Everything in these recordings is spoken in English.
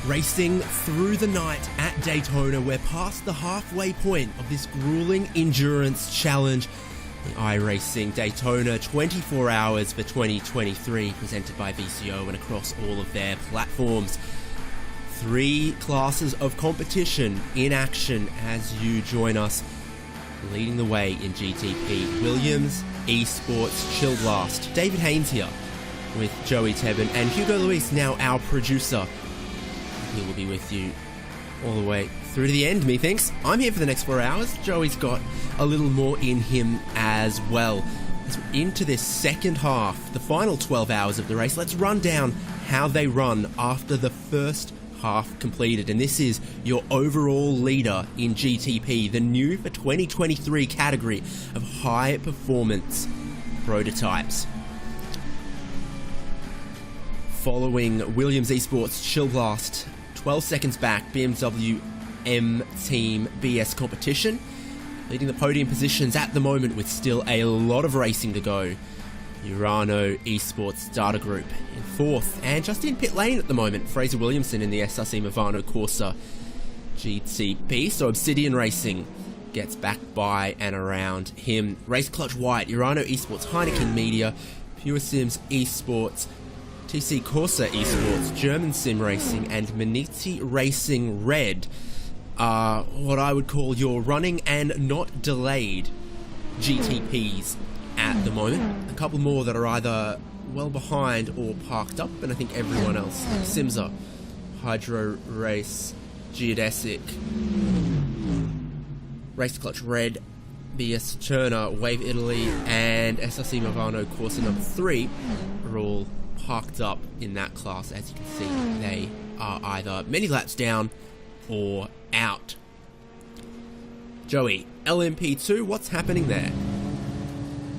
Racing through the night at Daytona, we're past the halfway point of this grueling endurance challenge. The iRacing Daytona 24 Hours for 2023, presented by VCO and across all of their platforms. 3 classes of competition in action as you join us. Leading the way in GTP, Williams Esports Chilled Last. David Haynes here with Joey Tebben and Hugo Luis, now our producer. He will be with you all the way through to the end, methinks. I'm here for the next 4 hours. Joey's got a little more in him as well. As we're into this second half, the final 12 hours of the race, let's run down how they run after the first half completed. And this is your overall leader in GTP, the new for 2023 category of high performance prototypes. Following Williams Esports Chilled Last, 12 seconds back, BMW M Team BS competition, leading the podium positions at the moment with still a lot of racing to go. Urano Esports Data Group in 4th, and just in pit lane at the moment, Fraser Williamson in the SRC Movano Corsa GTP, so Obsidian Racing gets back by and around him. Race Clutch White, Urano Esports, Heineken Media, Pure Sims Esports, TC Corsa Esports, German Sim Racing, and Maniti Racing Red are what I would call your running and not delayed GTPs at the moment. A couple more that are either well behind or parked up, and I think everyone else, Simza, Hydro Race, Geodesic, Race Clutch Red, BS Turner, Wave Italy, and SRC Movano Corsa number 3 are all parked up in that class. As you can see, they are either many laps down or out. Joey, LMP2, what's happening there?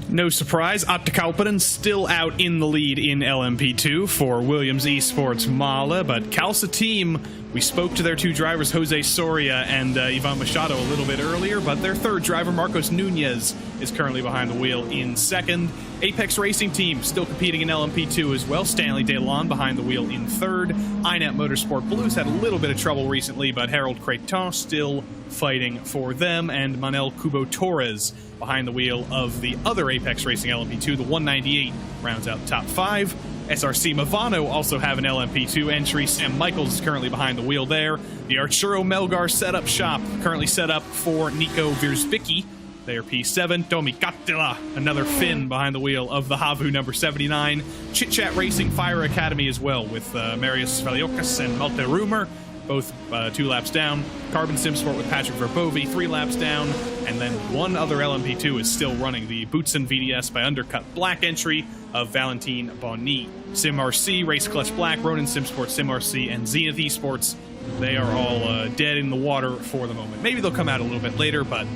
No surprise, Atte Kalpinen still out in the lead in LMP2 for Williams Esports Mala, but Kalsa team, we spoke to their 2 drivers, Jose Soria and Ivan Machado, a little bit earlier, but their 3rd driver, Marcos Nunez, is currently behind the wheel in 2nd. Apex Racing Team still competing in LMP2 as well. Stanley DeLon behind the wheel in 3rd. INET Motorsport Blues had a little bit of trouble recently, but Harold Creton still fighting for them, and Manel Cubo Torres behind the wheel of the other Apex Racing LMP2. The 198 rounds out the top 5. SRC Movano also have an LMP2 entry. Sam Michaels is currently behind the wheel there. The Arturo Melgar setup shop currently set up for Nico Wierzbicki. They are P7. Tomi Kattila, another Finn behind the wheel of the Havu number 79. Chit Chat Racing Fire Academy as well with Marius Valiokas and Malte Rumer, both 2 laps down. Carbon Sim Sport with Patrick Verbovi, 3 laps down. And then one other LMP2 is still running, the Bootson VDS by Undercut Black entry of Valentin Bonny. Sim RC, Race Clutch Black, Ronin Sim Sport, Sim RC, and Zenith Esports. They are all dead in the water for the moment. Maybe they'll come out a little bit later, but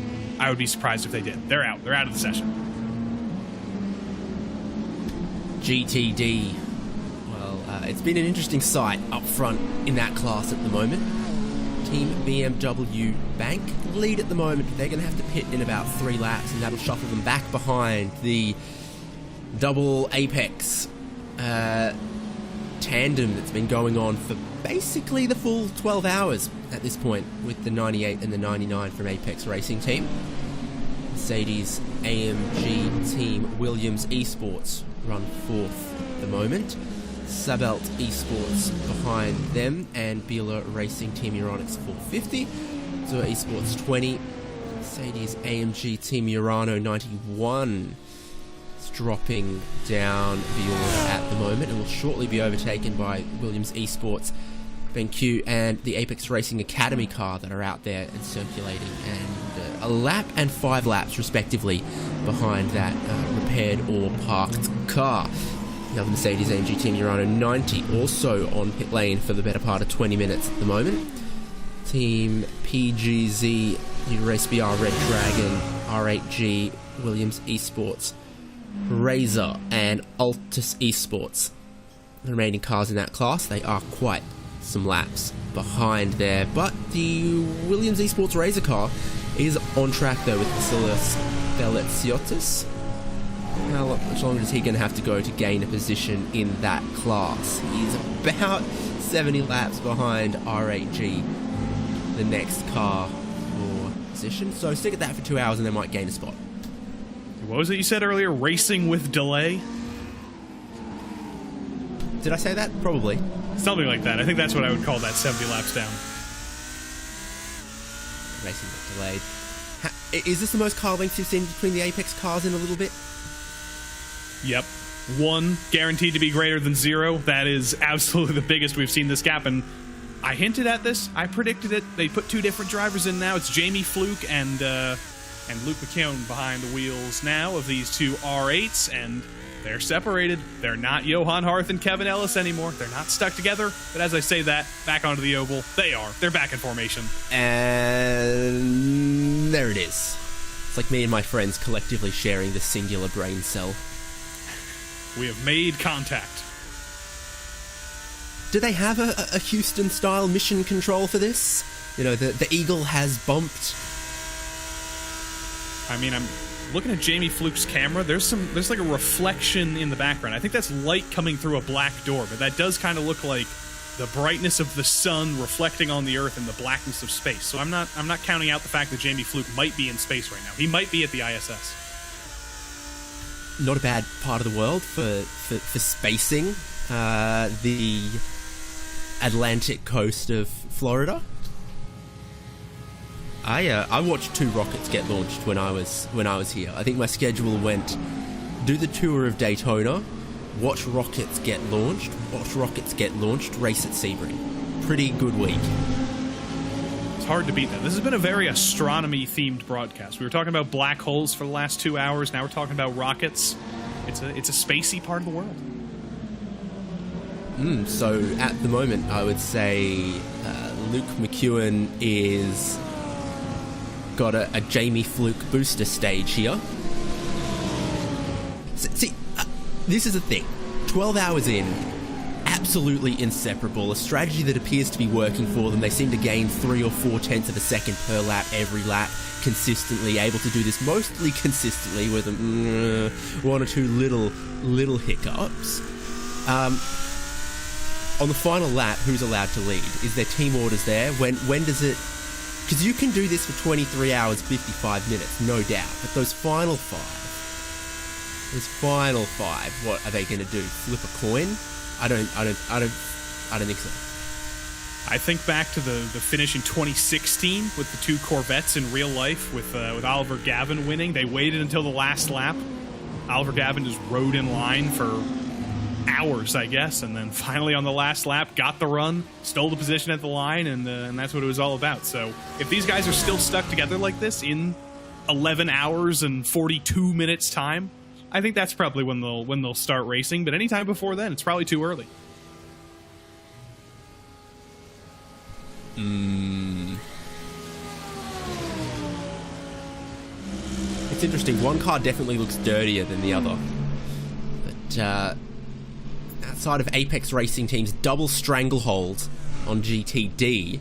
I would be surprised if they did. They're out. They're out of the session. GTD. Well, it's been an interesting sight up front in that class at the moment. Team BMW Bank lead at the moment. They're going to have to pit in about 3 laps, and that'll shuffle them back behind the double Apex tandem that's been going on for basically the full 12 hours at this point, with the 98 and the 99 from Apex Racing Team. Mercedes AMG Team Williams Esports run 4th at the moment. Sabelt Esports behind them, and Bieler Racing Team Euronics 450. Zur Esports 20. Mercedes AMG Team Urano 91. It's dropping down the order at the moment and will shortly be overtaken by Williams Esports BenQ and the Apex Racing Academy car that are out there and circulating, and a lap and 5 laps respectively behind that repaired or parked car. The other Mercedes AMG Team Urano 90 also on pit lane for the better part of 20 minutes at the moment. Team PGZ, RaceBR Red Dragon, R8G, Williams Esports, Razor, and Altus Esports. The remaining cars in that class, they are quite some laps behind there, but the Williams Esports Razor car is on track though with Vasilis Belletsiotis. How much longer is he going to have to go to gain a position in that class? He's about 70 laps behind R8G, the next car for position. So stick at that for 2 hours and they might gain a spot. What was it you said earlier? Racing with delay? Did I say that? Probably. Something like that. I think that's what I would call that 70 laps down. Racing with delayed. Is this the most car length you've seen between the Apex cars in a little bit? Yep. 1 guaranteed to be greater than 0. That is absolutely the biggest we've seen this gap. And I hinted at this. I predicted it. They put 2 different drivers in now. It's Jamie Fluke and Luke McKeown behind the wheels now of these 2 R8s, and they're separated. They're not Johan Harth and Kevin Ellis anymore. They're not stuck together. But as I say that, back onto the oval, they are. They're back in formation. And there it is. It's like me and my friends collectively sharing the singular brain cell. We have made contact. Do they have a Houston-style mission control for this? You know, the Eagle has bumped. I mean, I'm looking at Jamie Fluke's camera. There's like a reflection in the background. I think that's light coming through a black door, but that does kind of look like the brightness of the sun reflecting on the Earth in the blackness of space. So I'm not counting out the fact that Jamie Fluke might be in space right now. He might be at the ISS. Not a bad part of the world for spacing. The Atlantic coast of Florida. I watched 2 rockets get launched when I was here. I think my schedule went do the tour of Daytona, watch rockets get launched, race at Sebring. Pretty good week. It's hard to beat that. This has been a very astronomy-themed broadcast. We were talking about black holes for the last 2 hours. Now we're talking about rockets. It's a spacey part of the world. So at the moment, I would say Luke McEwen is got a Jamie Fluke booster stage here. See, this is the thing. 12 hours in, absolutely inseparable. A strategy that appears to be working for them. They seem to gain 3 or 4 tenths of a second per lap every lap, consistently able to do this mostly consistently with 1 or 2 little hiccups. On the final lap, who's allowed to lead? Is there team orders there? When does it? Because you can do this for 23 hours, 55 minutes, no doubt. But those final 5, what are they going to do? Flip a coin? I don't think so. I think back to the finish in 2016 with the 2 Corvettes in real life with Oliver Gavin winning. They waited until the last lap. Oliver Gavin just rode in line for hours, I guess, and then finally on the last lap got the run, stole the position at the line, and that's what it was all about. So if these guys are still stuck together like this in 11 hours and 42 minutes time, I think that's probably when they'll start racing. But anytime before then, it's probably too early. It's interesting. One car definitely looks dirtier than the other, but outside of Apex Racing Team's double stranglehold on GTD,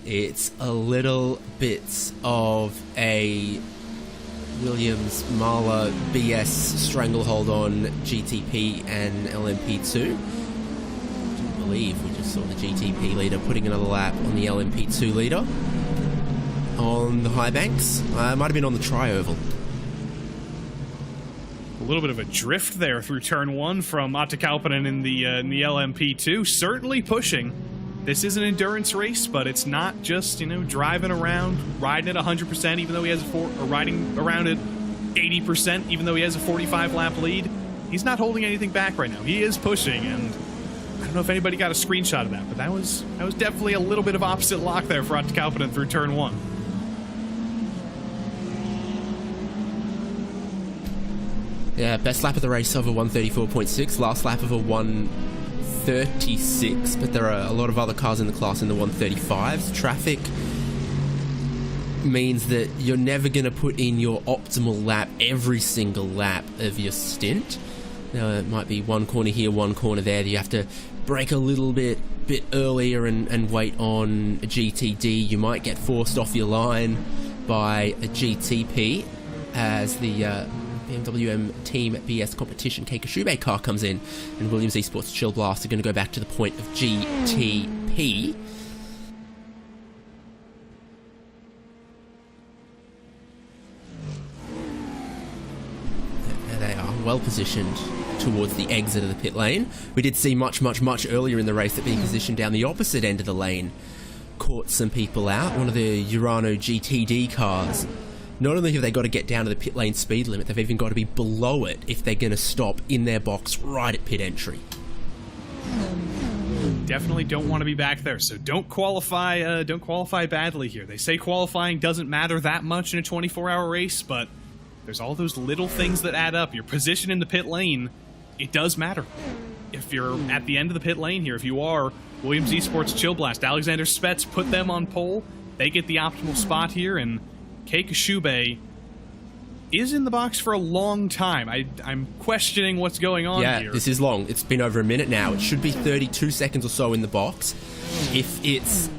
it's a little bit of a Williams Marla BS stranglehold on GTP and LMP2. I do believe we just saw the GTP leader putting another lap on the LMP2 leader on the high banks. Might have been on the tri-oval. A little bit of a drift there through turn 1 from Atte Kalpanen in the LMP2. Certainly pushing. This is an endurance race, but it's not just, driving around, riding at 100%, even though he has or riding around at 80%, even though he has a 45-lap lead. He's not holding anything back right now. He is pushing, and I don't know if anybody got a screenshot of that, but that was definitely a little bit of opposite lock there for Atte Kalpanen through turn 1. Yeah, best lap of the race over 134.6, last lap of a 136, but there are a lot of other cars in the class in the 135s. Traffic means that you're never going to put in your optimal lap every single lap of your stint. Now, it might be one corner here, one corner there that you have to brake a little bit earlier and wait on a GTD. You might get forced off your line by a GTP as the BMW Team BS Competition Keiko Shube car comes in, and Williams Esports Chill Blast are going to go back to the point of GTP. There they are, well positioned towards the exit of the pit lane. We did see much earlier in the race that being positioned down the opposite end of the lane caught some people out. One of the Urano GTD cars, not only have they got to get down to the pit lane speed limit, they've even got to be below it if they're going to stop in their box right at pit entry. Definitely don't want to be back there, so don't qualify badly here. They say qualifying doesn't matter that much in a 24-hour race, but there's all those little things that add up. Your position in the pit lane, it does matter. If you're at the end of the pit lane here, if you are Williams Esports Chill Blast, Alexander Spets put them on pole, they get the optimal spot here, and Keiko Shube is in the box for a long time. I'm questioning what's going on here. Yeah, this is long. It's been over a minute now. It should be 32 seconds or so in the box. If it's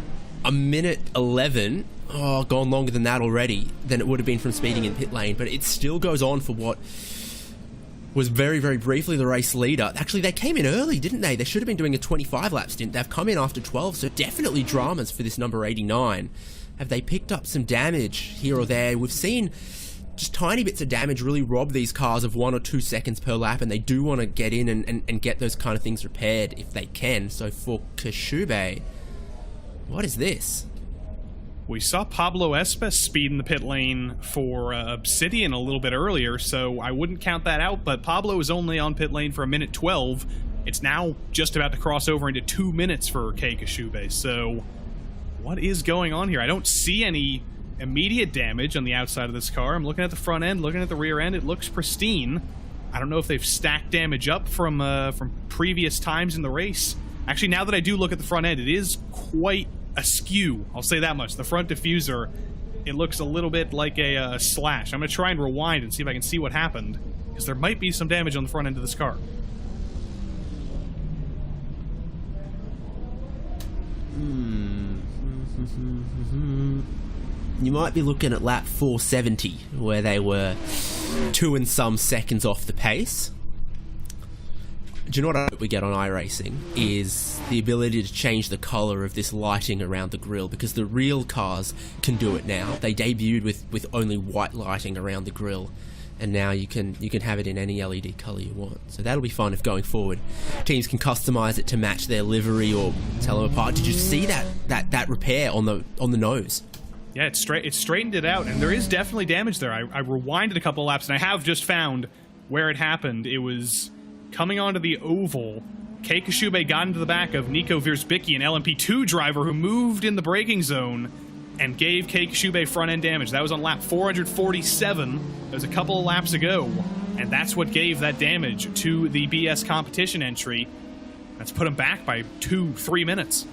a minute 11, gone longer than that already, then it would have been from speeding in pit lane. But it still goes on for what was very, very briefly the race leader. Actually, they came in early, didn't they? They should have been doing a 25-lap stint. They've come in after 12, so definitely dramas for this number 89. Have they picked up some damage here or there? We've seen just tiny bits of damage really rob these cars of 1 or 2 seconds per lap, and they do want to get in and get those kind of things repaired if they can. So for Kashube, what is this? We saw Pablo Espes speed in the pit lane for Obsidian a little bit earlier, so I wouldn't count that out, but Pablo is only on pit lane for a minute 12. It's now just about to cross over into 2 minutes for Keiko Shube, so what is going on here? I don't see any immediate damage on the outside of this car. I'm looking at the front end, looking at the rear end. It looks pristine. I don't know if they've stacked damage up from previous times in the race. Actually, now that I do look at the front end, it is quite askew. I'll say that much. The front diffuser, it looks a little bit like a slash. I'm going to try and rewind and see if I can see what happened, because there might be some damage on the front end of this car. You might be looking at lap 470, where they were 2 and some seconds off the pace. Do you know what I hope we get on iRacing is the ability to change the colour of this lighting around the grille, because the real cars can do it now. They debuted with only white lighting around the grille, and now you can have it in any LED colour you want. So that'll be fun if going forward teams can customise it to match their livery or tell them apart. Did you see that repair on the nose? Yeah, it straightened it out, and there is definitely damage there. I rewinded a couple laps, and I have just found where it happened. It was coming onto the oval. Keiko Shube got into the back of Nico Wierzbicki, an LMP2 driver who moved in the braking zone and gave Keiko Shube front-end damage. That was on lap 447. That was a couple of laps ago, and that's what gave that damage to the BS competition entry. That's put him back by 2-3 minutes.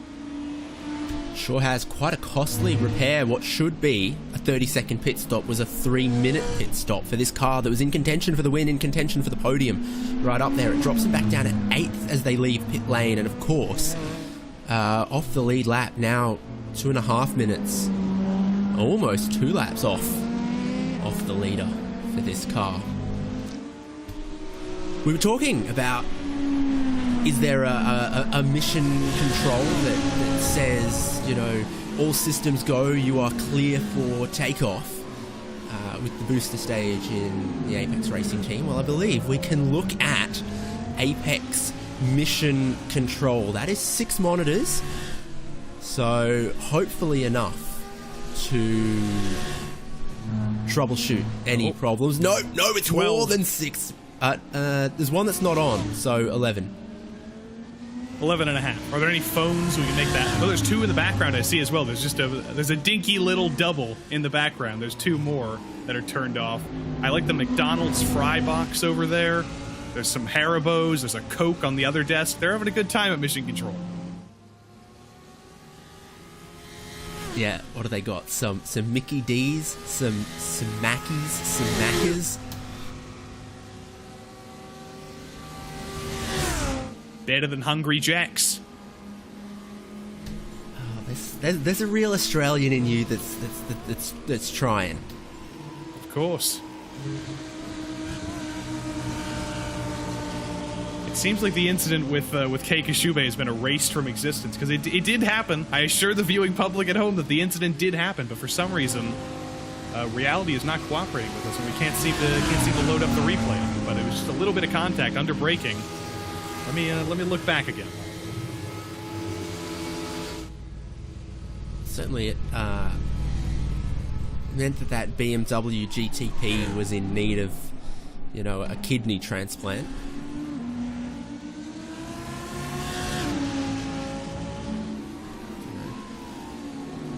Sure has quite a costly repair. What should be a 30-second pit stop was a 3-minute pit stop for this car that was in contention for the win, in contention for the podium. Right up there. It drops them back down at 8th as they leave pit lane, and of course, off the lead lap now, 2.5 minutes, almost 2 laps off the leader for this car. We were talking about, is there a mission control that says, you know, all systems go, you are clear for takeoff with the booster stage in the Apex Racing team? Well, I believe we can look at Apex mission control. That is 6 monitors, so hopefully enough to troubleshoot any problems. No, it's 12. More than 6. There's one that's not on, so 11. 11 and a half. Are there any phones we can make that? Oh, there's 2 in the background I see as well. There's a dinky little double in the background. There's 2 more that are turned off. I like the McDonald's fry box over there. There's some Haribos. There's a Coke on the other desk. They're having a good time at Mission Control. Yeah, what do they got? Some Mickey D's, some Mackies, some Maccas. Better than Hungry Jacks. Oh, there's a real Australian in you that's trying. Of course. seems like the incident with Kei Kashube has been erased from existence, because it did happen. I assure the viewing public at home that the incident did happen, but for some reason, reality is not cooperating with us, and we can't seem to load up the replay. But it was just a little bit of contact under braking. Let me look back again. Certainly, it meant that BMW GTP was in need of, you know, a kidney transplant.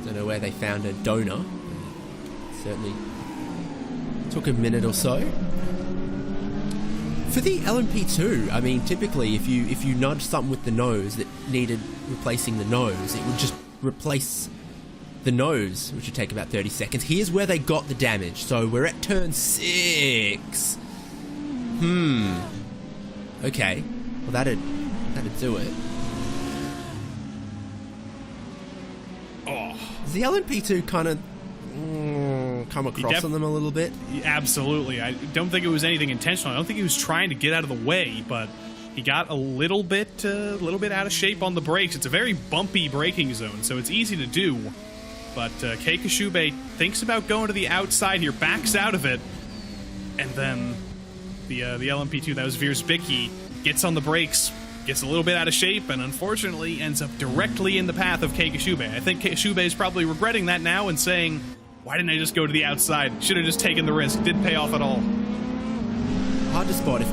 Don't know where they found a donor. Certainly took a minute or so. For the LMP2, I mean, typically if you nudge something with the nose that needed replacing the nose, it would just replace the nose, which would take about 30 seconds. Here's where they got the damage. So we're at turn 6. Okay. Well, that'd do it. Oh. Does the LMP2 kind of come across on them a little bit? Absolutely. I don't think it was anything intentional. I don't think he was trying to get out of the way, but he got a little bit out of shape on the brakes. It's a very bumpy braking zone, so it's easy to do. But Kei Kashube thinks about going to the outside here, backs out of it, and then the LMP2, that was Wierzbicki, gets on the brakes, gets a little bit out of shape, and unfortunately ends up directly in the path of Kei Kashube. I think Kashube is probably regretting that now and saying, why didn't I just go to the outside? Should have just taken the risk. Didn't pay off at all. Hard to spot if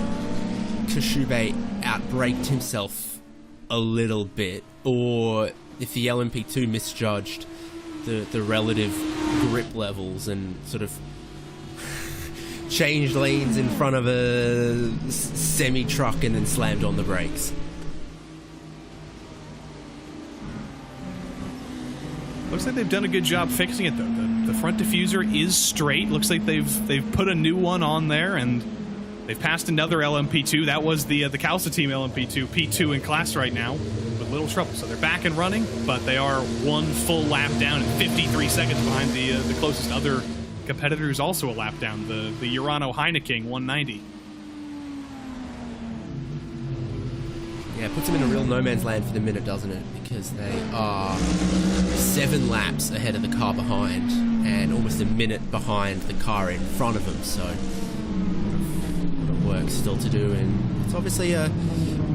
Kashube outbraked himself a little bit, or if the LMP2 misjudged the relative grip levels and sort of changed lanes in front of a semi-truck and then slammed on the brakes. Looks like they've done a good job fixing it, though. The front diffuser is straight. Looks like they've put a new one on there, and they've passed another LMP2. That was the Kalsa team LMP2, P2 in class right now, with little trouble. So they're back and running, but they are one full lap down and 53 seconds behind the closest other competitor, who's also a lap down, the Urano Heineken 190. Yeah, it puts them in a real no man's land for the minute, doesn't it? Because they are 7 laps ahead of the car behind and almost a minute behind the car in front of them. So, a lot of work still to do, and it's obviously a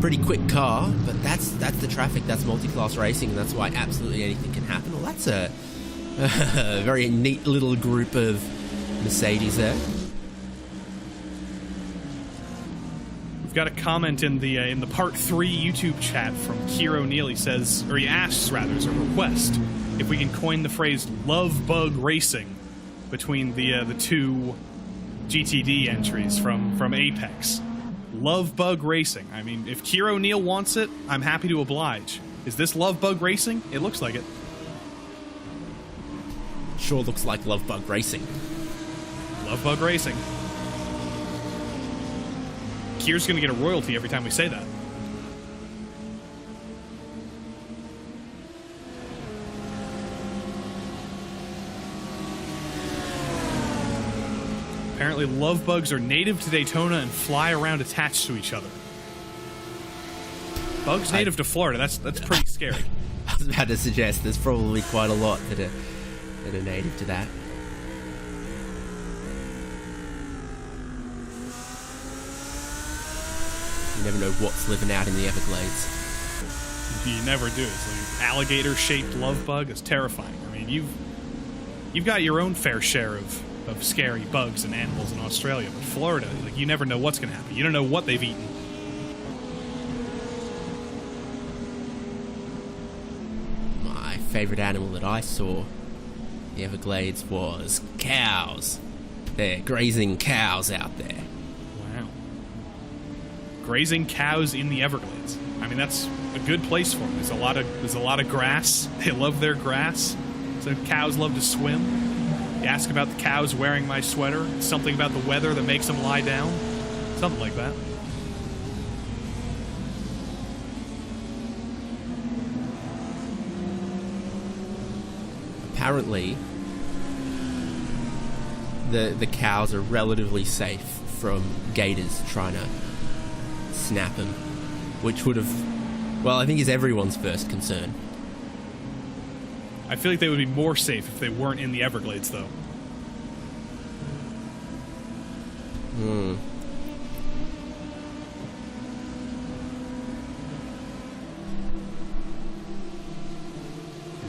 pretty quick car, but that's the traffic, that's multi-class racing, and that's why absolutely anything can happen. Well, that's a very neat little group of Mercedes there. We've got a comment in the Part 3 YouTube chat from Keir O'Neill. He says, or he asks rather, as a request, if we can coin the phrase "love bug racing" between the two GTD entries from Apex. Love bug racing. I mean, if Keir O'Neill wants it, I'm happy to oblige. Is this love bug racing? It looks like it. Sure looks like love bug racing. Love bug racing. Keir's going to get a royalty every time we say that. Apparently, love bugs are native to Daytona and fly around attached to each other. Bugs native to Florida, that's pretty scary. I was about to suggest there's probably quite a lot that are native to that. You never know what's living out in the Everglades. You never do. It's like alligator-shaped love bug. It's terrifying. I mean, you've got your own fair share of scary bugs and animals in Australia, but Florida, like, you never know what's going to happen. You don't know what they've eaten. My favorite animal that I saw in the Everglades was cows. They're grazing cows out there. Wow. Grazing cows in the Everglades. I mean, that's a good place for them. There's a lot of grass. They love their grass. So cows love to swim. You ask about the cows wearing my sweater. It's something about the weather that makes them lie down. Something like that. Apparently, the cows are relatively safe from gators trying to snap them. which would have, well, I think is everyone's first concern. I feel like they would be more safe if they weren't in the Everglades, though.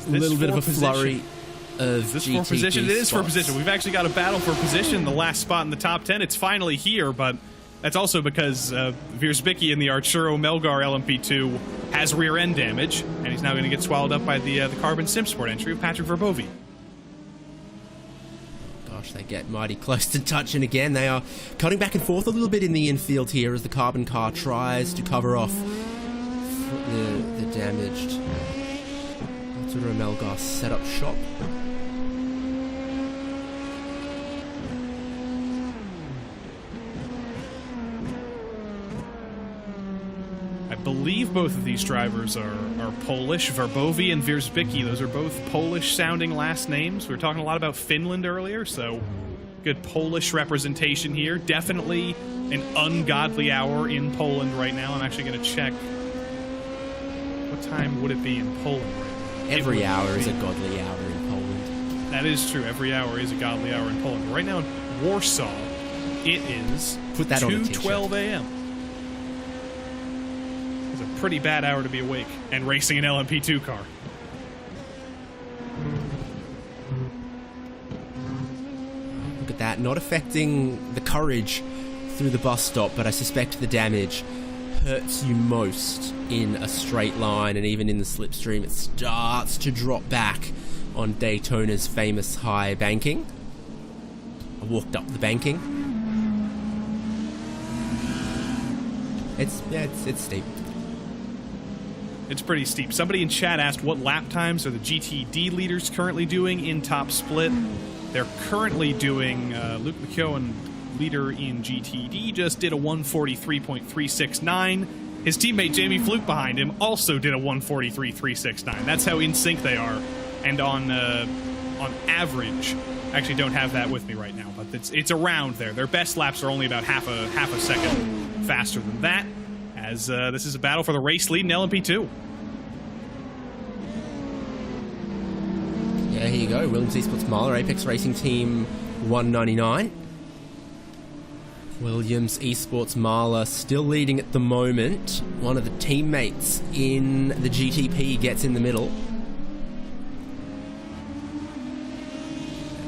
A little bit of a flurry of Is this for position? It is for position. We've actually got a battle for position. The last spot in the top 10. It's finally here, but that's also because Wierzbicki in the Arturo Melgar LMP2 has rear end damage, and he's now going to get swallowed up by the Carbon Simsport entry of Patrick Verbovi. Gosh, they get mighty close to touching again. They are cutting back and forth a little bit in the infield here as the Carbon car tries to cover off the damaged Arturo Melgar setup shop. I believe both of these drivers are Polish. Verbovi and Wierzbicki, those are both Polish-sounding last names. We were talking a lot about Finland earlier, so good Polish representation here. Definitely an ungodly hour in Poland right now. I'm actually going to check. What time would it be in Poland right now? Every hour is a godly hour in Poland. That is true. Every hour is a godly hour in Poland. Right now in Warsaw, it is 2:12 a.m. It's a pretty bad hour to be awake and racing an LMP2 car. Look at that. Not affecting the courage through the bus stop, but I suspect the damage hurts you most in a straight line, and even in the slipstream it starts to drop back on Daytona's famous high banking. I walked up the banking. It's steep. It's pretty steep. Somebody in chat asked what lap times are the GTD leaders currently doing in top split. They're currently doing Luke McKeown, leader in GTD, just did a 143.369. His teammate Jamie Fluke behind him also did a 143.369. That's how in sync they are. And on average, I actually don't have that with me right now, but it's around there. Their best laps are only about half a second faster than that, as this is a battle for the race lead in LMP2. Yeah, here you go. Williams Esports Mahler, Apex Racing Team 199. Williams Esports Mahler still leading at the moment. One of the teammates in the GTP gets in the middle.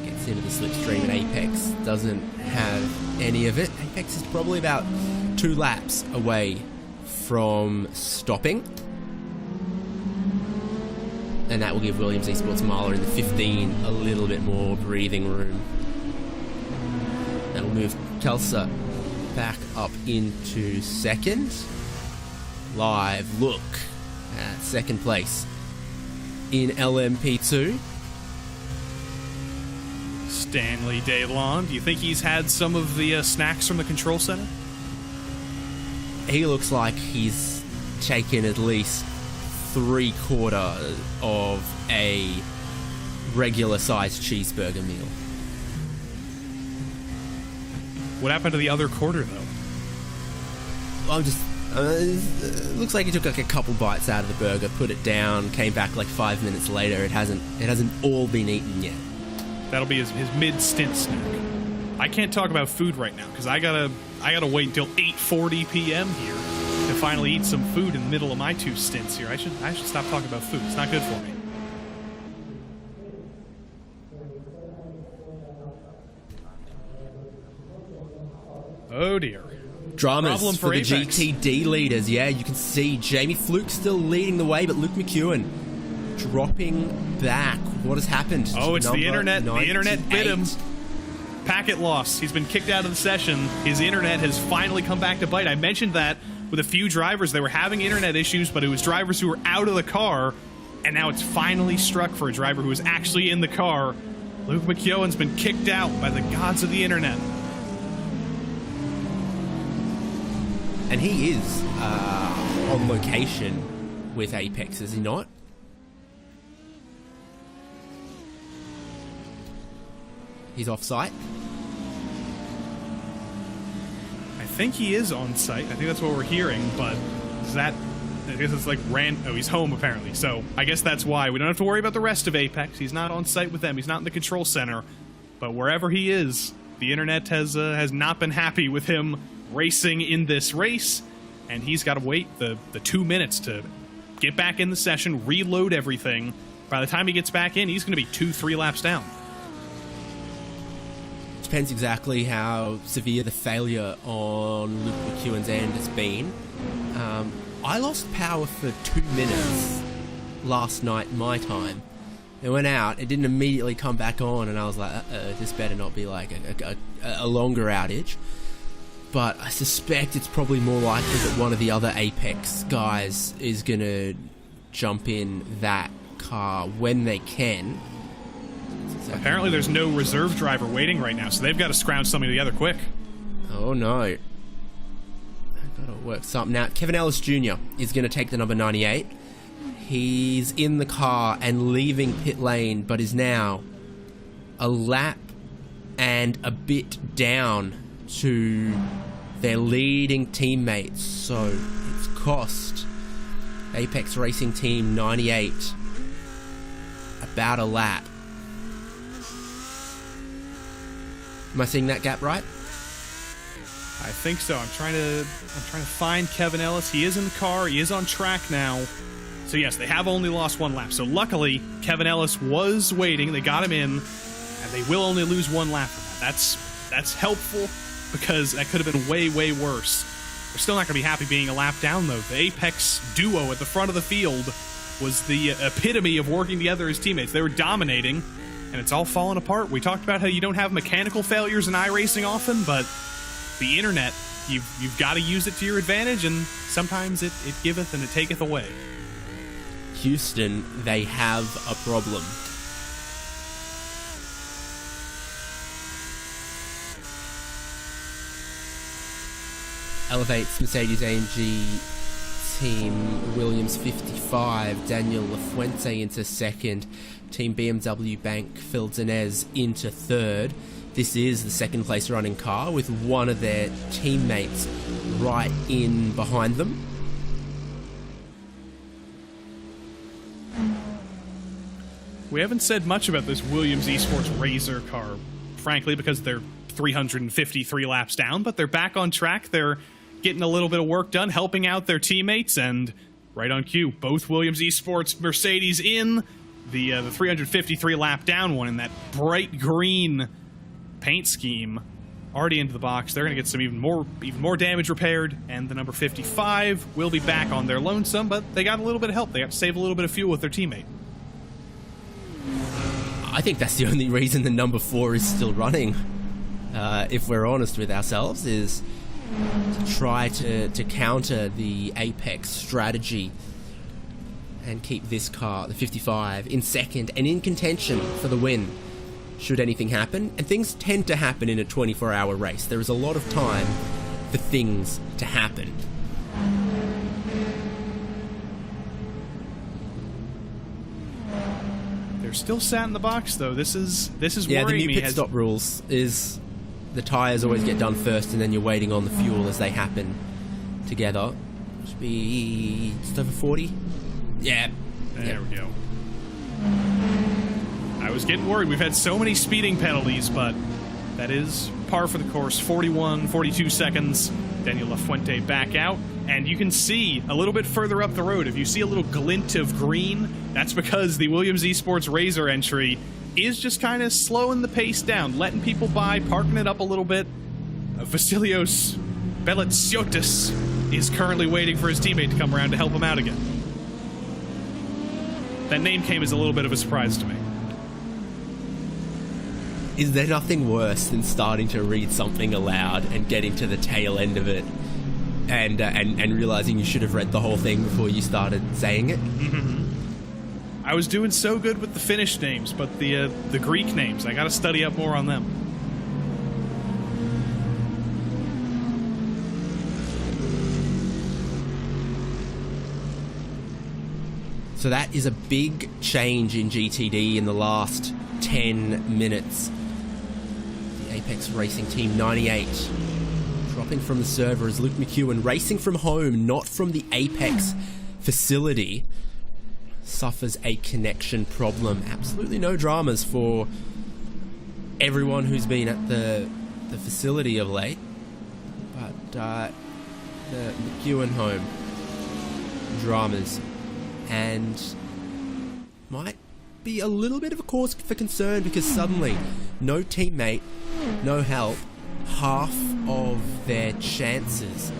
Gets into the slipstream, and Apex doesn't have any of it. Apex is probably about 2 laps away from stopping. And that will give Williams Esports Mahler in the 15 a little bit more breathing room. That'll move Kelsa back up into second. Live look at second place in LMP2. Stanley Delon, do you think he's had some of the snacks from the control center? He looks like he's taken at least 3/4 of a regular sized cheeseburger meal. What happened to the other quarter, though? I'm just... looks like he took like a couple bites out of the burger, put it down, came back like 5 minutes later. It hasn't all been eaten yet. That'll be his mid-stint snack. I can't talk about food right now because I gotta wait until 8:40 p.m. here to finally eat some food in the middle of my 2 stints here. I should stop talking about food. It's not good for me. Oh dear. Dramas Problem for the Apex. GTD leaders. Yeah, you can see Jamie Fluke still leading the way, but Luke McEwen dropping back. What has happened? Oh, it's the internet. 98. The internet bit him. Packet loss. He's been kicked out of the session. His internet has finally come back to bite. I mentioned that with a few drivers. They were having internet issues, but it was drivers who were out of the car, and now it's finally struck for a driver who was actually in the car. Luke McKeown's been kicked out by the gods of the internet. And he is on location with Apex, is he not? He's off-site? I think he is on site. I think that's what we're hearing, but Is that... I guess it's like oh, he's home apparently. So I guess that's why we don't have to worry about the rest of Apex. He's not on site with them. He's not in the control center. But wherever he is, the internet has not been happy with him racing in this race, and he's got to wait the 2 minutes to get back in the session, reload everything. By the time he gets back in, he's going to be 2-3 laps down. Depends exactly how severe the failure on Luke McEwen's end has been. I lost power for 2 minutes last night, my time. It went out, it didn't immediately come back on, and I was like, this better not be like a longer outage. But I suspect it's probably more likely that one of the other Apex guys is going to jump in that car when they can. Exactly. Apparently there's no reserve driver waiting right now, so they've got to scrounge something together quick. Oh no. I've got to work something out. Kevin Ellis Jr. is going to take the number 98. He's in the car and leaving pit lane, but is now a lap and a bit down to their leading teammates. So it's cost Apex Racing Team 98 about a lap. Am I seeing that gap right? I think so. I'm trying to find Kevin Ellis. He is in the car. He is on track now. So yes, they have only lost 1 lap. So luckily, Kevin Ellis was waiting. They got him in, and they will only lose 1 lap. That's helpful, because that could have been way, way worse. They're still not going to be happy being a lap down, though. The Apex duo at the front of the field was the epitome of working together as teammates. They were dominating, and it's all falling apart. We talked about how you don't have mechanical failures in iRacing often, but the internet, you've got to use it to your advantage, and sometimes it giveth and it taketh away. Houston, they have a problem. Elevates Mercedes-AMG Team Williams 55, Daniel Lafuente into second, Team BMW Bank Fildenez into third. This is the second place running car with one of their teammates right in behind them. We haven't said much about this Williams Esports Razor car, frankly, because they're 353 laps down, but they're back on track. They're getting a little bit of work done, helping out their teammates, and right on cue, both Williams Esports Mercedes in the 353 lap down one in that bright green paint scheme already into the box. They're going to get some even more damage repaired, and the number 55 will be back on their lonesome, but they got a little bit of help. They got to save a little bit of fuel with their teammate. I think that's the only reason the number 4 is still running, if we're honest with ourselves, is to try to counter the Apex strategy and keep this car, the 55, in second and in contention for the win, should anything happen. And things tend to happen in a 24-hour race. There is a lot of time for things to happen. They're still sat in the box, though. This is worrying me. Yeah, the new pit stop rules is the tyres always get done first, and then you're waiting on the fuel as they happen together. Should be just over 40. Yeah. There we go. I was getting worried. We've had so many speeding penalties, but that is par for the course. 41, 42 seconds. Daniel Lafuente back out. And you can see a little bit further up the road, if you see a little glint of green, that's because the Williams Esports Razor entry is just kind of slowing the pace down, letting people by, parking it up a little bit. Vasilios Belitsiotis is currently waiting for his teammate to come around to help him out again. That name came as a little bit of a surprise to me. Is there nothing worse than starting to read something aloud and getting to the tail end of it and realizing you should have read the whole thing before you started saying it? Mm-hmm. I was doing so good with the Finnish names, but the Greek names, I gotta study up more on them. So that is a big change in GTD in the last 10 minutes. The Apex Racing Team 98 Dropping from the server is Luke McEwen, racing from home, not from the Apex facility. Suffers a connection problem. Absolutely no dramas for everyone who's been at the facility of late. But the McEwen home dramas, and might be a little bit of a cause for concern because suddenly no teammate, no help, half of their chances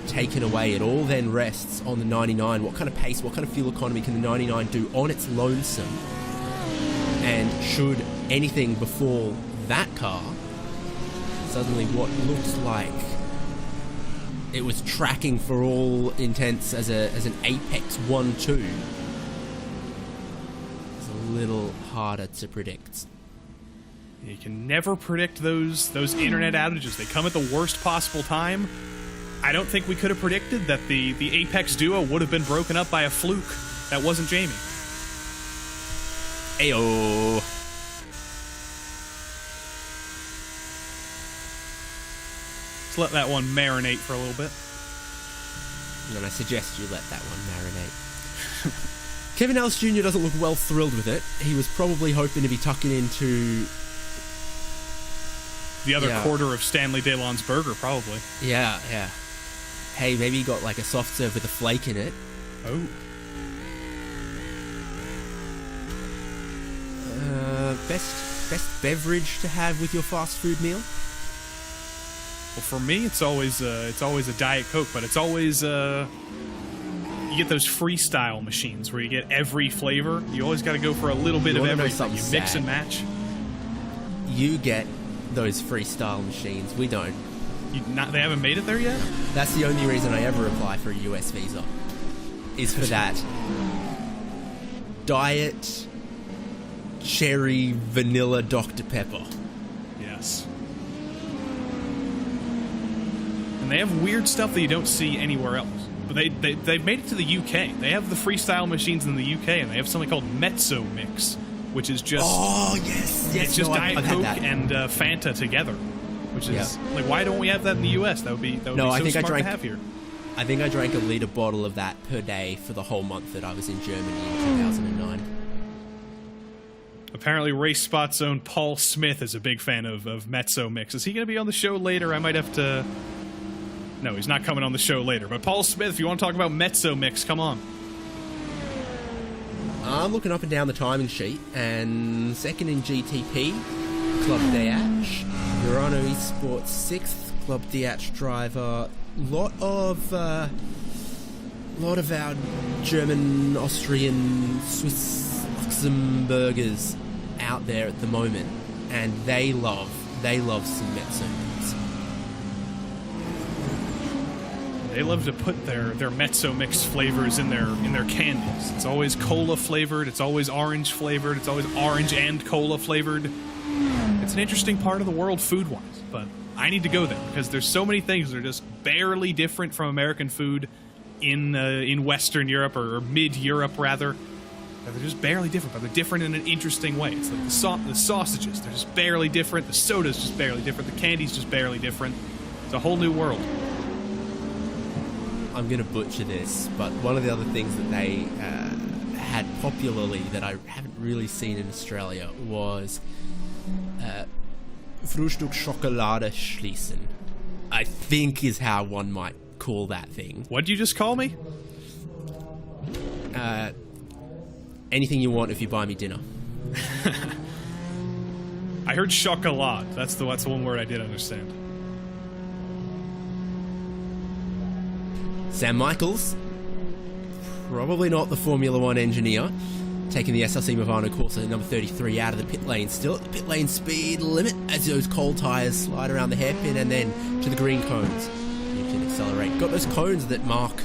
taken away. It all then rests on the 99. What kind of pace, what kind of fuel economy can the 99 do on its lonesome? And should anything befall that car, suddenly what looks like it was tracking for all intents as an Apex 1-2 is a little harder to predict. You can never predict those internet outages. They come at the worst possible time. I don't think we could have predicted that the Apex duo would have been broken up by a fluke that wasn't Jamie. Ayo. Let's let that one marinate for a little bit. And I suggest you let that one marinate. Kevin Ellis Jr. doesn't look well thrilled with it. He was probably hoping to be tucking into the other quarter of Stanley Delon's burger, probably. Yeah. Hey, maybe he got like a soft serve with a flake in it. Oh. Best beverage to have with your fast food meal? Well, for me, it's always a Diet Coke, but it's always you get those freestyle machines where you get every flavor. You always got to go for a little bit of everything. You mix and match. You get those freestyle machines. We don't. They haven't made it there yet? That's the only reason I ever apply for a US visa. Is for that Diet Cherry Vanilla Dr. Pepper. Yes. And they have weird stuff that you don't see anywhere else. But they've made it to the UK. They have the freestyle machines in the UK, and they have something called Mezzo Mix, which is just... Oh, yes. It's just Diet Coke and Fanta together. Which is... Like, why don't we have that in the US? That would be so smart to have here. I think I drank a litre bottle of that per day for the whole month that I was in Germany in 2009. Apparently, Race Spot's own Paul Smith is a big fan of Mezzo Mix. Is he going to be on the show later? I might have to... No, he's not coming on the show later. But Paul Smith, if you want to talk about Mezzo Mix, come on. I'm looking up and down the timing sheet, and second in GTP, Club Diatch. Verano Esports 6th, Club Diatch driver. Lot of our German, Austrian, Swiss Luxembourgers out there at the moment, and they love some Mezzo Mix. They love to put their Mezzo Mix flavors in their candies. It's always cola flavored, it's always orange flavored, it's always orange and cola flavored. It's an interesting part of the world food-wise, but I need to go there because there's so many things that are just barely different from American food in Western Europe or mid-Europe rather. They're just barely different, but they're different in an interesting way. It's like the sausages, they're just barely different. The soda's just barely different. The candy's just barely different. It's a whole new world. I'm going to butcher this, but one of the other things that they had popularly that I haven't really seen in Australia was Frühstück Schokolade schließen. I think is how one might call that thing. What'd you just call me? Anything you want if you buy me dinner. I heard chocolat. That's the one word I did understand. Sam Michaels, probably not the Formula One engineer, taking the SRC Movano Corsa number 33 out of the pit lane, still at the pit lane speed limit as those cold tyres slide around the hairpin and then to the green cones. You can accelerate. Got those cones that mark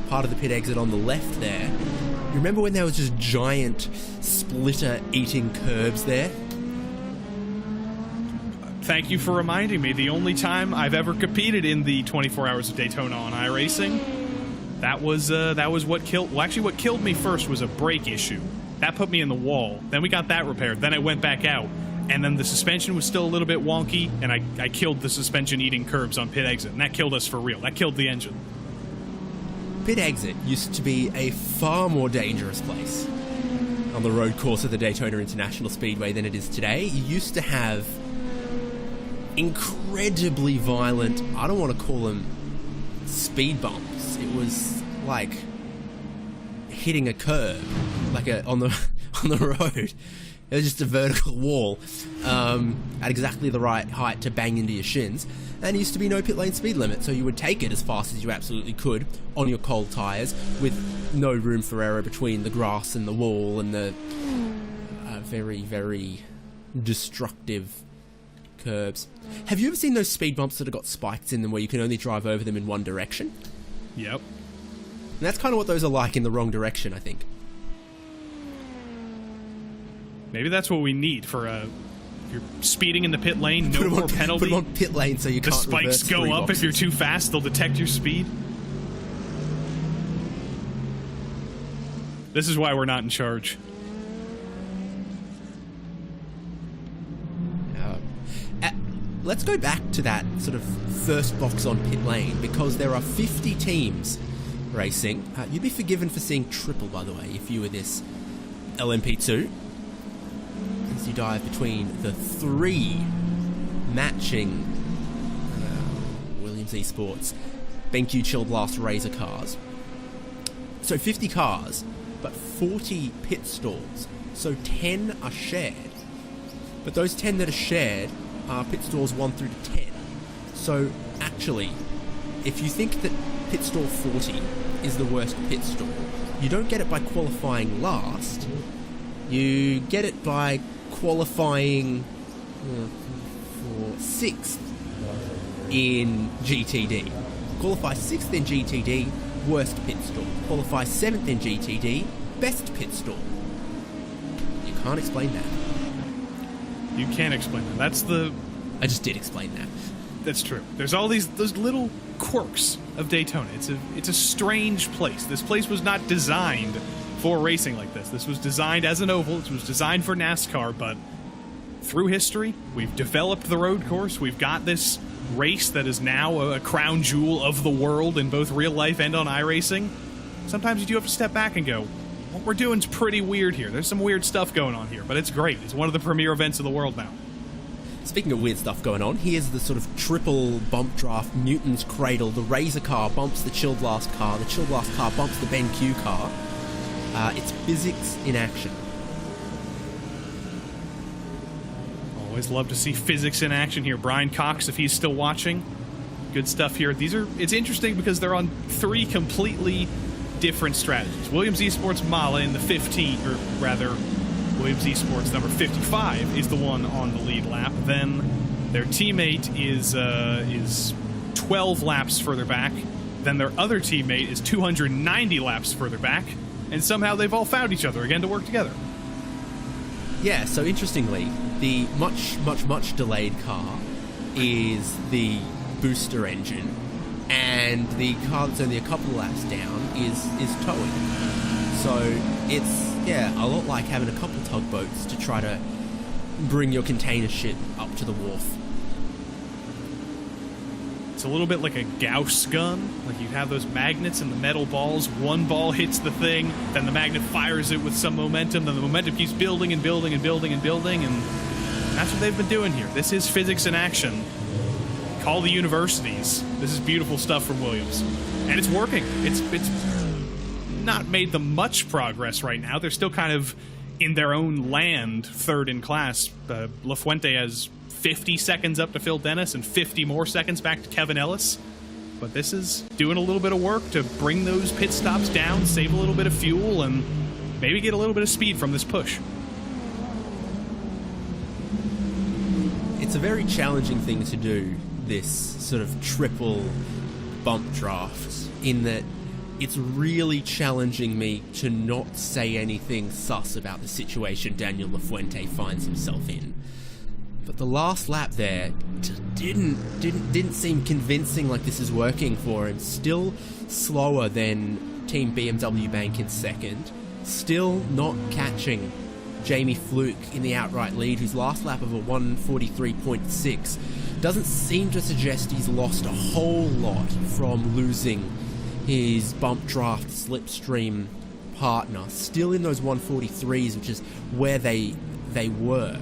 part of the pit exit on the left there. You remember when there was just giant splitter-eating curbs there? Thank you for reminding me. The only time I've ever competed in the 24 Hours of Daytona on iRacing, that was what killed... Well, actually, what killed me first was a brake issue. That put me in the wall. Then we got that repaired. Then I went back out. and then the suspension was still a little bit wonky, and I killed the suspension eating curbs on pit exit, and that killed us for real. That killed the engine. Pit exit used to be a far more dangerous place on the road course of the Daytona International Speedway than it is today. You used to have incredibly violent, I don't want to call them speed bumps. It was like hitting a curb, like on the road. It was just a vertical wall at exactly the right height to bang into your shins. And there used to be no pit lane speed limit, so you would take it as fast as you absolutely could on your cold tyres with no room for error between the grass and the wall and the very, very destructive curbs. Have you ever seen those speed bumps that have got spikes in them where you can only drive over them in one direction? Yep. And that's kind of what those are like in the wrong direction, I think. Maybe that's what we need for if you're speeding in the pit lane, no more penalty. Put them on pit lane so you can't reverse. The spikes go up if you're too fast, they'll detect your speed. This is why we're not in charge. Let's go back to that sort of first box on pit lane, because there are 50 teams racing. You'd be forgiven for seeing triple, by the way, if you were this LMP2. As you dive between the 3 matching Williams Esports BenQ Chill Blast Razor cars. So 50 cars, but 40 pit stalls. So 10 are shared. But those 10 that are shared are pit stalls 1 through to 10. So actually, if you think that pit stall 40 is the worst pit stall, you don't get it by qualifying last. You get it by qualifying for 6th in GTD. Qualify 6th in GTD, worst pit stall. Qualify 7th in GTD, best pit stall. You can't explain that. You can't explain that. I just did explain that. That's true. There's all those little quirks of Daytona. It's a strange place. This place was not designed for racing like this. This was designed as an oval. This was designed for NASCAR, but through history, we've developed the road course. We've got this race that is now a crown jewel of the world in both real life and on iRacing. Sometimes you do have to step back and go, what we're doing is pretty weird here. There's some weird stuff going on here, but it's great. It's one of the premier events of the world now. Speaking of weird stuff going on, here's the sort of triple bump draft Newton's Cradle. The Razor car bumps the Chill Blast car. The Chill Blast car bumps the BenQ car. It's physics in action. Always love to see physics in action here. Brian Cox, if he's still watching, good stuff here. It's interesting because they're on 3 completely different strategies. Williams Esports Mala in the 15, or rather, Williams Esports number 55 is the one on the lead lap. Then their teammate is 12 laps further back. Then their other teammate is 290 laps further back. And somehow they've all found each other again to work together. Yeah, so interestingly, the much delayed car is the booster engine, and the car that's only a couple of laps down is towing. So it's, a lot like having a couple tugboats to try to bring your container ship up to the wharf. It's a little bit like a Gauss gun. Like you have those magnets and the metal balls. One ball hits the thing, then the magnet fires it with some momentum, then the momentum keeps building and building and building and building, and that's what they've been doing here. This is physics in action. Call the universities. This is beautiful stuff from Williams. And it's working. It's not made them much progress right now. They're still kind of in their own land, third in class. La Fuente has 50 seconds up to Phil Dennis and 50 more seconds back to Kevin Ellis. But this is doing a little bit of work to bring those pit stops down, save a little bit of fuel, and maybe get a little bit of speed from this push. It's a very challenging thing to do, this sort of triple bump draft, in that it's really challenging me to not say anything sus about the situation Daniel Lafuente finds himself in. But the last lap there didn't seem convincing, like this is working for him. Still slower than Team BMW Bank in second. Still not catching Jamie Fluke in the outright lead, whose last lap of a 1:43.6 doesn't seem to suggest he's lost a whole lot from losing his bump draft slipstream partner. Still in those 1:43s, which is where they were.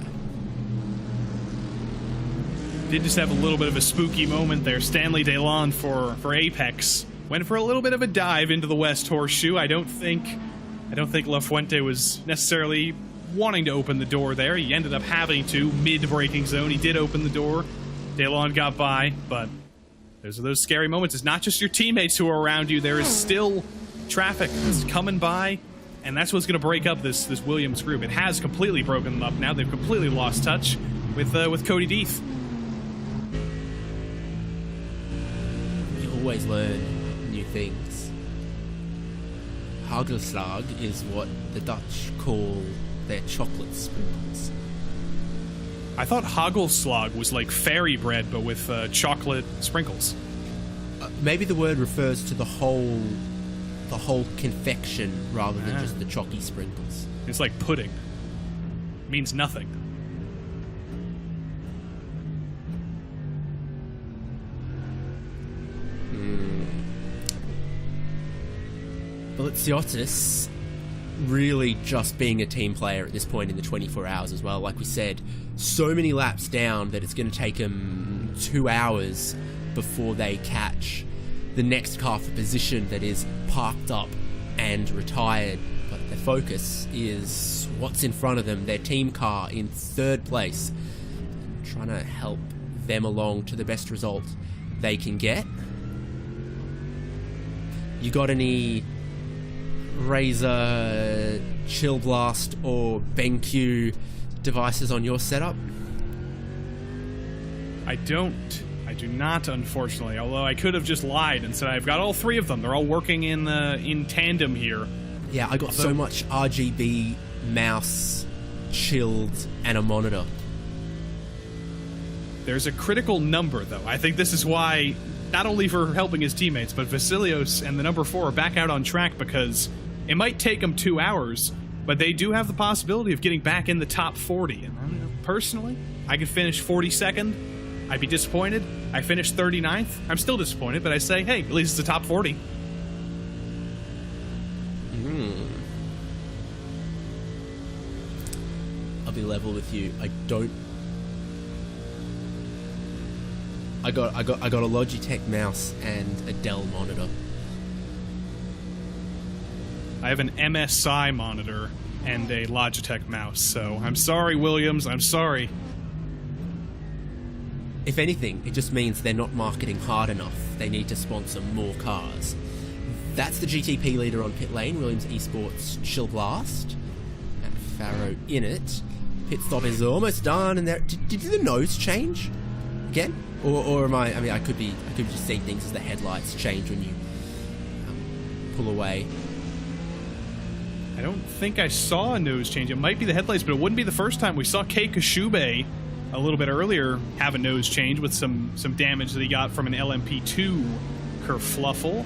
Did just have a little bit of a spooky moment there. Stanley Delon for Apex went for a little bit of a dive into the West Horseshoe. I don't think La Fuente was necessarily wanting to open the door there. He ended up having to mid-braking zone. He did open the door. Delon got by, but there's those scary moments. It's not just your teammates who are around you. There is still traffic that's coming by, and that's what's going to break up this Williams group. It has completely broken them up now. They've completely lost touch with Cody Deeth. You always learn new things. Hagelslag is what the Dutch call their chocolate sprinkles. I thought Hagelslag was like fairy bread, but with chocolate sprinkles. Maybe the word refers to the whole confection rather than just the chalky sprinkles. It's like pudding. It means nothing. Baliciottis really just being a team player at this point in the 24 hours as well. Like we said, so many laps down that it's going to take them 2 hours before they catch the next car for position that is parked up and retired. But their focus is what's in front of them, their team car in third place, and trying to help them along to the best result they can get. You got any Razer, Chill Blast, or BenQ devices on your setup? I do not, unfortunately. Although I could have just lied and said I've got all three of them. They're all working in tandem here. Yeah, I got so much RGB, mouse, chilled, and a monitor. There's a critical number, though. I think this is why, not only for helping his teammates, but Vasilios and the number 4 are back out on track, because it might take them 2 hours, but they do have the possibility of getting back in the top 40. And personally, I could finish 42nd. I'd be disappointed. I finished 39th. I'm still disappointed, but I say, hey, at least it's the top 40. I'll be level with you. I got a Logitech mouse and a Dell monitor. I have an MSI monitor and a Logitech mouse, so I'm sorry, Williams. I'm sorry. If anything, it just means they're not marketing hard enough. They need to sponsor more cars. That's the GTP leader on pit lane, Williams Esports Chill Blast. And Farrow in it. Pit stop is almost done, and there. Did the nose change again? Or am I? I mean, I could be just seeing things as the headlights change when you pull away. I don't think I saw a nose change. It might be the headlights, but it wouldn't be the first time. We saw Kei Kashube a little bit earlier have a nose change with some damage that he got from an LMP2 kerfluffle.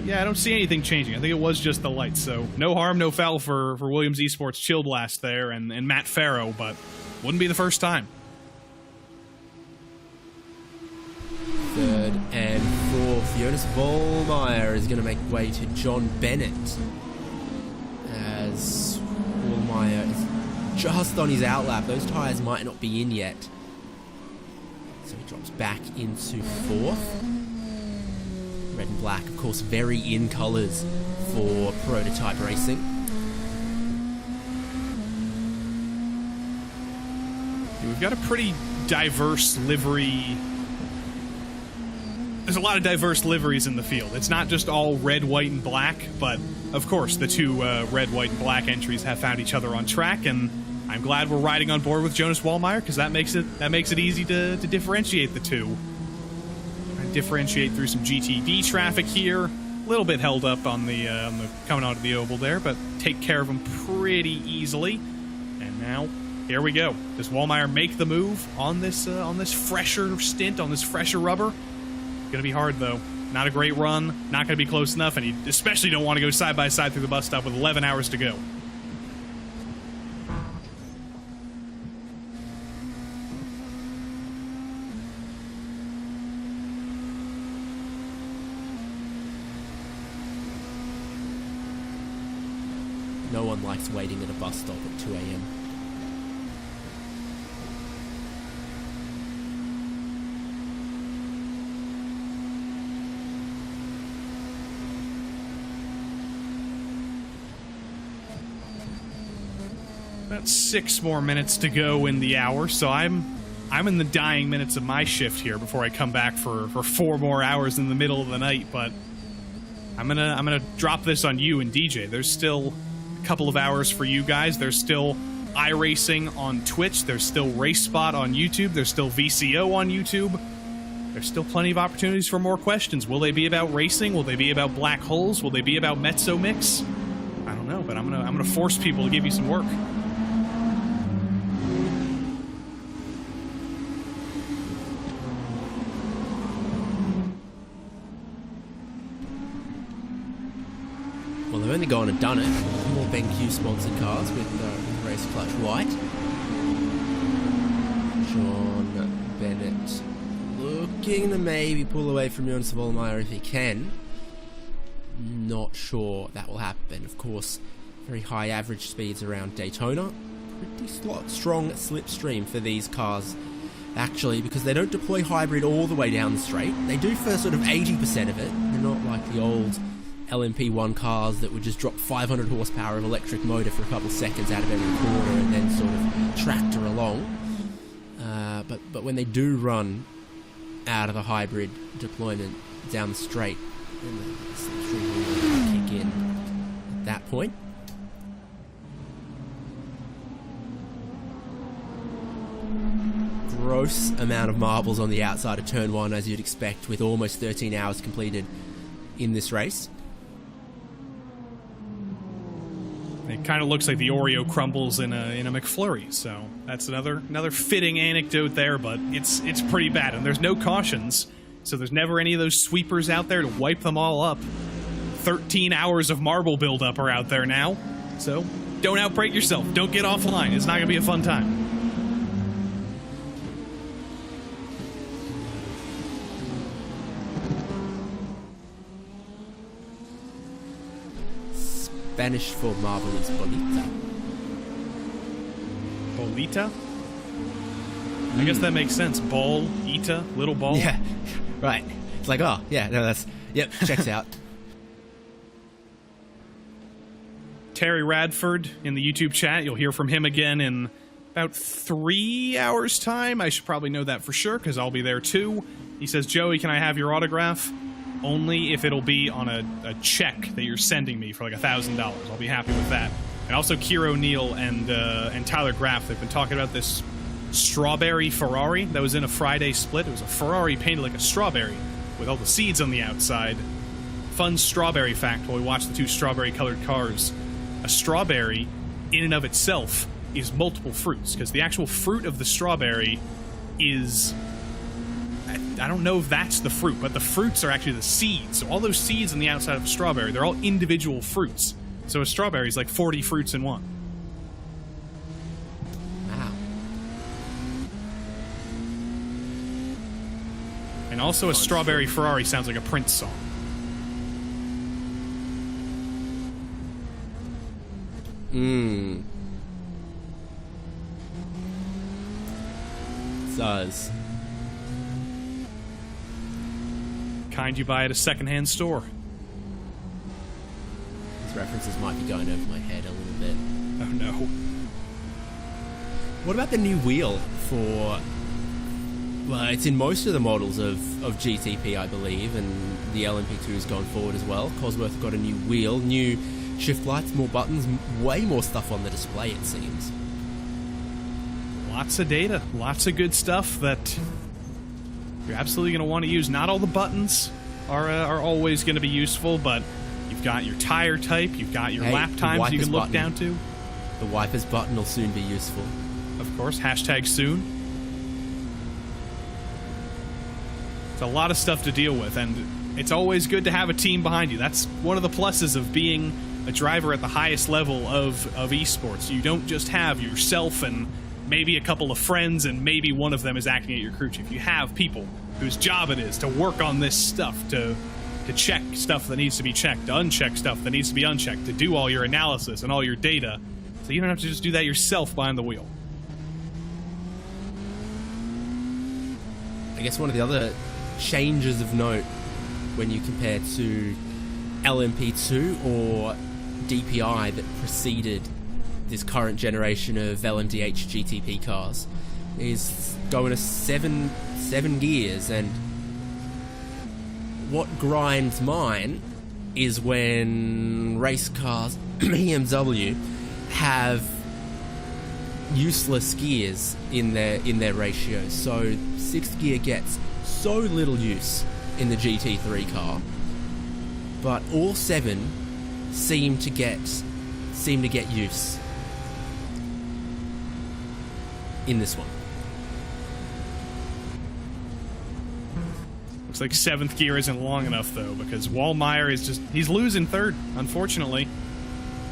Yeah, I don't see anything changing. I think it was just the lights, so no harm, no foul for Williams Esports Chill Blast there and Matt Farrow, but wouldn't be the first time. Third and fourth, Jonas Vollmeyer is going to make way to John Bennett as Vollmeyer is just on his outlap. Those tyres might not be in yet, so he drops back into fourth. Red and black, of course, very in colours for prototype racing. We've got a pretty diverse livery. There's a lot of diverse liveries in the field. It's not just all red, white, and black, but of course the two red, white, and black entries have found each other on track, and I'm glad we're riding on board with Jonas Vollmeyer, because that makes it easy to differentiate the two. Differentiate through some GTD traffic here. A little bit held up on the coming onto the oval there, but take care of them pretty easily. And now here we go. Does Vollmeyer make the move on this fresher stint, on this fresher rubber? Gonna be hard though. Not a great run, not going to be close enough, and you especially don't want to go side by side through the bus stop with 11 hours to go. No one likes waiting at a bus stop at 2 a.m. About 6 more minutes to go in the hour, so I'm in the dying minutes of my shift here before I come back for 4 more hours in the middle of the night. But I'm gonna drop this on you and DJ. There's still a couple of hours for you guys. There's still iRacing on Twitch. There's still RaceSpot on YouTube. There's still VCO on YouTube. There's still plenty of opportunities for more questions. Will they be about racing? Will they be about black holes? Will they be about Mezzo Mix? I don't know, but I'm gonna force people to give you some work. Well, they've only gone and done it. More BenQ sponsored cars with Race Clutch White. John Bennett looking to maybe pull away from Jonas Vollmeyer if he can. Not sure that will happen. Of course, very high average speeds around Daytona. Pretty strong slipstream for these cars, actually, because they don't deploy hybrid all the way down the straight. They do for sort of 80% of it. They're not like the old LMP1 cars that would just drop 500 horsepower of electric motor for a couple seconds out of every corner and then sort of tractor along. But when they do run out of a hybrid deployment down the straight, then the slipstream will kick in at that point. Gross amount of marbles on the outside of turn 1, as you'd expect, with almost 13 hours completed in this race. It kind of looks like the Oreo crumbles in a McFlurry, so that's another fitting anecdote there, but it's pretty bad, and there's no cautions, so there's never any of those sweepers out there to wipe them all up. 13 hours of marble buildup are out there now, so don't outbreak yourself. Don't get offline. It's not going to be a fun time. Spanish for marble is bolita. Bolita? I guess that makes sense. Ball, Ita, little ball. Yeah, right. It's like, oh, yeah, no, that's, yep, checks out. Terry Radford in the YouTube chat. You'll hear from him again in about 3 hours' time. I should probably know that for sure, because I'll be there too. He says, Joey, can I have your autograph? Only if it'll be on a check that you're sending me for like $1,000. I'll be happy with that. And also Keir O'Neill and Tyler Graff, they've been talking about this strawberry Ferrari that was in a Friday split. It was a Ferrari painted like a strawberry with all the seeds on the outside. Fun strawberry fact while we watch the two strawberry colored cars. A strawberry in and of itself is multiple fruits, because the actual fruit of the strawberry is, I don't know if that's the fruit, but the fruits are actually the seeds. So all those seeds on the outside of a strawberry, they're all individual fruits. So a strawberry is like 40 fruits in one. Wow. And also a strawberry Ferrari sounds like a Prince song. Mmm. Does. Kind you buy at a secondhand store. These references might be going over my head a little bit. Oh no. What about the new wheel for... Well, it's in most of the models of GTP, I believe, and the LMP2 has gone forward as well. Cosworth got a new wheel, new shift lights, more buttons, way more stuff on the display, it seems. Lots of data, lots of good stuff that you're absolutely going to want to use. Not all the buttons are always going to be useful, but you've got your tire type, you've got your lap times you can look down to. The wipers button will soon be useful. Of course, hashtag soon. It's a lot of stuff to deal with, and it's always good to have a team behind you. That's one of the pluses of being a driver at the highest level of esports. You don't just have yourself and maybe a couple of friends and maybe one of them is acting at your crew chief. You have people whose job it is to work on this stuff, to check stuff that needs to be checked, to uncheck stuff that needs to be unchecked, to do all your analysis and all your data. So you don't have to just do that yourself behind the wheel. I guess one of the other changes of note when you compare to LMP2 or DPI that preceded this current generation of LMDH GTP cars is going to seven gears, and what grinds mine is when race cars BMW have useless gears in their ratios. So 6th gear gets so little use in the GT3 car, but all 7 seem to get use in this one. Looks like 7th gear isn't long enough, though, because Wallmeyer he's losing 3rd, unfortunately.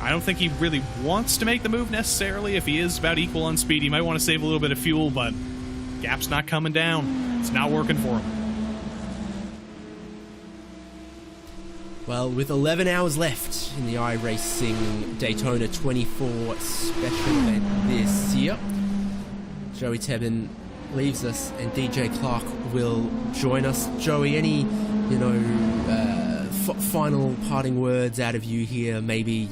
I don't think he really wants to make the move necessarily. If he is about equal on speed, he might want to save a little bit of fuel, but gap's not coming down. It's not working for him. Well, with 11 hours left in the iRacing Daytona 24 special event this year, Joey Tebbin leaves us and DJ Clark will join us. Joey, any, final parting words out of you here? Maybe,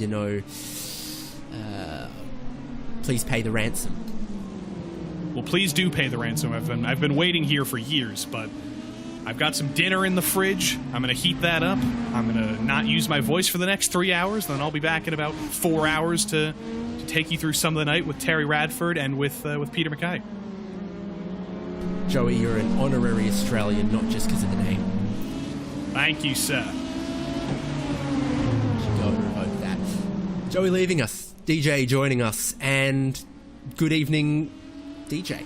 please pay the ransom. Well, please do pay the ransom. I've been waiting here for years, but I've got some dinner in the fridge. I'm going to heat that up. I'm going to not use my voice for the next 3 hours. Then I'll be back in about 4 hours to take you through some of the night with Terry Radford and with Peter McKay. Joey, you're an honorary Australian, not just because of the name. Thank you, sir. Go and revoke that. Joey leaving us, DJ joining us, and good evening, DJ.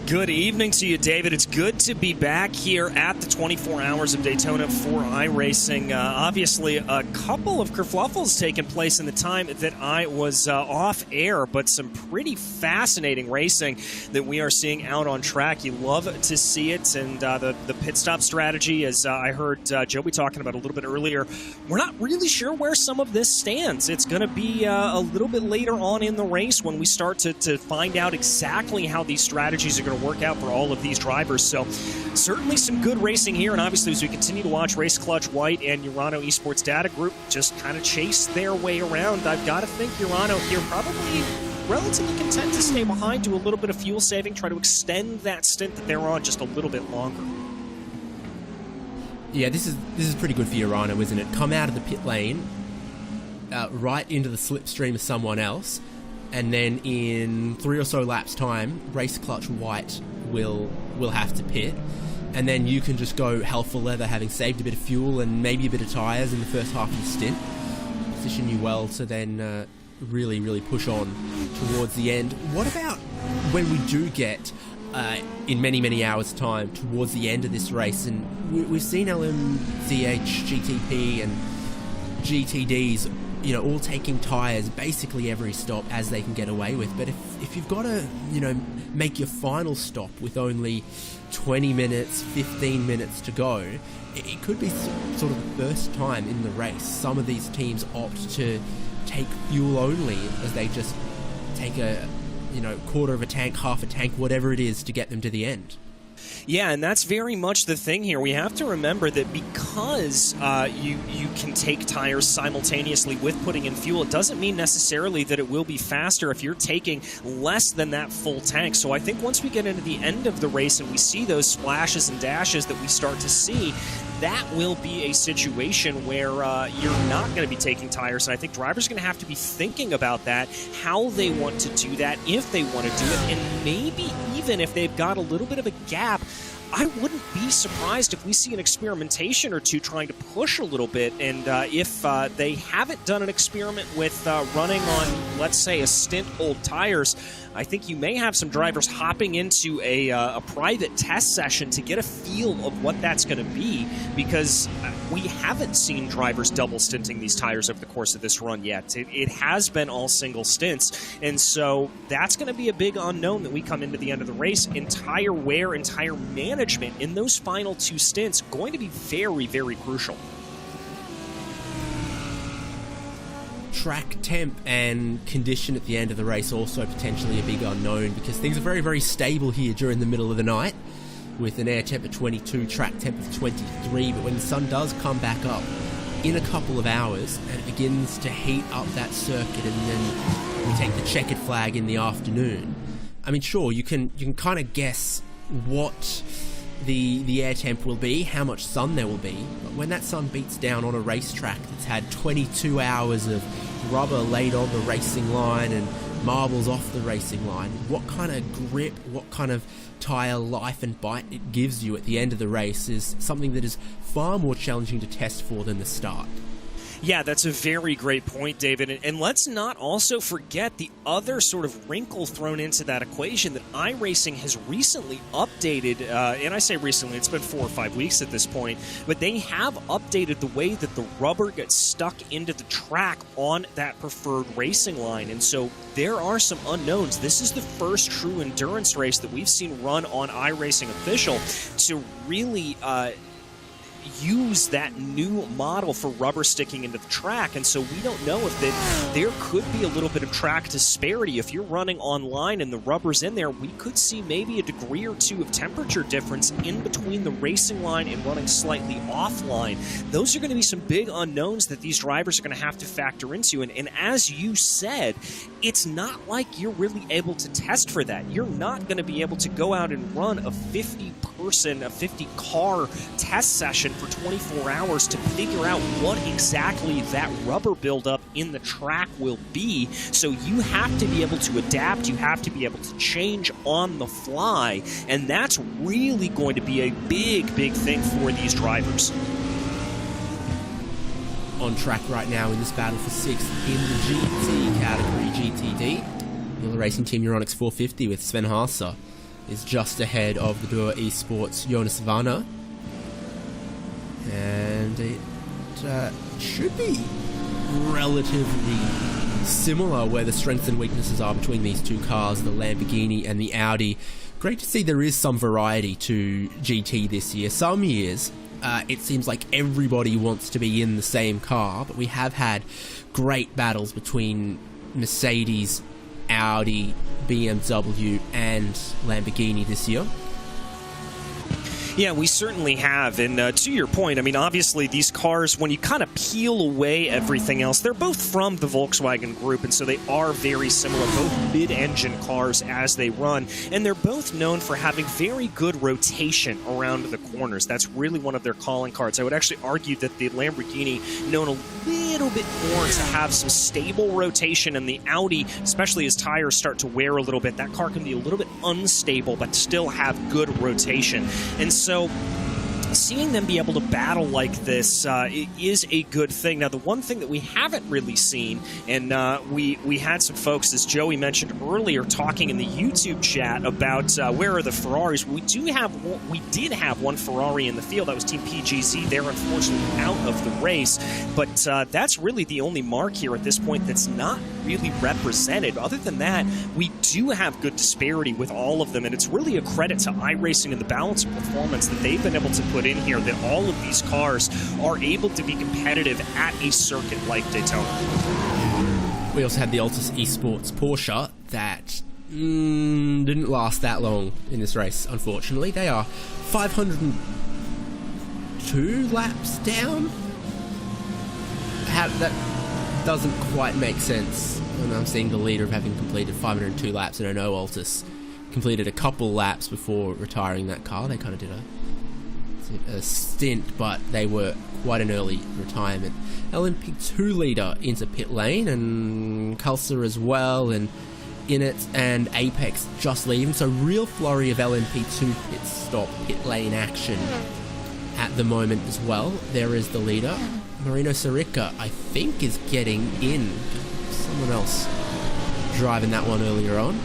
Good evening to you, David. It's good to be back here at the 24 Hours of Daytona for iRacing. Obviously, a couple of kerfluffles taking place in the time that I was off air, but some pretty fascinating racing that we are seeing out on track. You love to see it, and the pit stop strategy, as I heard Joey talking about a little bit earlier, we're not really sure where some of this stands. It's going to be a little bit later on in the race when we start to find out exactly how these strategies are going to work out for all of these drivers. So certainly some good racing here, and obviously as we continue to watch Race Clutch White and Urano Esports Data Group just kind of chase their way around, I've got to think Urano here probably relatively content to stay behind, do a little bit of fuel saving, try to extend that stint that they're on just a little bit longer. Yeah, this is pretty good for Urano, isn't it? Come out of the pit lane, right into the slipstream of someone else, and then in 3 or so laps time, Race Clutch White will have to pit, and then you can just go hell for leather, having saved a bit of fuel and maybe a bit of tyres in the first half of the stint. Position you well to then really, really push on towards the end. What about when we do get, in many, many hours' time, towards the end of this race, and we've seen LMDH, GTP and GTDs all taking tyres basically every stop as they can get away with. But if you've got to, make your final stop with only 20 minutes, 15 minutes to go, it could be sort of the first time in the race some of these teams opt to take fuel only, as they just take a, quarter of a tank, half a tank, whatever it is, to get them to the end. Yeah, and that's very much the thing here. We have to remember that because you can take tires simultaneously with putting in fuel, it doesn't mean necessarily that it will be faster if you're taking less than that full tank. So I think once we get into the end of the race and we see those splashes and dashes that we start to see, that will be a situation where you're not going to be taking tires. And I think drivers are going to have to be thinking about that, how they want to do that, if they want to do it, and maybe even if they've got a little bit of a gap I wouldn't be surprised if we see an experimentation or two trying to push a little bit. And if they haven't done an experiment with running on, let's say, a stint old tires, I think you may have some drivers hopping into a private test session to get a feel of what that's going to be, because we haven't seen drivers double stinting these tires over the course of this run yet. It has been all single stints, and so that's going to be a big unknown that we come into the end of the race. Entire wear, entire management in those final 2 stints going to be very, very crucial. Track temp and condition at the end of the race also potentially a big unknown, because things are very, very stable here during the middle of the night with an air temp of 22, track temp of 23, but when the sun does come back up in a couple of hours and it begins to heat up that circuit, and then we take the checkered flag in the afternoon, I mean, sure, you can kind of guess what the air temp will be, how much sun there will be, but when that sun beats down on a racetrack that's had 22 hours of rubber laid on the racing line and marbles off the racing line, what kind of grip, what kind of tyre life and bite it gives you at the end of the race is something that is far more challenging to test for than the start. Yeah, that's a very great point, David. And let's not also forget the other sort of wrinkle thrown into that equation that iRacing has recently updated. And I say recently, it's been 4 or 5 weeks at this point. But they have updated the way that the rubber gets stuck into the track on that preferred racing line. And so there are some unknowns. This is the first true endurance race that we've seen run on iRacing Official to really use that new model for rubber sticking into the track, and so we don't know if there could be a little bit of track disparity. If you're running online and the rubber's in there, we could see maybe a degree or 2 of temperature difference in between the racing line and running slightly offline. Those are going to be some big unknowns that these drivers are going to have to factor into, and as you said, it's not like you're really able to test for that. You're not going to be able to go out and run a 50-car test session for 24 hours to figure out what exactly that rubber buildup in the track will be. So you have to be able to adapt, you have to be able to change on the fly, and that's really going to be a big, big thing for these drivers. On track right now in this battle for 6th in the GT category, GTD, the racing team Euronics 450 with Sven Haase is just ahead of the Duo Esports Jonas Vanna, and it should be relatively similar where the strengths and weaknesses are between these two cars, the Lamborghini and the Audi. Great to see there is some variety to GT this year. Some years it seems like everybody wants to be in the same car, but we have had great battles between Mercedes, Audi, BMW and Lamborghini this year. Yeah, we certainly have, and to your point, I mean, obviously these cars, when you kind of peel away everything else, they're both from the Volkswagen Group, and so they are very similar, both mid-engine cars as they run, and they're both known for having very good rotation around the corners. That's really one of their calling cards. I would actually argue that the Lamborghini known a little bit more to have some stable rotation, and the Audi, especially as tires start to wear a little bit, that car can be a little bit unstable but still have good rotation. And so seeing them be able to battle like this is a good thing. Now, the one thing that we haven't really seen, and we had some folks, as Joey mentioned earlier, talking in the YouTube chat about where are the Ferraris. We did have one Ferrari in the field. That was Team PGZ. They're unfortunately out of the race, but that's really the only mark here at this point that's not really represented. Other than that, we do have good disparity with all of them, and it's really a credit to iRacing and the balance of performance that they've been able to put in here, that all of these cars are able to be competitive at a circuit like Daytona. We also had the Altus Esports Porsche that didn't last that long in this race, unfortunately. They are 502 laps down. That doesn't quite make sense when I'm seeing the leader of having completed 502 laps, and I know Altus completed a couple laps before retiring that car. They kind of did a stint, but they were quite an early retirement. LMP2 leader into pit lane, and Kulsa as well, and in it, and Apex just leaving. So real flurry of LMP2 pit stop, pit lane action at the moment as well. There is the leader. Marino Sirica, I think, is getting in. Someone else driving that one earlier on.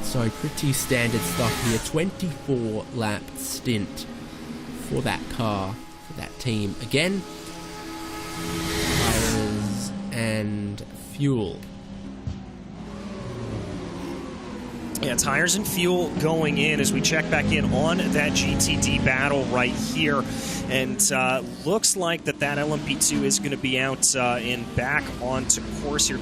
So pretty standard stuff here. 24 lap stint for that car, for that team. Again, tires and fuel. Yeah, tires and fuel going in as we check back in on that GTD battle right here. And looks like that LMP2 is going to be out and back onto course here.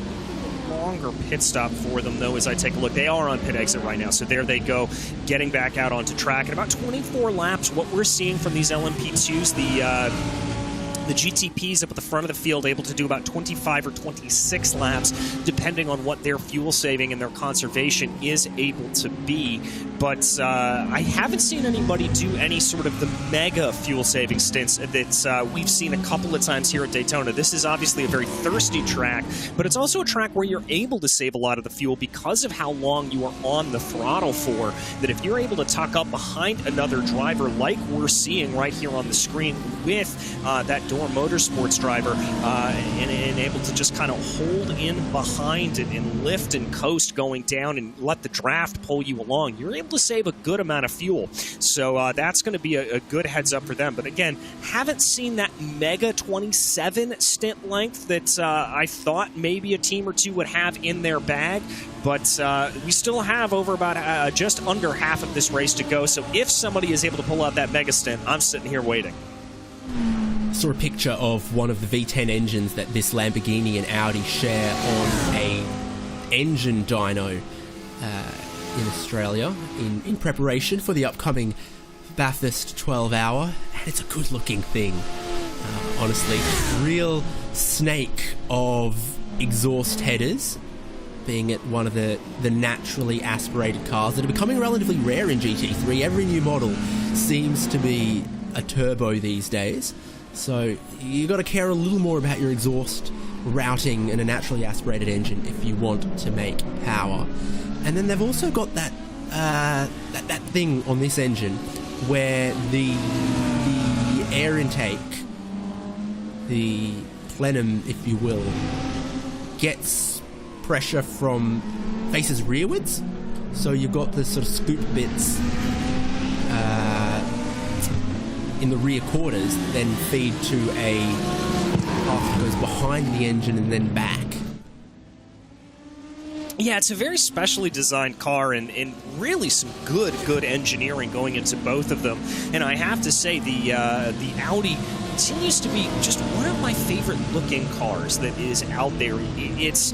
Longer pit stop for them, though, as I take a look. They are on pit exit right now, so there they go, getting back out onto track. In about 24 laps, what we're seeing from these LMP2s, the GTPs up at the front of the field able to do about 25 or 26 laps, depending on what their fuel saving and their conservation is able to be. But I haven't seen anybody do any sort of the mega fuel saving stints that we've seen a couple of times here at Daytona. This is obviously a very thirsty track, but it's also a track where you're able to save a lot of the fuel because of how long you are on the throttle for, that if you're able to tuck up behind another driver like we're seeing right here on the screen with that Motorsports driver and able to just kind of hold in behind it and lift and coast going down and let the draft pull you along, you're able to save a good amount of fuel. So that's going to be a good heads up for them. But again, haven't seen that mega 27 stint length that I thought maybe a team or two would have in their bag. But we still have over about just under half of this race to go. So if somebody is able to pull out that mega stint, I'm sitting here waiting. Saw a picture of one of the V10 engines that this Lamborghini and Audi share on a engine dyno in Australia in preparation for the upcoming Bathurst 12-hour, and it's a good looking thing, honestly. Real snake of exhaust headers, being it one of the naturally aspirated cars that are becoming relatively rare in GT3. Every new model seems to be a turbo these days. So you got to care a little more about your exhaust routing in a naturally aspirated engine if you want to make power. And then they've also got that that thing on this engine where the air intake, the plenum, if you will, gets pressure from faces rearwards. So you've got the sort of scoop bits in the rear quarters then feed to a path that goes behind the engine and then back. Yeah, it's a very specially designed car and really some good engineering going into both of them. And I have to say, the Audi continues to be just one of my favorite looking cars that is out there. It's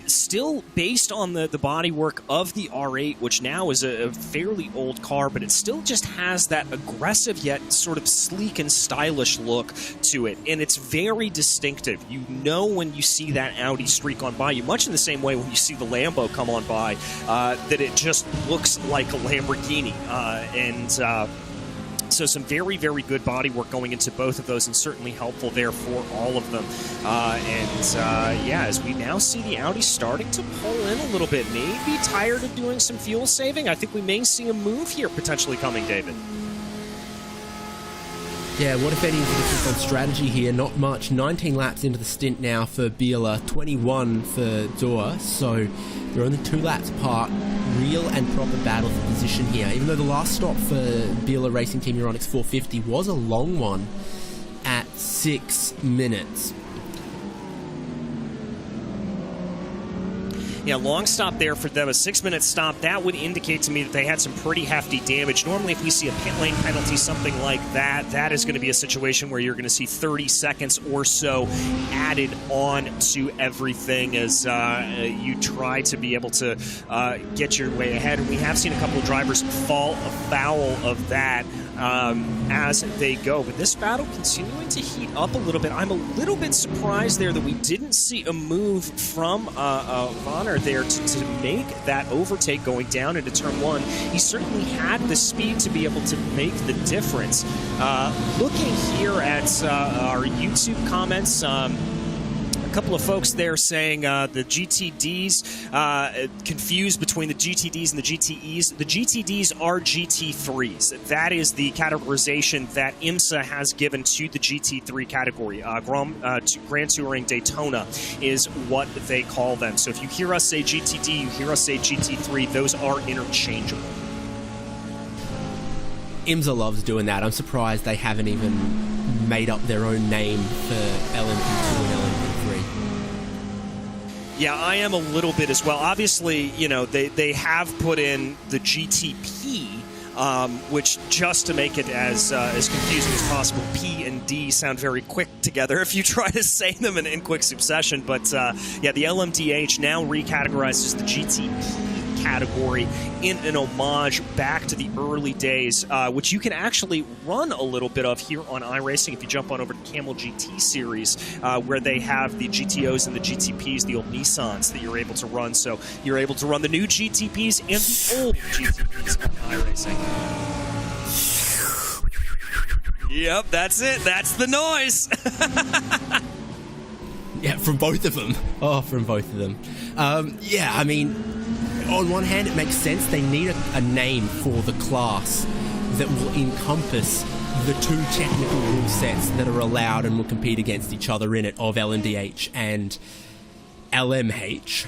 still based on the bodywork of the R8, which now is a fairly old car, but it still just has that aggressive yet sort of sleek and stylish look to it, and it's very distinctive. You know when you see that Audi streak on by you, much in the same way when you see the Lambo come on by, that it just looks like a Lamborghini, so some very good bodywork going into both of those, and certainly helpful there for all of them. Yeah, as we now see the Audi starting to pull in a little bit, maybe tired of doing some fuel saving. I think we may see a move here potentially coming, David. Yeah, what if any is the difference on strategy here? Not much. 19 laps into the stint now for Biela, 21 for Dor, so they're only 2 laps apart. Real and proper battle for position here, even though the last stop for Biela Racing Team Euronics 450 was a long one at 6 minutes. Yeah, long stop there for them, a 6-minute stop. That would indicate to me that they had some pretty hefty damage. Normally, if we see a pit lane penalty, something like that, that is going to be a situation where you're going to see 30 seconds or so added on to everything as you try to be able to get your way ahead. And we have seen a couple of drivers fall afoul of that as they go. But this battle continuing to heat up a little bit. I'm a little bit surprised there that we didn't see a move from Vonner there to make that overtake going down into turn 1. He certainly had the speed to be able to make the difference. Looking here at our YouTube comments, couple of folks there saying the GTDs, confused between the GTDs and the GTEs. The GTDs are GT3s. That is the categorization that IMSA has given to the GT3 category. Grand Touring Daytona is what they call them. So if you hear us say GTD, you hear us say GT3, those are interchangeable. IMSA loves doing that. I'm surprised they haven't even made up their own name for LMP2 and LMP3. Yeah, I am a little bit as well. Obviously, you know, they have put in the GTP, which, just to make it as confusing as possible, P and D sound very quick together if you try to say them in quick succession. But, yeah, the LMDH now recategorized as the GTP category in an homage back to the early days, which you can actually run a little bit of here on iRacing if you jump on over to Camel GT series, where they have the GTOs and the GTPs, the old Nissans that you're able to run. So you're able to run the new GTPs and the old GTPs on iRacing. Yep, that's it. That's the noise. Yeah, from both of them. Oh, from both of them. Yeah, I mean, on one hand, it makes sense. They need a name for the class that will encompass the two technical rule sets that are allowed and will compete against each other in it, of LMDH and LMH.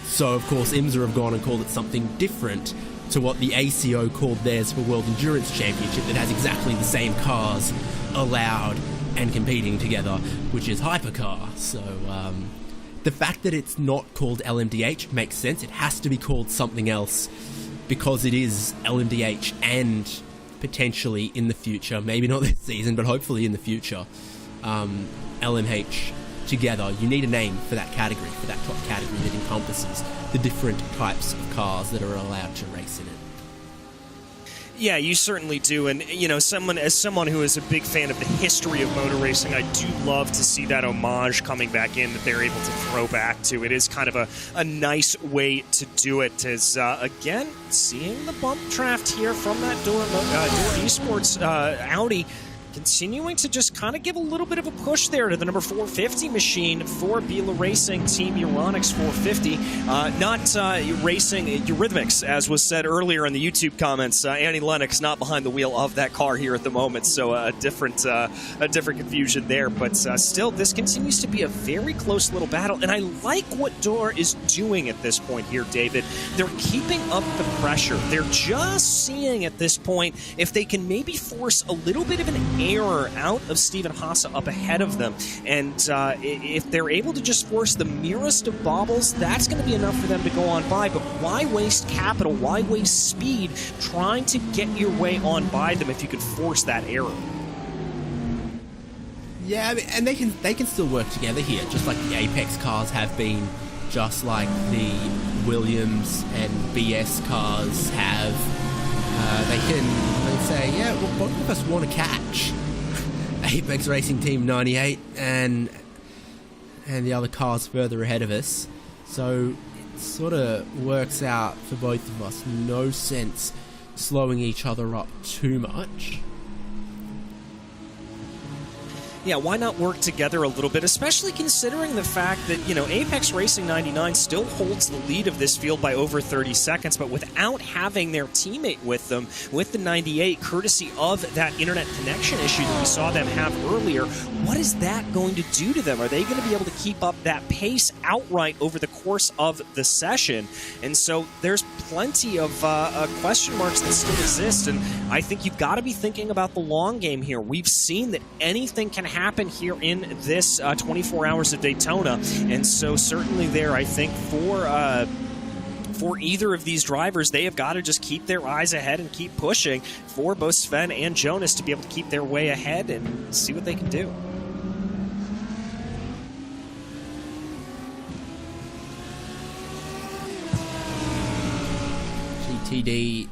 So, of course, IMSA have gone and called it something different to what the ACO called theirs for World Endurance Championship, that has exactly the same cars allowed and competing together, which is Hypercar. So, the fact that it's not called LMDH makes sense. It has to be called something else because it is LMDH and potentially in the future, maybe not this season, but hopefully in the future, LMH together. You need a name for that category, for that top category that encompasses the different types of cars that are allowed to race in it. Yeah, you certainly do. And, you know, as someone who is a big fan of the history of motor racing, I do love to see that homage coming back in that they're able to throw back to. It is kind of a nice way to do it. As, again, seeing the bump draft here from that Door Esports Audi, continuing to just kind of give a little bit of a push there to the number 450 machine for Bila Racing Team Euronics 450. Not racing Eurythmics, as was said earlier in the YouTube comments. Annie Lennox not behind the wheel of that car here at the moment, so a different confusion there. But still, this continues to be a very close little battle, and I like what Door is doing at this point here, David. They're keeping up the pressure. They're just seeing at this point if they can maybe force a little bit of an error out of Steven Haase up ahead of them. And if they're able to just force the merest of bobbles, that's going to be enough for them to go on by. But why waste capital? Why waste speed trying to get your way on by them if you could force that error? Yeah, I mean, and they can still work together here, just like the Apex cars have been, just like the Williams and BS cars have. They can say, yeah, well, both of us want to catch Apex Racing Team 98 and the other cars further ahead of us. So it sort of works out for both of us. No sense slowing each other up too much. Yeah, why not work together a little bit, especially considering the fact that, you know, Apex Racing 99 still holds the lead of this field by over 30 seconds, but without having their teammate with them, with the 98, courtesy of that internet connection issue that we saw them have earlier, what is that going to do to them? Are they going to be able to keep up that pace outright over the course of the session? And so there's plenty of question marks that still exist, and I think you've got to be thinking about the long game here. We've seen that anything can happen here in this 24 hours of Daytona, and so certainly there, I think, for either of these drivers, they have got to just keep their eyes ahead and keep pushing for both Sven and Jonas to be able to keep their way ahead and see what they can do. GTD,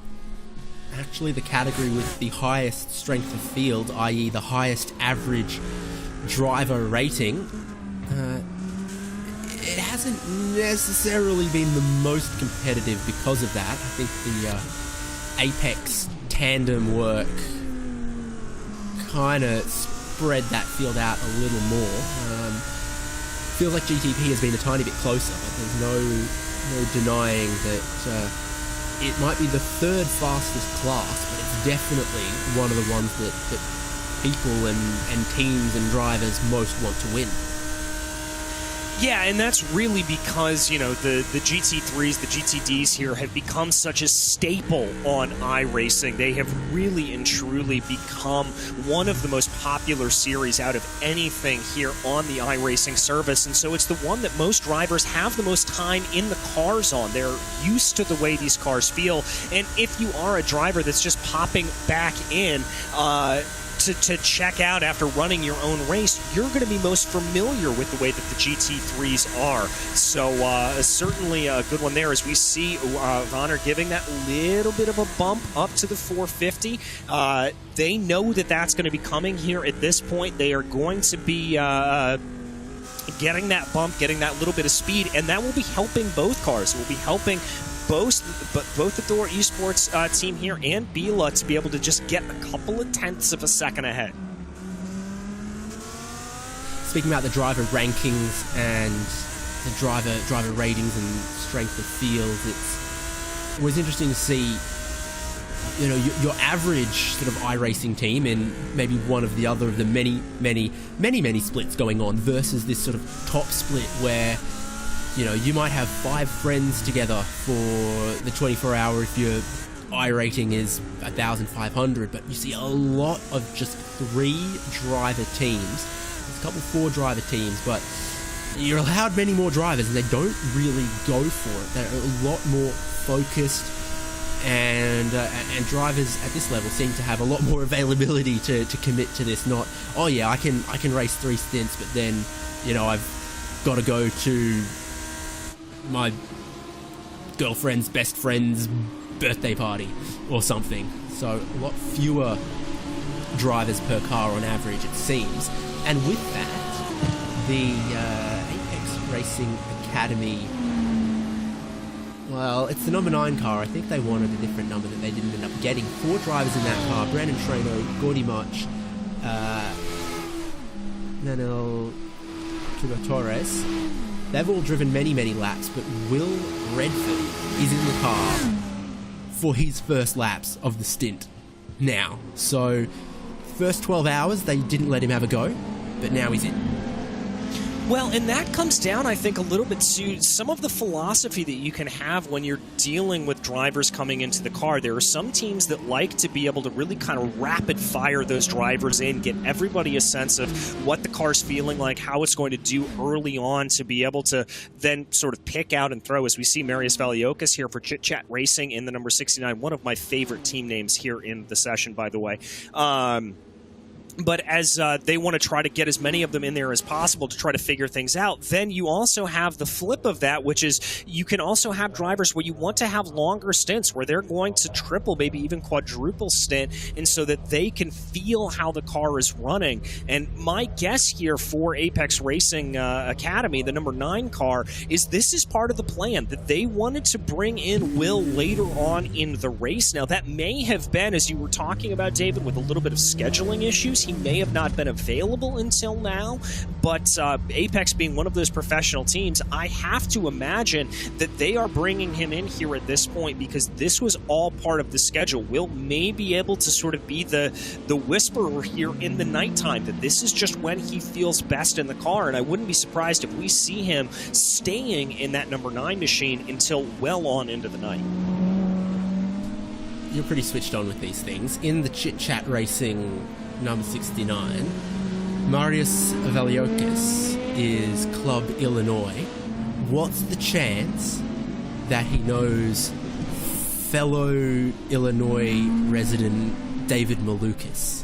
actually the category with the highest strength of field, i.e. the highest average driver rating. It hasn't necessarily been the most competitive because of that. I think the Apex tandem work kind of spread that field out a little more. feels like GTP has been a tiny bit closer, but there's no denying that it might be the third fastest class, but it's definitely one of the ones that people and teams and drivers most want to win. Yeah, and that's really because, you know, the GT3s, the GTDs here have become such a staple on iRacing. They have really and truly become one of the most popular series out of anything here on the iRacing service, and so it's the one that most drivers have the most time in the cars on. They're used to the way these cars feel, and if you are a driver that's just popping back in, to check out after running your own race, you're going to be most familiar with the way that the GT3s are. So certainly a good one there as we see Vonner giving that little bit of a bump up to the 450. They know that that's going to be coming here at this point. They are going to be getting that bump, getting that little bit of speed, and that will be helping both cars. It will be helping both the Thor Esports team here and Bila to be able to just get a couple of tenths of a second ahead. Speaking about the driver rankings and the driver ratings and strength of field, it was interesting to see, you know, your average sort of iRacing team in maybe one of the other of the many splits going on versus this sort of top split where, you know, you might have 5 friends together for the 24-hour if your iRating is 1,500, but you see a lot of just 3 driver teams. There's a couple 4 driver teams, but you're allowed many more drivers, and they don't really go for it. They're a lot more focused, and drivers at this level seem to have a lot more availability to commit to this. Not, oh yeah, I can race 3 stints, but then, you know, I've got to go to my girlfriend's best friend's birthday party or something. So a lot fewer drivers per car on average, it seems. And with that, the Apex Racing Academy, well, it's the number 9 car. I think they wanted a different number that they didn't end up getting. 4 drivers in that car: Brandon Treno, Gordy Much, Nanel Torres. They've all driven many laps, but Will Redford is in the car for his first laps of the stint now. So, first 12 hours, they didn't let him have a go, but now he's in. Well, and that comes down, I think, a little bit to some of the philosophy that you can have when you're dealing with drivers coming into the car. There are some teams that like to be able to really kind of rapid fire those drivers in, get everybody a sense of what the car's feeling like, how it's going to do early on, to be able to then sort of pick out and throw, as we see Marius Valiokis here for Chit Chat Racing in the number 69, one of my favorite team names here in the session, by the way. But as they want to try to get as many of them in there as possible to try to figure things out, then you also have the flip of that, which is you can also have drivers where you want to have longer stints, where they're going to triple, maybe even quadruple stint, and so that they can feel how the car is running. And my guess here for Apex Racing Academy, the number 9 car, is this is part of the plan, that they wanted to bring in Will later on in the race. Now, that may have been, as you were talking about, David, with a little bit of scheduling issues. He may have not been available until now, but Apex being one of those professional teams, I have to imagine that they are bringing him in here at this point because this was all part of the schedule. Will may be able to sort of be the whisperer here in the nighttime, that this is just when he feels best in the car, and I wouldn't be surprised if we see him staying in that number 9 machine until well on into the night. You're pretty switched on with these things. In the Chit Chat Racing number 69, Marius Valiokis is Club Illinois. What's the chance that he knows fellow Illinois resident David Malukas?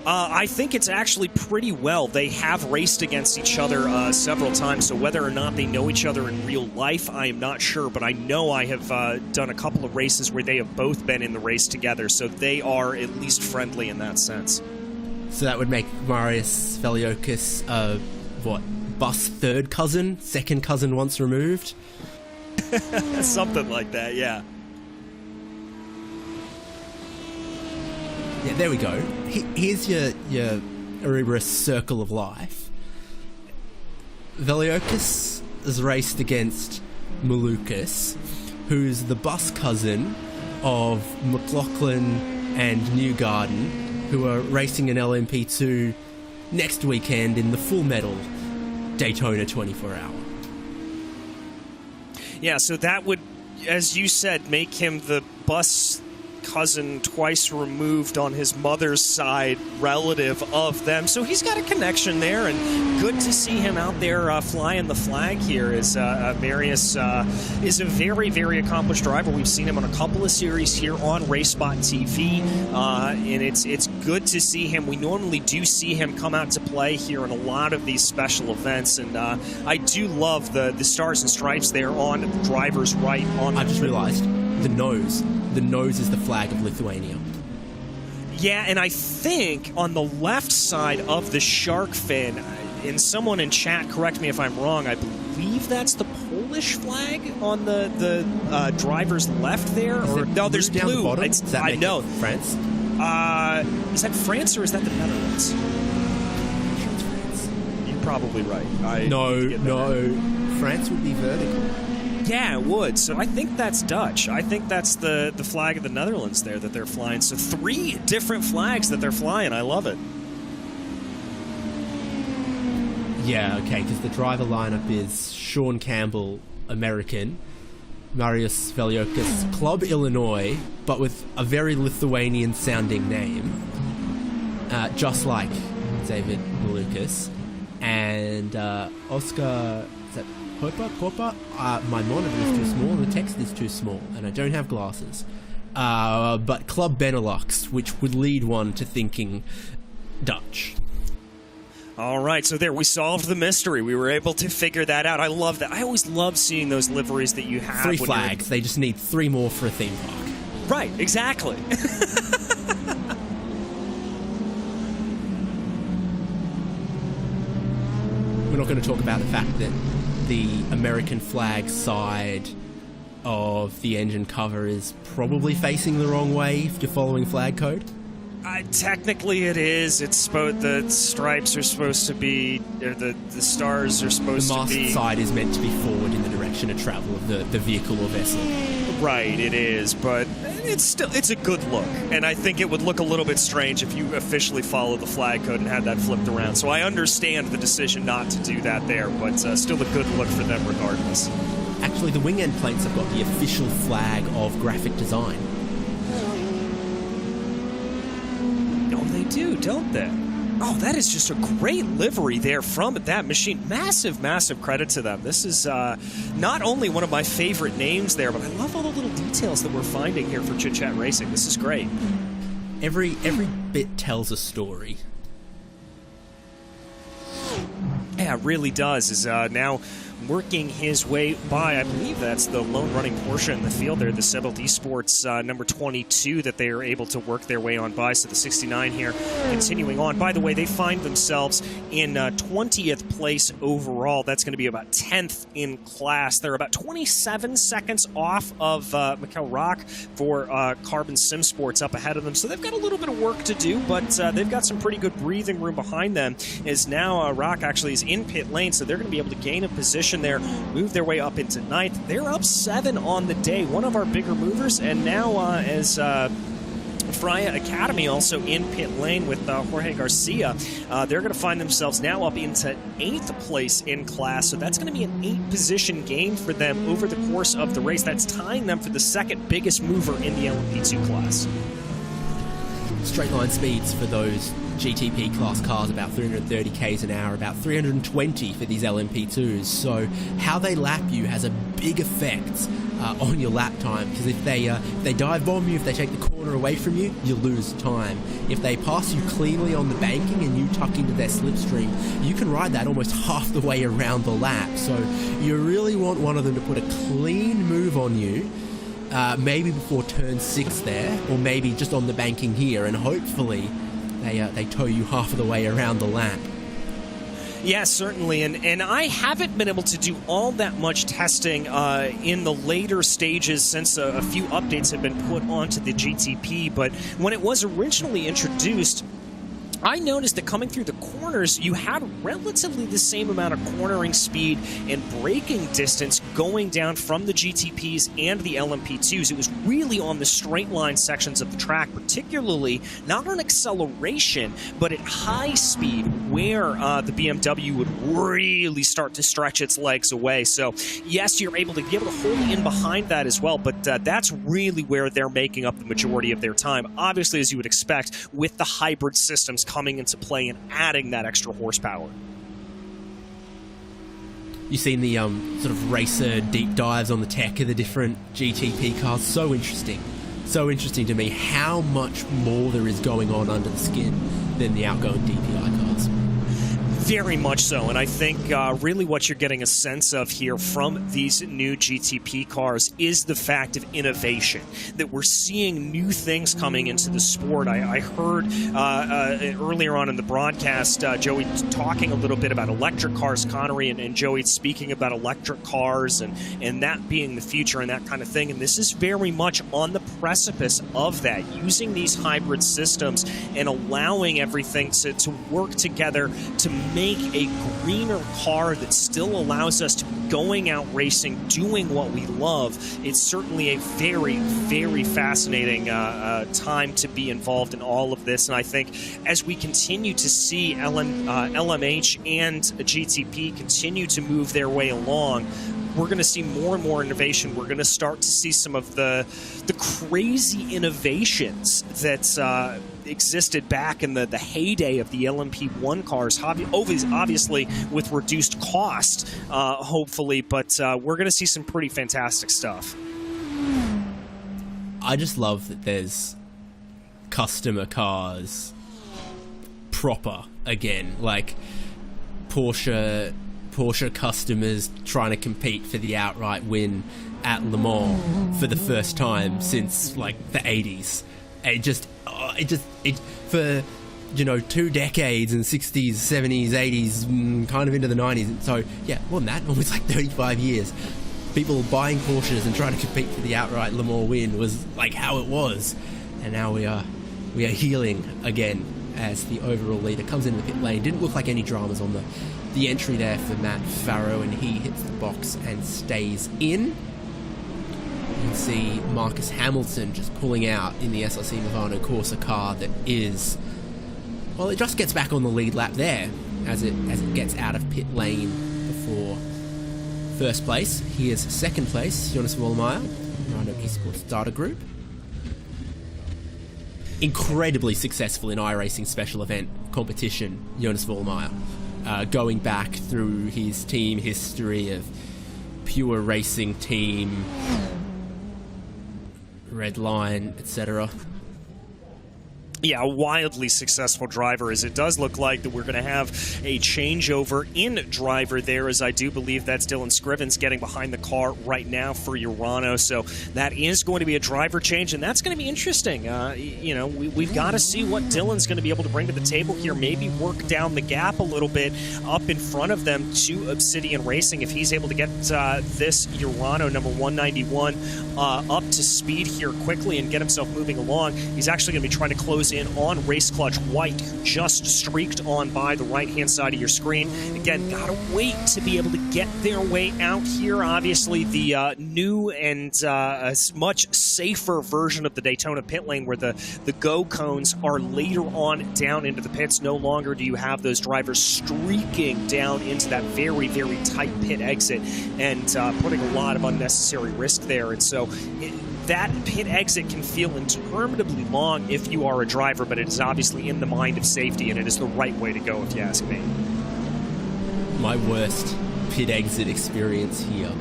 I think it's actually pretty well. They have raced against each other several times, so whether or not they know each other in real life, I am not sure, but I know I have done a couple of races where they have both been in the race together, so they are at least friendly in that sense. So that would make Marius Valiokis, Bus third cousin, second cousin once removed? Something like that, yeah. Yeah, there we go. Here's your Erebus circle of life. Veliokis has raced against Malukas, who's the bus cousin of McLaughlin and Newgarden, who are racing an LMP2 next weekend in the full medal Daytona 24-hour. Yeah, so that would, as you said, make him the bus cousin twice removed on his mother's side relative of them. So he's got a connection there, and good to see him out there flying the flag here, as Marius is a very, very accomplished driver. We've seen him on a couple of series here on RaceSpotTV, and it's good to see him. We normally do see him come out to play here in a lot of these special events, and I do love the stars and stripes there on the driver's right. I just realized the nose. The nose is the flag of Lithuania. Yeah, and I think on the left side of the shark fin, and someone in chat, correct me if I'm wrong, I believe that's the Polish flag on the driver's left there. Or no, there's blue. The does that I know. France? Is that France or is that the Netherlands? France. You're probably right. No. France would be vertical. Yeah, it would. So I think that's Dutch. I think that's the flag of the Netherlands there that they're flying. So 3 different flags that they're flying. I love it. Yeah, okay, because the driver lineup is Sean Campbell, American, Marius Veliokis, Club Illinois, but with a very Lithuanian-sounding name, just like David Malukas, and Oscar... Is that Kopa? My monitor is too small, the text is too small, and I don't have glasses. But Club Benelux, which would lead one to thinking Dutch. All right, so there, we solved the mystery. We were able to figure that out. I love that. I always love seeing those liveries that you have. 3 flags. They just need 3 more for a theme park. Right, exactly. We're not going to talk about the fact that the American flag side of the engine cover is probably facing the wrong way if you're following flag code. Technically it is. It's the stripes are supposed to be, or the stars are supposed to be... The mast side is meant to be forward in the direction of travel of the vehicle or vessel. Right, it is, but it's a good look, and I think it would look a little bit strange if you officially followed the flag code and had that flipped around. So I understand the decision not to do that there, but still a good look for them regardless. Actually, the wing end plates have got the official flag of graphic design. Oh, they do, don't they? Oh, that is just a great livery there from that machine. Massive, massive credit to them. This is not only one of my favorite names there, but I love all the little details that we're finding here for Chit Chat Racing. This is great. Every bit tells a story. Yeah, it really does. Is now working his way by, I believe that's the lone running Porsche in the field there, the Seville Esports number 22 that they are able to work their way on by. So the 69 here continuing on. By the way, they find themselves in 20th place overall. That's going to be about 10th in class. They're about 27 seconds off of Mikel Rock for Carbon Sim Sports up ahead of them. So they've got a little bit of work to do, but they've got some pretty good breathing room behind them, as now Rock actually is in pit lane, so they're going to be able to gain a position there, move their way up into 9th. They're up 7 on the day, one of our bigger movers, and now as Freya Academy also in pit lane with Jorge Garcia, they're going to find themselves now up into 8th place in class, so that's going to be an 8-position gain for them over the course of the race. That's tying them for the 2nd biggest mover in the LMP2 class. Straight line speeds for those GTP class cars about 330 k's an hour, about 320 for these LMP2s. So how they lap you has a big effect on your lap time, because if they dive bomb you, if they take the corner away from you, you lose time. If they pass you cleanly on the banking and you tuck into their slipstream, you can ride that almost half the way around the lap. So you really want one of them to put a clean move on you, maybe before turn 6 there, or maybe just on the banking here, and hopefully they tow you half of the way around the lap. Yeah, certainly, and I haven't been able to do all that much testing in the later stages since a few updates have been put onto the GTP, but when it was originally introduced, I noticed that coming through the corners, you had relatively the same amount of cornering speed and braking distance going down from the GTPs and the LMP2s. It was really on the straight line sections of the track, particularly not on acceleration, but at high speed, where the BMW would really start to stretch its legs away. So yes, you're able to hold in behind that as well, but that's really where they're making up the majority of their time. Obviously, as you would expect, with the hybrid systems coming into play and adding that extra horsepower. You've seen the sort of racer deep dives on the tech of the different GTP cars. So interesting to me how much more there is going on under the skin than the outgoing DPI cars. Very much so, and I think really what you're getting a sense of here from these new GTP cars is the fact of innovation, that we're seeing new things coming into the sport. I heard earlier on in the broadcast, Joey talking a little bit about electric cars, Connery and Joey speaking about electric cars and that being the future and that kind of thing, and this is very much on the precipice of that, using these hybrid systems and allowing everything to work together to make a greener car that still allows us to be going out racing, doing what we love. It's certainly a very, very fascinating time to be involved in all of this. And I think as we continue to see LMH and GTP continue to move their way along, we're going to see more and more innovation. We're going to start to see some of the crazy innovations that existed back in the heyday of the LMP1 cars, obviously with reduced cost, hopefully, but we're going to see some pretty fantastic stuff. I just love that there's customer cars proper again, like Porsche customers trying to compete for the outright win at Le Mans for the first time since like the 80s. It for 2 decades in the 60s, 70s, 80s, kind of into the 90s. So yeah, more than that, almost like 35 years. People buying Porsches and trying to compete for the outright Le Mans win was like how it was, and now we are healing again as the overall leader comes into the pit lane. Didn't look like any dramas on the entry there for Matt Farrow, and he hits the box and stays in. You can see Marcus Hamilton just pulling out in the SRC Movano Corsa car that is, well, it just gets back on the lead lap there as it gets out of pit lane before first place. Here's second place, Jonas Vollmeyer, Rhino Esports Data Group. Incredibly successful in iRacing special event competition, Jonas Vollmeyer. Going back through his team history of Pure Racing Team, Red Line, etc. Yeah, a wildly successful driver, as it does look like that we're going to have a changeover in driver there, as I do believe that's Dylan Scrivens getting behind the car right now for Urano. So that is going to be a driver change, and that's going to be interesting. We've got to see what Dylan's going to be able to bring to the table here, maybe work down the gap a little bit up in front of them to Obsidian Racing. If he's able to get this Urano number 191 up to speed here quickly and get himself moving along, he's actually going to be trying to close in on Race Clutch White, who just streaked on by the right-hand side of your screen. Again, gotta wait to be able to get their way out here. Obviously, the new and a much safer version of the Daytona pit lane, where the go cones are later on down into the pits. No longer do you have those drivers streaking down into that very, very tight pit exit and putting a lot of unnecessary risk there. And so that pit exit can feel interminably long if you are a driver, but it is obviously in the mind of safety, and it is the right way to go, if you ask me. My worst pit exit experience here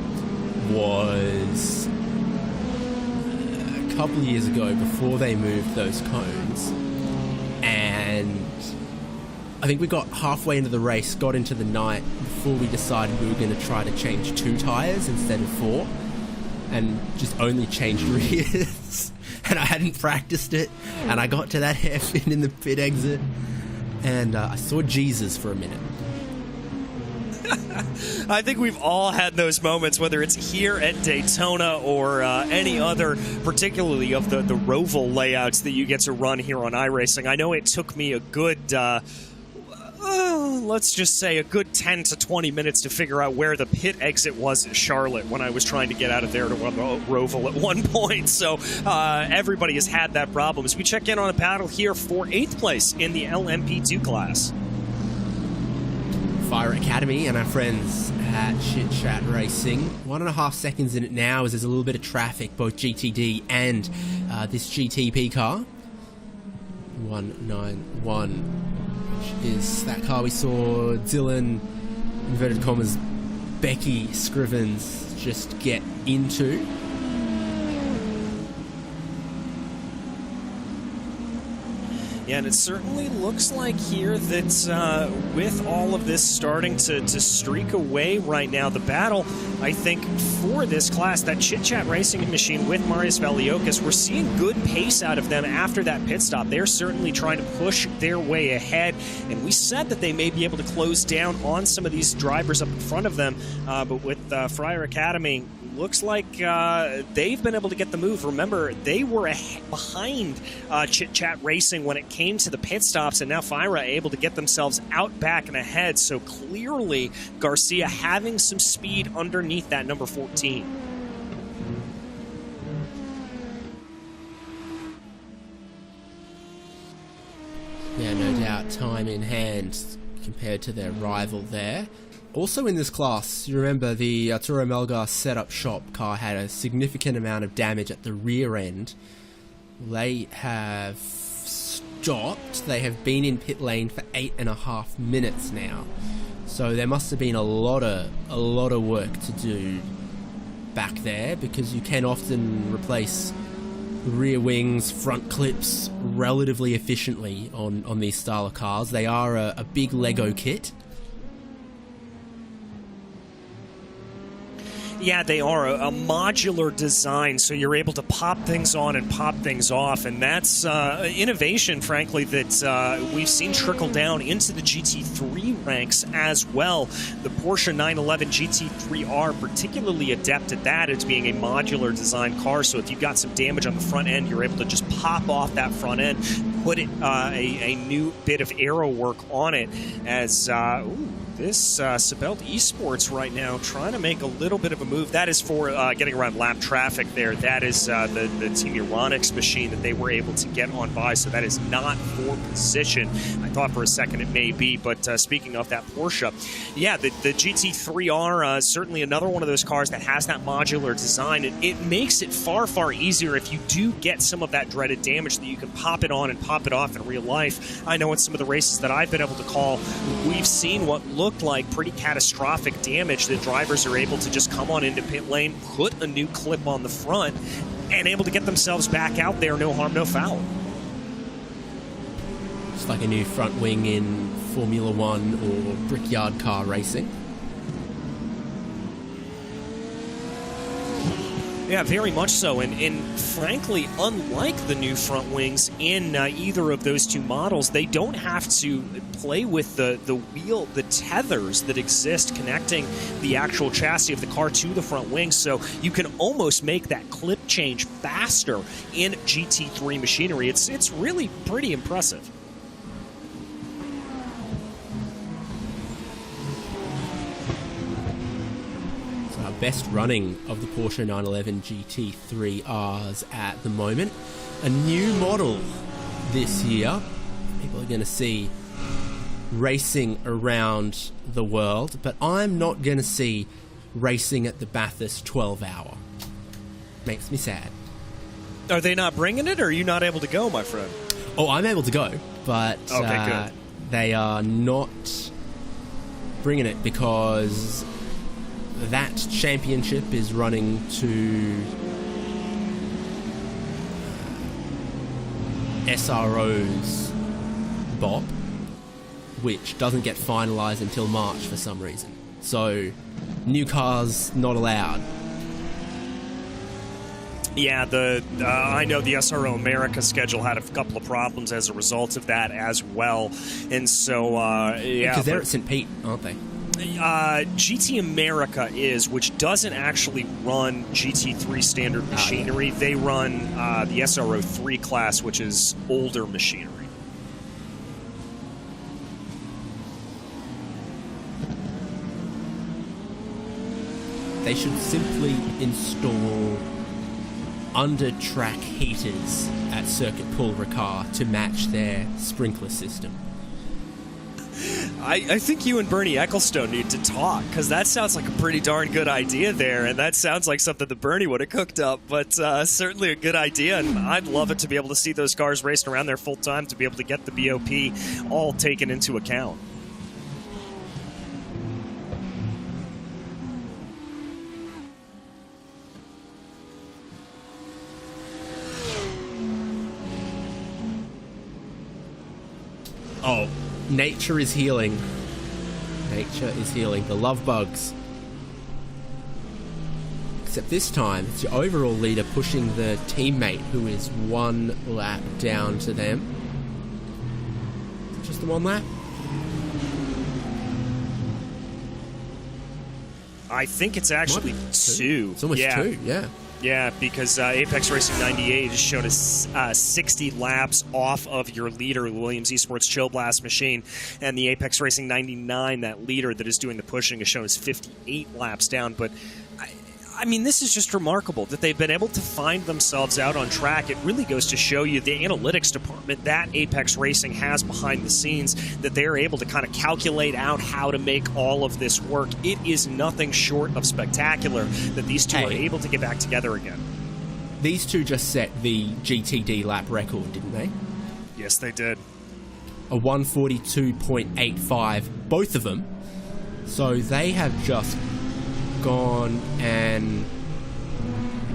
was a couple of years ago, before they moved those cones, and I think we got halfway into the race, got into the night, before we decided we were going to try to change 2 tyres instead of 4. And just only changed rears, and I hadn't practiced it, and I got to that hairpin in the pit exit, and I saw Jesus for a minute. I think we've all had those moments, whether it's here at Daytona or any other, particularly of the Roval layouts that you get to run here on iRacing. I know it took me a good, let's just say a good 10 to 20 minutes to figure out where the pit exit was at Charlotte when I was trying to get out of there to run the Roval at one point. So everybody has had that problem. As we check in on a battle here for 8th place in the LMP2 class. Fire Academy and our friends at Chit Chat Racing. 1.5 seconds in it now as there's a little bit of traffic, both GTD and this GTP car. 191, which is that car we saw Dylan, inverted commas, Becky Scrivens just get into. Yeah, and it certainly looks like here that with all of this starting to streak away right now, the battle, I think, for this class, that Chit Chat Racing machine with Marius Valiokis, we're seeing good pace out of them after that pit stop. They're certainly trying to push their way ahead, and we said that they may be able to close down on some of these drivers up in front of them, but with Fire Academy, looks like they've been able to get the move. Remember, they were behind Chit Chat Racing when it came to the pit stops, and now Fire able to get themselves out back and ahead. So clearly, Garcia having some speed underneath that number 14. Yeah, no doubt, time in hand compared to their rival there. Also in this class, you remember the Arturo Melgar setup shop car had a significant amount of damage at the rear end. They have stopped. They have been in pit lane for 8.5 minutes now. So there must have been a lot of work to do back there, because you can often replace rear wings, front clips relatively efficiently on these style of cars. They are a big Lego kit. Yeah, they are a modular design, so you're able to pop things on and pop things off, and that's innovation, frankly, that we've seen trickle down into the GT3 ranks as well. The Porsche 911 GT3R particularly adept at that. It's being a modular design car, so if you've got some damage on the front end, you're able to just pop off that front end, put it a new bit of aero work on it as... This Sebelt Esports right now trying to make a little bit of a move. That is for getting around lap traffic there. That is the Team Euronics machine that they were able to get on by, so that is not for position. I thought for a second it may be, but speaking of that Porsche, yeah, the GT3R certainly another one of those cars that has that modular design. It makes it far, far easier if you do get some of that dreaded damage that you can pop it on and pop it off in real life. I know in some of the races that I've been able to call, we've seen what looked like pretty catastrophic damage that drivers are able to just come on into pit lane, put a new clip on the front, and able to get themselves back out there, no harm, no foul. It's like a new front wing in Formula One or brickyard car racing. Yeah, very much so, and frankly, unlike the new front wings in either of those two models, they don't have to play with the wheel, the tethers that exist connecting the actual chassis of the car to the front wings, so you can almost make that clip change faster in GT3 machinery. It's really pretty impressive. Best running of the Porsche 911 GT3Rs at the moment. A new model this year. People are going to see racing around the world, but I'm not going to see racing at the Bathurst 12-hour. Makes me sad. Are they not bringing it, or are you not able to go, my friend? Oh, I'm able to go, but okay, good. They are not bringing it because that championship is running to SRO's BOP, which doesn't get finalised until March for some reason. So, new cars not allowed. Yeah, I know the SRO America schedule had a couple of problems as a result of that as well, and so yeah, because they're at St. Pete, aren't they? GT America is, which doesn't actually run GT3 standard machinery. They run the SRO3 class, which is older machinery. They should simply install under-track heaters at Circuit Paul Ricard to match their sprinkler system. I think you and Bernie Ecclestone need to talk, because that sounds like a pretty darn good idea there, and that sounds like something that Bernie would have cooked up, but certainly a good idea, and I'd love it to be able to see those cars racing around there full time, to be able to get the BOP all taken into account. Oh, nature is healing. Nature is healing. The love bugs. Except this time, it's your overall leader pushing the teammate who is one lap down to them. Just the one lap? I think it's actually two. It's almost two, yeah. Yeah, because Apex Racing 98 has shown us 60 laps off of your leader, Williams Esports Chill Blast machine, and the Apex Racing 99, that leader that is doing the pushing, has shown us 58 laps down. But I mean, this is just remarkable that they've been able to find themselves out on track. It really goes to show you the analytics department that Apex Racing has behind the scenes, that they're able to kind of calculate out how to make all of this work. It is nothing short of spectacular that these two are able to get back together again. These two just set the GTD lap record, didn't they? Yes, they did. A 142.85, both of them. So they have just gone and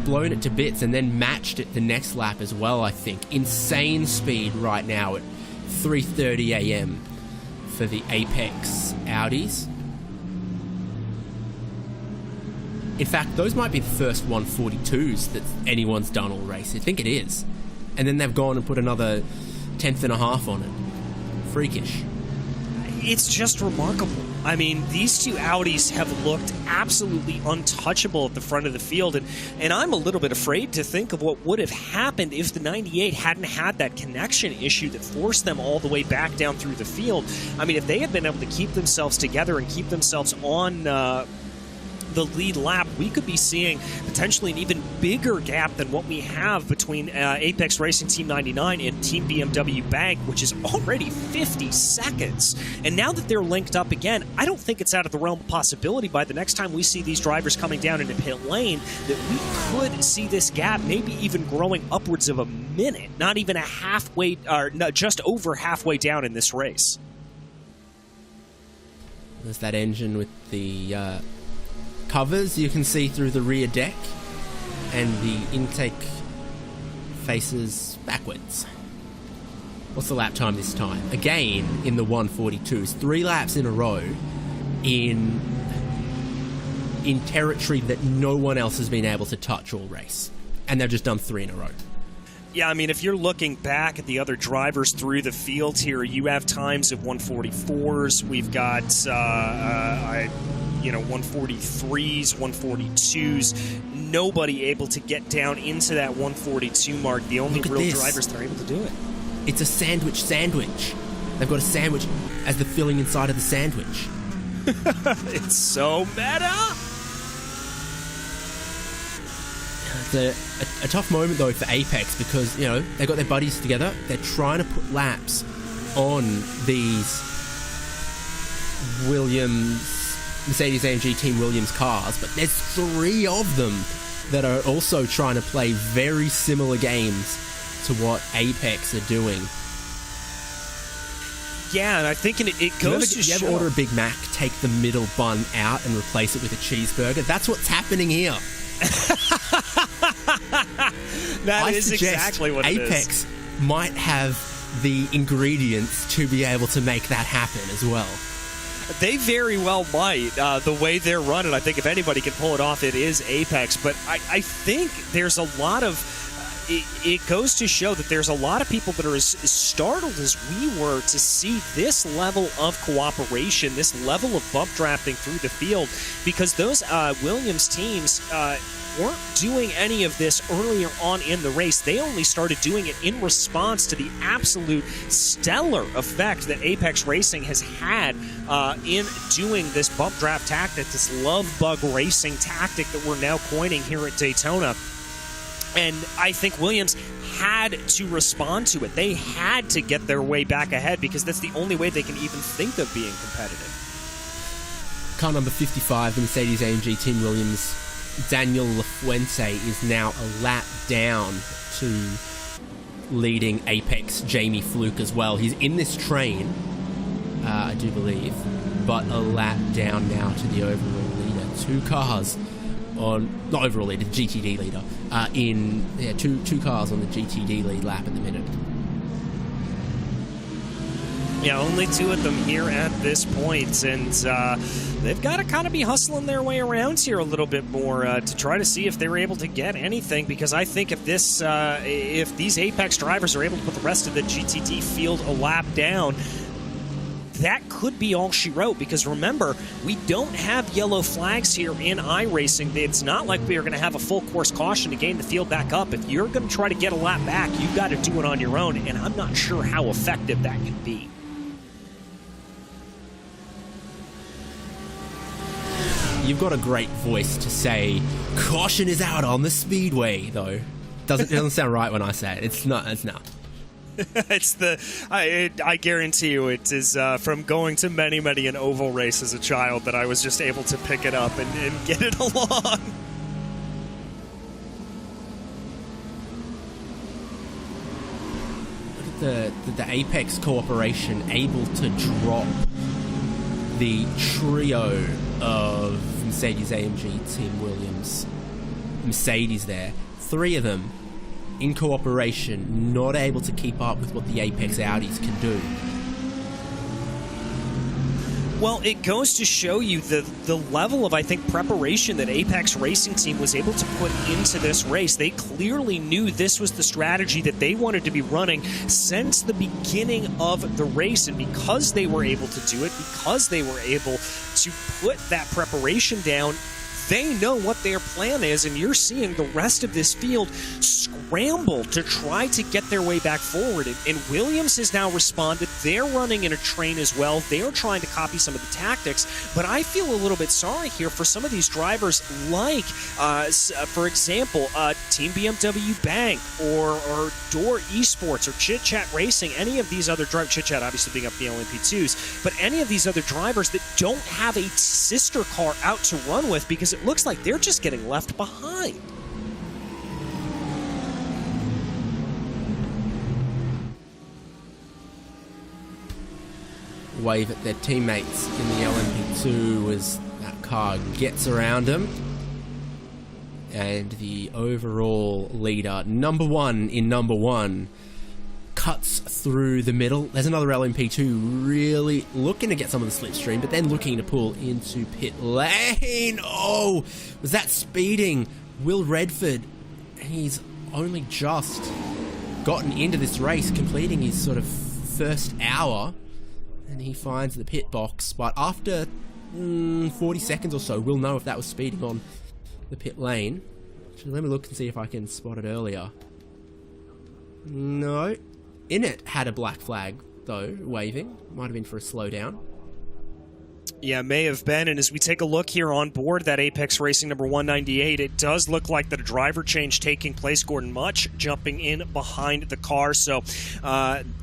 blown it to bits and then matched it the next lap as well, I think. Insane speed right now at 3:30 a.m. for the Apex Audis. In fact, those might be the first 142s that anyone's done all race. I think it is. And then they've gone and put another 10th and a half on it. Freakish. It's just remarkable. I mean, these two Audis have looked absolutely untouchable at the front of the field, and I'm a little bit afraid to think of what would have happened if the 98 hadn't had that connection issue that forced them all the way back down through the field. I mean, if they had been able to keep themselves together and keep themselves on the lead lap, we could be seeing potentially an even bigger gap than what we have between Apex Racing Team 99 and Team BMW Bank, which is already 50 seconds. And now that they're linked up again, I don't think it's out of the realm of possibility by the next time we see these drivers coming down into pit lane that we could see this gap maybe even growing upwards of a minute, not even a halfway, or no, just over halfway down in this race. There's that engine with the covers you can see through the rear deck, and the intake faces backwards. What's the lap time this time? Again in the 142s, 3 laps in a row in territory that no one else has been able to touch all race, and they've just done 3 in a row. Yeah, I mean, if you're looking back at the other drivers through the field here, you have times of 144s. We've got 143s, 142s. Nobody able to get down into that 142 mark. The only real drivers that are able to do it. It's a sandwich. They've got a sandwich as the filling inside of the sandwich. It's so meta. It's a tough moment though for Apex, because they got their buddies together. They're trying to put laps on these Mercedes-AMG Team Williams cars, but there's 3 of them that are also trying to play very similar games to what Apex are doing. Yeah, and I think it goes to show. You ever order a Big Mac, take the middle bun out and replace it with a cheeseburger? That's what's happening here. That is exactly what it is. Apex might have the ingredients to be able to make that happen as well. They very well might. The way they're running, I think if anybody can pull it off, it is Apex. But I think there's a lot of it goes to show that there's a lot of people that are as startled as we were to see this level of cooperation, this level of bump drafting through the field, because those Williams teams weren't doing any of this earlier on in the race. They only started doing it in response to the absolute stellar effect that Apex Racing has had in doing this bump draft tactic, this love bug racing tactic that we're now coining here at Daytona. And I think Williams had to respond to it. They had to get their way back ahead because that's the only way they can even think of being competitive. Car number 55, the Mercedes-AMG Team Williams, Daniel Lafuente, is now a lap down to leading Apex Jamie Fluke as well. He's in this train, I do believe, but a lap down now to the overall leader. Two cars on, not overall leader, GTD leader, two cars on the GTD lead lap at the minute. Yeah, only two of them here at this point, and they've got to kind of be hustling their way around here a little bit more to try to see if they're able to get anything, because I think if these Apex drivers are able to put the rest of the GTD field a lap down, that could be all she wrote, because remember, we don't have yellow flags here in iRacing. It's not like we are going to have a full course caution to gain the field back up. If you're going to try to get a lap back, you've got to do it on your own, and I'm not sure how effective that can be. You've got a great voice to say, caution is out on the speedway, though. It doesn't sound right when I say it. It's not. It's I guarantee you it is from going to many an oval race as a child that I was just able to pick it up and get it along. Look at the Apex Corporation able to drop the trio of Mercedes-AMG Team Williams Mercedes there. Three of them in cooperation, not able to keep up with what the Apex Audis can do. Well, it goes to show you the level of, I think, preparation that Apex Racing Team was able to put into this race. They clearly knew this was the strategy that they wanted to be running since the beginning of the race, and because they were able to do it, because they were able to put that preparation down, they know what their plan is, and you're seeing the rest of this field scramble to try to get their way back forward. And Williams has now responded. They're running in a train as well. They're trying to copy some of the tactics, but I feel a little bit sorry here for some of these drivers, like, for example, Team BMW Bank or Door Esports or Chit Chat Racing, any of these other drivers, Chit Chat obviously being up the LMP2s, but any of these other drivers that don't have a sister car out to run with, because it looks like they're just getting left behind. Wave at their teammates in the LMP2 as that car gets around them. And the overall leader, number one, cuts through the middle. There's another LMP2 really looking to get some of the slipstream, but then looking to pull into pit lane. Oh, was that speeding? Will Redford, he's only just gotten into this race, completing his sort of first hour, and he finds the pit box. But after 40 seconds or so, we'll know if that was speeding on the pit lane. Actually, let me look and see if I can spot it earlier. No. Init had a black flag, though, waving. Might have been for a slowdown. Yeah, may have been. And as we take a look here on board that Apex Racing number 198, it does look like that a driver change taking place. Gordon Much jumping in behind the car. So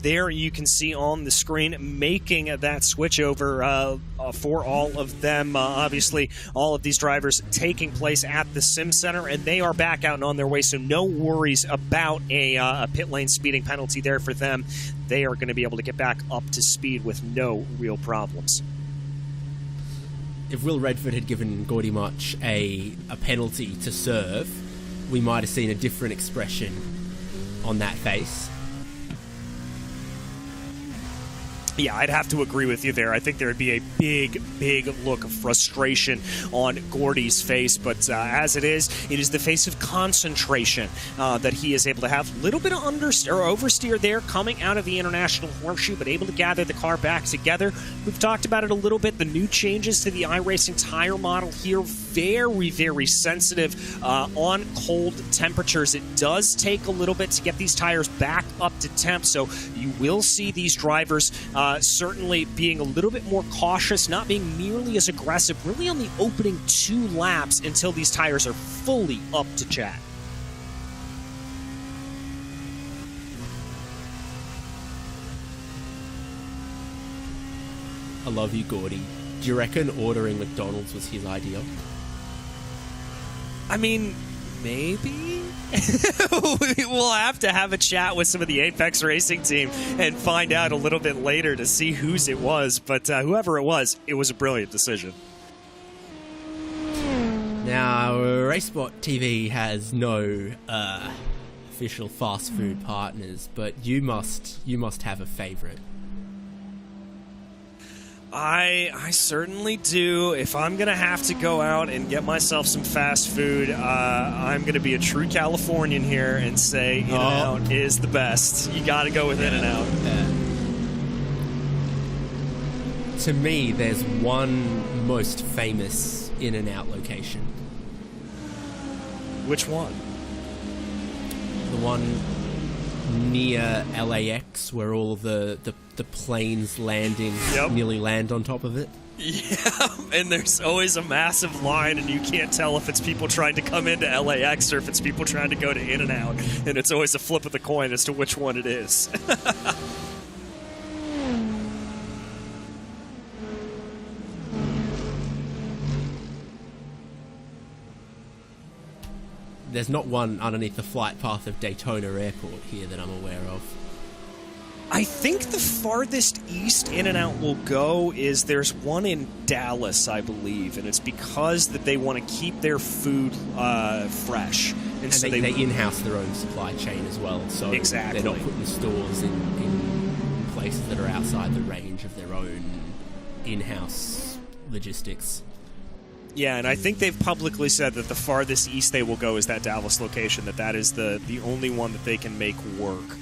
there you can see on the screen making that switch over for all of them. Obviously, all of these drivers taking place at the Sim Center, and they are back out and on their way. So no worries about a pit lane speeding penalty there for them. They are going to be able to get back up to speed with no real problems. If Will Redford had given Gordy Much a penalty to serve, we might have seen a different expression on that face. Yeah, I'd have to agree with you there. I think there would be a big, big look of frustration on Gordy's face. But as it is the face of concentration that he is able to have. A little bit of oversteer there coming out of the International Horseshoe, but able to gather the car back together. We've talked about it a little bit. The new changes to the iRacing tire model here, very, very sensitive on cold temperatures. It does take a little bit to get these tires back up to temp, so you will see these drivers certainly being a little bit more cautious, not being nearly as aggressive, really on the opening 2 laps until these tires are fully up to chat. I love you, Gordy. Do you reckon ordering McDonald's was his idea? I mean, maybe? We'll have to have a chat with some of the Apex Racing team and find out a little bit later to see whose it was. But whoever it was a brilliant decision. Now, RaceSpotTV has no official fast food partners, but you must have a favorite. I certainly do. If I'm going to have to go out and get myself some fast food, I'm going to be a true Californian here and say In-N-Out is the best. You got to go with In-N-Out. To me, there's one most famous In-N-Out location. Which one? The one near LAX where all the planes landing nearly land on top of it. Yeah, and there's always a massive line, and you can't tell if it's people trying to come into LAX or if it's people trying to go to In-N-Out, and it's always a flip of the coin as to which one it is. There's not one underneath the flight path of Daytona Airport here that I'm aware of. I think the farthest east In-N-Out will go is there's one in Dallas, I believe, and it's because that they want to keep their food fresh. And so they in-house their own supply chain as well, so exactly. They're not putting stores in places that are outside the range of their own in-house logistics. Yeah, and I think they've publicly said that the farthest east they will go is that Dallas location, that is the only one that they can make work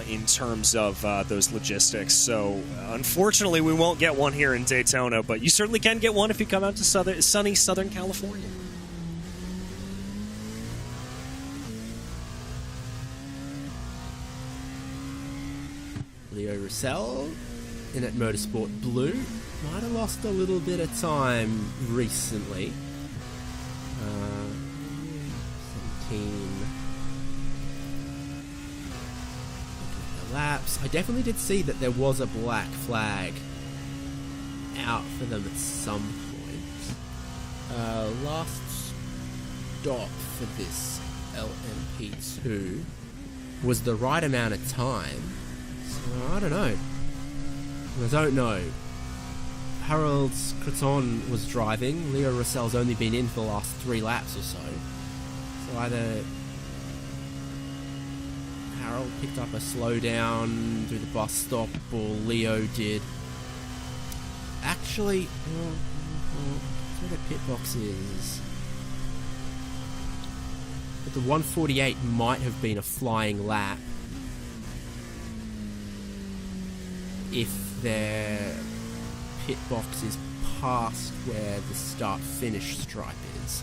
in terms of those logistics. So, unfortunately, we won't get one here in Daytona, but you certainly can get one if you come out to sunny Southern California. Leo Russell in at Motorsport Blue might have lost a little bit of time recently. 17 laps. I definitely did see that there was a black flag out for them at some point. Last stop for this LMP2 was the right amount of time. So I don't know. Harold Creton was driving. Leo Russell's only been in for the last 3 laps or so. So either Harold picked up a slowdown through the bus stop, or Leo did. Actually, where the pit box is. But the 148 might have been a flying lap if their pit box is past where the start-finish stripe is.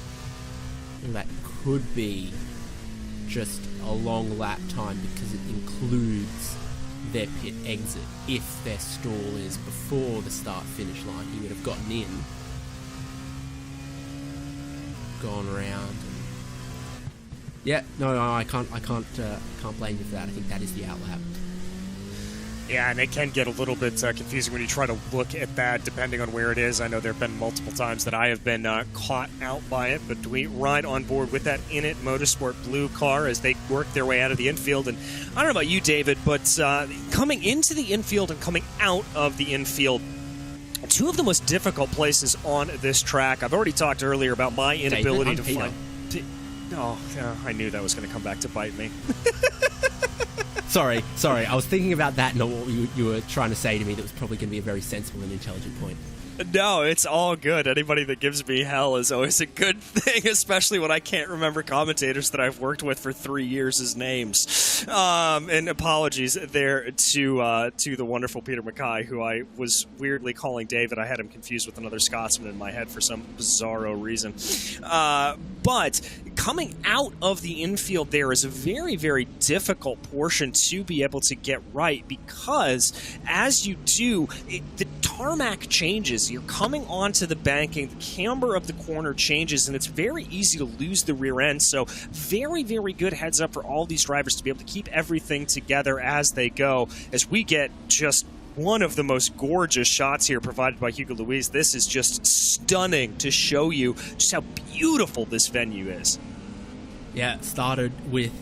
And that could be just a long lap time because it includes their pit exit. If their stall is before the start-finish line, he would have gotten in, gone around. Yeah, no, I can't blame you for that. I think that is the outlap. Yeah, and it can get a little bit confusing when you try to look at that, depending on where it is. I know there have been multiple times that I have been caught out by it, but we ride on board with that In-It Motorsport Blue car as they work their way out of the infield. And I don't know about you, David, but coming into the infield and coming out of the infield, two of the most difficult places on this track. I've already talked earlier about my inability to find... Oh, yeah, I knew that was going to come back to bite me. Sorry. I was thinking about that, not what you were trying to say to me. That was probably going to be a very sensible and intelligent point. No, it's all good. Anybody that gives me hell is always a good thing, especially when I can't remember commentators that I've worked with for 3 years as names. And apologies there to the wonderful Peter Mackay, who I was weirdly calling David. I had him confused with another Scotsman in my head for some bizarro reason. But coming out of the infield there is a very, very difficult portion to be able to get right, because as you do, the tarmac changes. You're coming onto the banking, the camber of the corner changes, and it's very easy to lose the rear end. So very, very good heads up for all these drivers to be able to keep everything together as they go, as we get just one of the most gorgeous shots here provided by Hugo Luis. This is just stunning to show you just how beautiful this venue is. Yeah, it started with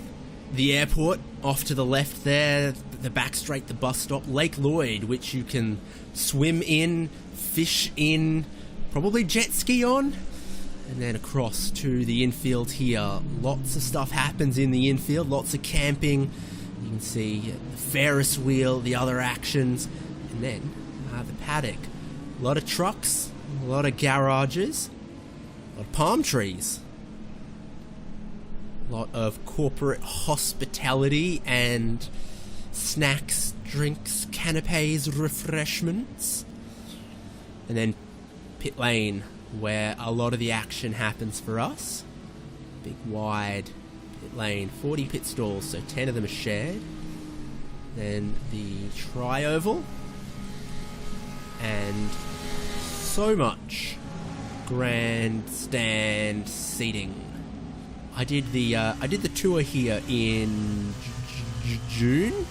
the airport off to the left there, the back straight, the bus stop, Lake Lloyd, which you can swim in, fish in, probably jet ski on, and then across to the infield here. Lots of stuff happens in the infield, lots of camping. You can see the Ferris wheel, the other actions, and then the paddock. A lot of trucks, a lot of garages, a lot of palm trees, a lot of corporate hospitality and snacks, drinks, canapes, refreshments. And then pit lane, where a lot of the action happens for us. Big wide pit lane, 40 pit stalls, so 10 of them are shared. Then the tri-oval, and so much grandstand seating. I did the tour here in June.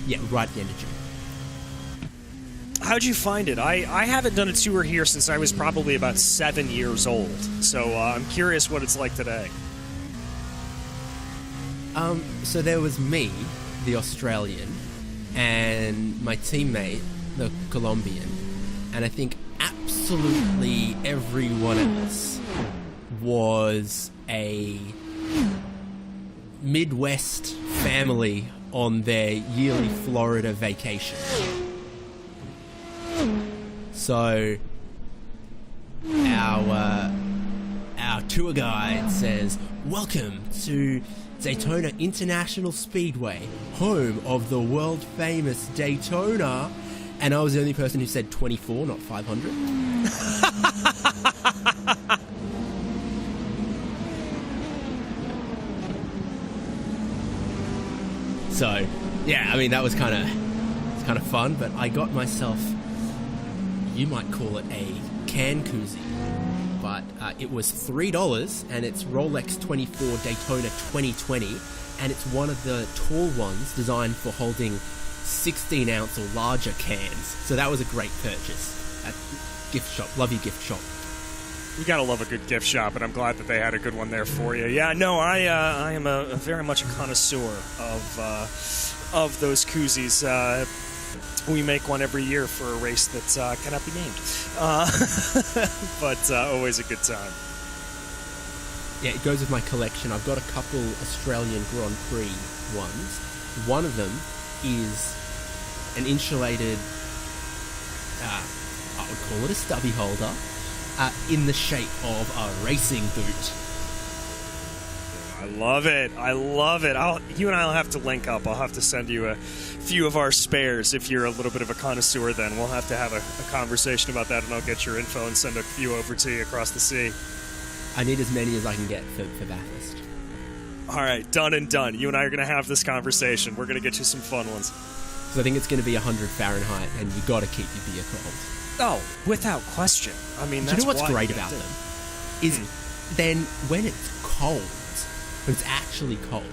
Yeah, right at the end of June. How'd you find it? I haven't done a tour here since I was probably about 7 years old, so I'm curious what it's like today. So there was me, the Australian, and my teammate, the Colombian, and I think absolutely everyone else was a Midwest family on their yearly Florida vacation. So our tour guide says, "Welcome to Daytona International Speedway, home of the world famous Daytona." And I was the only person who said 24, not 500. So, yeah, I mean, that was kind of fun, but I got myself, you might call it a can koozie, but it was $3, and it's Rolex 24 Daytona 2020, and it's one of the tall ones designed for holding 16-ounce or larger cans. So that was a great purchase at gift shop. Love you, gift shop. You gotta love a good gift shop, and I'm glad that they had a good one there for you. Yeah, no, I am a very much a connoisseur of those koozies. We make one every year for a race that cannot be named, but always a good time. Yeah, it goes with my collection. I've got a couple Australian Grand Prix ones. One of them is an insulated, I would call it a stubby holder, in the shape of a racing boot. I love it. I love it. You and I will have to link up. I'll have to send you a few of our spares if you're a little bit of a connoisseur then. We'll have to have a conversation about that, and I'll get your info and send a few over to you across the sea. I need as many as I can get for Bathurst. All right, done and done. You and I are going to have this conversation. We're going to get you some fun ones. So I think it's going to be 100 Fahrenheit, and you got to keep your beer cold. Oh, without question. I mean, that's do you know what's why great about them? Is then when it's cold, when it's actually cold,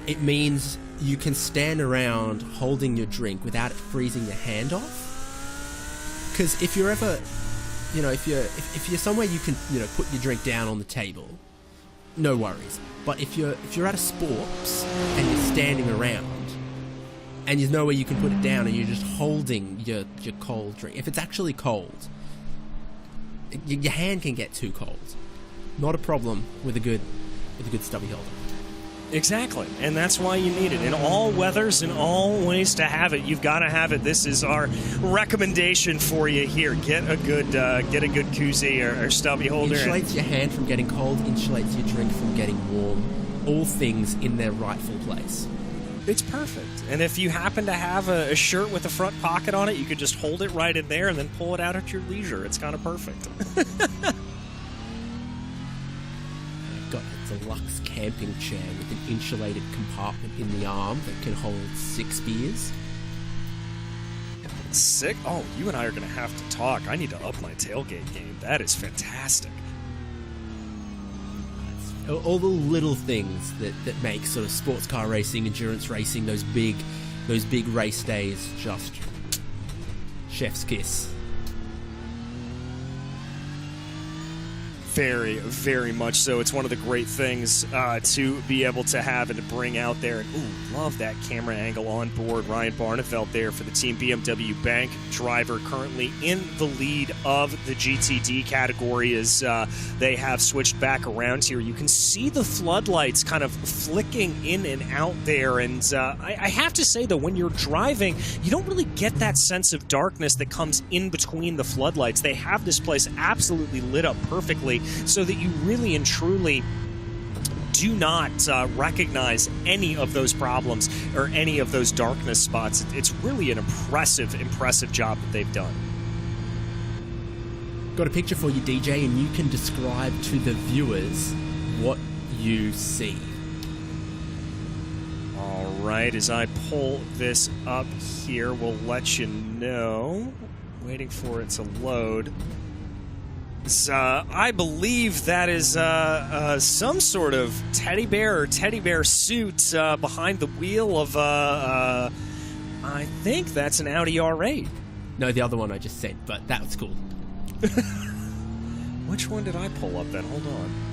it means you can stand around holding your drink without it freezing your hand off. Because if you're ever, if you're somewhere you can, put your drink down on the table, no worries. But if you're at a sports and you're standing around and there's nowhere you can put it down and you're just holding your cold drink, if it's actually cold, your hand can get too cold. Not a problem with a good stubby holder. Exactly, and that's why you need it. In all weathers, in all ways to have it, you've got to have it. This is our recommendation for you here. Get a good koozie or stubby holder. Insulates your hand from getting cold, insulates your drink from getting warm. All things in their rightful place. It's perfect. And if you happen to have a shirt with a front pocket on it, you could just hold it right in there and then pull it out at your leisure. It's kind of perfect. Got a deluxe camping chair with an insulated compartment in the arm that can hold 6 beers. Sick. Oh, you and I are going to have to talk. I need to up my tailgate game. That is fantastic. All the little things that make sort of sports car racing, endurance racing, those big race days just chef's kiss. Very, very much so. It's one of the great things to be able to have and to bring out there. And ooh, love that camera angle on board. Ryan Barneveld there for the Team BMW Bank driver, currently in the lead of the GTD category as they have switched back around here. You can see the floodlights kind of flicking in and out there. And I have to say, though, when you're driving, you don't really get that sense of darkness that comes in between the floodlights. They have this place absolutely lit up perfectly, so that you really and truly do not recognize any of those problems or any of those darkness spots. It's really an impressive job that they've done. Got a picture for you, DJ, and you can describe to the viewers what you see. All right, as I pull this up here, we'll let you know. Waiting for it to load. I believe that is some sort of teddy bear suit behind the wheel of, I think that's an Audi R8. No, the other one I just sent, but that was cool. Which one did I pull up then? Hold on.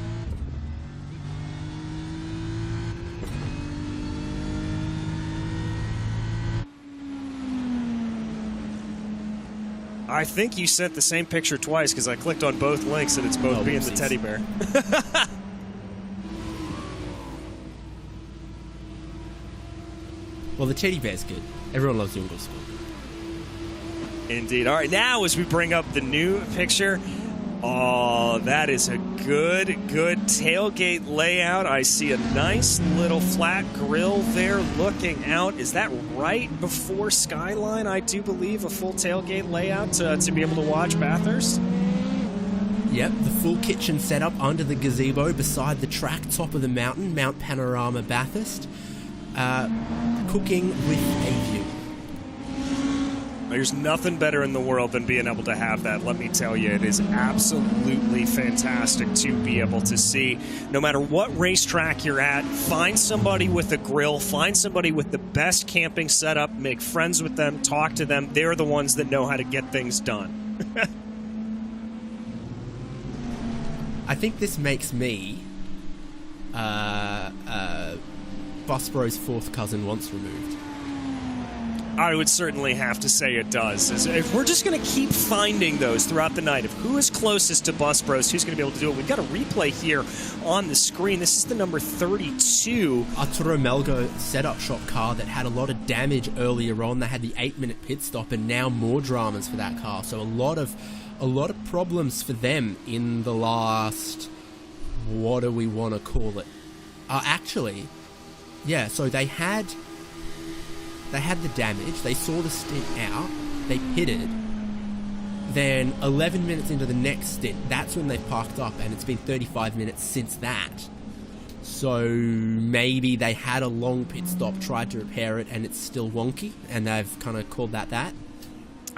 I think you sent the same picture twice because I clicked on both links and it's both being the teddy bear. Well, the teddy bear's good. Everyone loves Jungle School. Indeed. All right, now as we bring up the new picture, oh, that is a good tailgate layout. I see a nice little flat grill there looking out. Is that right before Skyline? I do believe a full tailgate layout to be able to watch Bathurst. Yep, the full kitchen setup under the gazebo beside the track, top of the mountain, Mount Panorama Bathurst. Cooking with a view. There's nothing better in the world than being able to have that. Let me tell you, it is absolutely fantastic to be able to see. No matter what racetrack you're at, find somebody with a grill, find somebody with the best camping setup, make friends with them, talk to them. They're the ones that know how to get things done. I think this makes me Bus Bro's fourth cousin once removed. I would certainly have to say it does. If we're just going to keep finding those throughout the night of who is closest to Bus Bros, who's going to be able to do it. We've got a replay here on the screen. This is the number 32. Arturo Melgo setup shop car that had a lot of damage earlier on. They had the 8-minute pit stop and now more dramas for that car. So a lot of problems for them in the last, what do we want to call it? Actually, yeah, so they had the damage, they saw the stint out, they pitted, then 11 minutes into the next stint, that's when they parked up, and it's been 35 minutes since that. So maybe they had a long pit stop, tried to repair it, and it's still wonky, and they've kind of called that.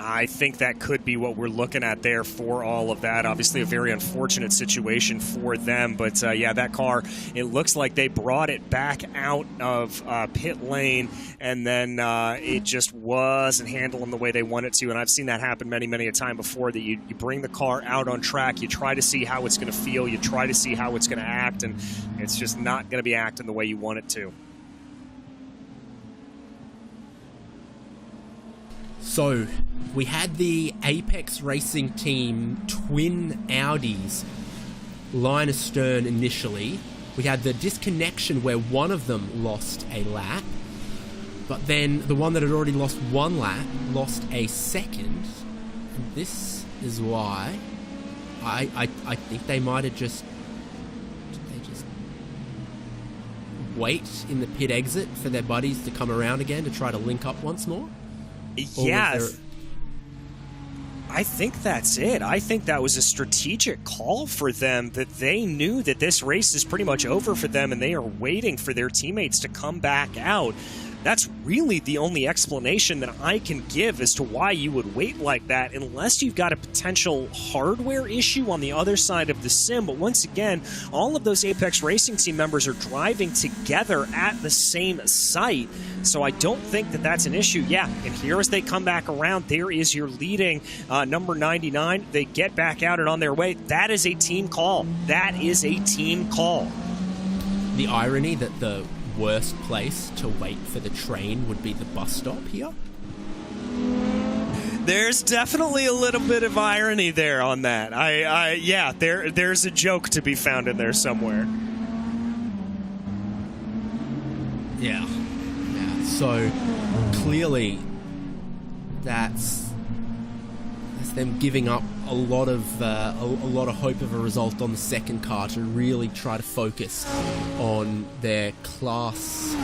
I think that could be what we're looking at there for all of that. Obviously a very unfortunate situation for them, but yeah, that car, it looks like they brought it back out of pit lane, and then it just wasn't handling the way they want it to, and I've seen that happen many a time before, that you bring the car out on track, you try to see how it's going to feel, you try to see how it's going to act, and it's just not going to be acting the way you want it to. So, we had the Apex Racing Team twin Audis line astern initially. We had the disconnection where one of them lost a lap, but then the one that had already lost one lap lost a second. And this is why I think they might have just wait in the pit exit for their buddies to come around again to try to link up once more? Yeah, I think that's it. I think that was a strategic call for them, that they knew that this race is pretty much over for them and they are waiting for their teammates to come back out. That's really the only explanation that I can give as to why you would wait like that, unless you've got a potential hardware issue on the other side of the sim. But once again, all of those Apex Racing Team members are driving together at the same site, so I don't think that that's an issue. Yeah, and here as they come back around, there is your leading number 99. They get back out and on their way. That is a team call. That is a team call. The irony that the worst place to wait for the train would be the bus stop here? There's definitely a little bit of irony there on that. Yeah, there's a joke to be found in there somewhere. Yeah. So clearly, that's them giving up a lot of hope of a result on the second car to really try to focus on their class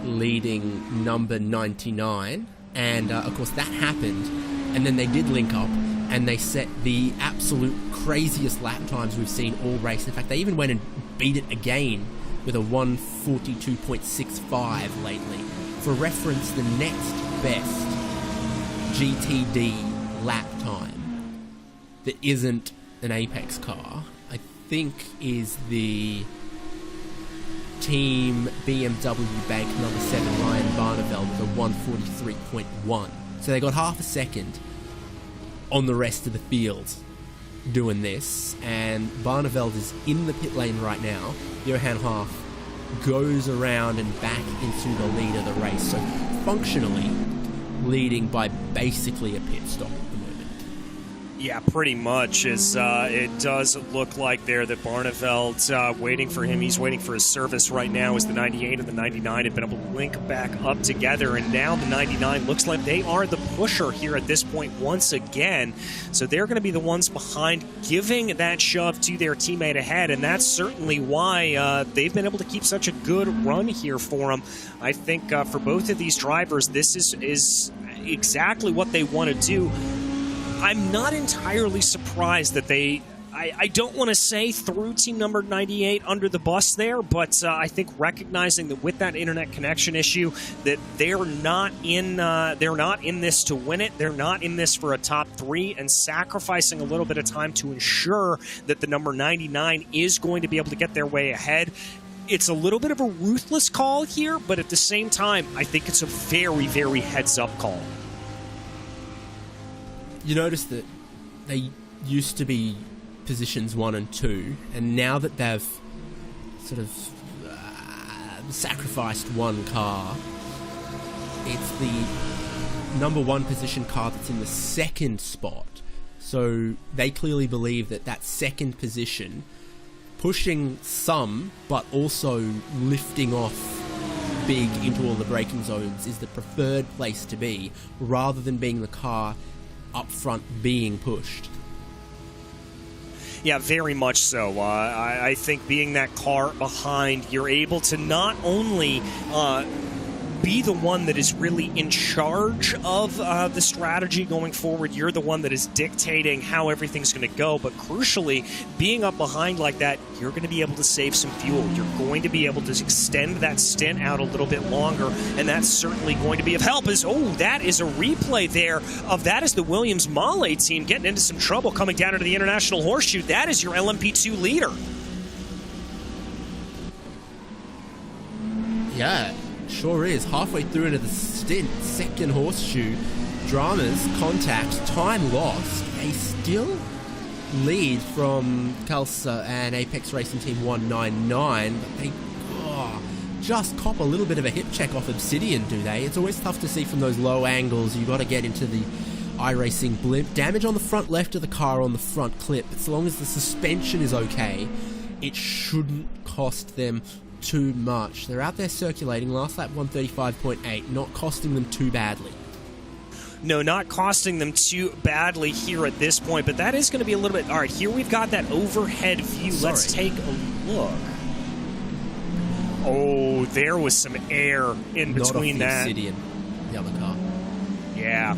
leading number 99. And of course that happened, and then they did link up and they set the absolute craziest lap times we've seen all race. In fact, they even went and beat it again with a 1:42.65 lately. For reference, the next best GTD lap time that isn't an Apex car, I think, is the Team BMW Bank number 7 Ryan Barneveld with a 1:43.1. So they got half a second on the rest of the field doing this, and Barneveld is in the pit lane right now. Johan Haaf goes around and back into the lead of the race, so functionally leading by basically a pit stop at the moment. Yeah, pretty much. As it does look like there that Barneveld's waiting for him. He's waiting for his service right now, as the 98 and the 99 have been able to link back up together, and now the 99 looks like they are the pusher here at this point once again. So they're going to be the ones behind, giving that shove to their teammate ahead, and that's certainly why they've been able to keep such a good run here for them. I think for both of these drivers, this is exactly what they want to do. I'm not entirely surprised that they, I don't want to say threw team number 98 under the bus there, but I think recognizing that with that internet connection issue, that they're not in this to win it. They're not in this for a top 3, and sacrificing a little bit of time to ensure that the number 99 is going to be able to get their way ahead. It's a little bit of a ruthless call here, but at the same time, I think it's a very, very heads-up call. You notice that they used to be positions 1 and 2, and now that they've sort of sacrificed one car, it's the number 1 position car that's in the second spot. So they clearly believe that that second position, pushing some but also lifting off big into all the braking zones, is the preferred place to be, rather than being the car up front being pushed. Yeah, very much so. I think being that car behind, you're able to not only be the one that is really in charge of the strategy going forward, you're the one that is dictating how everything's going to go, but crucially, being up behind like that, you're going to be able to save some fuel. You're going to be able to extend that stint out a little bit longer, and that's certainly going to be of help. That is a replay there of that is the Williams Male team getting into some trouble coming down into the International Horseshoe. That is your LMP2 leader. Yeah, sure is. Halfway through into the stint, second horseshoe, dramas, contact, time lost. They still lead from Kalsa and Apex Racing Team 199, but just cop a little bit of a hip check off Obsidian, do they? It's always tough to see from those low angles. You've got to get into the iRacing blimp. Damage on the front left of the car on the front clip. As long as the suspension is okay, it shouldn't cost them too much. They're out there circulating. Last lap 135.8, not costing them too badly. No, not costing them too badly here at this point, but that is going to be a little bit... All right, here we've got that overhead view. Sorry. Let's take a look. Oh, there was some air in between Not off the that. Obsidian, the other car. Yeah.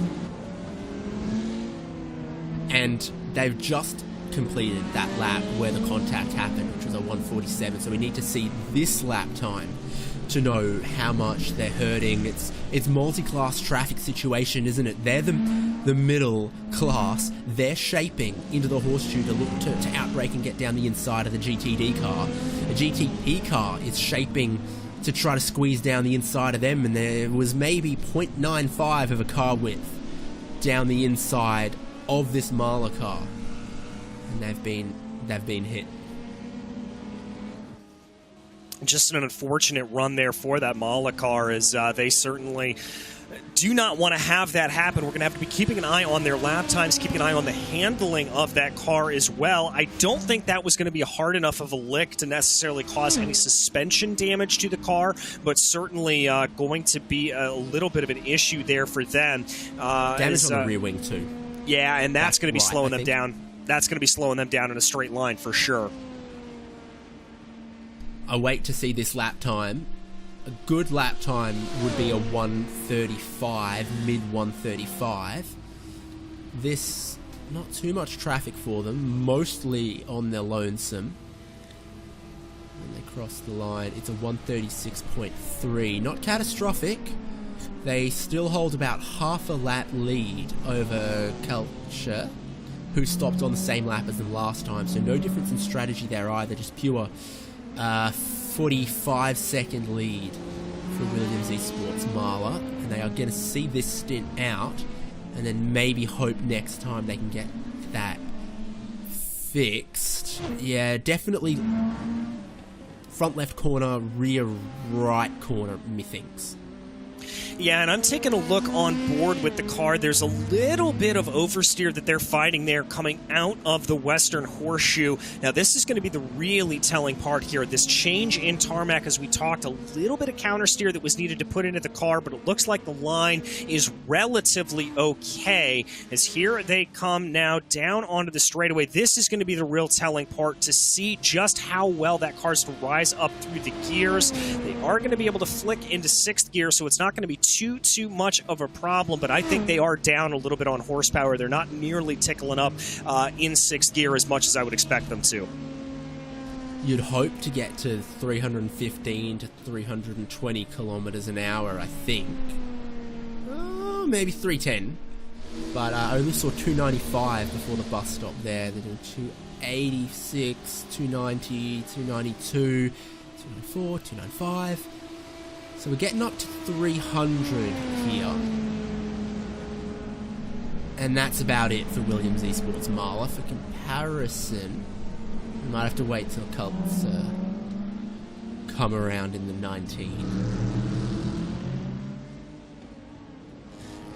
And they've just completed that lap where the contact happened, which was a 147. So we need to see this lap time to know how much they're hurting. It's multi-class traffic situation, isn't it? They're the middle class. They're shaping into the horseshoe to look to outbrake and get down the inside of the GTD car. The GTP car is shaping to try to squeeze down the inside of them, and there was maybe 0.95 of a car width down the inside of this Marla car, and they've been hit. Just an unfortunate run there for that Mala car, as they certainly do not want to have that happen. We're going to have to be keeping an eye on their lap times, keeping an eye on the handling of that car as well. I don't think that was going to be hard enough of a lick to necessarily cause any suspension damage to the car, but certainly going to be a little bit of an issue there for them. Damage on the rear wing too. Yeah, and that's going to be slowing them think. down. That's going to be slowing them down in a straight line for sure. I wait to see this lap time. A good lap time would be a 135, mid 135. This, not too much traffic for them, mostly on their lonesome. When they cross the line, it's a 136.3. Not catastrophic. They still hold about half a lap lead over Culture, who stopped on the same lap as them last time, so no difference in strategy there either, just pure 45-second lead for Williams Esports Marla, and they are going to see this stint out and then maybe hope next time they can get that fixed. Yeah, definitely front left corner, rear right corner, methinks. Yeah, and I'm taking a look on board with the car. There's a little bit of oversteer that they're fighting there coming out of the Western Horseshoe. Now, this is going to be the really telling part here. This change in tarmac, as we talked, a little bit of countersteer that was needed to put into the car, but it looks like the line is relatively okay. As here they come now down onto the straightaway. This is going to be the real telling part to see just how well that car's to rise up through the gears. They are going to be able to flick into sixth gear, so it's not going to be too much of a problem, but I think they are down a little bit on horsepower. They're not nearly tickling up in sixth gear as much as I would expect them to. You'd hope to get to 315 to 320 kilometers an hour, I think. Maybe 310. But I only saw 295 before the bus stop there. They're doing 286, 290, 292, 294, 295. So we're getting up to 300 here. And that's about it for Williams Esports Marla. For comparison, we might have to wait till Cults come around in the 19.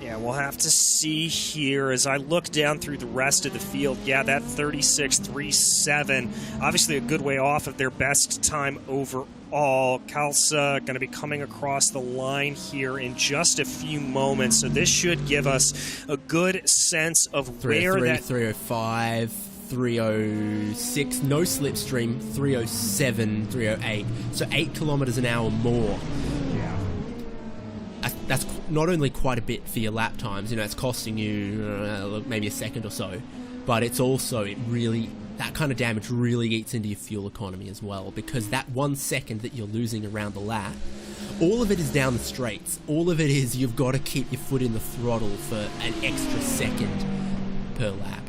Yeah, we'll have to see here as I look down through the rest of the field. Yeah, that 36.37, obviously a good way off of their best time overall. Kalsa going to be coming across the line here in just a few moments, so this should give us a good sense of where that... 305, 306, no slipstream, 307, 308, so 8 kilometers an hour more. That's not only quite a bit for your lap times, you know, it's costing you maybe a second or so, but it's also, that kind of damage really eats into your fuel economy as well, because that 1 second that you're losing around the lap, all of it is down the straights. All of it is you've got to keep your foot in the throttle for an extra second per lap.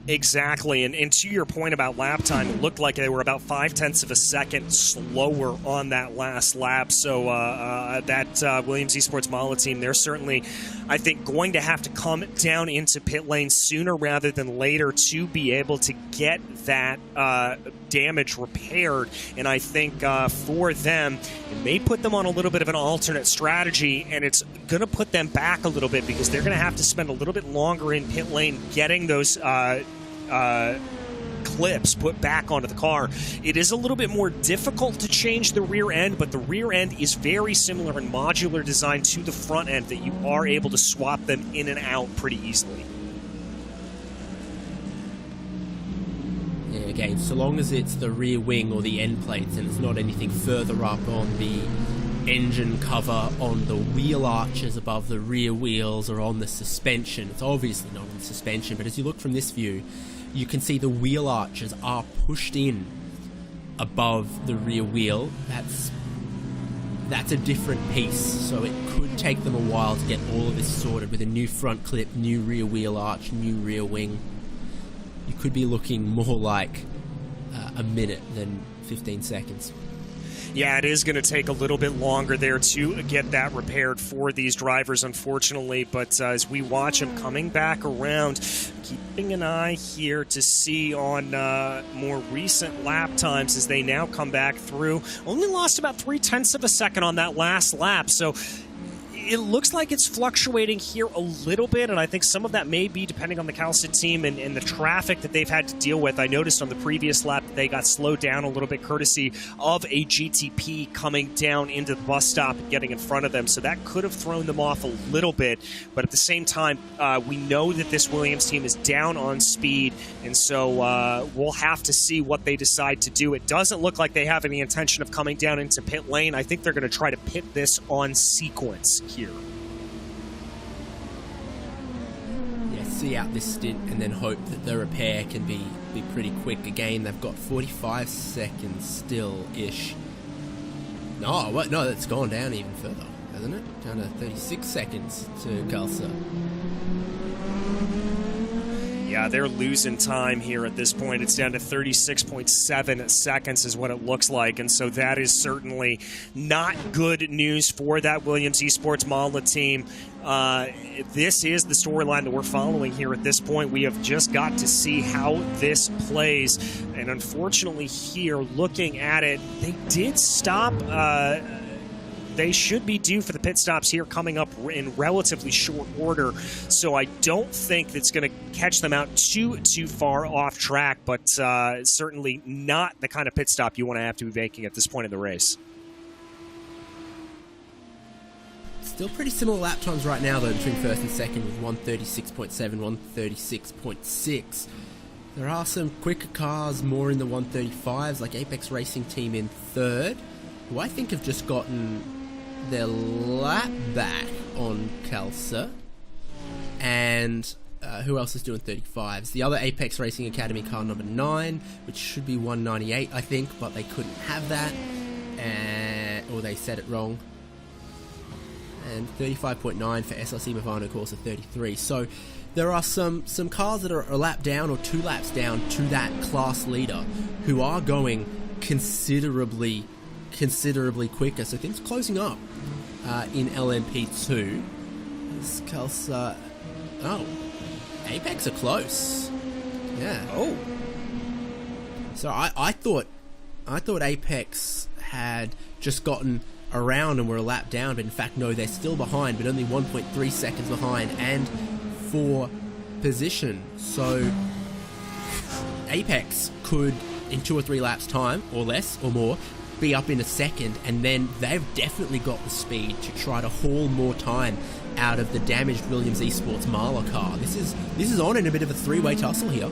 Exactly, and to your point about lap time, it looked like they were about 0.5 of a second slower on that last lap. So that Williams Esports Mala team, they're certainly, I think, going to have to come down into pit lane sooner rather than later to be able to get that damage repaired. And I think for them, it may put them on a little bit of an alternate strategy, and it's going to put them back a little bit because they're going to have to spend a little bit longer in pit lane getting those clips put back onto the car. It is a little bit more difficult to change the rear end, but the rear end is very similar in modular design to the front end, that you are able to swap them in and out pretty easily. Yeah, again, so long as it's the rear wing or the end plates and it's not anything further up on the engine cover, on the wheel arches above the rear wheels, or on the suspension. It's obviously not on the suspension, but as you look from this view, you can see the wheel arches are pushed in above the rear wheel. That's a different piece, so it could take them a while to get all of this sorted with a new front clip, new rear wheel arch, new rear wing. You could be looking more like a minute than 15 seconds. Yeah, it is going to take a little bit longer there to get that repaired for these drivers, unfortunately. But as we watch them coming back around, keeping an eye here to see on more recent lap times as they now come back through. Only lost about 0.3 of a second on that last lap. So it looks like it's fluctuating here a little bit, and I think some of that may be depending on the Calcit team and the traffic that they've had to deal with. I noticed on the previous lap that they got slowed down a little bit courtesy of a GTP coming down into the bus stop and getting in front of them, so that could have thrown them off a little bit. But at the same time, we know that this Williams team is down on speed, and so we'll have to see what they decide to do. It doesn't look like they have any intention of coming down into pit lane. I think they're going to try to pit this on sequence here. Yeah, see out this stint and then hope that the repair can be pretty quick. Again, they've got 45 seconds still-ish. No, what? No, that's gone down even further, hasn't it? Down to 36 seconds to Calcit. Yeah, they're losing time here at this point. It's down to 36.7 seconds is what it looks like, and so that is certainly not good news for that Williams Esports Mala team. This is the storyline that we're following here at this point. We have just got to see how this plays, and unfortunately here, looking at it, they did stop. They should be due for the pit stops here coming up in relatively short order, so I don't think that's going to catch them out too far off track, but certainly not the kind of pit stop you want to have to be making at this point in the race. Still pretty similar lap times right now, though, between first and second, with 136.7, 136.6. There are some quicker cars, more in the 135s, like Apex Racing Team in third, who I think have just gotten their lap back on Calcit. And who else is doing 35s? The other Apex Racing Academy car, number 9, which should be 198, I think, but they couldn't have that, or they said it wrong. And 35.9 for SLC Movano Corsa 33. So there are some cars that are a lap down or 2 laps down to that class leader who are going considerably quicker. So things closing up in LMP2. This Calcit, Apex are close. Yeah. Oh. So I thought Apex had just gotten around and were a lap down, but in fact no, they're still behind, but only 1.3 seconds behind and for position. So Apex could, in 2 or 3 laps time, or less or more, be up in a second, and then they've definitely got the speed to try to haul more time out of the damaged Williams Esports Mala car. This is on in a bit of a 3-way tussle here.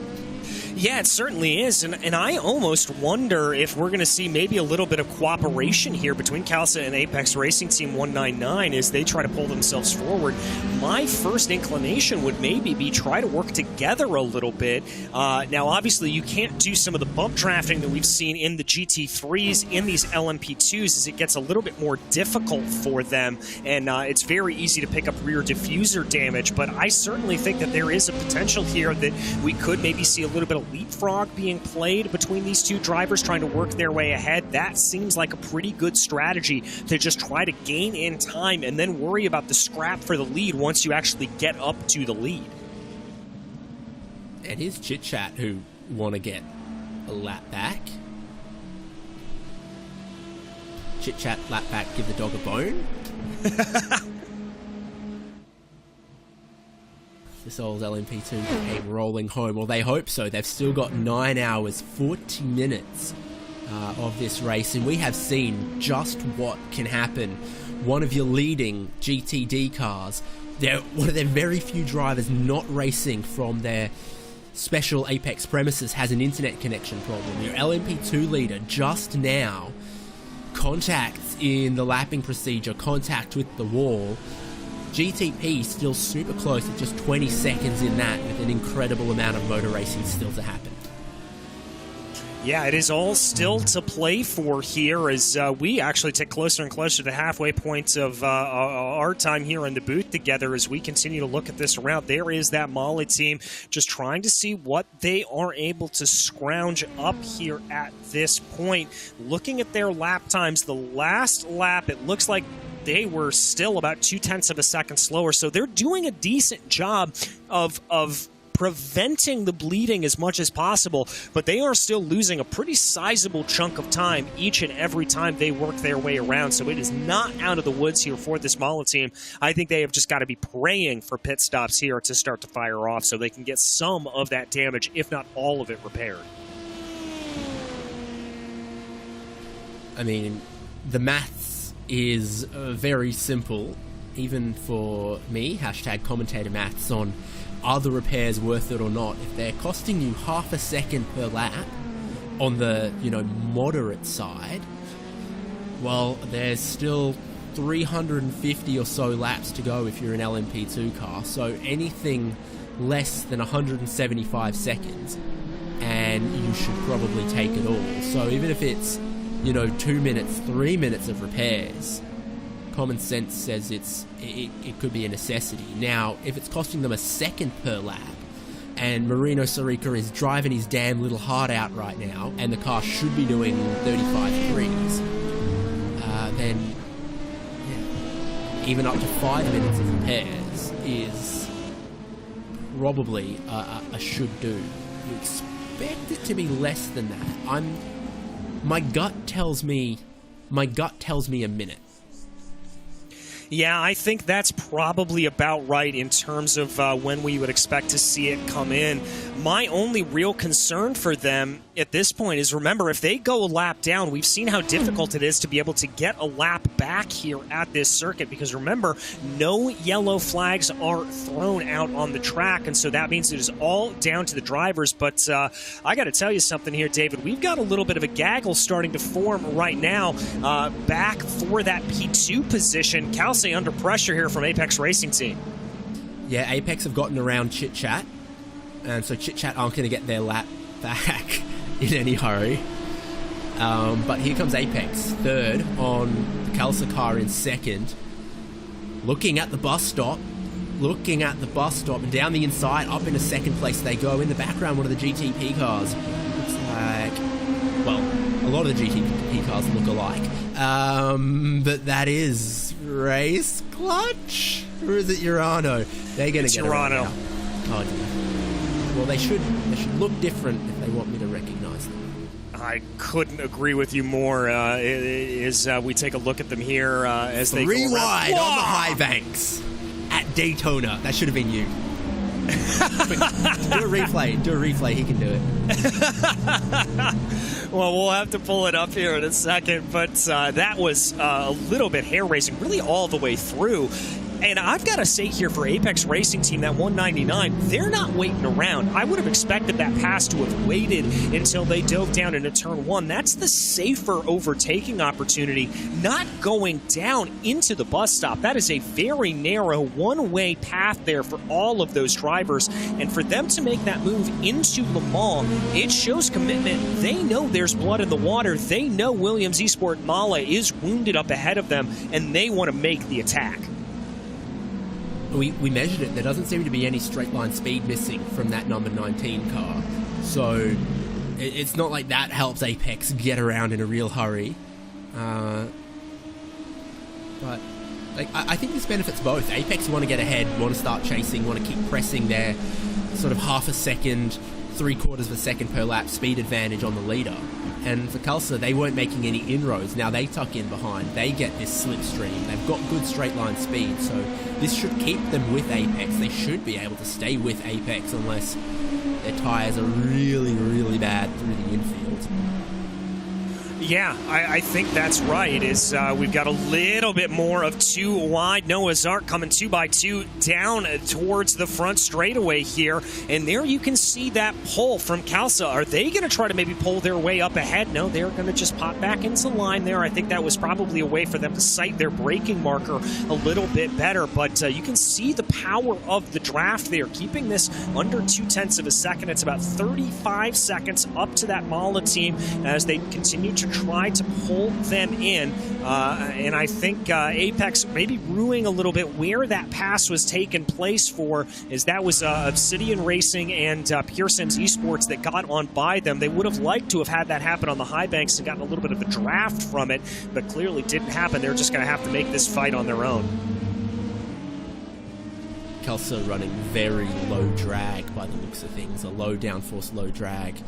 Yeah, it certainly is, and I almost wonder if we're going to see maybe a little bit of cooperation here between Calsa and Apex Racing Team 199 as they try to pull themselves forward. My first inclination would maybe be try to work together a little bit. Now, obviously, you can't do some of the bump drafting that we've seen in the GT3s, in these LMP2s, as it gets a little bit more difficult for them, and it's very easy to pick up rear diffuser damage, but I certainly think that there is a potential here that we could maybe see a little bit of leapfrog being played between these two drivers trying to work their way ahead. That seems like a pretty good strategy to just try to gain in time and then worry about the scrap for the lead once you actually get up to the lead. It is Chit Chat who want to get a lap back. Chit Chat, lap back, give the dog a bone. This old LMP2 came rolling home. Well, they hope so. They've still got 9 hours, 40 minutes of this race, and we have seen just what can happen. One of your leading GTD cars, one of their very few drivers not racing from their special Apex premises, has an internet connection problem. Your LMP2 leader just now contacts in the lapping procedure, contact with the wall. GTP still super close at just 20 seconds in that, with an incredible amount of motor racing still to happen. Yeah, it is all still to play for here as we actually take closer and closer to the halfway point of our time here in the booth together as we continue to look at this round. There is that Molly team just trying to see what they are able to scrounge up here at this point. Looking at their lap times, the last lap, it looks like they were still about 0.2 of a second slower, so they're doing a decent job of preventing the bleeding as much as possible, but they are still losing a pretty sizable chunk of time each and every time they work their way around, so it is not out of the woods here for this Mala team. I think they have just got to be praying for pit stops here to start to fire off so they can get some of that damage, if not all of it, repaired. I mean, the maths is very simple, even for me, hashtag commentator maths, on are the repairs worth it or not. If they're costing you half a second per lap on the, moderate side, well, there's still 350 or so laps to go if you're an LMP2 car, so anything less than 175 seconds and you should probably take it all. So even if it's 2 minutes, 3 minutes of repairs, common sense says it could be a necessity. Now, if it's costing them a second per lap, and Marino Sarica is driving his damn little heart out right now, and the car should be doing 35 threes, then even up to 5 minutes of repairs is probably a should do. You expect it to be less than that. My gut tells me a minute. Yeah, I think that's probably about right in terms of when we would expect to see it come in. My only real concern for them at this point is, remember, if they go a lap down, we've seen how difficult it is to be able to get a lap back here at this circuit, because remember, no yellow flags are thrown out on the track, and so that means it is all down to the drivers. But I got to tell you something here, David. We've got a little bit of a gaggle starting to form right now back for that P2 position. Calce under pressure here from Apex Racing Team. Yeah, Apex have gotten around Chit Chat, and so Chit Chat aren't going to get their lap back in any hurry. But here comes Apex, third on the Calsa car in second. Looking at the bus stop, and down the inside, up into second place they go. In the background, one of the GTP cars. Looks like, well, a lot of the GTP cars look alike. But that is Race Clutch? Or is it Urano? They're going to get Urano. Oh, dear. Well, they should look different if they want me to recognize them. I couldn't agree with you more. As we take a look at them here as they three go wide on the high banks at Daytona. That should have been you. Do a replay. He can do it. Well, we'll have to pull it up here in a second, but that was a little bit hair-raising, really all the way through. And I've got to say here for Apex Racing Team, that 199, they're not waiting around. I would have expected that pass to have waited until they dove down into turn 1. That's the safer overtaking opportunity, not going down into the bus stop. That is a very narrow one-way path there for all of those drivers. And for them to make that move into Le Mans, it shows commitment. They know there's blood in the water. They know Williams Esport Mala is wounded up ahead of them, and they want to make the attack. We measured it. There doesn't seem to be any straight line speed missing from that number 19 car. So it's not like that helps Apex get around in a real hurry. But like, I think this benefits both. Apex want to get ahead, want to start chasing, want to keep pressing their sort of half a second, 3/4 of a second per lap speed advantage on the leader. And for Kalsa, they weren't making any inroads. Now they tuck in behind. They get this slipstream. They've got good straight line speed, so this should keep them with Apex. They should be able to stay with Apex unless their tyres are really, really bad through the infield. Yeah, I think that's right. We've got a little bit more of 2 wide. Noah's Ark coming 2x2 down towards the front straightaway here. And there you can see that pull from Kalsa. Are they going to try to maybe pull their way up ahead? No, they're going to just pop back into line there. I think that was probably a way for them to sight their braking marker a little bit better. But you can see the power of the draft there, keeping this under 0.2 of a second. It's about 35 seconds up to that Mala team as they continue to try to pull them in. And I think Apex maybe ruining a little bit where that pass was taking place for, is that was Obsidian Racing and Pearson's Esports that got on by them. They would have liked to have had that happen on the high banks and gotten a little bit of a draft from it, but clearly didn't happen. They're just going to have to make this fight on their own. Kelso running very low drag by the looks of things, a low downforce, low drag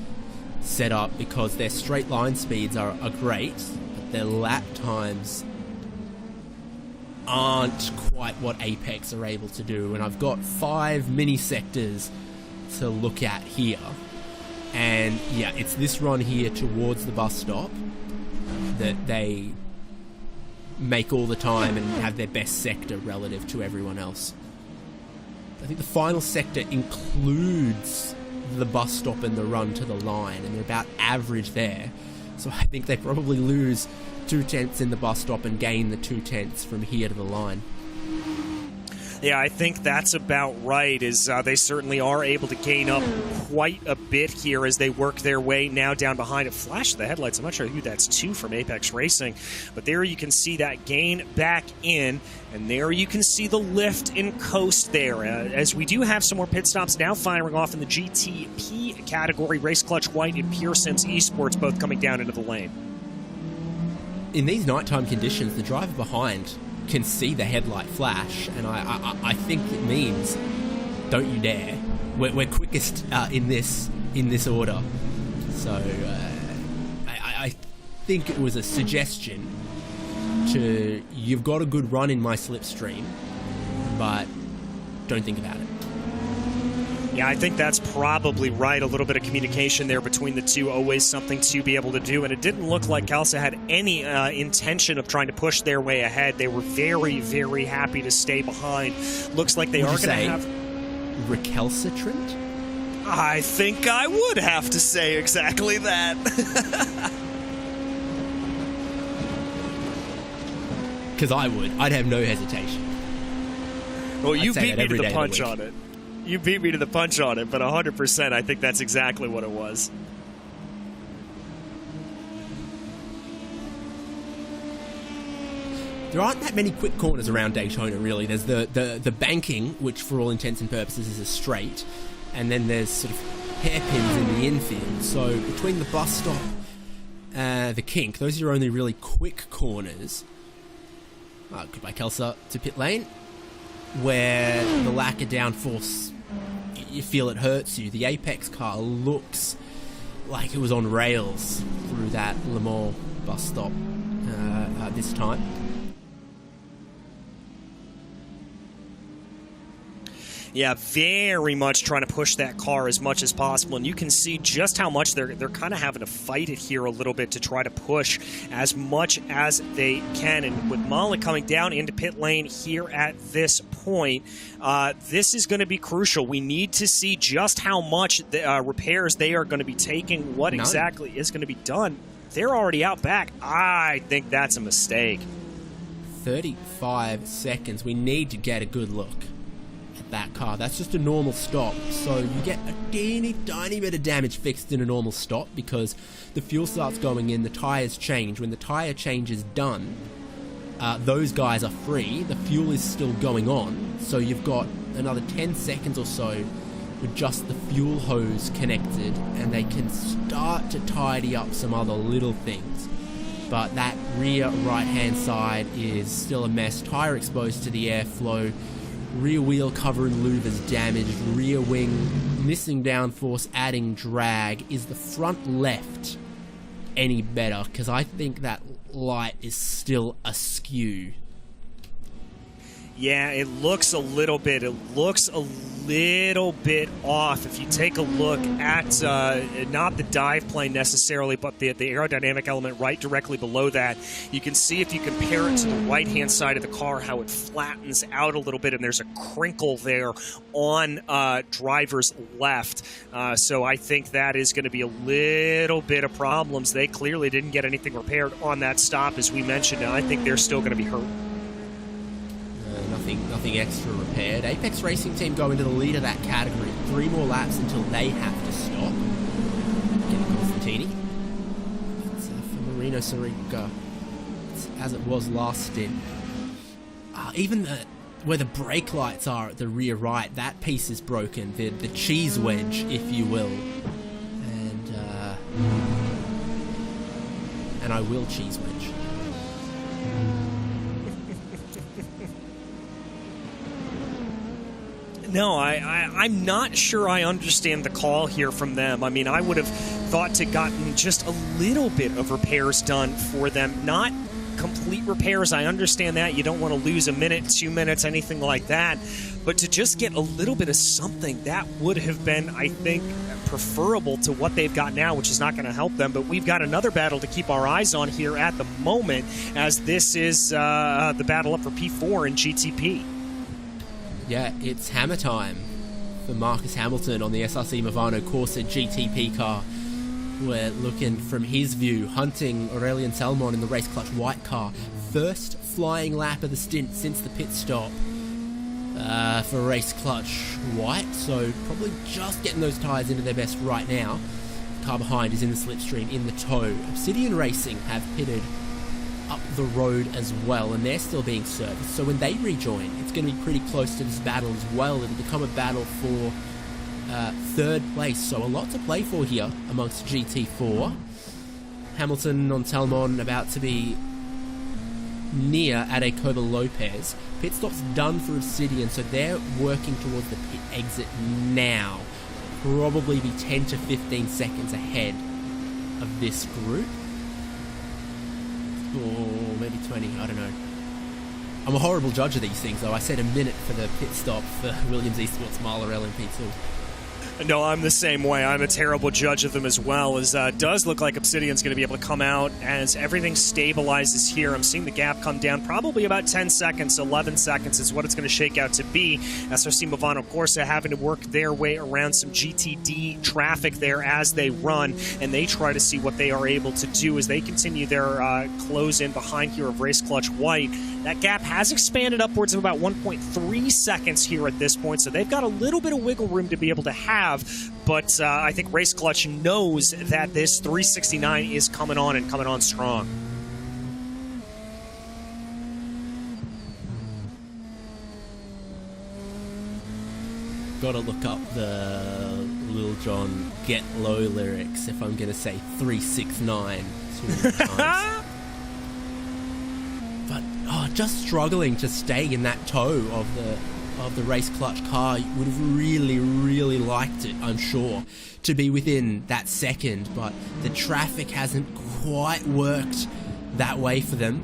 setup, because their straight line speeds are great, but their lap times aren't quite what Apex are able to do. And I've got 5 mini sectors to look at here, and yeah, it's this run here towards the bus stop that they make all the time and have their best sector relative to everyone else. I think the final sector includes the bus stop and the run to the line, and they're about average there. So I think they probably lose 0.2 in the bus stop and gain the 0.2 from here to the line. Yeah, I think that's about right. They certainly are able to gain up quite a bit here as they work their way now down behind it. Flash of the headlights. I'm not sure who that's to from Apex Racing, but there you can see that gain back in, and there you can see the lift and coast there. As we do have some more pit stops now firing off in the GTP category. Race Clutch White and Pearson's Esports both coming down into the lane. In these nighttime conditions, the driver behind can see the headlight flash, and I think it means don't you dare. We're quickest in this order. So I think it was a suggestion to, you've got a good run in my slipstream, but don't think about it. Yeah, I think that's probably right. A little bit of communication there between the two, always something to be able to do. And it didn't look like Kalsa had any intention of trying to push their way ahead. They were very, very happy to stay behind. Looks like they are going to have recalcitrant? I think I would have to say exactly that. Because I would. I'd have no hesitation. Well, you beat me to the punch on it. You beat me to the punch on it, but 100%, I think that's exactly what it was. There aren't that many quick corners around Daytona, really. There's the banking, which for all intents and purposes is a straight, and then there's sort of hairpins in the infield. So between the bus stop, the kink, those are your only really quick corners. Goodbye, Kelsa, to pit lane, where the lack of downforce, you feel it hurts you. The Apex car looks like it was on rails through that Le Mans bus stop this time. Yeah, very much trying to push that car as much as possible, and you can see just how much they're kind of having to fight it here a little bit to try to push as much as they can. And with Mala coming down into pit lane here at this point, this is going to be crucial. We need to see just how much repairs they are going to be taking, what exactly is going to be done. They're already out back. I think that's a mistake. 35 seconds. We need to get a good look at that car. That's just a normal stop. So you get a teeny tiny bit of damage fixed in a normal stop because the fuel starts going in, the tires change. When the tire change is done, those guys are free. The fuel is still going on. So you've got another 10 seconds or so with just the fuel hose connected, and they can start to tidy up some other little things. But that rear right-hand side is still a mess. Tire exposed to the airflow. Rear wheel cover and louvers damaged. Rear wing missing downforce, adding drag. Is the front left any better? Because I think that light is still askew. Yeah, it looks a little bit off. If you take a look at not the dive plane necessarily, but the aerodynamic element right directly below that, you can see if you compare it to the right-hand side of the car how it flattens out a little bit, and there's a crinkle there on driver's left. So I think that is going to be a little bit of problems. They clearly didn't get anything repaired on that stop, as we mentioned, and I think they're still going to be hurt. Nothing extra repaired. Apex Racing Team go into the lead of that category. 3 more laps until they have to stop. Getting Constantini. It's for Marino Sarica. It's as it was last stint. Even where the brake lights are at the rear right, that piece is broken. The cheese wedge, if you will. And I will cheese wedge. No, I'm not sure I understand the call here from them. I mean, I would have thought to gotten just a little bit of repairs done for them. Not complete repairs. I understand that. You don't want to lose a minute, 2 minutes, anything like that. But to just get a little bit of something, that would have been, I think, preferable to what they've got now, which is not going to help them. But we've got another battle to keep our eyes on here at the moment, as this is the battle up for P4 in GTP. Yeah, it's hammer time for Marcus Hamilton on the SRC Movano Corsa GTP car. We're looking from his view, hunting Aurelian Salmon in the Race Clutch white car. First flying lap of the stint since the pit stop for Race Clutch white, so probably just getting those tyres into their best right now. The car behind is in the slipstream, in the tow. Obsidian Racing have pitted up the road as well, and they're still being serviced. So when they rejoin, it's going to be pretty close to this battle as well. It'll become a battle for third place, so a lot to play for here amongst GT4. Hamilton on Talmon about to be near Ade Koba Lopez. Pit stop's done for Obsidian, so they're working towards the pit exit now. Probably be 10 to 15 seconds ahead of this group. Or maybe 20, I don't know. I'm a horrible judge of these things, though. I said a minute for the pit stop for Williams Esports Mahler LMP2. No, I'm the same way. I'm a terrible judge of them as well. As does look like Obsidian's going to be able to come out as everything stabilizes here. I'm seeing the gap come down probably about 10 seconds, 11 seconds is what it's going to shake out to be. SRC Movano Corsa having to work their way around some GTD traffic there as they run, and they try to see what they are able to do as they continue their close in behind here of Race Clutch White. That gap has expanded upwards of about 1.3 seconds here at this point, so they've got a little bit of wiggle room to be able to have. But I think Race Clutch knows that this 369 is coming on and coming on strong. Gotta look up the Lil Jon Get Low lyrics if I'm gonna say 369 too many times. But just struggling to stay in that tow of the Race Clutch car. You would have really, really liked it, I'm sure, to be within that second, but the traffic hasn't quite worked that way for them.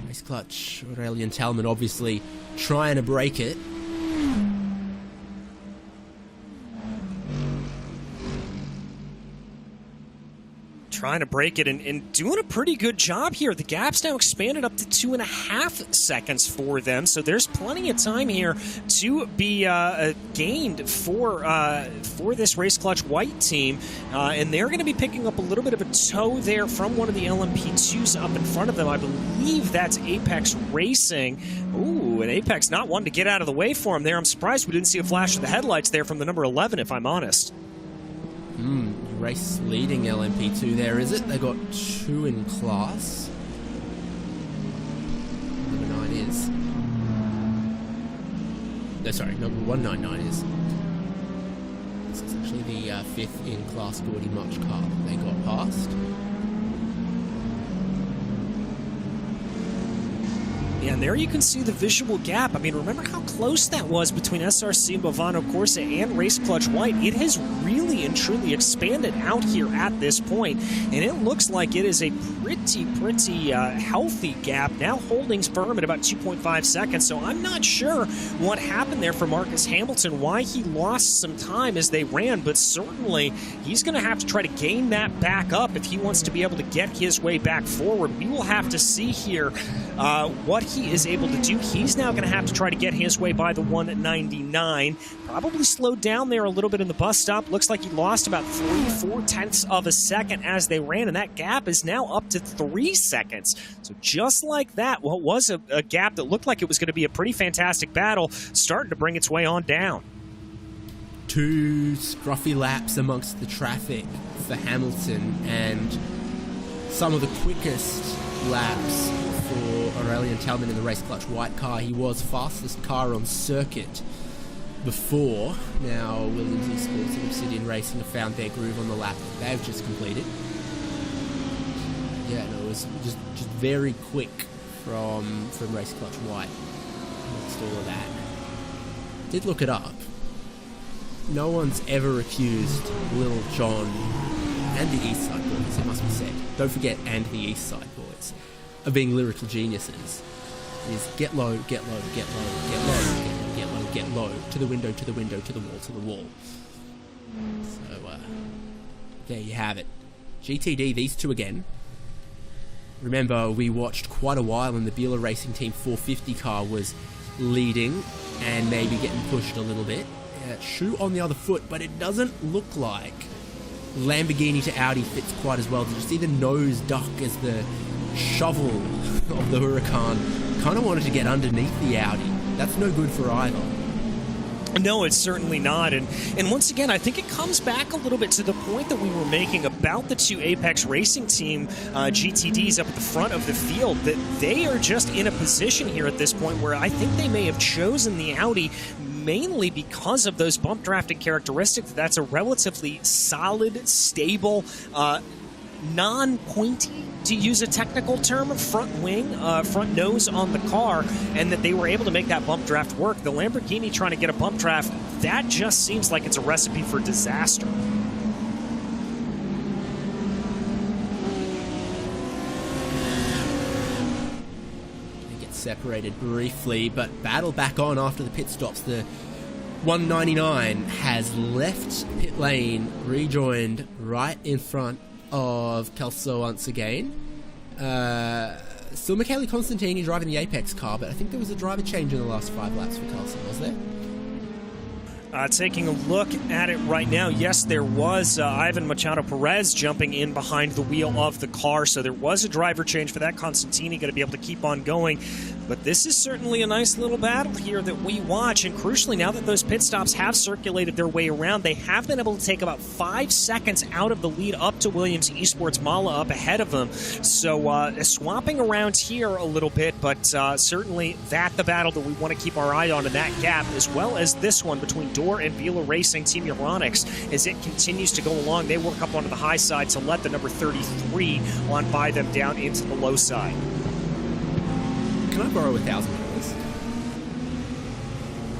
Race Clutch, Aurelian Talman obviously trying to break it. trying to break it and doing a pretty good job here. The gap's now expanded up to 2.5 seconds for them, so there's plenty of time here to be gained for this Race Clutch White team, and they're going to be picking up a little bit of a tow there from one of the LMP2s up in front of them. I believe that's Apex Racing. Ooh, and Apex not wanting to get out of the way for him there. I'm surprised we didn't see a flash of the headlights there from the number 11, if I'm honest. Race leading LMP2 there, is it? They got 2 in class. Number 9 is. No, sorry, number 199 is. This is actually the 5th in class Gordy Much car that they got past. Yeah, and there you can see the visual gap. I mean, remember how close that was between SRC, Movano Corsa, and Race Clutch White. It has really and truly expanded out here at this point, and it looks like it is a pretty healthy gap, now holding firm at about 2.5 seconds. So I'm not sure what happened there for Marcus Hamilton, why he lost some time as they ran, but certainly he's going to have to try to gain that back up if he wants to be able to get his way back forward. We will have to see here what he is able to do. He's now going to have to try to get his way by the 199. Probably slowed down there a little bit in the bus stop. Looks like he lost about 3/4 tenths of a second as they ran, and that gap is now up to 3 seconds. So just like that, what was a gap that looked like it was going to be a pretty fantastic battle, starting to bring its way on down. 2 scruffy laps amongst the traffic for Hamilton, and some of the quickest laps for Aurelian Talman in the Race Clutch White car. He was fastest car on circuit before. Now Williams Esports and Obsidian Racing have found their groove on the lap that they've just completed. Yeah, no, it was just very quick from Race Clutch White amongst all of that. Did look it up. No one's ever accused Lil Jon and the East Side Boys, it must be said. Don't forget, and the East Side Boys, of being lyrical geniuses. Is get low, get low, get low, get low, get low, get low, to the window, to the window, to the wall, to the wall. So, there you have it. GTD, these two again. Remember, we watched quite a while and the Bueller Racing Team 450 car was leading and maybe getting pushed a little bit. Shoe on the other foot, but it doesn't look like Lamborghini to Audi fits quite as well. Did you see the nose duck as the shovel of the Huracan kind of wanted to get underneath the Audi? That's no good for either. No, it's certainly not. And once again, I think it comes back a little bit to the point that we were making about the 2 Apex Racing Team GTDs up at the front of the field, that they are just in a position here at this point where I think they may have chosen the Audi mainly because of those bump drafting characteristics. That's a relatively solid, stable, non-pointy, to use a technical term, front wing, front nose on the car, and that they were able to make that bump draft work. The Lamborghini trying to get a bump draft, that just seems like it's a recipe for disaster. Separated briefly, but battle back on after the pit stops. The 199 has left pit lane, rejoined right in front of Kelso once again. Still Michele Constantini driving the Apex car, but I think there was a driver change in the last 5 laps for Kelso, was there? Taking a look at it right now, yes, there was Ivan Machado Perez jumping in behind the wheel of the car, so there was a driver change for that. Constantini going to be able to keep on going. But this is certainly a nice little battle here that we watch, and crucially, now that those pit stops have circulated their way around, they have been able to take about 5 seconds out of the lead up to Williams Esports Mala up ahead of them. So swapping around here a little bit, but certainly the battle that we want to keep our eye on in that gap, as well as this one between Door and Bueller Racing Team Euronics, as it continues to go along. They work up onto the high side to let the number 33 on by them down into the low side. Can I borrow $1,000?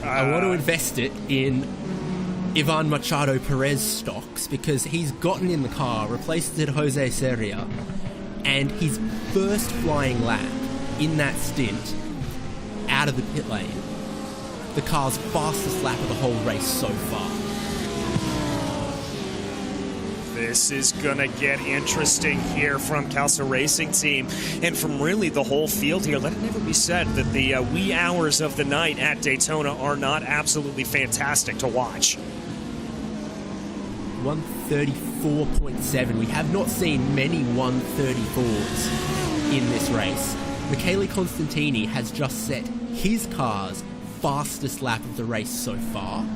I want to invest it in Ivan Machado Perez stocks, because he's gotten in the car, replaced Jose Seria, and his first flying lap in that stint out of the pit lane, the car's fastest lap of the whole race so far. This is gonna get interesting here from Calsa Racing Team and from really the whole field here. Let it never be said that the wee hours of the night at Daytona are not absolutely fantastic to watch. 134.7. We have not seen many 134s in this race. Michele Constantini has just set his car's fastest lap of the race so far.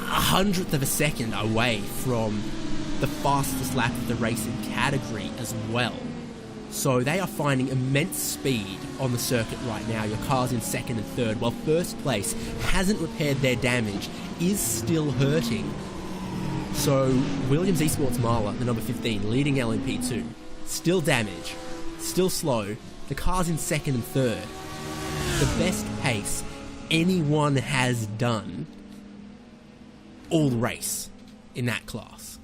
100th of a second away from the fastest lap of the racing category as well. So they are finding immense speed on the circuit right now. Your car's in second and third, while first place hasn't repaired their damage, is still hurting. So Williams Esports Marla, the number 15, leading LMP2, still damaged, still slow. The car's in second and third. The best pace anyone has done all race in that class.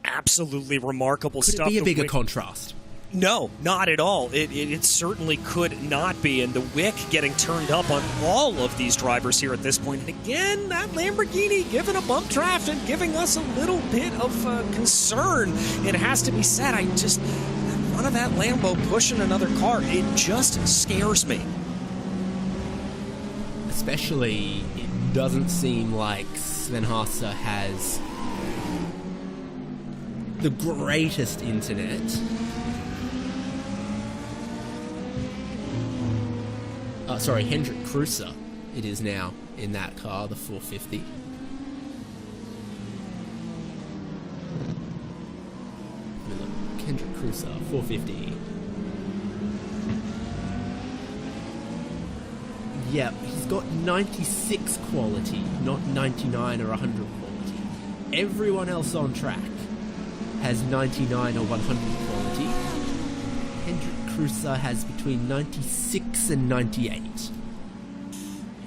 Absolutely remarkable Could stuff. Could it be a bigger contrast? No, not at all. It certainly could not be. And the wick getting turned up on all of these drivers here at this point. And again, that Lamborghini giving a bump draft and giving us a little bit of concern. It has to be said. None of that Lambo pushing another car, it just scares me. Especially, it doesn't seem like Sven Haase has the greatest internet. Sorry, Hendrik Kreuzer, it is now in that car, the 450. Hendrik Kreuzer, 450. Yeah, he's got 96 quality, not 99 or 100 quality. Everyone else on track has 99 or 100 quality. Hendrik Kreuzer has between 96 and 98.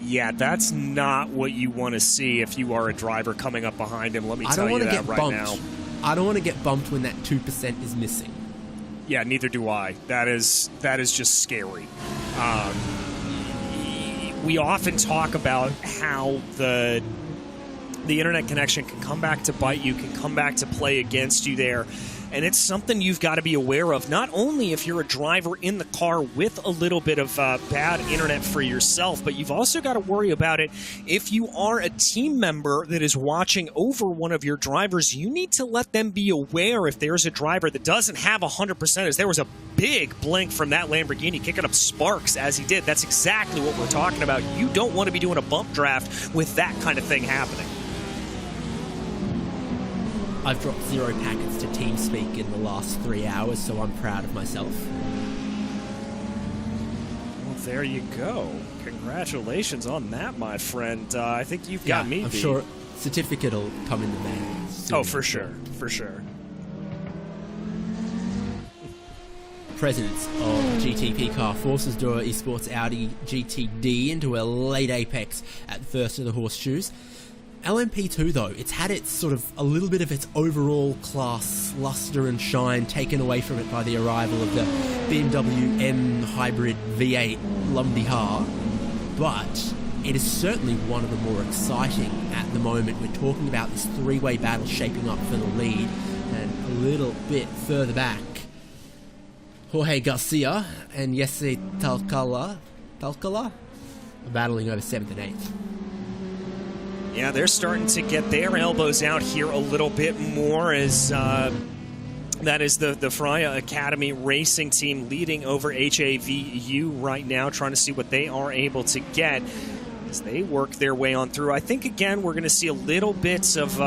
Yeah, that's not what you want to see if you are a driver coming up behind him. Let me tell you that right now. I don't want to get bumped when that 2% is missing. Yeah, neither do I. That is just scary. We often talk about how the internet connection can come back to bite you, can come back to play against you there. And it's something you've got to be aware of, not only if you're a driver in the car with a little bit of bad internet for yourself, but you've also got to worry about it if you are a team member that is watching over one of your drivers. You need to let them be aware if there's a driver that doesn't have 100%, as there was a big blink from that Lamborghini kicking up sparks as he did. That's exactly what we're talking about. You don't want to be doing a bump draft with that kind of thing happening. I've dropped 0 packets to TeamSpeak in the last 3 hours, so I'm proud of myself. Well, there you go. Congratulations on that, my friend. I think you've got me beat. I'm sure certificate will come in the mail soon. Oh, for sure. For sure. Presidents of GTP car forces Dura Esports Audi GTD into a late apex at the first of the horseshoes. LMP2 though, it's had its sort of a little bit of its overall class luster and shine taken away from it by the arrival of the BMW M Hybrid V8 Lumdihar, but it is certainly one of the more exciting at the moment. We're talking about this three-way battle shaping up for the lead, and a little bit further back, Jorge Garcia and Jesse Talcala are battling over 7th and 8th. Yeah, they're starting to get their elbows out here a little bit more as that is the Freya Academy racing team leading over HAVU right now, trying to see what they are able to get as they work their way on through. I think, again, we're going to see a little bits of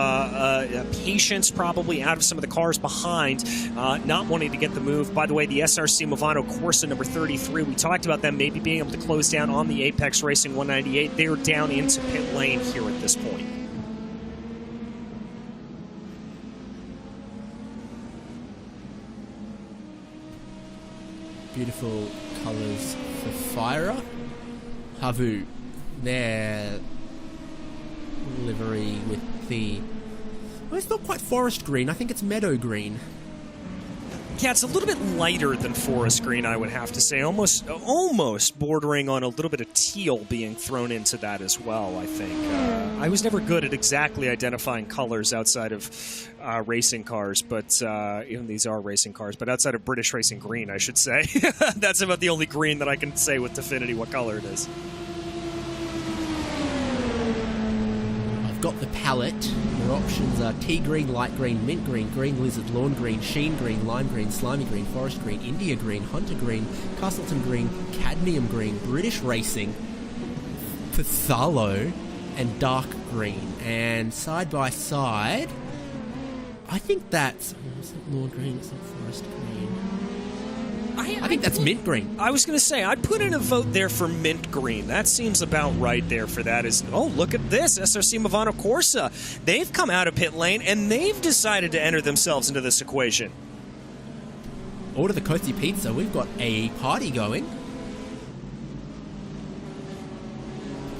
patience probably out of some of the cars behind, not wanting to get the move. By the way, the SRC Movano Corsa number 33, we talked about them maybe being able to close down on the Apex Racing 198. They're down into pit lane here at this point. Beautiful colours for Fyra. Havu, their livery with the... Well, it's not quite forest green. I think it's meadow green. Yeah, it's a little bit lighter than forest green, I would have to say. Almost bordering on a little bit of teal being thrown into that as well, I think. I was never good at exactly identifying colors outside of racing cars, but even these are racing cars, but outside of British Racing Green, I should say. That's about the only green that I can say with definity what color it is. I've got the palette. Your options are tea green, light green, mint green, green lizard, lawn green, sheen green, lime green, slimy green, forest green, India green, hunter green, Castleton green, cadmium green, British Racing, Phthalo, and dark green. And side by side, I think that's... It's not lawn green, it's not forest green. I think that's mint green. I was going to say, I'd put in a vote there for mint green. That seems about right there for that. Oh, look at this. SRC Movano Corsa. They've come out of pit lane, and they've decided to enter themselves into this equation. Order the Cozy Pizza. We've got a party going.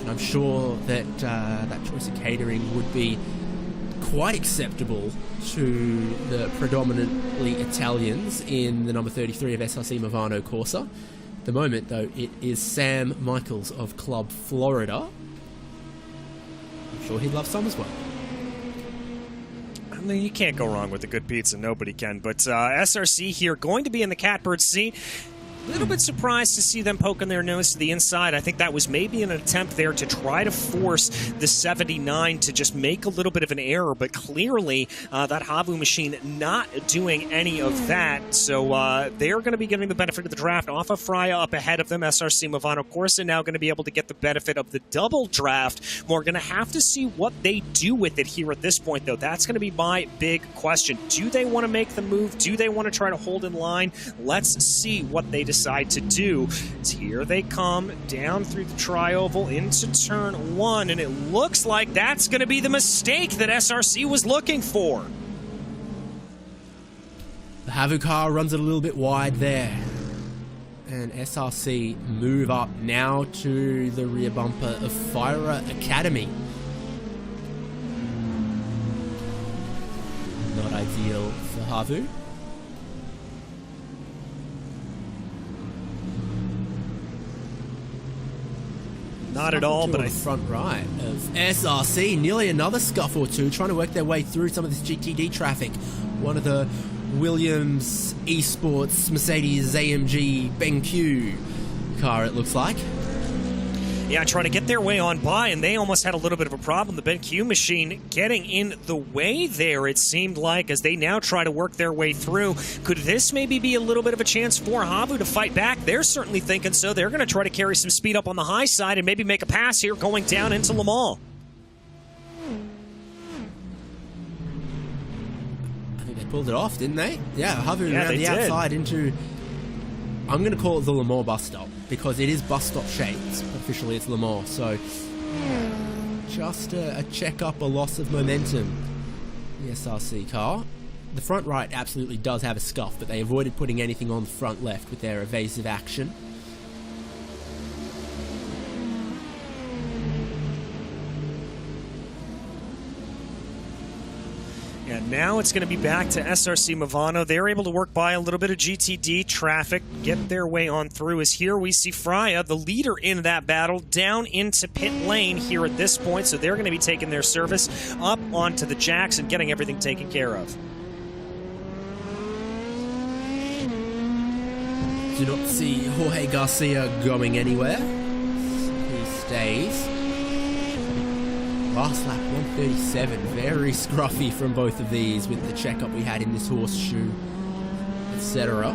And I'm sure that that choice of catering would be quite acceptable to the predominantly Italians in the number 33 of SRC Movano Corsa. At the moment, though, it is Sam Michaels of Club Florida. I'm sure he'd love some as well. I mean, you can't go wrong with a good pizza. Nobody can. But SRC here going to be in the catbird seat. A little bit surprised to see them poking their nose to the inside. I think that was maybe an attempt there to try to force the 79 to just make a little bit of an error, but clearly that Havu machine not doing any of that. So they're going to be getting the benefit of the draft off of Freya up ahead of them. SRC Movano Corsa now going to be able to get the benefit of the double draft. We're going to have to see what they do with it here at this point, though. That's going to be my big question. Do they want to make the move? Do they want to try to hold in line? Let's see what they decide to do. It's here they come down through the tri-oval into turn 1, and it looks like that's going to be the mistake that SRC was looking for. The Havu car runs it a little bit wide there, and SRC move up now to the rear bumper of Fire Academy. Not ideal for Havu. Not at all, but I front right of SRC, nearly another scuff or two, trying to work their way through some of this GTD traffic. One of the Williams Esports Mercedes AMG BenQ car, it looks like. Yeah, trying to get their way on by, and they almost had a little bit of a problem. The BenQ machine getting in the way there, it seemed like, as they now try to work their way through. Could this maybe be a little bit of a chance for Havu to fight back? They're certainly thinking so. They're going to try to carry some speed up on the high side and maybe make a pass here going down into Le Mans. I think they pulled it off, didn't they? Yeah, Havu around the outside into... I'm going to call it the Le Mans bus stop, because it is bus stop shaped, but officially it's Le Mans, so just a check-up, a loss of momentum. The SRC car. The front right absolutely does have a scuff, but they avoided putting anything on the front left with their evasive action. And now it's going to be back to SRC Movano. They're able to work by a little bit of GTD traffic, get their way on through. As here we see Freya, the leader in that battle, down into pit lane here at this point. So they're going to be taking their service up onto the jacks and getting everything taken care of. Do not see Jorge Garcia going anywhere. He stays. Last lap, 137. Very scruffy from both of these with the checkup we had in this horseshoe, etc.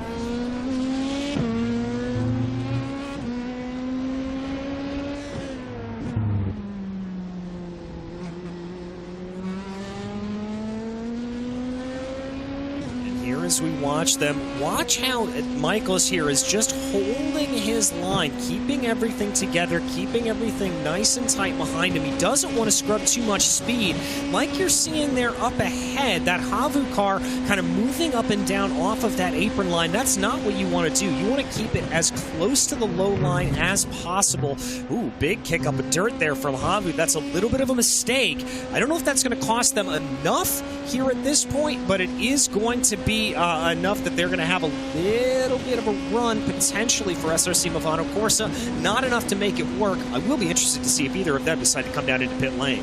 As we watch them, watch how Michaels here is just holding his line, keeping everything together, keeping everything nice and tight behind him. He doesn't want to scrub too much speed. Like you're seeing there up ahead, that Havu car kind of moving up and down off of that apron line. That's not what you want to do. You want to keep it as close to the low line as possible. Ooh, big kick up of dirt there from Havu. That's a little bit of a mistake. I don't know if that's going to cost them enough here at this point, but it is going to be enough that they're going to have a little bit of a run potentially for SRC Movano Corsa. Not enough to make it work. I will be interested to see if either of them decide to come down into pit lane.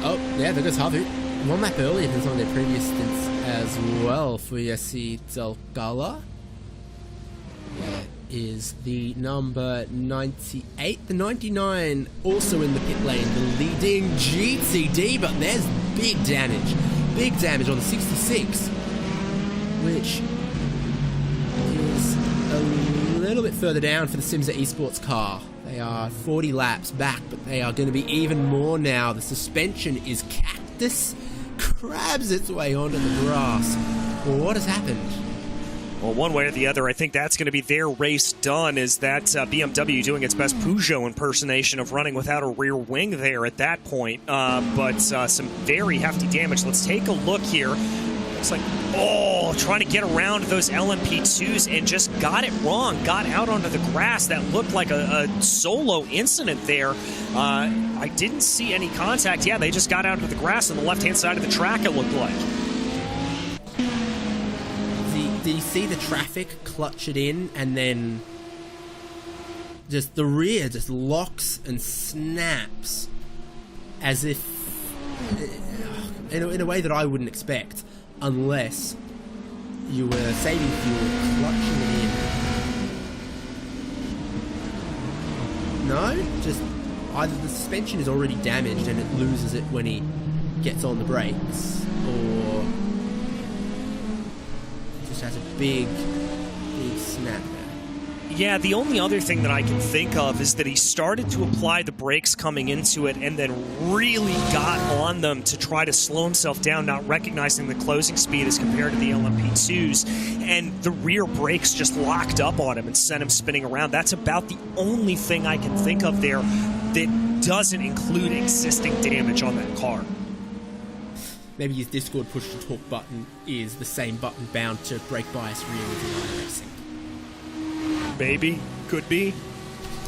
Oh, yeah, there goes Havu. One lap earlier than on their previous stints as well for Yessi Delgala. That is the number 98. The 99 also in the pit lane, the leading GTD, but there's big damage. Big damage on the 66, which is a little bit further down for the Simsa Esports car. They are 40 laps back, but they are going to be even more now. The suspension is cactus, crabs its way onto the grass. What has happened? Well, one way or the other, I think that's going to be their race done. Is that BMW doing its best Peugeot impersonation of running without a rear wing there at that point. But some very hefty damage. Let's take a look here. Looks like, trying to get around those LMP2s and just got it wrong. Got out onto the grass. That looked like a solo incident there. I didn't see any contact. Yeah, they just got out of the grass on the left-hand side of the track, it looked like. Did you see the traffic clutch it in, and then just the rear just locks and snaps as if in a way that I wouldn't expect unless you were saving fuel, clutching it in. No, just either the suspension is already damaged and it loses it when he gets on the brakes, or has a big snap there. Yeah, the only other thing that I can think of is that he started to apply the brakes coming into it and then really got on them to try to slow himself down, not recognizing the closing speed as compared to the LMP2s, and the rear brakes just locked up on him and sent him spinning around. That's about the only thing I can think of there that doesn't include existing damage on that car. Maybe his Discord push-to-talk button is the same button bound to brake bias rear as in iRacing. Maybe. Could be.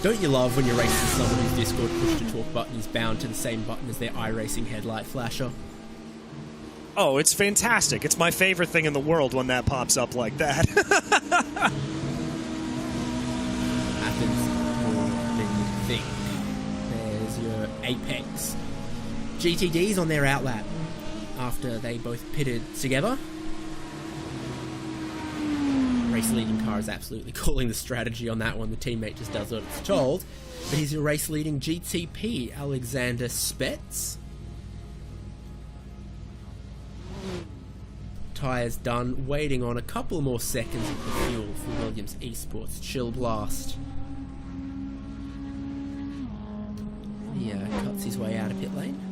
Don't you love when you're racing someone whose Discord push-to-talk button is bound to the same button as their iRacing headlight flasher? Oh, it's fantastic. It's my favorite thing in the world when that pops up like that. Happens more than you think. There's your Apex GTDs on their outlap after they both pitted together. Race leading car is absolutely calling the strategy on that one. The teammate just does what it's told. But he's your race leading GTP, Alexander Spets. Tyres done, waiting on a couple more seconds of the fuel for Williams Esports Chill Blast. He cuts his way out of pit lane.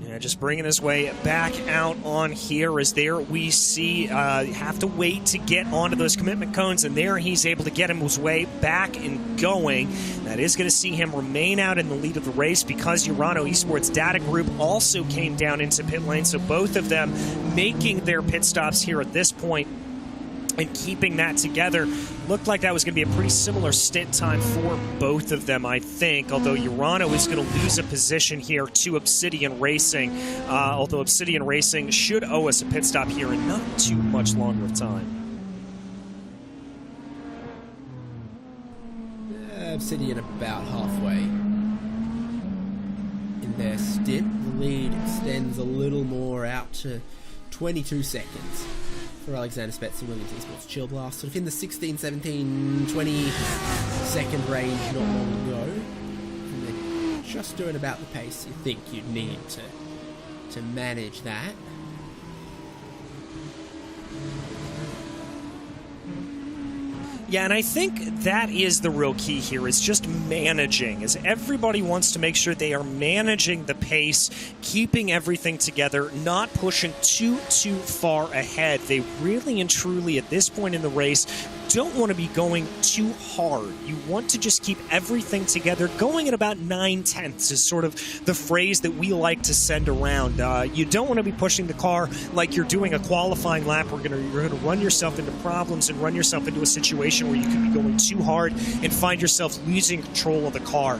Yeah, just bringing his way back out on here. As there we see have to wait to get onto those commitment cones, and there he's able to get his way back and going. That is going to see him remain out in the lead of the race because Urano Esports Data Group also came down into pit lane, so both of them making their pit stops here at this point and keeping that together. Looked like that was going to be a pretty similar stint time for both of them, I think, although Urano is going to lose a position here to Obsidian Racing, although Obsidian Racing should owe us a pit stop here in not too much longer of time. Obsidian about halfway in their stint. The lead extends a little more out to 22 seconds for Alexander Spets and Williams Esports Chill Blast. Sort of in the 16, 17, 20 second range not long ago. And they're just doing about the pace you think you'd need to manage that. Yeah, and I think that is the real key here, is just managing, as everybody wants to make sure they are managing the pace, keeping everything together, not pushing too far ahead. They really and truly, at this point in the race, don't want to be going too hard. You want to just keep everything together. Going at about 9/10 is sort of the phrase that we like to send around. You don't want to be pushing the car like you're doing a qualifying lap. You're going to run yourself into problems and run yourself into a situation where you could be going too hard and find yourself losing control of the car.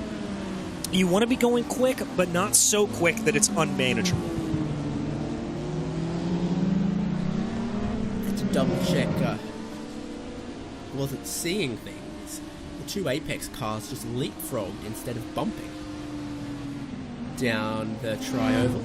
You want to be going quick, but not so quick that it's unmanageable. double check wasn't seeing things. The two Apex cars just leapfrogged instead of bumping down the tri-oval.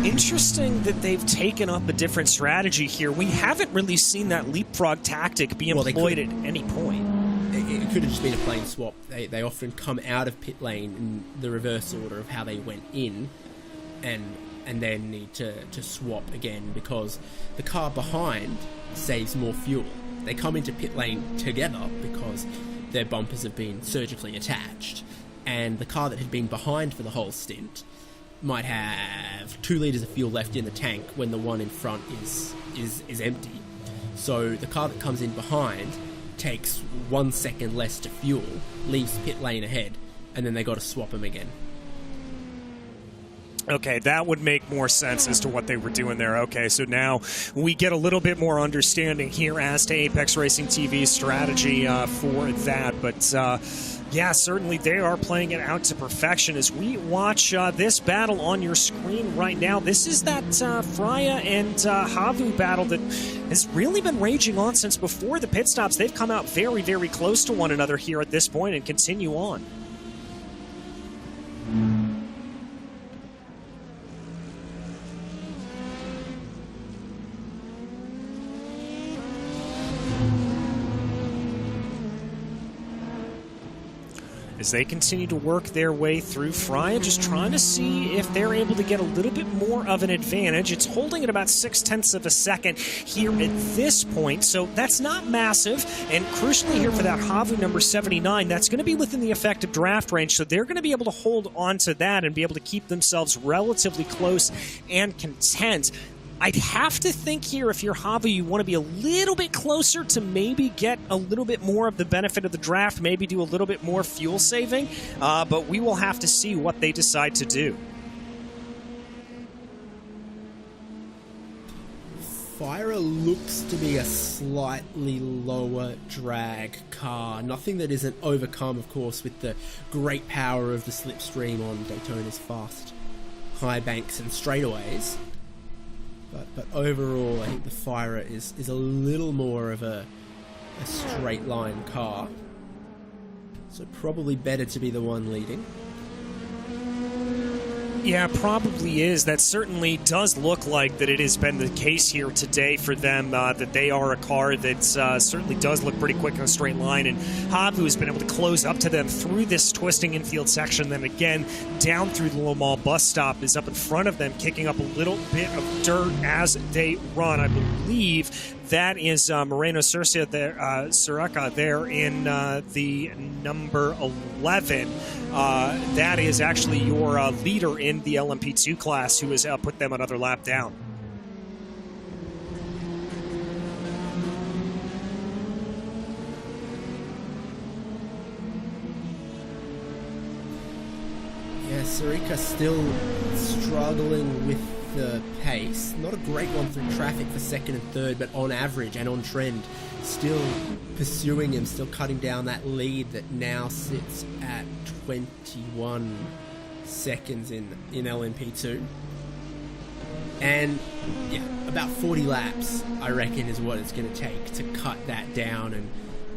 Interesting that they've taken up a different strategy here. We haven't really seen that leapfrog tactic be employed at any point. It could have just been a plain swap. They often come out of pit lane in the reverse order of how they went in, and then need to swap again because the car behind saves more fuel. They come into pit lane together because their bumpers have been surgically attached, and the car that had been behind for the whole stint might have 2 litres of fuel left in the tank when the one in front is empty. So the car that comes in behind takes 1 second less to fuel, leaves pit lane ahead, and then they got to swap them again. Okay, that would make more sense as to what they were doing there. Okay, so now we get a little bit more understanding here as to Apex Racing TV's strategy for that. But yeah, certainly they are playing it out to perfection. As we watch this battle on your screen right now, this is that Freya and Havu battle that has really been raging on since before the pit stops. They've come out very, very close to one another here at this point and continue on. As they continue to work their way through, Freya just trying to see if they're able to get a little bit more of an advantage. It's holding at about 0.6 of a second here at this point, so that's not massive. And crucially here for that Havu number 79, that's going to be within the effective draft range, so they're going to be able to hold on to that and be able to keep themselves relatively close and content. I'd have to think here, if you're Havu, you want to be a little bit closer to maybe get a little bit more of the benefit of the draft, maybe do a little bit more fuel saving, but we will have to see what they decide to do. Fire looks to be a slightly lower drag car. Nothing that isn't overcome, of course, with the great power of the slipstream on Daytona's fast high banks and straightaways. But overall, I think the Fire is a little more of a straight line car. So probably better to be the one leading. Yeah, probably is. That certainly does look like that it has been the case here today for them, that they are a car that certainly does look pretty quick in a straight line, and Havu has been able to close up to them through this twisting infield section, then again down through the Low Mall bus stop, is up in front of them, kicking up a little bit of dirt as they run. I believe that is Moreno Suraca there in the number 11. That is actually your leader in the LMP2 class, who has put them another lap down. Yeah, Suraca still struggling with the pace. Not a great one through traffic for second and third, but on average and on trend, still pursuing him, still cutting down that lead that now sits at 21 seconds in LMP2. And yeah, about 40 laps, I reckon, is what it's going to take to cut that down, and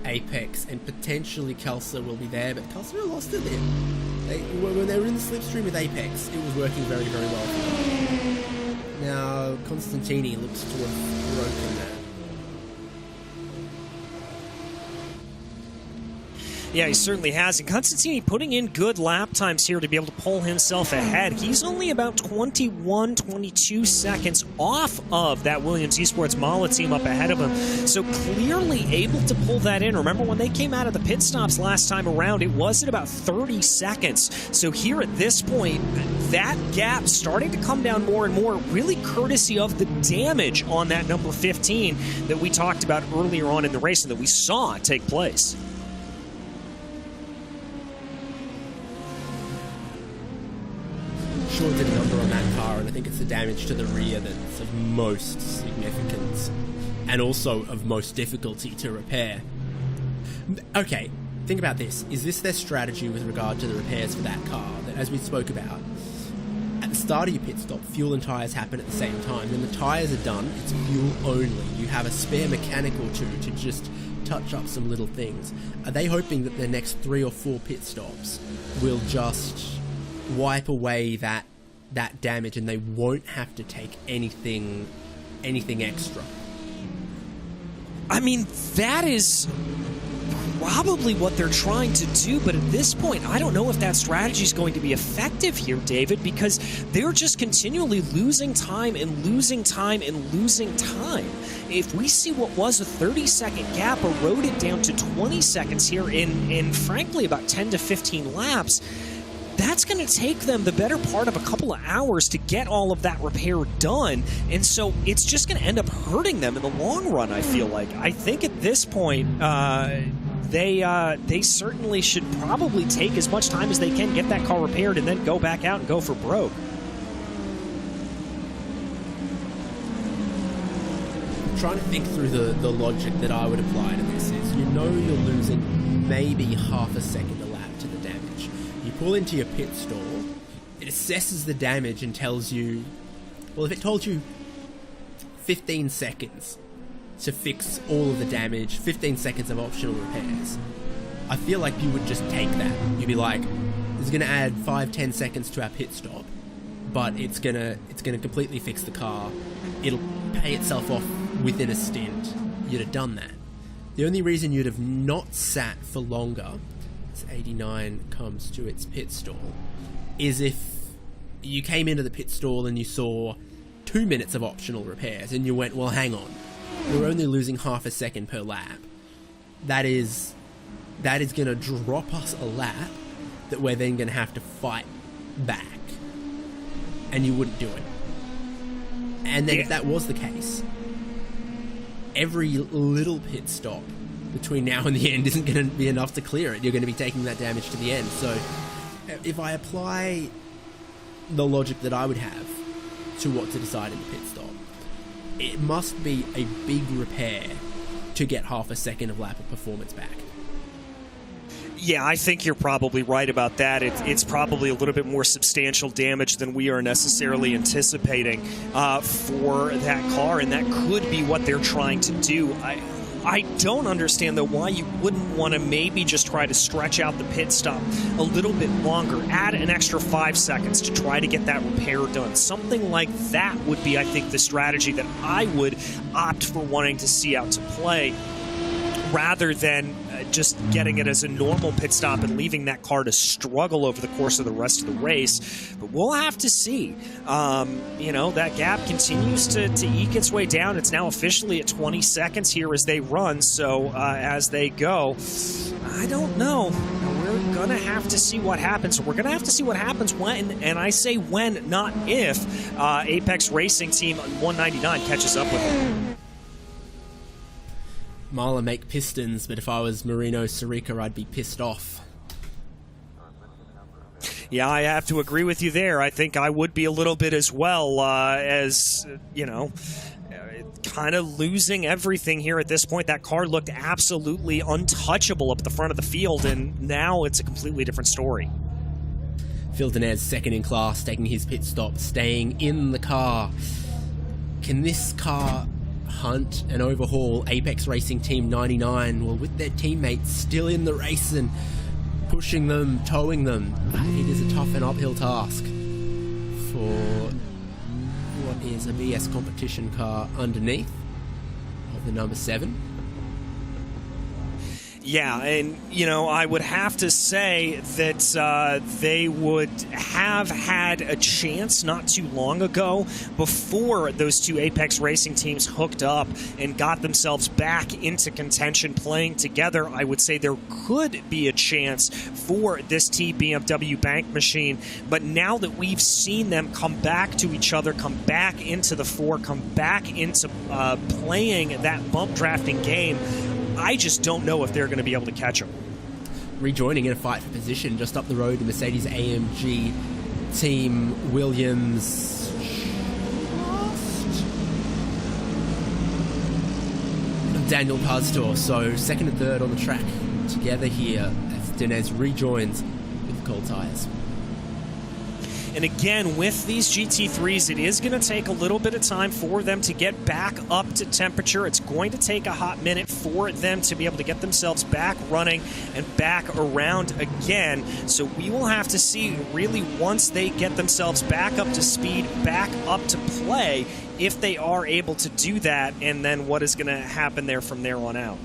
Apex and potentially Kelsa will be there, but Kelsa lost it there. When they were in the slipstream with Apex, it was working very, very well for them. Now, Constantini looks to have broken that. Yeah, he certainly has. And Constantini putting in good lap times here to be able to pull himself ahead. He's only about 21, 22 seconds off of that Williams Esports Mala team up ahead of him. So clearly able to pull that in. Remember, when they came out of the pit stops last time around, it was at about 30 seconds. So here at this point, that gap starting to come down more and more, really courtesy of the damage on that number 15 that we talked about earlier on in the race and that we saw take place. Sure did a number on that car, and I think it's the damage to the rear that's of most significance and also of most difficulty to repair. Okay, think about this. Is this their strategy with regard to the repairs for that car? That, as we spoke about, at the start of your pit stop, fuel and tyres happen at the same time. Then the tyres are done, it's fuel only. You have a spare mechanic or two to just touch up some little things. Are they hoping that their next 3 or 4 pit stops will just wipe away that damage and they won't have to take anything extra? I mean, that is probably what they're trying to do, but at this point, I don't know if that strategy is going to be effective here, David, because they're just continually losing time and losing time and losing time. If we see what was a 30-second gap eroded down to 20 seconds here in frankly, about 10 to 15 laps, that's going to take them the better part of a couple of hours to get all of that repair done. And so it's just going to end up hurting them in the long run, I feel like. I think at this point, they certainly should probably take as much time as they can, get that car repaired, and then go back out and go for broke. I'm trying to think through the logic that I would apply to this is, you know you're losing maybe half a second a lap to the damage. You pull into your pit stall, it assesses the damage and tells you, well, if it told you 15 seconds to fix all of the damage, 15 seconds of optional repairs, I feel like you would just take that. You'd be like, this is going to add 5-10 seconds to our pit stop, but it's gonna completely fix the car. It'll pay itself off within a stint. You'd have done that. The only reason you'd have not sat for longer, as 89 comes to its pit stall, is if you came into the pit stall and you saw 2 minutes of optional repairs and you went, well, hang on, we're only losing half a second per lap. That is going to drop us a lap that we're then going to have to fight back. And you wouldn't do it. And then if that was the case, every little pit stop between now and the end isn't going to be enough to clear it. You're going to be taking that damage to the end. So if I apply the logic that I would have to what to decide in the pit stop, it must be a big repair to get half a second of lap of performance back. Yeah, I think you're probably right about that. It's probably a little bit more substantial damage than we are necessarily anticipating for that car, and that could be what they're trying to do. I don't understand, though, why you wouldn't want to maybe just try to stretch out the pit stop a little bit longer, add an extra 5 seconds to try to get that repair done. Something like that would be, I think, the strategy that I would opt for wanting to see out to play, rather than just getting it as a normal pit stop and leaving that car to struggle over the course of the rest of the race. But we'll have to see. That gap continues to eke its way down. It's now officially at 20 seconds here as they run. So as they go, I don't know. We're going to have to see what happens. We're going to have to see what happens when, and I say when, not if, Apex Racing Team 199 catches up with them. Marla make pistons, but if I was Marino Sirica, I'd be pissed off. Yeah, I have to agree with you there. I think I would be a little bit as well, kind of losing everything here at this point. That car looked absolutely untouchable up at the front of the field, and now it's a completely different story. Phil Denez, second in class, taking his pit stop, staying in the car. Can this car hunt and overhaul Apex Racing Team 99, well, with their teammates still in the race and pushing them, towing them? It is a tough and uphill task for what is a BS competition car underneath of the number 7. Yeah, and, I would have to say that they would have had a chance not too long ago, before those two Apex Racing teams hooked up and got themselves back into contention playing together. I would say there could be a chance for this Team BMW bank machine, but now that we've seen them come back to each other, come back into the 4, come back into playing that bump drafting game, I just don't know if they're going to be able to catch them. Rejoining in a fight for position just up the road, the Mercedes AMG Team Williams. Daniel Pastor, so second and third on the track together here as Denez rejoins with the cold tyres. And again, with these GT3s, it is going to take a little bit of time for them to get back up to temperature. It's going to take a hot minute for them to be able to get themselves back running and back around again. So we will have to see, really, once they get themselves back up to speed, back up to play, if they are able to do that, and then what is going to happen there from there on out.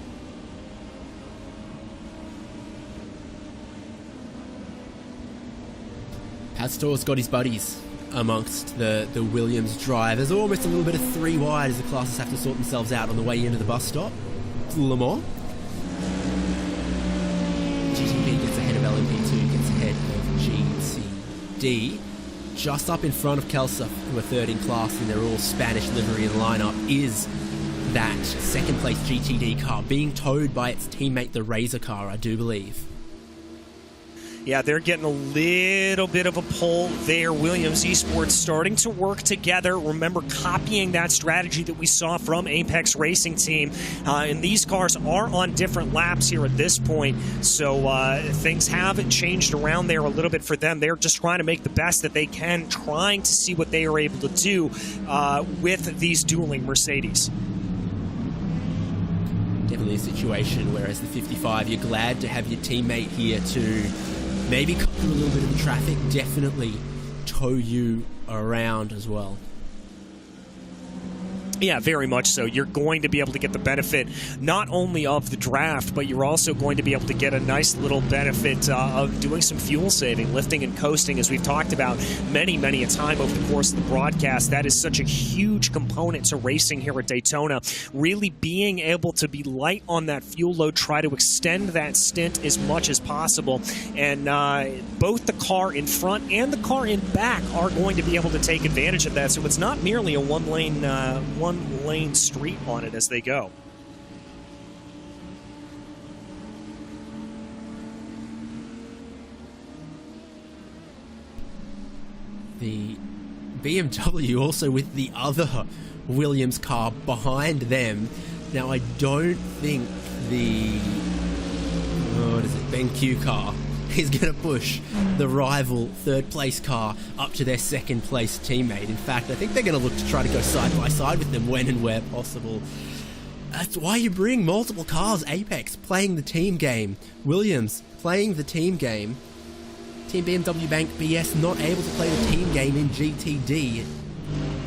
Pastor's got his buddies amongst the Williams drive. There's almost a little bit of three wide as the classes have to sort themselves out on the way into the bus stop. Le Mans. GTP gets ahead of LMP2, gets ahead of GTD. Just up in front of Kelsa, who are third in class, and they're all Spanish livery in lineup, is that second place GTD car being towed by its teammate, the Razor car, I do believe. Yeah, they're getting a little bit of a pull there. Williams Esports starting to work together. Remember, copying that strategy that we saw from Apex Racing Team. And these cars are on different laps here at this point. So things have changed around there a little bit for them. They're just trying to make the best that they can, trying to see what they are able to do with these dueling Mercedes. Definitely a situation where, as the 55, you're glad to have your teammate here to maybe cut through a little bit of the traffic, definitely tow you around as well. Yeah, very much so. You're going to be able to get the benefit not only of the draft, but you're also going to be able to get a nice little benefit of doing some fuel saving, lifting and coasting, as we've talked about many a time over the course of the broadcast. That is such a huge component to racing here at Daytona. Really being able to be light on that fuel load, try to extend that stint as much as possible. And both the car in front and the car in back are going to be able to take advantage of that. So it's not merely a one-lane street on it as they go. The BMW also with the other Williams car behind them. Now, I don't think the BenQ car is going to push the rival third place car up to their second place teammate. In fact, I think they're going to look to try to go side by side with them when and where possible. That's why you bring multiple cars. Apex playing the team game. Williams playing the team game. Team BMW Bank BS not able to play the team game in GTD.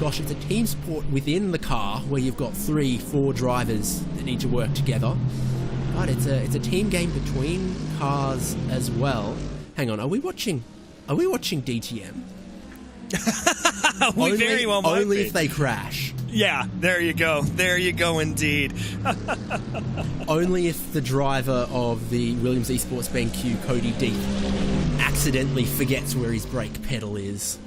Gosh, it's a team sport within the car where you've got 3-4 drivers that need to work together. But it's a team game between cars as well. Hang on, are we watching DTM? We very well might only be. If they crash. Yeah, there you go. There you go indeed. Only if the driver of the Williams Esports BenQ, Cody D, accidentally forgets where his brake pedal is.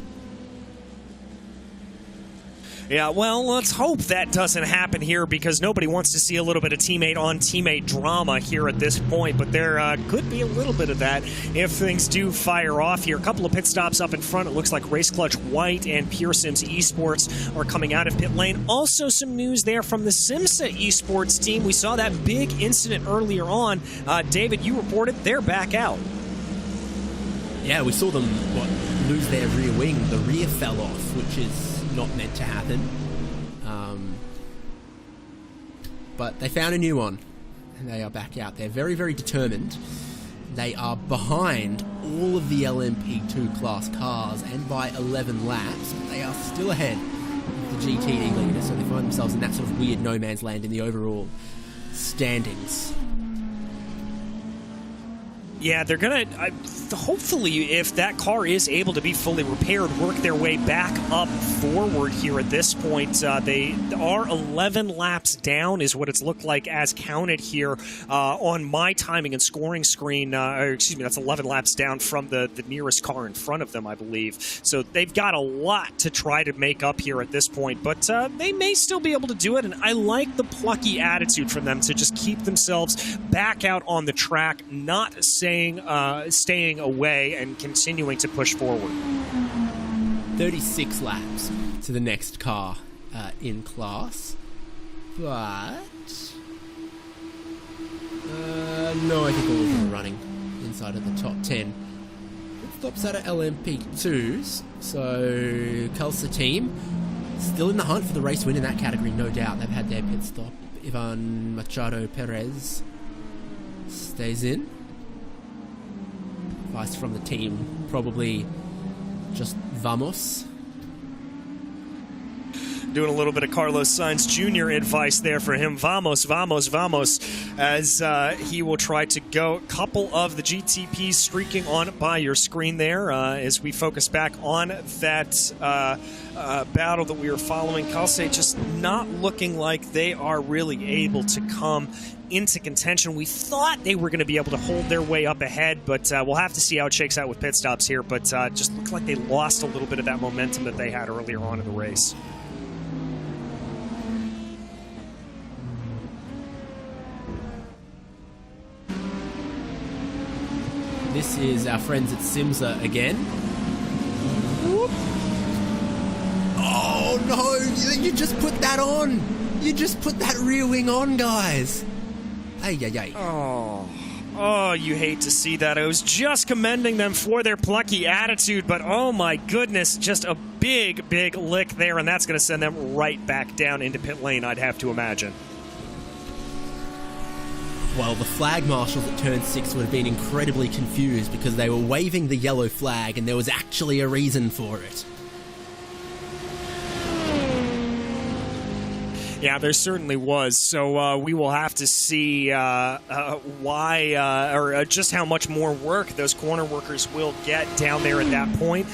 Yeah, well, let's hope that doesn't happen here, because nobody wants to see a little bit of teammate-on-teammate drama here at this point, but there could be a little bit of that if things do fire off here. A couple of pit stops up in front. It looks like Race Clutch White and Pure Sims Esports are coming out of pit lane. Also some news there from the Simsa Esports team. We saw that big incident earlier on. David, you reported they're back out. Yeah, we saw them lose their rear wing. The rear fell off, which is not meant to happen. But they found a new one, and they are back out. They're very, very determined. They are behind all of the LMP2 class cars, and by 11 laps, but they are still ahead of the GTD leader, so they find themselves in that sort of weird no man's land in the overall standings. Yeah, they're going to, hopefully, if that car is able to be fully repaired, work their way back up forward here at this point. They are 11 laps down is what it's looked like as counted here on my timing and scoring screen. That's 11 laps down from the nearest car in front of them, I believe. So they've got a lot to try to make up here at this point, but they may still be able to do it, and I like the plucky attitude from them to just keep themselves back out on the track, not staying away and continuing to push forward. 36 laps to the next car in class, but no, I think all of them are running inside of the top 10. stops out of LMP2s. So Kelsa team still in the hunt for the race win in that category, no doubt. They've had their pit stop. Ivan Machado Perez stays in. Advice from the team, probably just vamos. Doing a little bit of Carlos Sainz Jr. advice there for him. Vamos, vamos, vamos, as he will try to go. A couple of the GTPs streaking on by your screen there as we focus back on that battle that we were following. Calce just not looking like they are really able to come into contention. We thought they were going to be able to hold their way up ahead, but we'll have to see how it shakes out with pit stops here. But just looked like they lost a little bit of that momentum that they had earlier on in the race. This is our friends at Simsa again. Whoop. Oh no, you just put that on. You just put that rear wing on, guys. Ay, ay, ay. Oh, you hate to see that. I was just commending them for their plucky attitude, but oh my goodness, just a big, big lick there, and that's going to send them right back down into pit lane, I'd have to imagine. Well, the flag marshals at turn 6 would have been incredibly confused because they were waving the yellow flag and there was actually a reason for it. Yeah, there certainly was. So we will have to see why or just how much more work those corner workers will get down there at that point.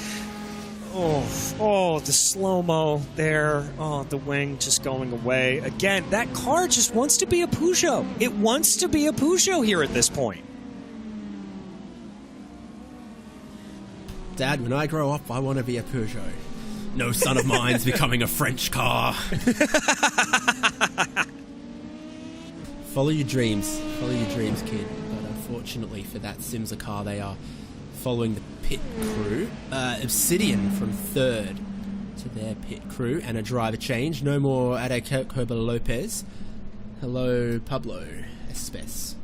Oh, the slow-mo there. Oh, the wing just going away. Again, that car just wants to be a Peugeot. It wants to be a Peugeot here at this point. Dad, when I grow up, I want to be a Peugeot. No son of mine's becoming a French car. Follow your dreams. Follow your dreams, kid. But unfortunately for that Simsa car, they are following the pit crew. Obsidian from 3rd to their pit crew, and a driver change. No more Adecoba Lopez. Hello, Pablo Espes.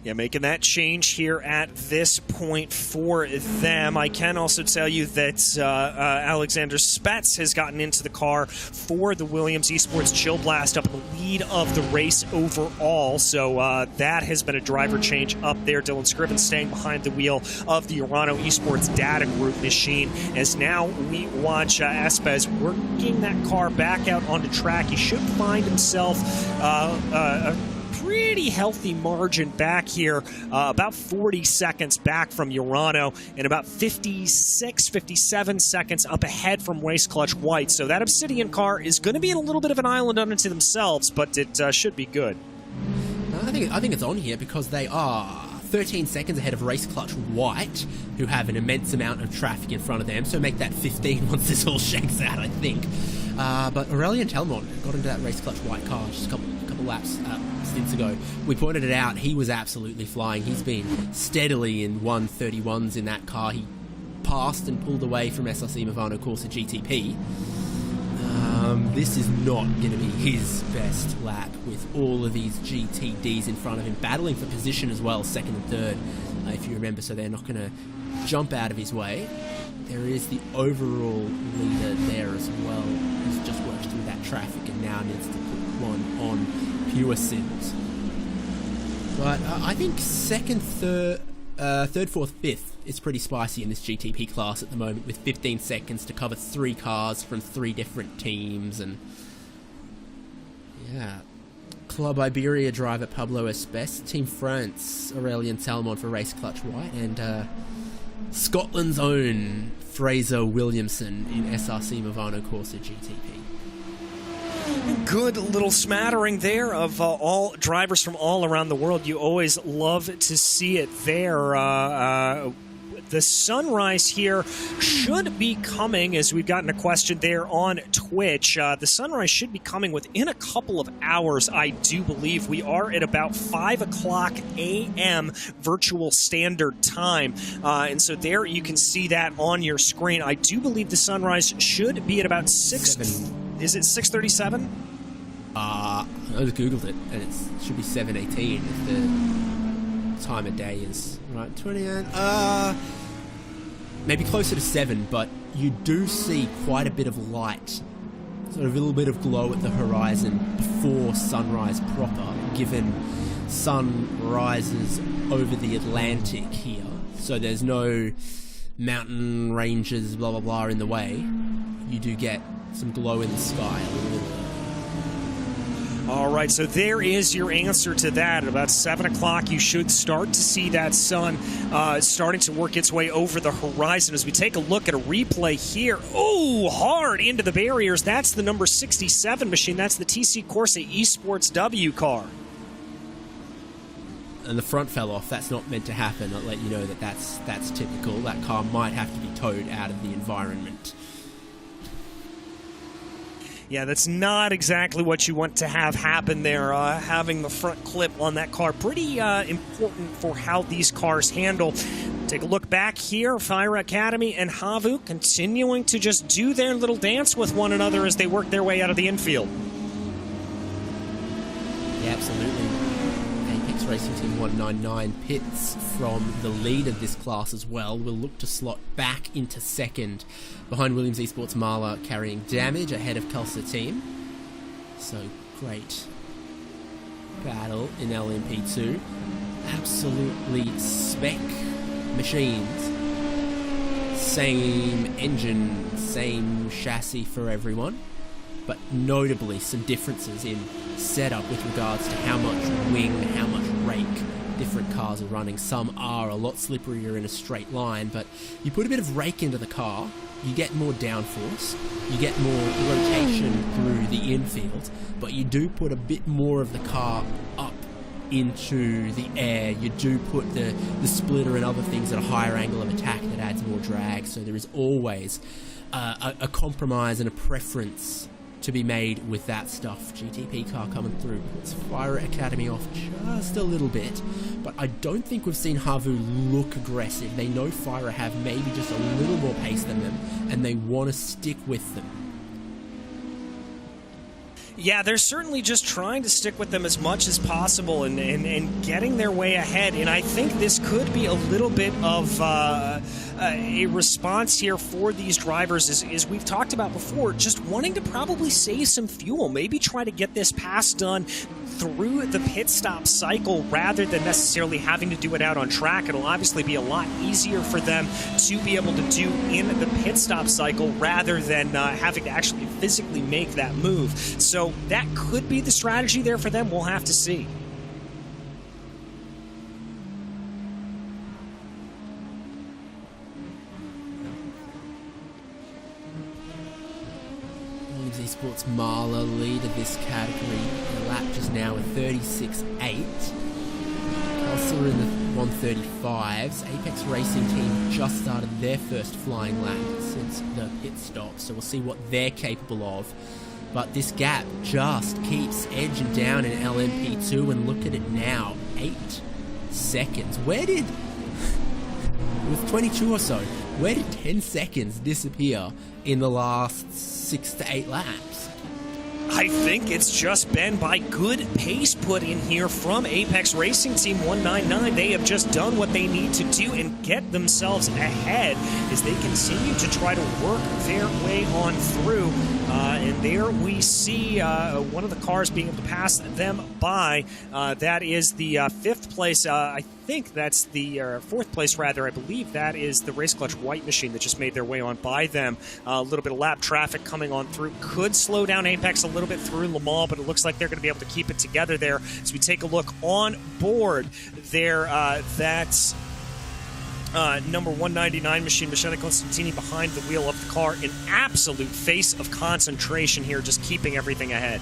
Yeah, making that change here at this point for them. I can also tell you that Alexander Spets has gotten into the car for the Williams Esports Chill Blast up in the lead of the race overall. So that has been a driver change up there. Dylan Scriven staying behind the wheel of the Urano Esports Data Group machine. As now we watch Espes working that car back out onto track. He should find himself a pretty healthy margin back here, about 40 seconds back from Urano and about 56, 57 seconds up ahead from Race Clutch White. So that Obsidian car is going to be in a little bit of an island unto themselves, but it should be good. I think it's on here because they are 13 seconds ahead of Race Clutch White, who have an immense amount of traffic in front of them, so make that 15 once this all shakes out, I think. But Aurelian Telmont got into that Race Clutch White car just a couple laps stints ago. We pointed it out, he was absolutely flying. He's been steadily in 131s in that car. He passed and pulled away from SRC Movano Corsa GTP. This is not going to be his best lap with all of these GTDs in front of him, battling for position as well, 2nd and 3rd, if you remember, so they're not going to jump out of his way. There is the overall leader there as well, who's just worked through that traffic and now needs to put one on pure sims. But I think 2nd, 3rd, 4th, 5th is pretty spicy in this GTP class at the moment, with 15 seconds to cover 3 cars from 3 different teams. And yeah, Club Iberia driver Pablo Espes, Team France Aurelian Telmont for Race Clutch White, and Scotland's own Fraser Williamson in SRC Movano Corsa GTP. Good little smattering there of all drivers from all around the world. You always love to see it there. The sunrise here should be coming, as we've gotten a question there on Twitch. The sunrise should be coming within a couple of hours, I do believe. We are at about 5 o'clock a.m. virtual standard time. And so there you can see that on your screen. I do believe the sunrise should be at about 6... Is it 6:37? I just googled it, and it should be 7:18. If the time of day is. Right, 29. Maybe closer to 7, but you do see quite a bit of light. Sort of a little bit of glow at the horizon before sunrise proper, given sun rises over the Atlantic here. So there's no mountain ranges, blah, blah, blah in the way. You do get some glow in the sky a little bit. All right, so there is your answer to that. At about 7 o'clock, you should start to see that sun starting to work its way over the horizon. As we take a look at a replay here, oh, hard into the barriers. That's the number 67 machine. That's the TC Corsa Esports W car. And the front fell off. That's not meant to happen. I'll let you know that that's typical. That car might have to be towed out of the environment. Yeah, that's not exactly what you want to have happen there. Having the front clip on that car, pretty important for how these cars handle. Take a look back here. Fire Academy and Havu continuing to just do their little dance with one another as they work their way out of the infield. Yeah, absolutely. Apex Racing Team 199 pits from the lead of this class as well. Will look to slot back into second behind Williams Esports Marla carrying damage ahead of Kelsa Team. So great battle in LMP2. Absolutely spec machines. Same engine, same chassis for everyone, but notably some differences in setup with regards to how much wing, how much rake different cars are running. Some are a lot slipperier in a straight line, but you put a bit of rake into the car, you get more downforce, you get more rotation through the infield, but you do put a bit more of the car up into the air. You do put the splitter and other things at a higher angle of attack that adds more drag, so there is always a compromise and a preference to be made with that stuff. GTP car coming through puts Fire Academy off just a little bit, but I don't think we've seen Havu look aggressive. They know Fire have maybe just a little more pace than them, and they want to stick with them. Yeah, they're certainly just trying to stick with them as much as possible and getting their way ahead. And I think this could be a little bit of a response here for these drivers, as we've talked about before, just wanting to probably save some fuel, maybe try to get this pass done through the pit stop cycle rather than necessarily having to do it out on track. It'll obviously be a lot easier for them to be able to do in the pit stop cycle rather than having to actually physically make that move. So that could be the strategy there for them. We'll have to see. Esports Marla lead of this category. The lap just now at 36.8. Also in the 135s. Apex Racing Team just started their first flying lap since the pit stop, so we'll see what they're capable of. But this gap just keeps edging down in LMP2, and look at it now, 8 seconds. Where did, with 22 or so, where did 10 seconds disappear in the last 6 to 8 laps? I think it's just been by good pace put in here from Apex Racing Team 199. They have just done what they need to do and get themselves ahead as they continue to try to work their way on through. And there we see one of the cars being able to pass them by. That is the 5th place. I think that's the 4th place, rather. I believe that is the Race Clutch White machine that just made their way on by them. A little bit of lap traffic coming on through. Could slow down Apex a little bit through Le Mans, but it looks like they're going to be able to keep it together there. As we take a look on board there, that's number 199 machine, Michele Constantini behind the wheel of the car. An absolute face of concentration here, just keeping everything ahead.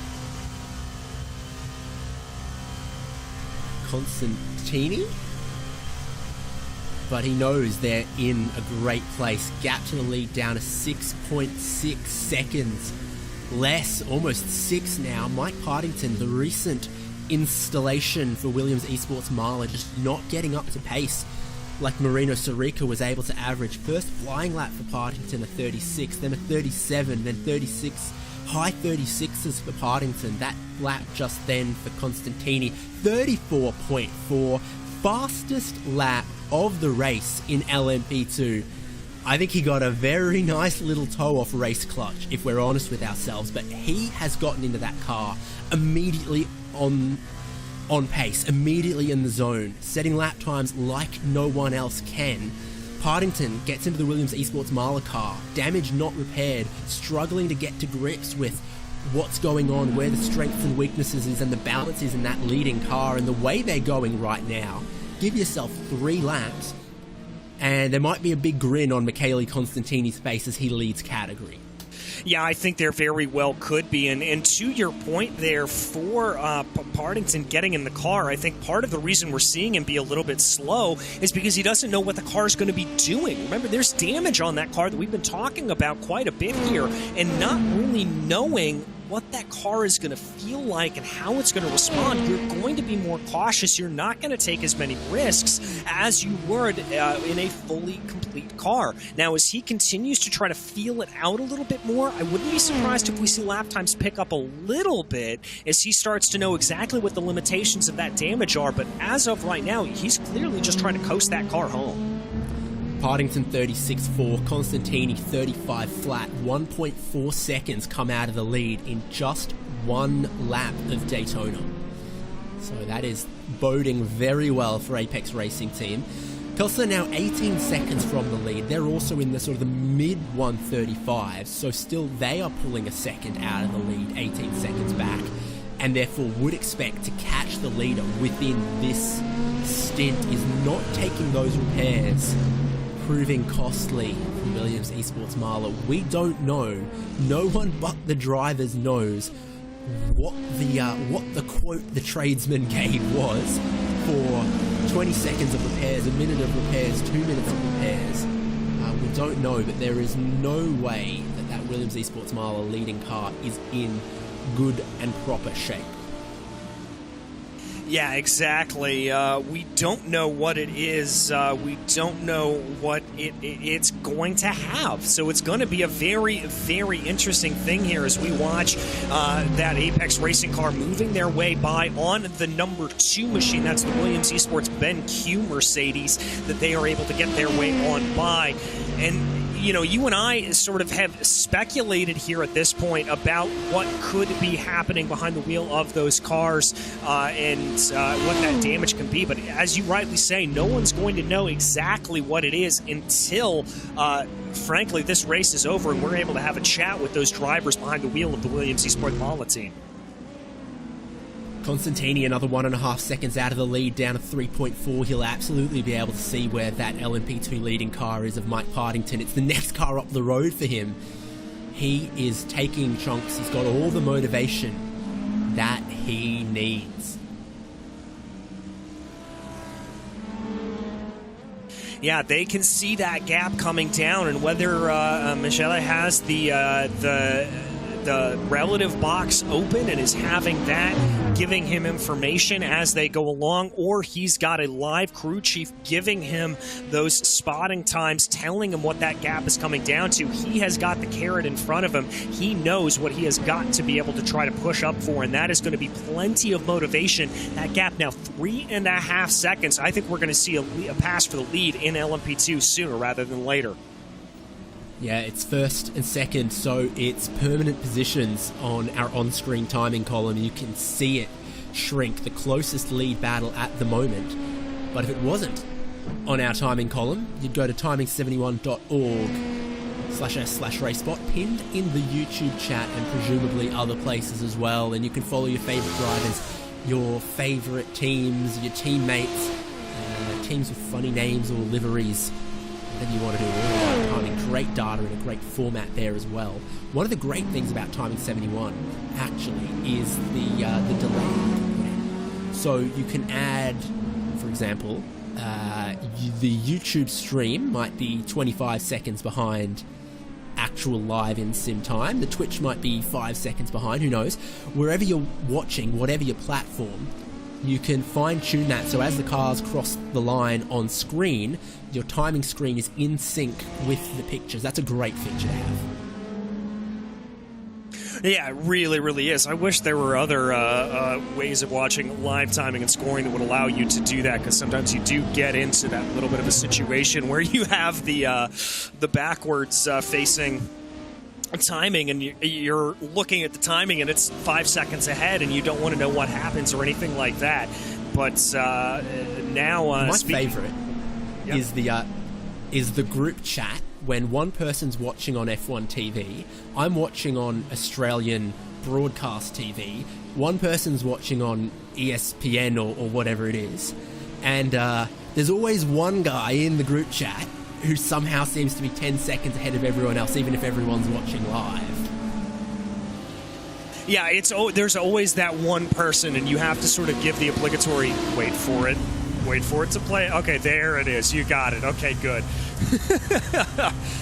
Constantini? But he knows they're in a great place. Gap to the lead down to 6.6 seconds. Less, almost 6 now. Mike Partington, the recent installation for Williams Esports Marla, just not getting up to pace like Marino Sorica was able to average. First flying lap for Partington at 36, then a 37, then 36, high 36s for Partington. That lap just then for Constantini, 34.4, fastest lap of the race in LMP2. I think he got a very nice little toe-off race clutch, if we're honest with ourselves, but he has gotten into that car immediately on pace, immediately in the zone, setting lap times like no one else can. Partington gets into the Williams Esports Marla car, damage not repaired, struggling to get to grips with what's going on, where the strengths and weaknesses is, and the balance is in that leading car, and the way they're going right now. Give yourself 3 laps, and there might be a big grin on Michele Constantini's face as he leads category. Yeah, I think there very well could be. And to your point there, for Partington getting in the car, I think part of the reason we're seeing him be a little bit slow is because he doesn't know what the car is going to be doing. Remember, there's damage on that car that we've been talking about quite a bit here, and not really knowing what that car is going to feel like and how it's going to respond, you're going to be more cautious. You're not going to take as many risks as you would in a fully complete car. Now, as he continues to try to feel it out a little bit more, I wouldn't be surprised if we see lap times pick up a little bit as he starts to know exactly what the limitations of that damage are. But as of right now, he's clearly just trying to coast that car home. Partington 36.4, Constantini 35 flat, 1.4 seconds come out of the lead in just 1 lap of Daytona. So that is boding very well for Apex Racing Team. Kelsey now 18 seconds from the lead. They're also in the sort of the mid 135s, so still they are pulling a second out of the lead, 18 seconds back, and therefore would expect to catch the leader within this stint. Is not taking those repairs proving costly for Williams Esports Marla. We don't know. No one but the drivers knows what the quote the tradesman gave was for 20 seconds of repairs, a minute of repairs, 2 minutes of repairs. We don't know, but there is no way that Williams Esports Marla leading car is in good and proper shape. Yeah, exactly. We don't know what it is. We don't know what it's going to have. So it's going to be a very, very interesting thing here as we watch that Apex Racing car moving their way by on the number 2 machine. That's the Williams Esports Ben Q Mercedes that they are able to get their way on by. And you know, you and I sort of have speculated here at this point about what could be happening behind the wheel of those cars and what that damage can be. But as you rightly say, no one's going to know exactly what it is until, frankly, this race is over and we're able to have a chat with those drivers behind the wheel of the Williams Esports Marla team. Constantini another 1.5 seconds out of the lead, down to 3.4. He'll absolutely be able to see where that LMP2 leading car is of Mike Partington. It's the next car up the road for him. He is taking chunks. He's got all the motivation that he needs. Yeah, they can see that gap coming down, and whether Michele has the relative box open and is having that giving him information as they go along, or he's got a live crew chief giving him those spotting times, telling him what that gap is coming down to. He has got the carrot in front of him. He knows what he has got to be able to try to push up for, and that is going to be plenty of motivation. That gap now 3.5 seconds. I think we're going to see a pass for the lead in LMP2 sooner rather than later. Yeah, it's first and second, so it's permanent positions on our on-screen timing column. You can see it shrink, the closest lead battle at the moment. But if it wasn't on our timing column, you'd go to timing71.org/s/RaceSpot, pinned in the YouTube chat and presumably other places as well. And you can follow your favourite drivers, your favourite teams, your teammates, teams with funny names or liveries. Then you want to do all that timing, great data in a great format there as well. One of the great things about Timing 71 actually is the delay. So you can add, for example, the YouTube stream might be 25 seconds behind actual live in sim time. The Twitch might be 5 seconds behind, who knows. Wherever you're watching, whatever your platform, you can fine-tune that so as the cars cross the line on screen, your timing screen is in sync with the pictures. That's a great feature to have. Yeah, it really, really is. I wish there were other ways of watching live timing and scoring that would allow you to do that, because sometimes you do get into that little bit of a situation where you have the backwards facing timing, and you're looking at the timing and it's 5 seconds ahead and you don't want to know what happens or anything like that. But now my favorite is the group chat when one person's watching on F1 TV, I'm watching on Australian broadcast TV, one person's watching on ESPN or whatever it is, and there's always one guy in the group chat who somehow seems to be 10 seconds ahead of everyone else, even if everyone's watching live. Yeah, there's always that one person, and you have to sort of give the obligatory wait for it to play. Okay, there it is. You got it. Okay, good.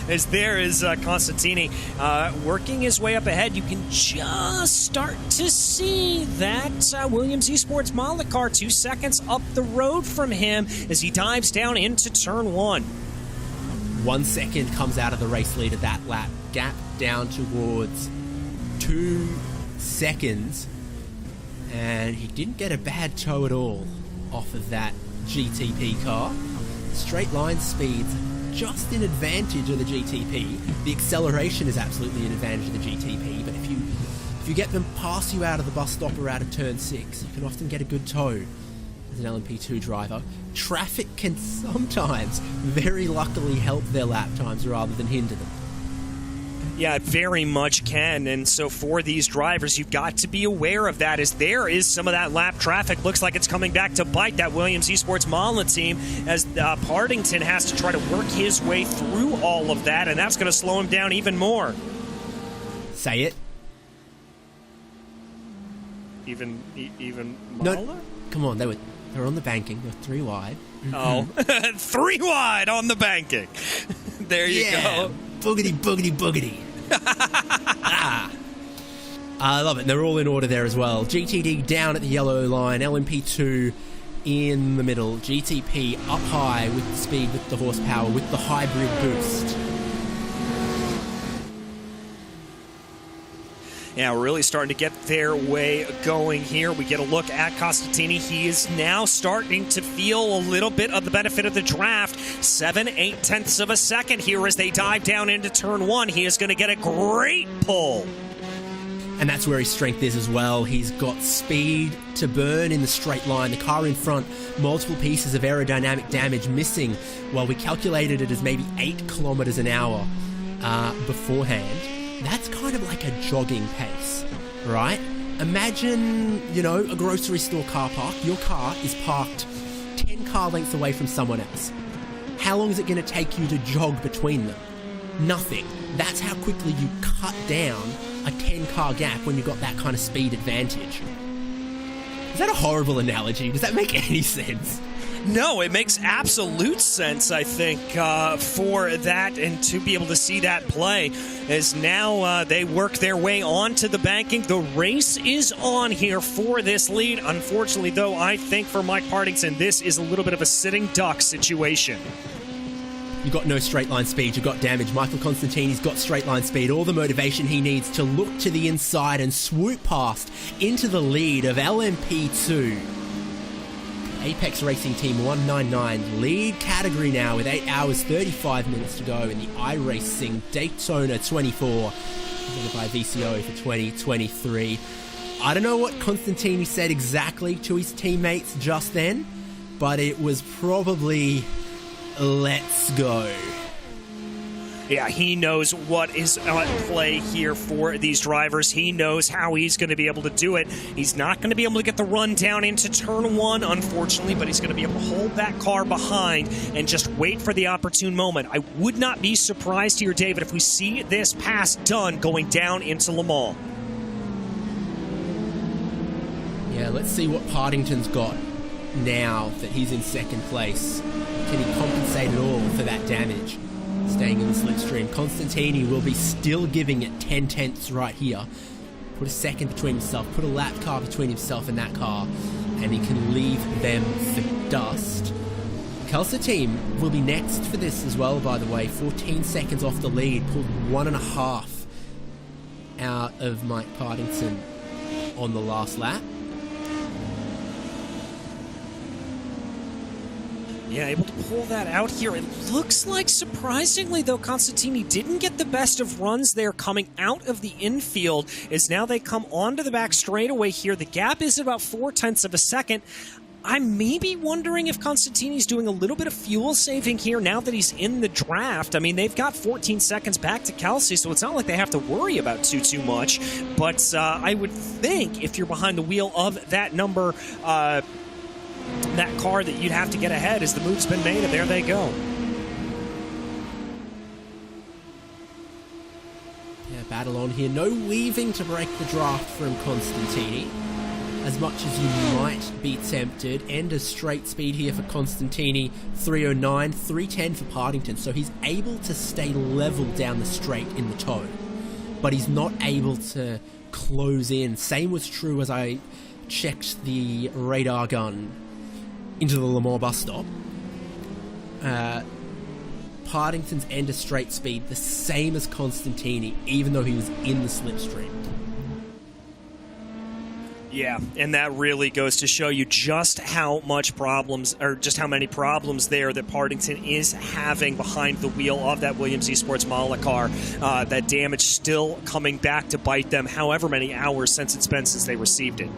As there is Constantini working his way up ahead. You can just start to see that Williams Esports Mala car 2 seconds up the road from him as he dives down into turn 1. 1 second comes out of the race lead at that lap. Gap down towards 2 seconds. And he didn't get a bad tow at all off of that GTP car. Straight line speeds just in advantage of the GTP. The acceleration is absolutely in advantage of the GTP, but if you get them past you out of the bus stop or out of turn 6, you can often get a good tow as an LMP2 driver. Traffic can sometimes very luckily help their lap times rather than hinder them. Yeah, it very much can, and so for these drivers, you've got to be aware of that, as there is some of that lap traffic. Looks like it's coming back to bite that Williams Esports Mala team, as Partington has to try to work his way through all of that, and that's going to slow him down even more. Say it. Even Mala? No, come on, they were on the banking. They were 3 wide. Oh, 3 wide on the banking. There you go. Boogity, boogity, boogity. I love it. And they're all in order there as well. GTD down at the yellow line. LMP2 in the middle. GTP up high with the speed, with the horsepower, with the hybrid boost. Yeah, we're really starting to get their way going here. We get a look at Costantini. He is now starting to feel a little bit of the benefit of the draft. 7/8 tenths of a second here as they dive down into turn 1. He is going to get a great pull. And that's where his strength is as well. He's got speed to burn in the straight line. The car in front, multiple pieces of aerodynamic damage missing. Well, we calculated it as maybe 8 kilometers an hour beforehand. That's kind of like a jogging pace, right? Imagine, a grocery store car park. Your car is parked 10 car lengths away from someone else. How long is it going to take you to jog between them? Nothing. That's how quickly you cut down a 10-car gap when you've got that kind of speed advantage. Is that a horrible analogy? Does that make any sense? No, it makes absolute sense, I think, for that, and to be able to see that play, as now they work their way onto the banking. The race is on here for this lead. Unfortunately, though, I think for Mike Partington, this is a little bit of a sitting duck situation. You've got no straight line speed, you've got damage. Michael Constantini's got straight line speed, all the motivation he needs to look to the inside and swoop past into the lead of LMP2. Apex Racing Team 199, lead category now with 8 hours 35 minutes to go in the iRacing Daytona 24, presented by VCO for 2023. I don't know what Constantini said exactly to his teammates just then, but it was probably, let's go. Yeah, he knows what is at play here for these drivers. He knows how he's going to be able to do it. He's not going to be able to get the run down into turn 1, unfortunately, but he's going to be able to hold that car behind and just wait for the opportune moment. I would not be surprised here, David, if we see this pass done going down into Le Mans. Yeah, let's see what Partington's got now that he's in second place. Can he compensate at all for that damage? Staying in the slipstream. Constantini will be still giving it 10 tenths right here. Put a second between himself, put a lap car between himself and that car, and he can leave them for dust. Kelsa team will be next for this as well, by the way. 14 seconds off the lead, pulled 1.5 out of Mike Partington on the last lap. Yeah, able to pull that out here. It looks like, surprisingly, though, Constantini didn't get the best of runs there coming out of the infield, as now they come onto the back straightaway here. The gap is about 0.4 of a second. I'm maybe wondering if Constantini's doing a little bit of fuel saving here now that he's in the draft. I mean, they've got 14 seconds back to Kelsey, so it's not like they have to worry about too much. But I would think if you're behind the wheel of that number, that car, that you'd have to get ahead as the move's been made, and there they go. Yeah, battle on here. No weaving to break the draft from Constantini. As much as you might be tempted, and a straight speed here for Constantini, 309, 310 for Partington, so he's able to stay level down the straight in the toe, but he's not able to close in. Same was true as I checked the radar gun into the Le Mans bus stop. Partington's end of straight speed the same as Constantini, even though he was in the slipstream. Yeah, and that really goes to show you just how much problems, or just how many problems there that Partington is having behind the wheel of that Williams Esports Mala car. That damage still coming back to bite them, however many hours since it's been since they received it.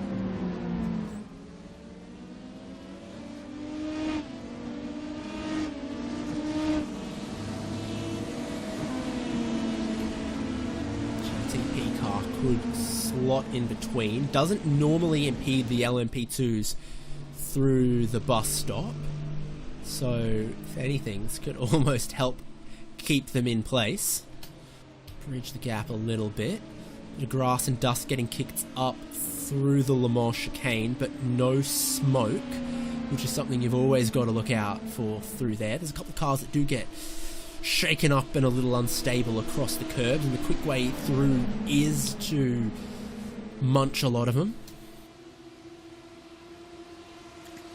GTP car could slot in between. Doesn't normally impede the LMP2s through the bus stop, so if anything, this could almost help keep them in place. Bridge the gap a little bit. Bit of grass and dust getting kicked up through the Le Mans chicane, but no smoke, which is something you've always got to look out for through there. There's a couple of cars that do get shaken up and a little unstable across the curbs, and the quick way through is to munch a lot of them.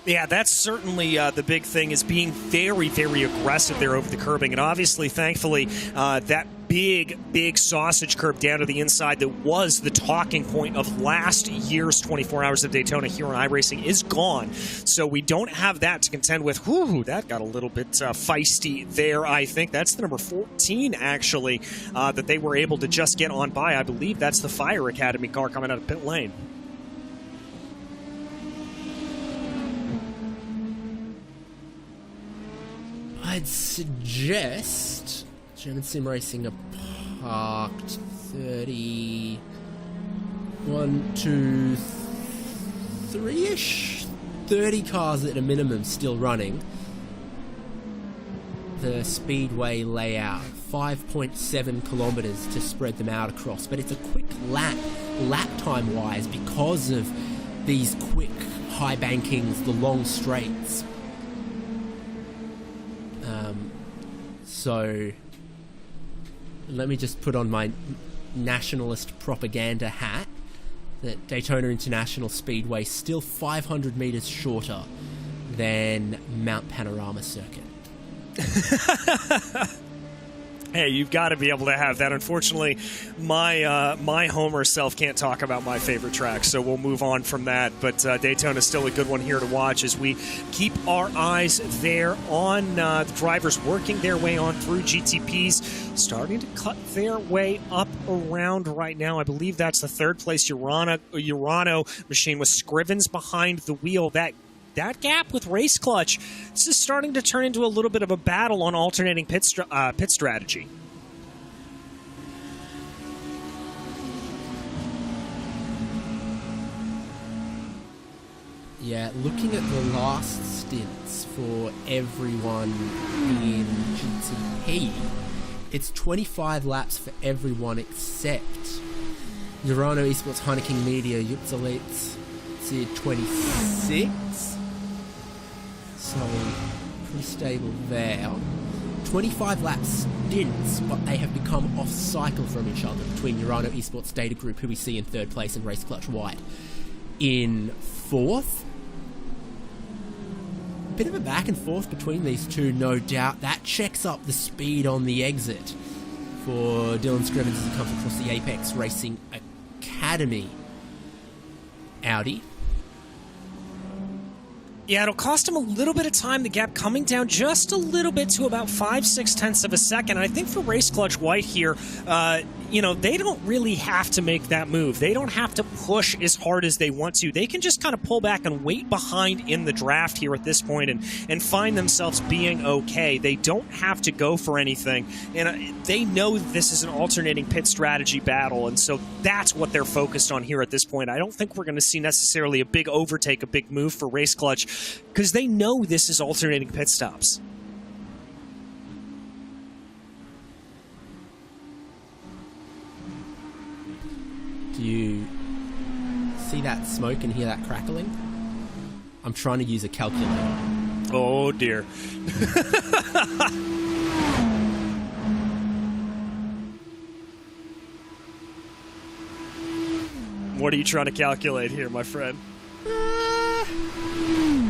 Yeah, that's certainly the big thing, is being very, very aggressive there over the curbing. And obviously, thankfully, that big sausage curb down to the inside that was the talking point of last year's 24 Hours of Daytona here on iRacing is gone. So we don't have that to contend with. Whew, that got a little bit feisty there, I think. That's the number 14, actually, that they were able to just get on by. I believe that's the Fire Academy car coming out of pit lane. I'd suggest German Sim Racing are parked 30, 1, 2, 3-ish, 30 cars at a minimum still running. The speedway layout, 5.7 kilometers to spread them out across, but it's a quick lap time wise, because of these quick high bankings, the long straights. So let me just put on my nationalist propaganda hat that Daytona International Speedway still 500 meters shorter than Mount Panorama Circuit. Hey, you've got to be able to have that. Unfortunately, my Homer self can't talk about my favorite track, so we'll move on from that. But Daytona is still a good one here to watch as we keep our eyes there on the drivers working their way on through GTPs, starting to cut their way up around right now. I believe that's the third place Urano machine with Scrivens behind the wheel. That gap with Race Clutch, this is starting to turn into a little bit of a battle on alternating pit strategy. Yeah, looking at the last stints for everyone in GTP, it's 25 laps for everyone except Urano Esports, Heineken Media, Yups Elites, did 26. So, pretty stable there. 25 lap stints, but they have become off cycle from each other between Urano Esports Data Group, who we see in third place, and Race Clutch White in fourth. Bit of a back and forth between these two, no doubt. That checks up the speed on the exit for Dylan Scrivens as he comes across the Apex Racing Academy Audi. Yeah, it'll cost him a little bit of time, the gap coming down just a little bit to about 5/6 of a second. I think for Race Clutch White here, they don't really have to make that move. They don't have to push as hard as they want to. They can just kind of pull back and wait behind in the draft here at this point and find themselves being okay. They don't have to go for anything. And they know that this is an alternating pit strategy battle, and so that's what they're focused on here at this point. I don't think we're going to see necessarily a big overtake, a big move for Race Clutch, because they know this is alternating pit stops. Do you see that smoke and hear that crackling? I'm trying to use a calculator. Oh dear. What are you trying to calculate here, my friend?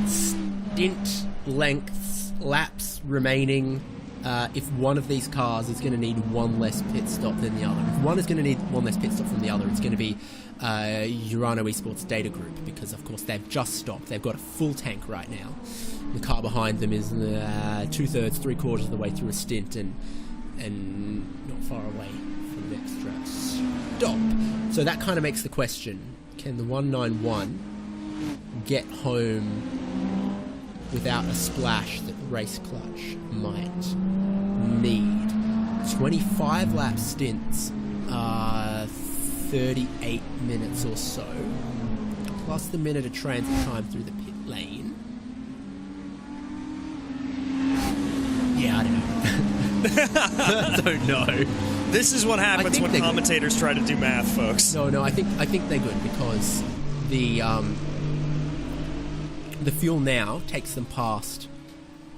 Stint lengths, laps remaining. If one of these cars is going to need one less pit stop than the other. If one is going to need one less pit stop from the other, it's going to be Urano Esports Data Group, because of course they've just stopped. They've got a full tank right now. The car behind them is 2/3, 3/4 of the way through a stint and not far away from the extra stop. So that kind of makes the question, can the 191 get home without a splash that Race Clutch might need? 25 lap stints are 38 minutes or so, plus the minute of transit time through the pit lane. Yeah, I don't know. I don't know. This is what happens when commentators try to do math, folks. No, I think they're good, because the fuel now takes them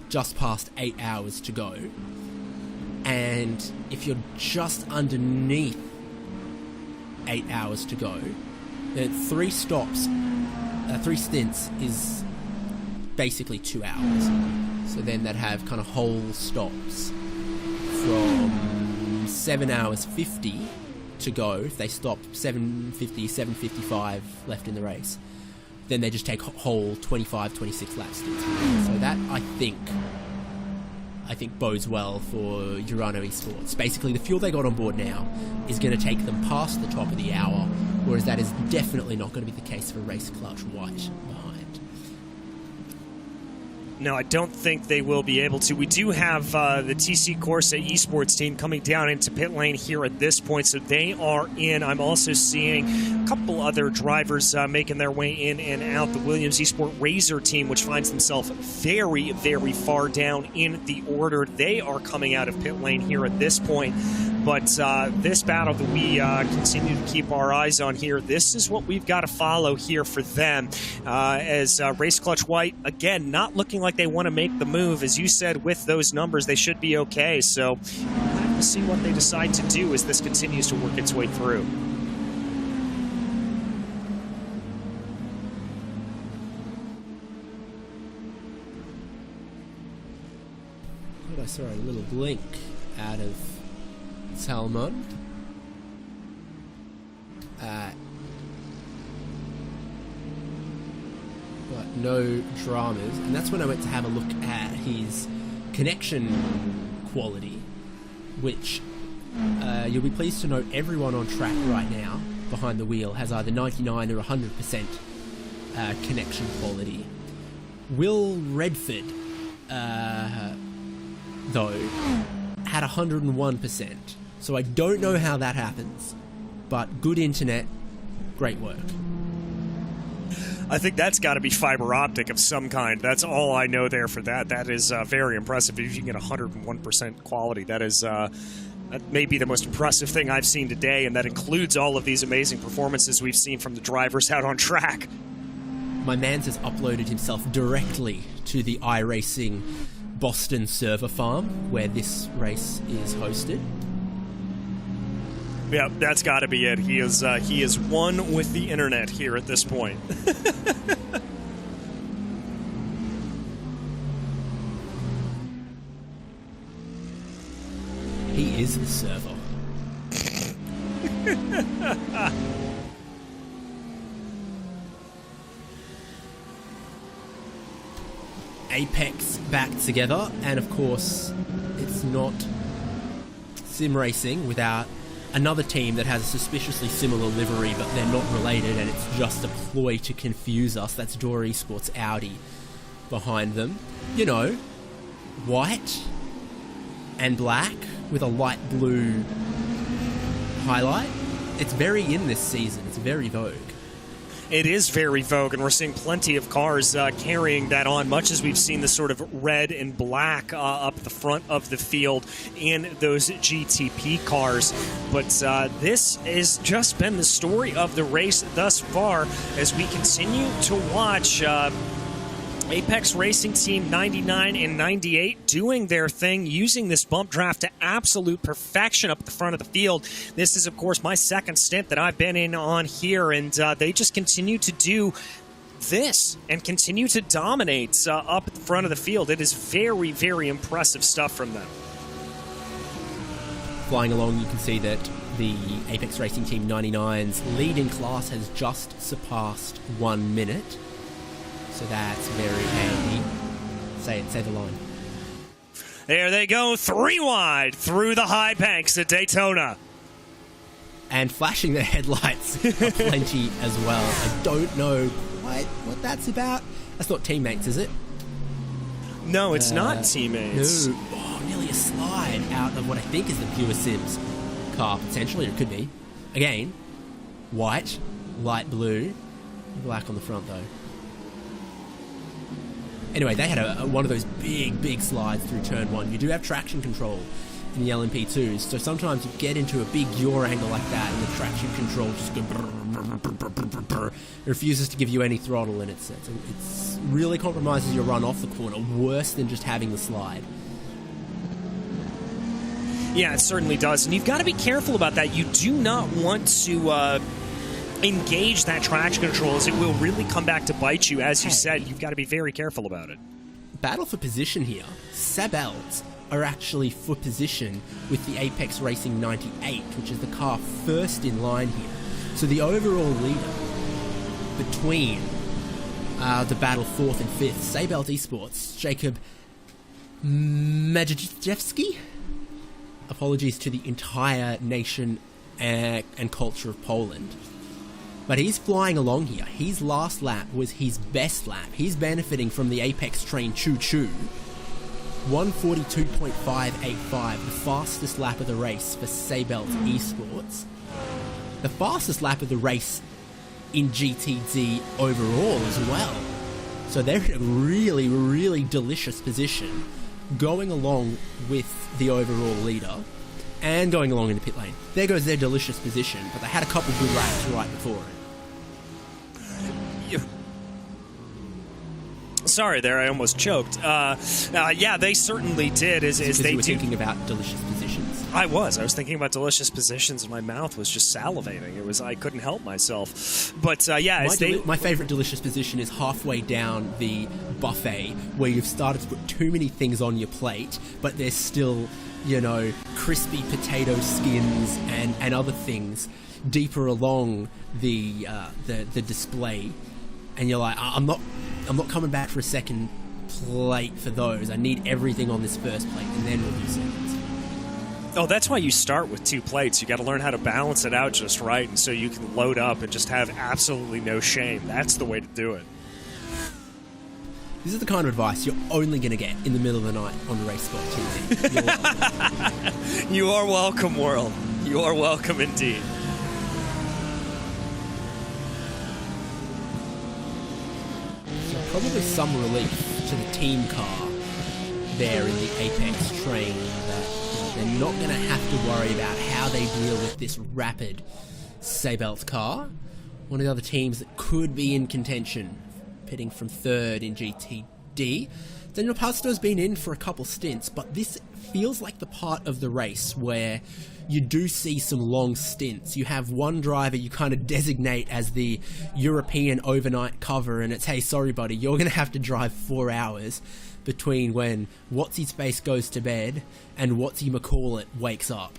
just past 8 hours to go, and if you're just underneath 8 hours to go, then 3 stints is basically 2 hours. So then they'd have kind of whole stops from 7 hours 50 to go. If they stop 7:50, 7:55 left in the race, then they just take whole 25, 26 lap stints. So that, I think bodes well for Urano Esports. Basically, the fuel they got on board now is going to take them past the top of the hour, whereas that is definitely not going to be the case for Race Clutch White behind. No, I don't think they will be able to. We do have the TC Corsa Esports team coming down into pit lane here at this point, so they are in. I'm also seeing a couple other drivers making their way in and out. The Williams Esport Razor team, which finds themselves very, very far down in the order, they are coming out of pit lane here at this point. But this battle that we continue to keep our eyes on here, this is what we've got to follow here for them. As Race Clutch White, again, not looking like they want to make the move. As you said, with those numbers, they should be okay. So we'll have to see what they decide to do as this continues to work its way through. I saw a little blink out of Salmon. But no dramas, and that's when I went to have a look at his connection quality, which you'll be pleased to know everyone on track right now behind the wheel has either 99 or 100% connection quality. Will Redford, though, had 101%. So I don't know how that happens, but good internet, great work. I think that's got to be fiber optic of some kind. That's all I know there for that. That is very impressive. If you can get 101% quality, that is that may be the most impressive thing I've seen today, and that includes all of these amazing performances we've seen from the drivers out on track. My man's has uploaded himself directly to the iRacing Boston server farm where this race is hosted. Yeah, that's got to be it. He is one with the internet here at this point. He is the server. Apex back together, and of course, it's not sim racing without another team that has a suspiciously similar livery, but they're not related, and it's just a ploy to confuse us. That's Door Esports Audi behind them. You know, white and black with a light blue highlight. It's very in this season. It's very vogue. It is very vogue, and we're seeing plenty of cars carrying that on, much as we've seen the sort of red and black up the front of the field in those GTP cars. But this has just been the story of the race thus far as we continue to watch Apex Racing Team 99 and 98 doing their thing, using this bump draft to absolute perfection up at the front of the field. This is, of course, my second stint that I've been in on here, and they just continue to do this and continue to dominate up at the front of the field. It is very, very impressive stuff from them. Flying along, you can see that the Apex Racing Team 99's lead in class has just surpassed 1 minute. So that's very handy. Say it, say the line. There they go, 3 wide through the high banks at Daytona. And flashing their headlights plenty as well. I don't know quite what that's about. That's not teammates, is it? No, it's not teammates. No. Oh, nearly a slide out of what I think is the Pure Sims car, potentially. It could be. Again, white, light blue, black on the front though. Anyway, they had one of those big slides through turn 1. You do have traction control in the LMP2s, so sometimes you get into a big yaw angle like that, and the traction control just goes brr. It refuses to give you any throttle, and it's really compromises your run off the corner, worse than just having the slide. Yeah, it certainly does, and you've got to be careful about that. You do not want to engage that traction control, as it will really come back to bite you. As you said, you've got to be very careful about it. Battle for position here. Sabelt are actually for position with the Apex Racing 98, which is the car first in line here. So the overall leader between the battle 4th and 5th, Sabelt Esports, Jacob Majewski. Apologies to the entire nation and culture of Poland. But he's flying along here. His last lap was his best lap. He's benefiting from the Apex train choo-choo. 142.585, the fastest lap of the race for Sabelt Esports. The fastest lap of the race in GTD overall as well. So they're in a really, really delicious position, going along with the overall leader and going along in the pit lane. There goes their delicious position, but they had a couple good laps right before it. Sorry there, I almost choked. Yeah, they certainly did. As they you were do. thinking about delicious positions. I was thinking about delicious positions, and my mouth was just salivating. I couldn't help myself. But yeah, my favourite delicious position is halfway down the buffet, where you've started to put too many things on your plate, but there's still, you know, crispy potato skins and other things deeper along the display, and you're like, I'm not coming back for a second plate for those. I need everything on this first plate, and then we'll do seconds. Oh, that's why you start with 2 plates. You got to learn how to balance it out just right, and so you can load up and just have absolutely no shame. That's the way to do it. This is the kind of advice you're only going to get in the middle of the night on RaceSpotTV. You're welcome. You are welcome, world. You are welcome indeed. So probably some relief to the team car there in the Apex train, that they're not going to have to worry about how they deal with this rapid Sabelt car. One of the other teams that could be in contention, pitting from 3rd in GTD. Daniel Pasto's been in for a couple stints, but this feels like the part of the race where you do see some long stints. You have one driver you kind of designate as the European overnight cover, and it's, hey, sorry buddy, you're going to have to drive 4 hours between when What's-His-Face goes to bed and Whatsy-McCall-It wakes up.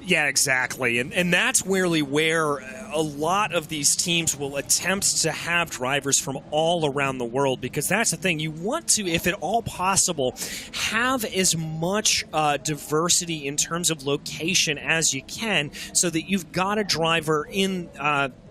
Yeah, exactly. And that's really where a lot of these teams will attempt to have drivers from all around the world, because that's the thing. You want to, if at all possible, have as much diversity in terms of location as you can, so that you've got a driver in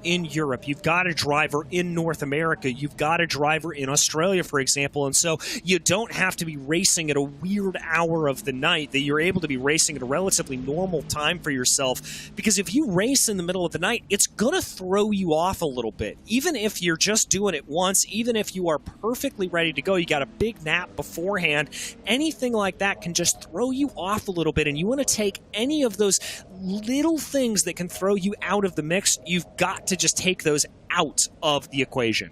Europe, you've got a driver in North America, you've got a driver in Australia, for example, and so you don't have to be racing at a weird hour of the night, that you're able to be racing at a relatively normal time for yourself, because if you race in the middle of the night, it's going to throw you off a little bit. Even if you're just doing it once, even if you are perfectly ready to go, you got a big nap beforehand, anything like that can just throw you off a little bit, and you want to take any of those little things that can throw you out of the mix, you've got to just take those out of the equation.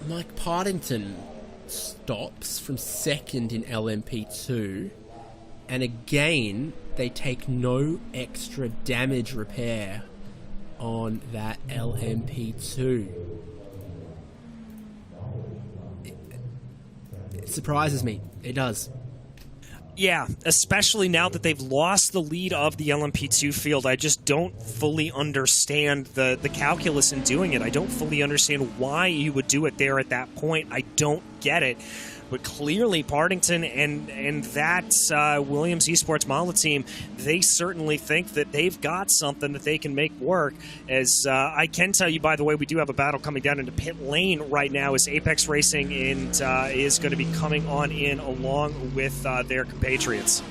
Mike Partington stops from second in LMP2, and again they take no extra damage repair on that LMP2. It surprises me. It does. Yeah, especially now that they've lost the lead of the LMP2 field. I just don't fully understand the calculus in doing it. I don't fully understand why you would do it there at that point. I don't get it. But clearly Partington and that Williams Esports Mala team, they certainly think that they've got something that they can make work. As I can tell you, by the way, we do have a battle coming down into pit lane right now, as Apex Racing is going to be coming on in along with their compatriots.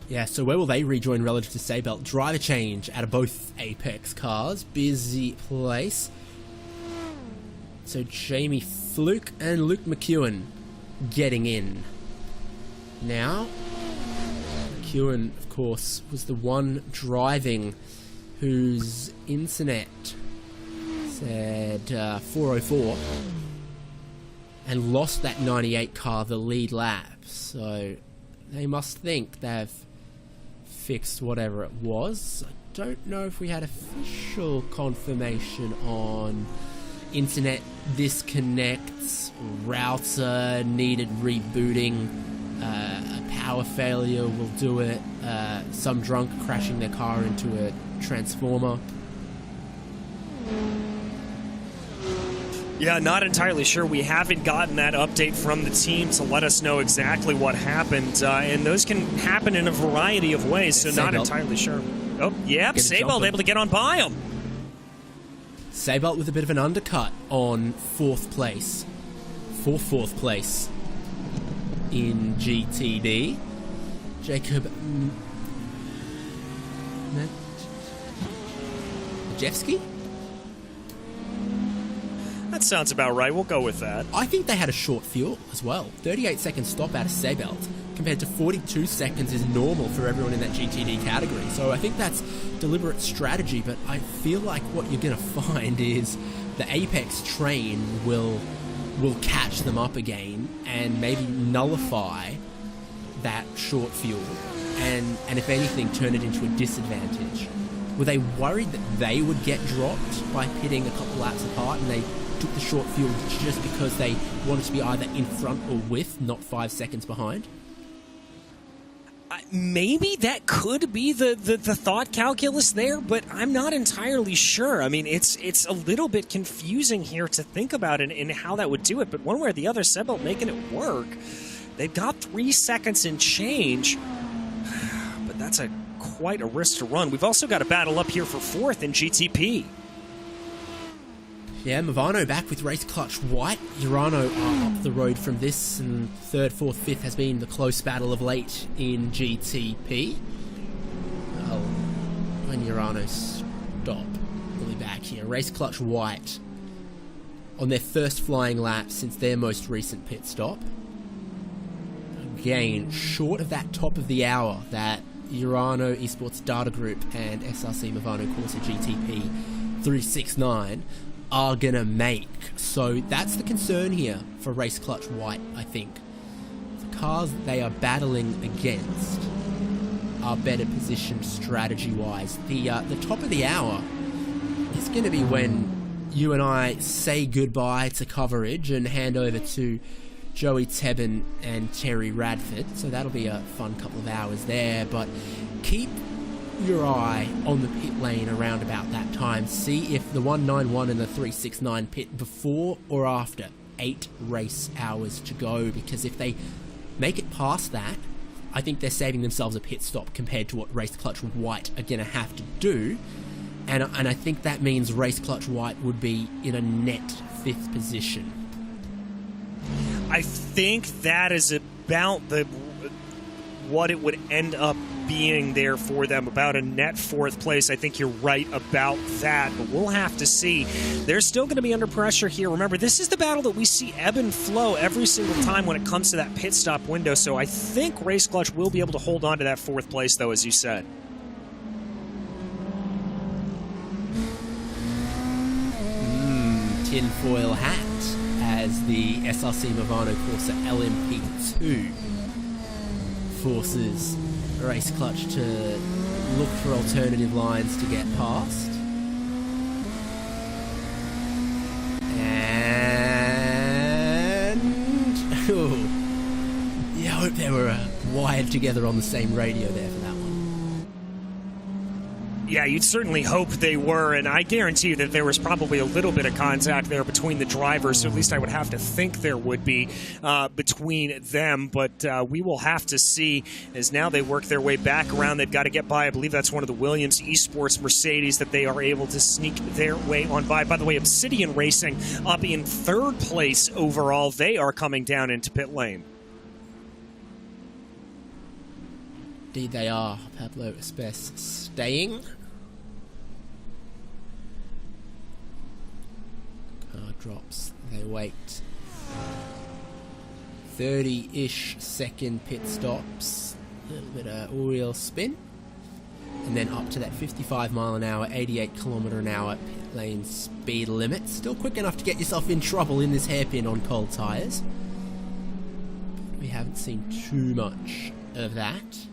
Yeah, so where will they rejoin relative to Seabelt? Driver change out of both Apex cars. Busy place. So Jamie Fluke and Luke McEwen getting in. Now, McEwen, of course, was the one driving whose internet said 404 and lost that 98 car the lead lap. So they must think they've fixed whatever it was. I don't know if we had official confirmation on internet disconnects, router needed rebooting, a power failure will do it, some drunk crashing their car into a transformer. Yeah, not entirely sure. We haven't gotten that update from the team to let us know exactly what happened, and those can happen in a variety of ways, so not entirely sure. Oh, yep, Seabelt able to get on by him. Seabelt with a bit of an undercut on fourth place. For fourth place in GTD. Jacob Majewski? That sounds about right. We'll go with that. I think they had a short fuel as well. 38-second stop out of Seabelt compared to 42 seconds is normal for everyone in that GTD category. So I think that's deliberate strategy, but I feel like what you're going to find is the Apex train will catch them up again and maybe nullify that short fuel and if anything, turn it into a disadvantage. Were they worried that they would get dropped by pitting a couple laps apart, and they took the short fuel just because they wanted to be either in front or with, not 5 seconds behind? Maybe that could be the thought calculus there, but I'm not entirely sure. I mean, it's a little bit confusing here to think about it and how that would do it, but one way or the other, Seabelt making it work. They've got 3 seconds and change, but that's quite a risk to run. We've also got a battle up here for fourth in GTP. Yeah, Movano back with race clutch white. Urano are up the road from this, and third, fourth, fifth has been the close battle of late in GTP. Well, when Urano stop, we'll be back here. Race clutch white on their first flying lap since their most recent pit stop. Again, short of that top of the hour that Urano Esports Data Group and SRC Movano Corsa GTP 369 are gonna make. So that's the concern here for Race Clutch White, I think. The cars that they are battling against are better positioned strategy-wise. The top of the hour is gonna be when you and I say goodbye to coverage and hand over to Joey Tebben and Terry Radford. So that'll be a fun couple of hours there. But keep your eye on the pit lane around about that time. See if the 191 and the 369 pit before or after 8 race hours to go, because if they make it past that, I think they're saving themselves a pit stop compared to what Race Clutch White are going to have to do. And I think that means Race Clutch White would be in a net 5th position. I think that is about what it would end up being there for them, about a net 4th place. I think you're right about that, but we'll have to see. They're still going to be under pressure here. Remember, this is the battle that we see ebb and flow every single time when it comes to that pit stop window, so I think Race Clutch will be able to hold on to that 4th place, though, as you said. Tinfoil hat as the SRC Movano Corsa LMP2 forces Race Clutch to look for alternative lines to get past. And I hope they were wired together on the same radio there for that one. Yeah, you'd certainly hope they were, and I guarantee you that there was probably a little bit of contact there between the drivers, so at least I would have to think there would be between them, but we will have to see as now they work their way back around. They've got to get by. I believe that's one of the Williams Esports Mercedes that they are able to sneak their way on by. By the way, Obsidian Racing up in 3rd place overall. They are coming down into pit lane. Indeed they are. Pablo Espes staying. Car drops. They wait 30-ish second pit stops. A little bit of oil spin. And then up to that 55 mile an hour, 88 kilometer an hour pit lane speed limit. Still quick enough to get yourself in trouble in this hairpin on cold tyres. But we haven't seen too much of that.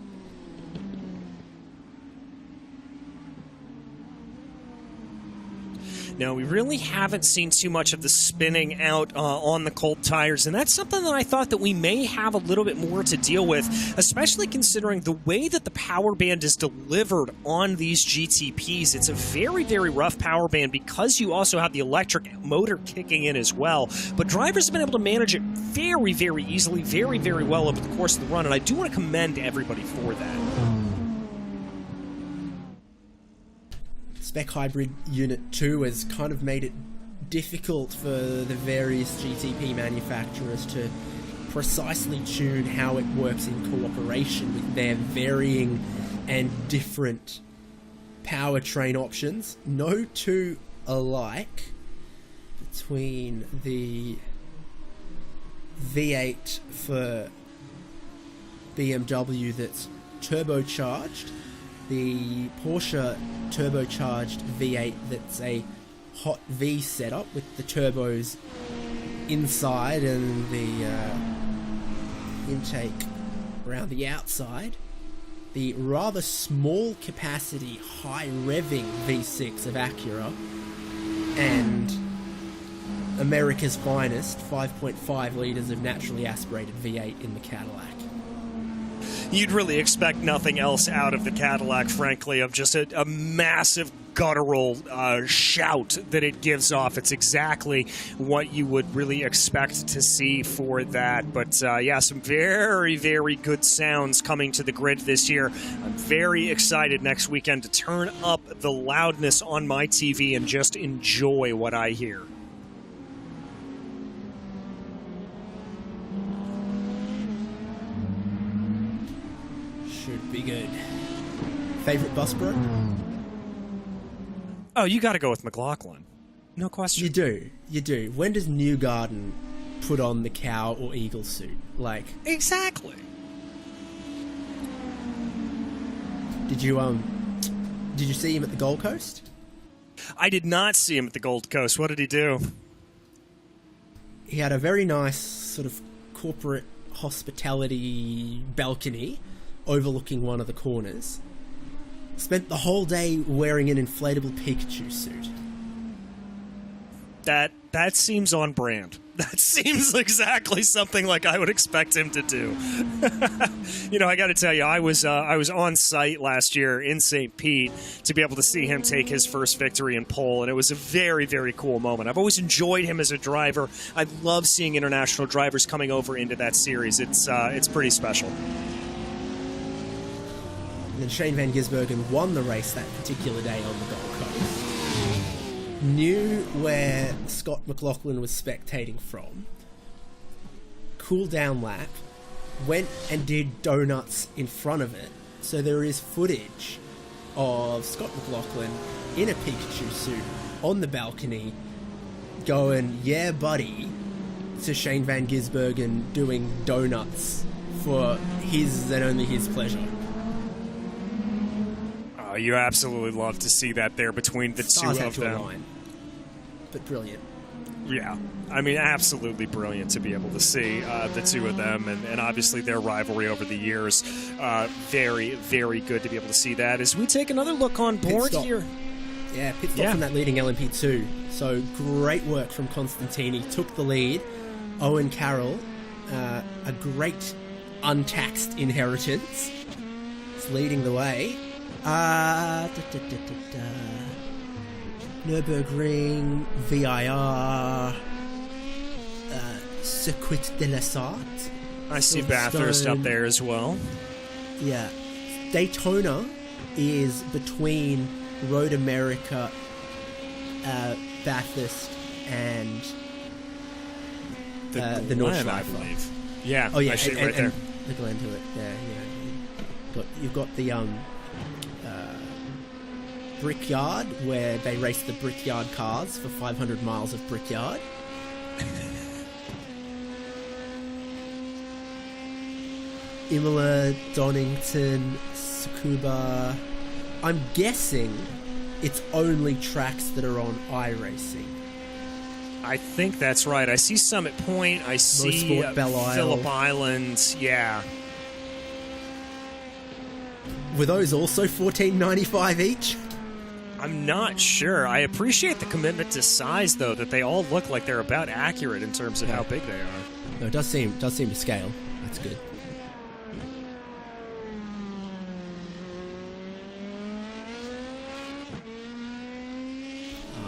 No, we really haven't seen too much of the spinning out on the cold tires, and that's something that I thought that we may have a little bit more to deal with, especially considering the way that the power band is delivered on these GTPs. It's a very, very rough power band because you also have the electric motor kicking in as well, but drivers have been able to manage it very, very easily, very, very well over the course of the run, and I do want to commend everybody for that. Spec Hybrid Unit 2 has kind of made it difficult for the various GTP manufacturers to precisely tune how it works in cooperation with their varying and different powertrain options. No two alike between the V8 for BMW that's turbocharged, the Porsche turbocharged V8 that's a hot V setup with the turbos inside and the intake around the outside, the rather small capacity high revving V6 of Acura, and America's finest 5.5 litres of naturally aspirated V8 in the Cadillac. You'd really expect nothing else out of the Cadillac, frankly, of just a massive guttural shout that it gives off. It's exactly what you would really expect to see for that. But yeah, some very, very good sounds coming to the grid this year. I'm very excited next weekend to turn up the loudness on my TV and just enjoy what I hear. Should be good. Favorite bus, bro? Oh, you got to go with McLaughlin. No question. You do. You do. When does Newgarden put on the cow or eagle suit? Like... Exactly. Did you see him at the Gold Coast? I did not see him at the Gold Coast. What did he do? He had a very nice sort of corporate hospitality balcony overlooking one of the corners. Spent the whole day wearing an inflatable Pikachu suit. That seems on brand. That seems exactly something like I would expect him to do. You know, I got to tell you, I was on site last year in St. Pete to be able to see him take his first victory in pole, and it was a very, very cool moment. I've always enjoyed him as a driver. I love seeing international drivers coming over into that series. It's pretty special. And then Shane Van Gisbergen won the race that particular day on the Gold Coast. Knew where Scott McLaughlin was spectating from. Cool down lap. Went and did donuts in front of it. So there is footage of Scott McLaughlin in a Pikachu suit on the balcony going, yeah, buddy, to Shane Van Gisbergen doing donuts for his and only his pleasure. You absolutely love to see that there between the Stars two of them. Line, but brilliant. Yeah, I mean, absolutely brilliant to be able to see the two of them, and obviously their rivalry over the years. Very, very good to be able to see that. As we take another look on board here. Yeah, pit stop from that leading LMP2. So great work from Constantini. Took the lead. Owen Carroll, a great untaxed inheritance. It's leading the way. Nürburgring, VIR, Circuit de la Sarthe. I see Bathurst up there as well. Yeah. Daytona is between Road America, Bathurst, and the North Glen, I Schleifer. believe. Yeah, Oh yeah, I see it right there. the Glen to it. Yeah. You've got the Brickyard, where they race the Brickyard cars for 500 miles of Brickyard. Imola, Donington, Tsukuba. I'm guessing it's only tracks that are on iRacing. I think that's right. I see Summit Point. I see Motorsport Belle Isle. Phillip Island. Yeah. Were those also $14.95 each? I'm not sure. I appreciate the commitment to size, though, that they all look like they're about accurate in terms of how big they are. No, it does seem to scale. That's good.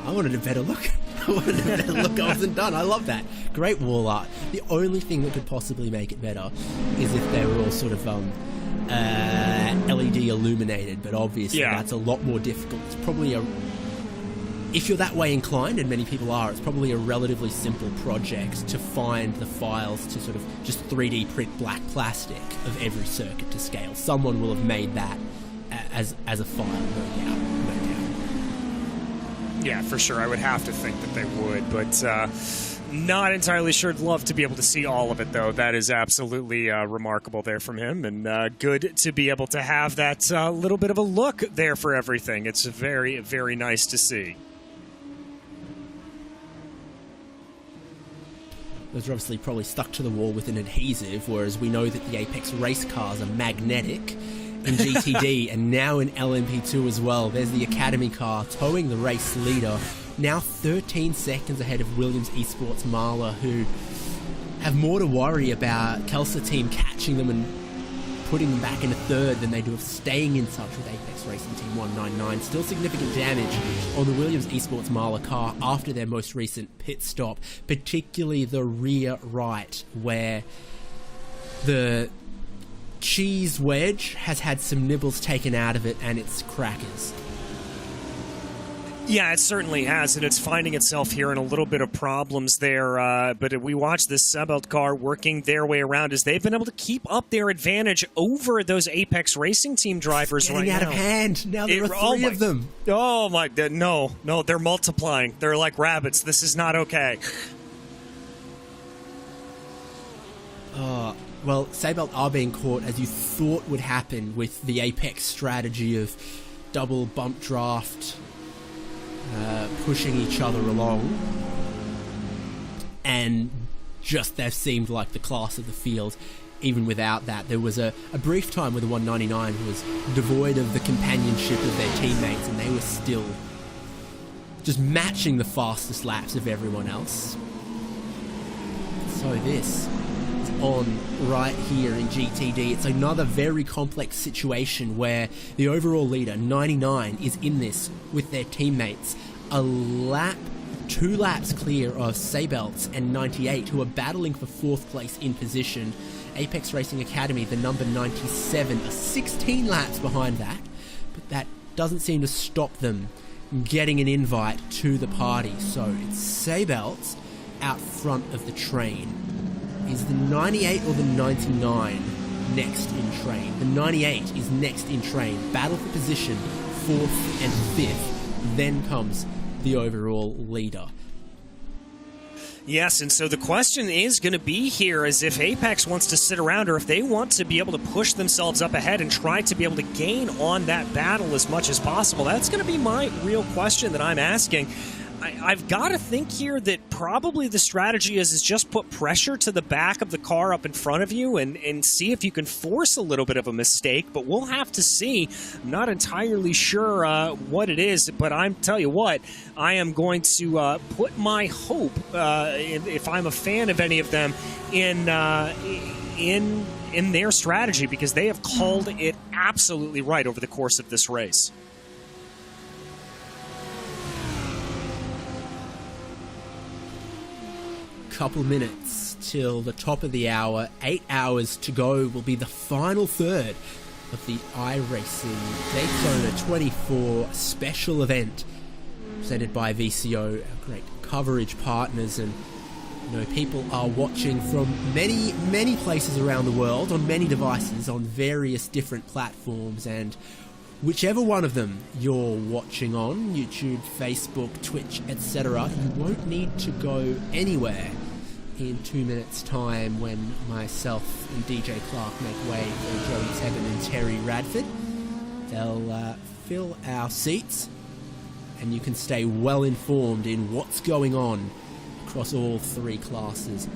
I wanted a better look. I wasn't done. I love that. Great wall art. The only thing that could possibly make it better is if they were all sort of LED illuminated, but obviously that's a lot more difficult. It's probably if you're that way inclined, and many people are, it's probably a relatively simple project to find the files to sort of just 3D print black plastic of every circuit to scale. Someone will have made that as a file, no doubt. Yeah, for sure. I would have to think that they would, but not entirely sure. I'd love to be able to see all of it, though. That is absolutely remarkable there from him, and good to be able to have that little bit of a look there for everything. It's very, very nice to see. Those are obviously probably stuck to the wall with an adhesive, whereas we know that the Apex race cars are magnetic in GTD and now in LMP2 as well. There's the Academy car towing the race leader, now 13 seconds ahead of Williams Esports Marla, who have more to worry about Kelsa team catching them and putting them back into third than they do of staying in touch with Apex Racing Team 199. Still significant damage on the Williams Esports Marla car after their most recent pit stop, particularly the rear right, where the cheese wedge has had some nibbles taken out of it and it's crackers. Yeah, it certainly has, and it's finding itself here in a little bit of problems there. But we watched this Sebelt car working their way around as they've been able to keep up their advantage over those Apex Racing Team drivers right now. Getting out of hand. Now there are three of them. Oh, my. No, they're multiplying. They're like rabbits. This is not okay. Well, Sebelt are being caught, as you thought would happen with the Apex strategy of double bump draft, pushing each other along, and just they've seemed like the class of the field. Even without that, there was a brief time where the 199 was devoid of the companionship of their teammates, and they were still just matching the fastest laps of everyone else. So this is on right here in GTD. It's another very complex situation where the overall leader, 99, is in this with their teammates. A lap, 2 laps clear of Seibelts and 98, who are battling for 4th place in position. Apex Racing Academy, the number 97, are 16 laps behind that, but that doesn't seem to stop them getting an invite to the party. So it's Seibelts out front of the train. Is the 98 or the 99 next in train? The 98 is next in train. Battle for position, 4th and 5th. Then comes the overall leader. Yes, and so the question is going to be here is if Apex wants to sit around or if they want to be able to push themselves up ahead and try to be able to gain on that battle as much as possible. That's going to be my real question that I'm asking. I've got to think here that probably the strategy is just put pressure to the back of the car up in front of you and see if you can force a little bit of a mistake, but we'll have to see. I'm not entirely sure what it is, but I'm tell you what, I am going to put my hope, if I'm a fan of any of them, in their strategy, because they have called it absolutely right over the course of this race. Couple minutes till the top of the hour. 8 hours to go will be the final third of the iRacing Daytona 24 special event presented by VCO, our great coverage partners. And you know, people are watching from many places around the world on many devices on various different platforms, and whichever one of them you're watching on, YouTube, Facebook, Twitch, etc., you won't need to go anywhere in 2 minutes' time when myself and DJ Clark make way for Joey Tebben and Terry Radford. They'll fill our seats, and you can stay well informed in what's going on across all 3 classes.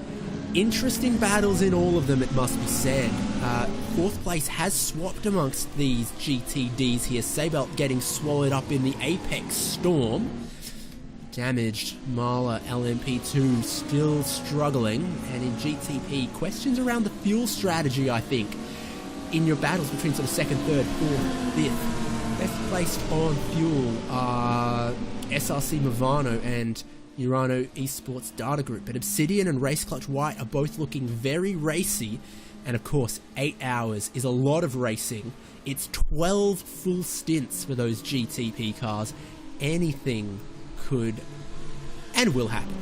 Interesting battles in all of them, it must be said. 4th place has swapped amongst these GTDs here. Seibelt getting swallowed up in the Apex Storm. Damaged Marla LMP2 still struggling. And in GTP, questions around the fuel strategy, I think, in your battles between sort of 2nd, 3rd, 4th, 5th. Best placed on fuel are SRC Movano and Urano Esports Data Group, but Obsidian and Race Clutch White are both looking very racy, and of course 8 hours is a lot of racing. It's 12 full stints for those GTP cars. Anything could and will happen.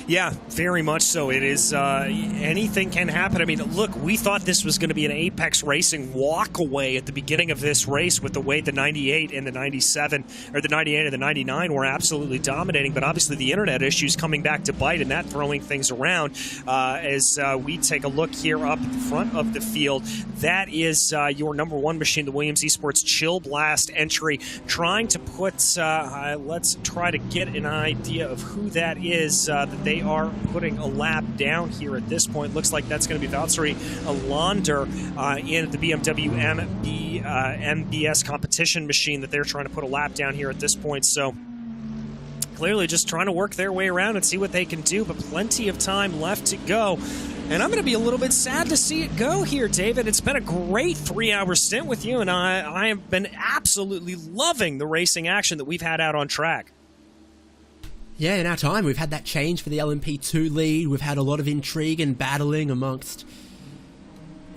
Yeah, very much so. It is, anything can happen. I mean, look, we thought this was going to be an Apex Racing walk-away at the beginning of this race with the way the 98 and the 97, or the 98 and the 99 were absolutely dominating, but obviously the internet issues coming back to bite and that throwing things around. As we take a look here up at the front of the field, that is your number 1 machine, the Williams Esports Chill Blast entry, trying to put, let's try to get an idea of who that is that they are putting a lap down here at this point. Looks like that's going to be Valtteri Alander in the BMW MBS competition machine that they're trying to put a lap down here at this point. So clearly just trying to work their way around and see what they can do, but plenty of time left to go. And I'm going to be a little bit sad to see it go here, David. It's been a great 3-hour stint with you, and I have been absolutely loving the racing action that we've had out on track. Yeah, in our time, we've had that change for the LMP2 lead. We've had a lot of intrigue and battling amongst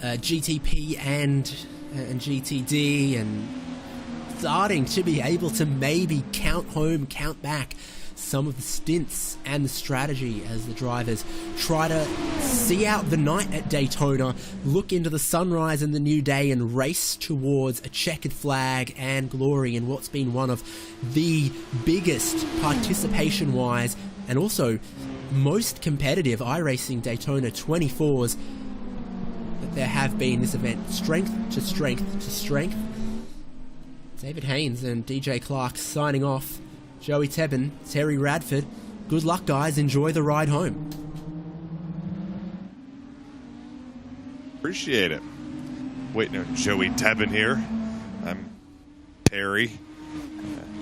GTP and GTD, and starting to be able to maybe count home, count back some of the stints and the strategy as the drivers try to see out the night at Daytona, look into the sunrise and the new day, and race towards a checkered flag and glory in what's been one of the biggest participation-wise and also most competitive iRacing Daytona 24s that there have been this event. Strength to strength to strength. David Haynes and DJ Clark signing off. Joey Tebben, Terry Radford, good luck guys, enjoy the ride home. Appreciate it. Wait, no, Joey Tebben here. I'm Terry.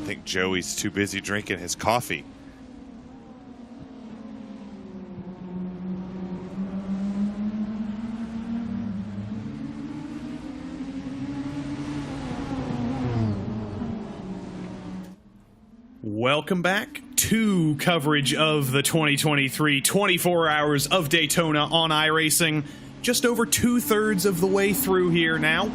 think Joey's too busy drinking his coffee. Welcome back to coverage of the 2023 24 Hours of Daytona on iRacing. Just over 2/3 of the way through here now.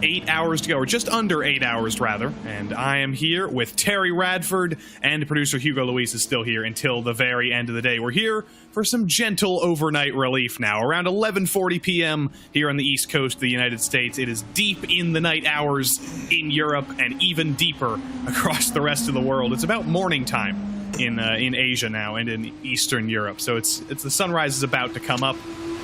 8 hours to go, or just under 8 hours, rather. And I am here with Terry Radford, and producer Hugo Luis is still here until the very end of the day. We're here for some gentle overnight relief now. Around 11:40 p.m. here on the East Coast of the United States. It is deep in the night hours in Europe, and even deeper across the rest of the world. It's about morning time in Asia now, and in Eastern Europe. So it's the sunrise is about to come up.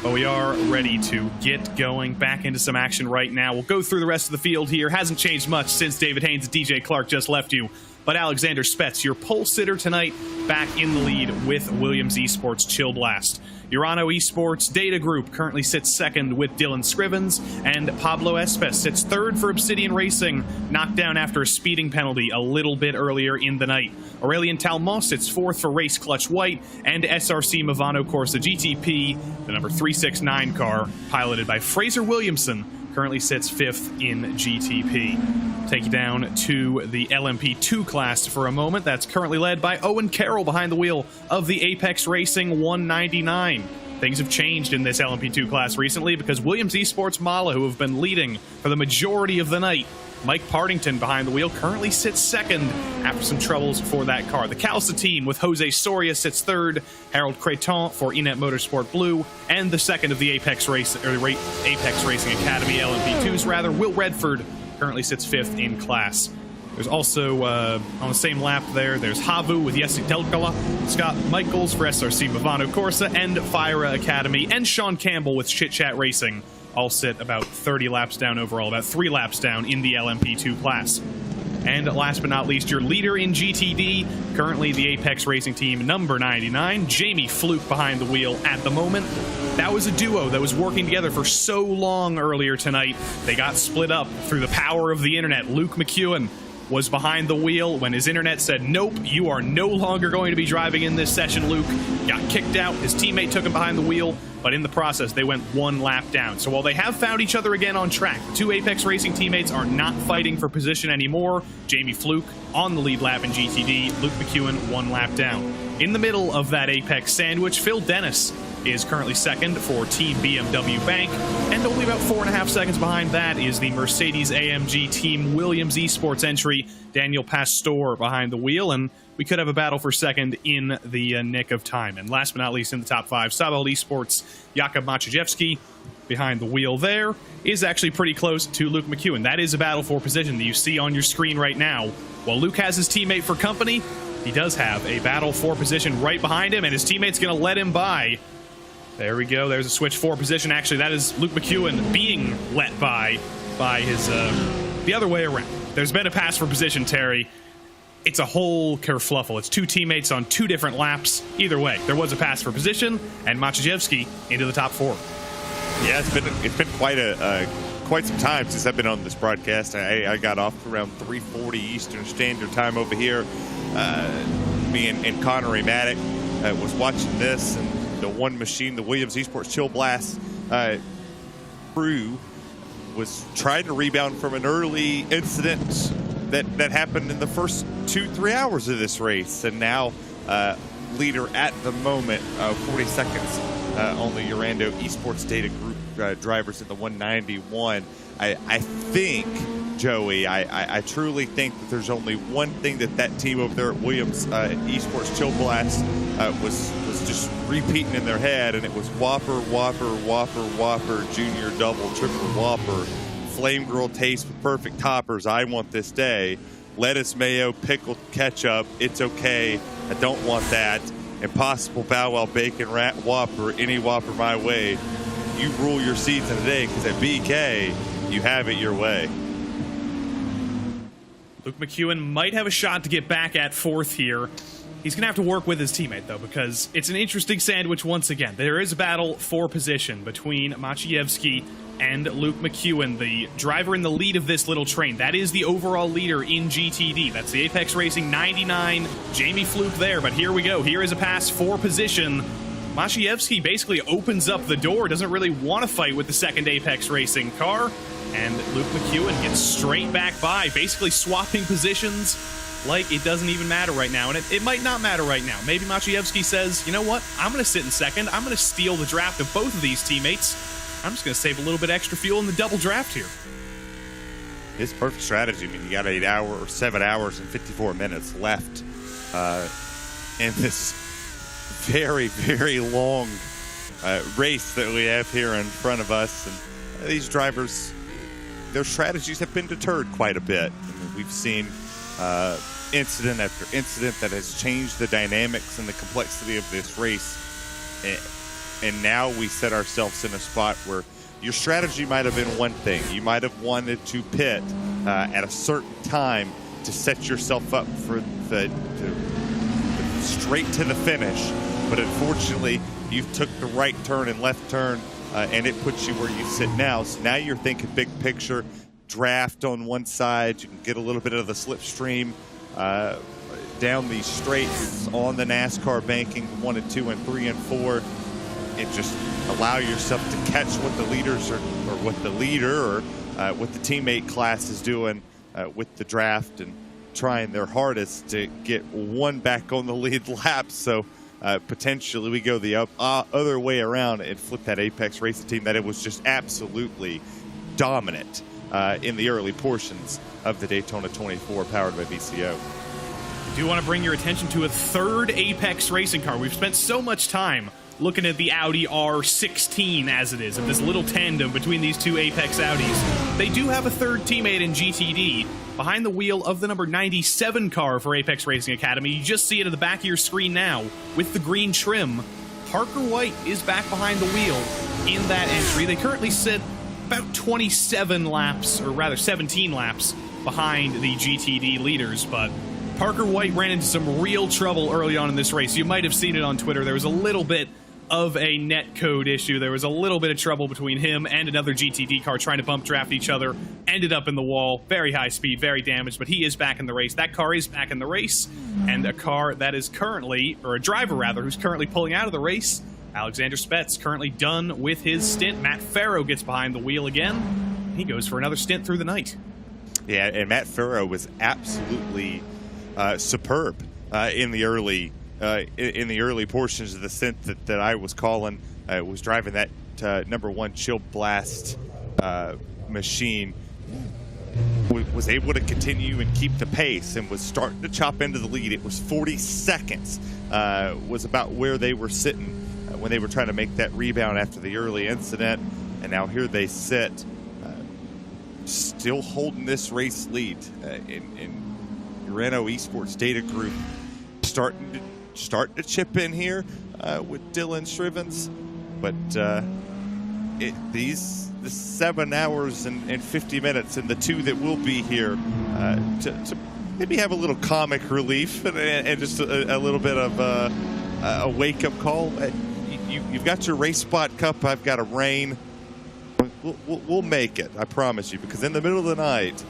But we are ready to get going back into some action right now. We'll go through the rest of the field here. Hasn't changed much since David Haynes and DJ Clark just left you. But Alexander Spetz, your pole sitter tonight, back in the lead with Williams Esports Chill Blast. Urano Esports Data Group currently sits second with Dylan Scrivens, and Pablo Espes sits third for Obsidian Racing, knocked down after a speeding penalty a little bit earlier in the night. Aurelian Talmos sits fourth for Race Clutch White, and SRC Movano Corsa GTP, the number 369 car, piloted by Fraser Williamson, currently sits fifth in GTP. Take you down to the LMP2 class for a moment. That's currently led by Owen Carroll behind the wheel of the Apex Racing 199. Things have changed in this LMP2 class recently because Williams Esports Mala, who have been leading for the majority of the night, Mike Partington behind the wheel currently sits second after some troubles for that car. The Calsa team with Jose Soria sits third, Harold Creton for Enet Motorsport Blue, and the second of the Apex Racing Academy LMP2s, Will Redford currently sits fifth in class. There's also, on the same lap there's Havu with Jesse Telkala, Scott Michaels for SRC Movano Corsa, and Fira Academy, and Sean Campbell with Chit Chat Racing. All sit about 30 laps down overall, about 3 laps down in the LMP2 class. And last but not least, your leader in GTD, currently the Apex Racing Team number 99, Jamie Fluke behind the wheel at the moment. That was a duo that was working together for so long earlier tonight. They got split up through the power of the internet. Luke McEwen was behind the wheel when his internet said, nope, you are no longer going to be driving in this session, Luke. Got kicked out. His teammate took him behind the wheel, but in the process, they went 1 lap down. So while they have found each other again on track, the 2 Apex Racing teammates are not fighting for position anymore. Jamie Fluke on the lead lap in GTD, Luke McEwen 1 lap down. In the middle of that Apex sandwich, Phil Dennis is currently second for Team BMW Bank, and only about 4.5 seconds behind that is the Mercedes-AMG Team Williams Esports entry, Daniel Pastor behind the wheel, and we could have a battle for second in the nick of time. And last but not least in the top 5, Sabal Esports' Jakub Maciejewski behind the wheel there is actually pretty close to Luke McEwen. That is a battle for position that you see on your screen right now. While Luke has his teammate for company, he does have a battle for position right behind him, and his teammate's going to let him by. There we go. There's a switch for position. Actually, that is Luke McEwen being let by his the other way around. There's been a pass for position, Terry. It's a whole kerfluffle. It's 2 teammates on 2 different laps. Either way, there was a pass for position, and Maciejewski into the top 4. Yeah, it's been quite some time since I've been on this broadcast. I got off around 3:40 Eastern Standard Time over here. Me and Connery Maddock was watching this, and the one machine, the Williams Esports Chill Blast crew was trying to rebound from an early incident that happened in the first 2-3 hours of this race, and now leader at the moment, 40 seconds on the Urano Esports Data Group drivers in the 191. I think, Joey, I truly think that there's only one thing that team over there at Williams Esports Chill Blast was just repeating in their head, and it was Whopper, Whopper, Whopper, Whopper, Junior, Double, Triple Whopper, Flame Grill taste with perfect toppers. I want this day. Lettuce, mayo, pickle, ketchup. It's okay. I don't want that. Impossible Bow Wow Bacon Rat Whopper. Any Whopper my way. You rule your season today, because at BK, you have it your way. Luke McEwen might have a shot to get back at 4th here. He's going to have to work with his teammate, though, because it's an interesting sandwich once again. There is a battle for position between Maciejewski and Luke McEwen, the driver in the lead of this little train. That is the overall leader in GTD. That's the Apex Racing 99 Jamie Fluke there, but here we go. Here is a pass for position. Maciejewski basically opens up the door, doesn't really want to fight with the second Apex Racing car, and Luke McEwen gets straight back by, basically swapping positions like it doesn't even matter right now. And it might not matter right now. Maybe Maciejewski says, you know what, I'm going to sit in second. I'm going to steal the draft of both of these teammates. I'm just going to save a little bit extra fuel in the double draft here. It's perfect strategy. I mean, you got 8 hours or 7 hours and 54 minutes left in this very, very long race that we have here in front of us. And these drivers, their strategies have been deterred quite a bit. I mean, we've seen incident after incident that has changed the dynamics and the complexity of this race. And now we set ourselves in a spot where your strategy might have been one thing. You might have wanted to pit at a certain time to set yourself up for the straight to the finish. But unfortunately, you took the right turn and left turn, and it puts you where you sit now. So now you're thinking big picture, draft on one side. You can get a little bit of the slipstream down these straights on the NASCAR banking 1 and 2 and 3 and 4. And just allow yourself to catch what the leaders are, or what the leader or what the teammate class is doing with the draft, and trying their hardest to get one back on the lead lap. So potentially we go the other way around and flip that Apex Racing team that it was just absolutely dominant in the early portions of the Daytona 24 powered by VCO. I do want to bring your attention to a third Apex Racing car. We've spent so much time looking at the Audi R16 as it is, of this little tandem between these two Apex Audis. They do have a third teammate in GTD behind the wheel of the number 97 car for Apex Racing Academy. You just see it at the back of your screen now with the green trim. Parker White is back behind the wheel in that entry. They currently sit about 27 laps, or rather 17 laps behind the GTD leaders, but Parker White ran into some real trouble early on in this race. You might have seen it on Twitter. There was a little bit of a net code issue. There was a little bit of trouble between him and another GTD car trying to bump draft each other. Ended up in the wall. Very high speed, very damaged, but he is back in the race. That car is back in the race, and a car that is currently, or a driver rather, who's currently pulling out of the race, Alexander Spetz, currently done with his stint. Matt Farrow gets behind the wheel again. He goes for another stint through the night. Yeah, and Matt Farrow was absolutely superb in the early portions of the stint that I was calling. Was driving that #1 Chill Blast machine. Was able to continue and keep the pace, and was starting to chop into the lead. It was 40 seconds was about where they were sitting when they were trying to make that rebound after the early incident. And now here they sit, still holding this race lead in Urano Esports Data Group, starting to chip in here with Dylan Shrivens. But the 7 hours and 50 minutes, and the 2 that will be here to maybe have a little comic relief and just a little bit of a wake-up call. You've got your Race Spot Cup. I've got a rain. We'll make it, I promise you, because in the middle of the night,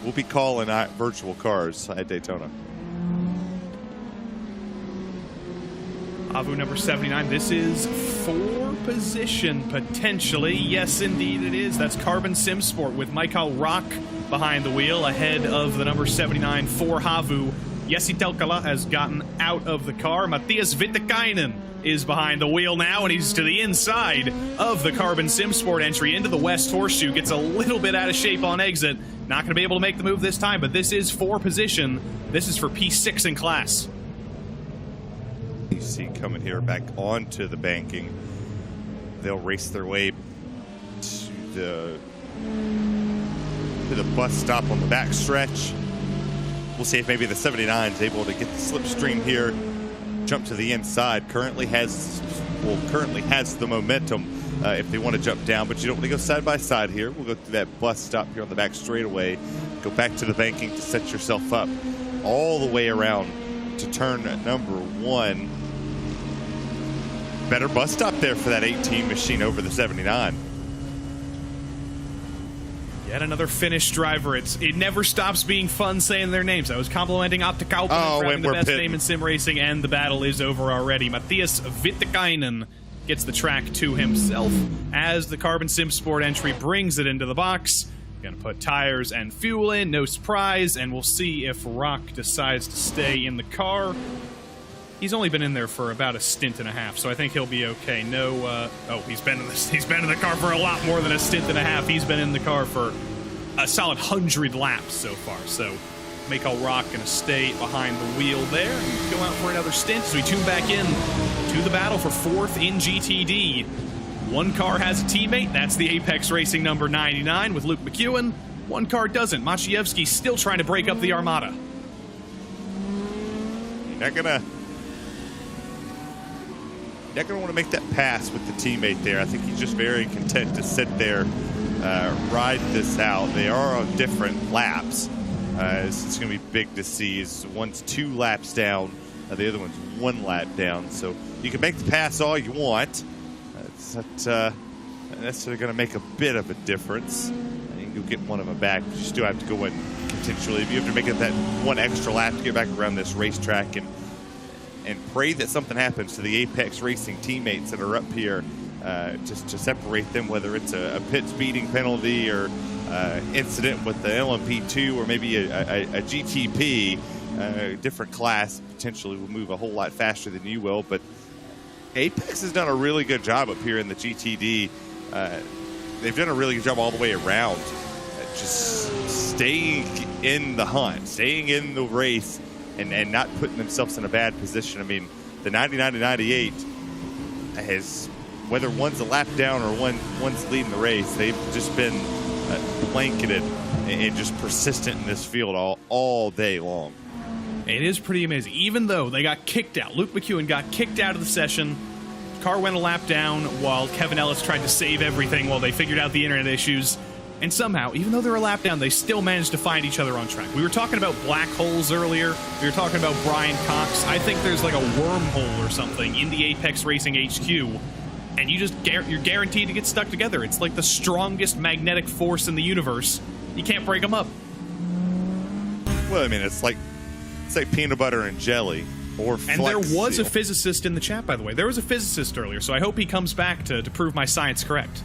we'll be calling virtual cars at Daytona. Avu number 79, this is for position, potentially. Yes, indeed it is. That's Carbon Sim Sport with Michael Rock behind the wheel, ahead of the number 79 for Havu. Jesse Telkala has gotten out of the car. Matthias Vittikainen is behind the wheel now, and he's to the inside of the Carbon Sim Sport entry into the West Horseshoe. Gets a little bit out of shape on exit. Not going to be able to make the move this time, but this is for position. This is for P6 in class. You see coming here back onto the banking. They'll race their way to the bus stop on the back stretch. We'll see if maybe the 79 is able to get the slipstream here, jump to the inside. Currently has the momentum if they want to jump down, but you don't want to go side by side here. We'll go through that bus stop here on the back straightaway, go back to the banking to set yourself up all the way around to turn number 1. Better bus stop there for that 18 machine over the 79. Yet another Finnish driver. It never stops being fun saying their names. I was complimenting Atte Kauppinen for having the best name in sim racing, and the battle is over already. Matthias Vittikainen gets the track to himself as the Carbon Sim Sport entry brings it into the box. Gonna put tires and fuel in, no surprise, and we'll see if Rock decides to stay in the car. He's only been in there for about a stint and a half, so I think he'll be okay. No, he's been in the car for a lot more than a stint and a half. He's been in the car for a solid 100 laps so far. So, Michael Rock gonna stay behind the wheel there and go out for another stint as we tune back in to the battle for 4th in GTD. One car has a teammate. That's the Apex Racing number 99 with Luke McEwen. One car doesn't. Maciejewski still trying to break up the Armada. You're not gonna want to make that pass with the teammate there. I think he's just very content to sit there, ride this out. They are on different laps. It's going to be big to see. One's 2 laps down, the other one's 1 lap down. So you can make the pass all you want. It's not necessarily going to make a bit of a difference. You can go get one of them back, but you still have to go in continually. You have to make it that 1 extra lap to get back around this racetrack and pray that something happens to the Apex Racing teammates that are up here just to separate them, whether it's a pit speeding penalty or incident with the LMP2 or maybe a GTP, different class potentially will move a whole lot faster than you will. But Apex has done a really good job up here in the GTD. They've done a really good job all the way around, just staying in the hunt, staying in the race, and not putting themselves in a bad position. I mean, the 99 to 98 has, whether one's a lap down or one's leading the race, they've just been blanketed and just persistent in this field all day long. It is pretty amazing. Even though they got kicked out, Luke McEwen got kicked out of the session. Car went a lap down while Kevin Ellis tried to save everything while they figured out the internet issues. And somehow, even though they're a lap down, they still managed to find each other on track. We were talking about black holes earlier. We were talking about Brian Cox. I think there's like a wormhole or something in the Apex Racing HQ, and you're guaranteed to get stuck together. It's like the strongest magnetic force in the universe. You can't break them up. Well, I mean, it's like peanut butter and jelly. Or and there was a physicist in the chat, by the way. There was a physicist earlier, so I hope he comes back to prove my science correct.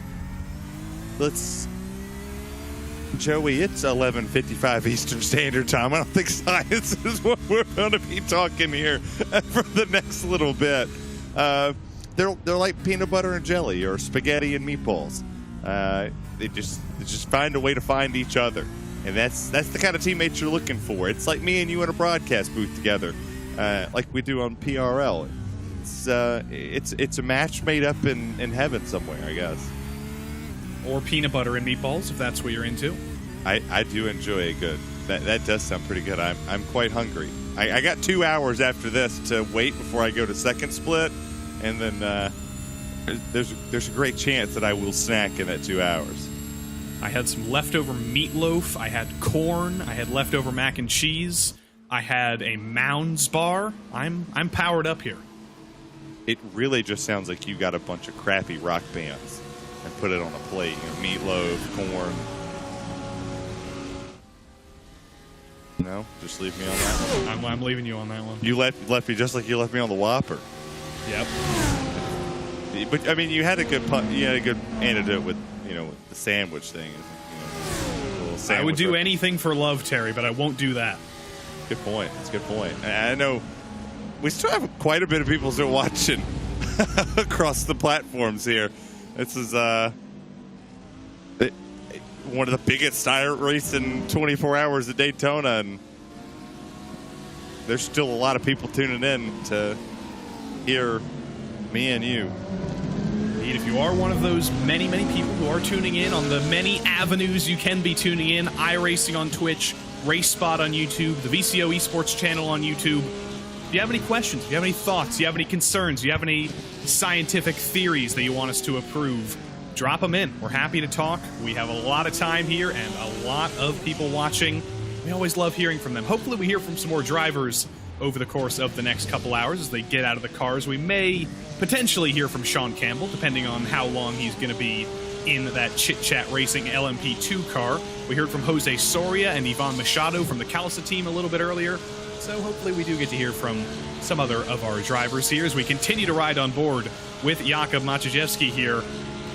Joey, it's 11:55 Eastern Standard Time. I don't think science is what we're going to be talking here for the next little bit. They're like peanut butter and jelly or spaghetti and meatballs. They just find a way to find each other, and that's the kind of teammates you're looking for. It's like me and you in a broadcast booth together, like we do on PRL. It's a match made up in heaven somewhere, I guess. Or peanut butter and meatballs, if that's what you're into. I do enjoy it good. That does sound pretty good. I'm quite hungry. I got 2 hours after this to wait before I go to second split, and then there's a great chance that I will snack in that 2 hours. I had some leftover meatloaf. I had corn. I had leftover mac and cheese. I had a Mounds bar. I'm powered up here. It really just sounds like you got a bunch of crappy rock bands and put it on a plate. Meatloaf, corn. No, just leave me on that one. I'm leaving you on that one. You left me just like you left me on the Whopper. Yep. But I mean, you had a good antidote with the sandwich thing. Sandwich I would do anything for love, Terry, but I won't do that. Good point. That's a good point. I know we still have quite a bit of people still watching across the platforms here. This is one of the biggest race in 24 hours at Daytona, and there's still a lot of people tuning in to hear me and you. Indeed, if you are one of those many, many people who are tuning in on the many avenues you can be tuning in, iRacing on Twitch, RaceSpot on YouTube, the VCO Esports channel on YouTube, if you have any questions, if you have any thoughts, if you have any concerns, if you have any scientific theories that you want us to approve, drop them in. We're happy to talk. We have a lot of time here and a lot of people watching. We always love hearing from them. Hopefully we hear from some more drivers over the course of the next couple hours as they get out of the cars. We may potentially hear from Sean Campbell, depending on how long he's going to be in that Chit Chat Racing LMP2 car. We heard from Jose Soria and Ivan Machado from the Calsa team a little bit earlier, so hopefully we do get to hear from some other of our drivers here as we continue to ride on board with Jakub Maciejewski here,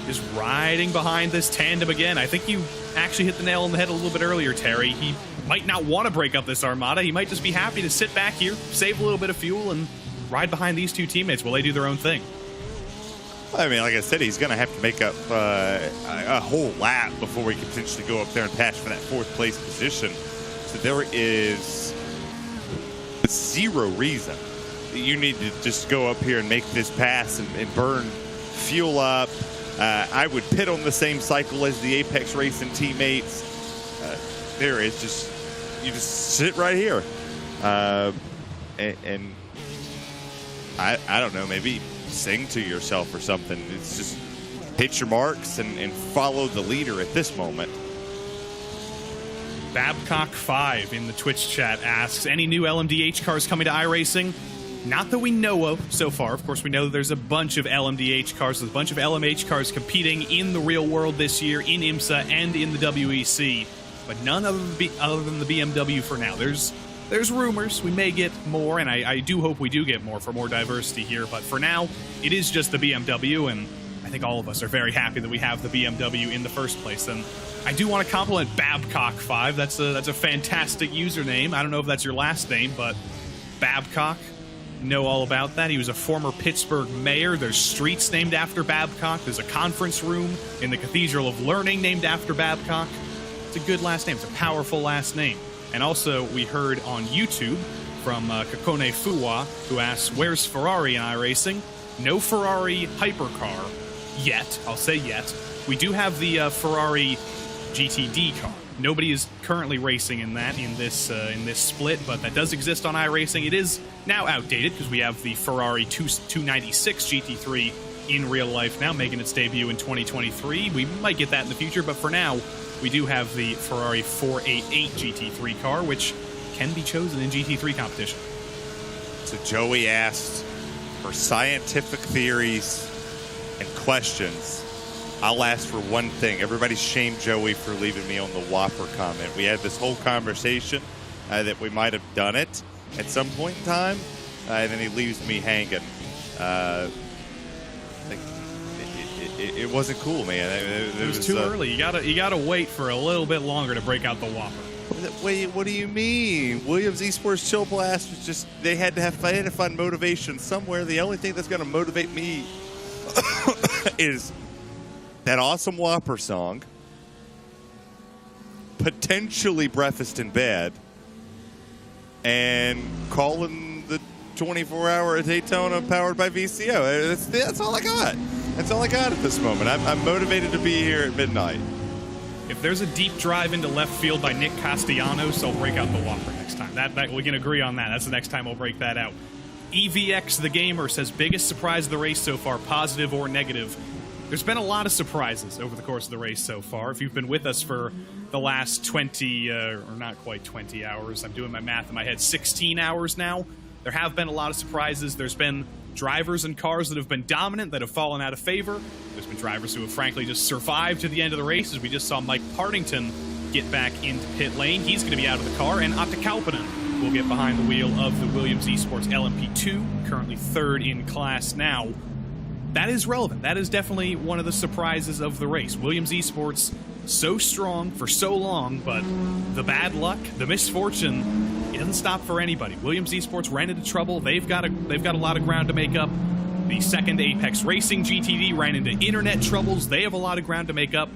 is riding behind this tandem again. I think you actually hit the nail on the head a little bit earlier, Terry. He might not want to break up this armada. He might just be happy to sit back here, save a little bit of fuel, and ride behind these two teammates while they do their own thing. I mean, like I said, he's going to have to make up a whole lap before we can potentially go up there and patch for that 4th place position. So there is zero reason that you need to just go up here and make this pass and burn fuel up. I would pit on the same cycle as the Apex Racing teammates. There is just, you just sit right here. And I don't know, maybe sing to yourself or something. It's just hit your marks and follow the leader at this moment. Babcock5 in the Twitch chat asks, any new LMDH cars coming to iRacing? Not that we know of so far. Of course, we know that there's a bunch of LMDH cars. There's a bunch of LMH cars competing in the real world this year, in IMSA and in the WEC. But none other than the BMW for now. There's rumors. We may get more, and I do hope we do get more for more diversity here. But for now, it is just the BMW, and I think all of us are very happy that we have the BMW in the first place. And I do want to compliment Babcock5. That's a fantastic username. I don't know if that's your last name, but Babcock, know all about that. He was a former Pittsburgh mayor. There's streets named after Babcock. There's a conference room in the Cathedral of Learning named after Babcock. It's a good last name. It's a powerful last name. And also, we heard on YouTube from Kakone Fuwa, who asks, where's Ferrari in iRacing? No Ferrari hypercar yet. I'll say yet. We do have the Ferrari GTD car. Nobody is currently racing in that in this split, but that does exist on iRacing. It is now outdated because we have the Ferrari 296 GT3 in real life now, making its debut in 2023. We might get that in the future, but for now, we do have the Ferrari 488 GT3 car, which can be chosen in GT3 competition. So Joey asked for scientific theories and questions. I'll ask for one thing. Everybody shamed Joey for leaving me on the Whopper comment. We had this whole conversation that we might have done it at some point in time, and then he leaves me hanging. It wasn't cool, man. It was too early. You gotta wait for a little bit longer to break out the Whopper. Wait, what do you mean? Williams Esports Chill Blast was just, they had to find motivation somewhere. The only thing that's going to motivate me is that awesome Whopper song, potentially breakfast in bed, and calling the 24-hour Daytona powered by VCO. That's all I got. That's all I got at this moment. I'm motivated to be here at midnight. If there's a deep drive into left field by Nick Castellanos, I'll break out the Whopper next time. That we can agree on that. That's the next time I'll break that out. EVX the Gamer says, biggest surprise of the race so far, positive or negative? There's been a lot of surprises over the course of the race so far. If you've been with us for the last 20, or not quite 20 hours, I'm doing my math in my head, 16 hours now, there have been a lot of surprises. There's been drivers and cars that have been dominant that have fallen out of favor. There's been drivers who have frankly just survived to the end of the race, as we just saw Mike Partington get back into pit lane. He's going to be out of the car, and Atte Kauppinen will get behind the wheel of the Williams Esports LMP2, currently 3rd in class now. That is relevant. That is definitely one of the surprises of the race. Williams Esports, so strong for so long, but the bad luck, the misfortune, it doesn't stop for anybody. Williams Esports ran into trouble. They've got a lot of ground to make up. The second Apex Racing GTD ran into internet troubles. They have a lot of ground to make up.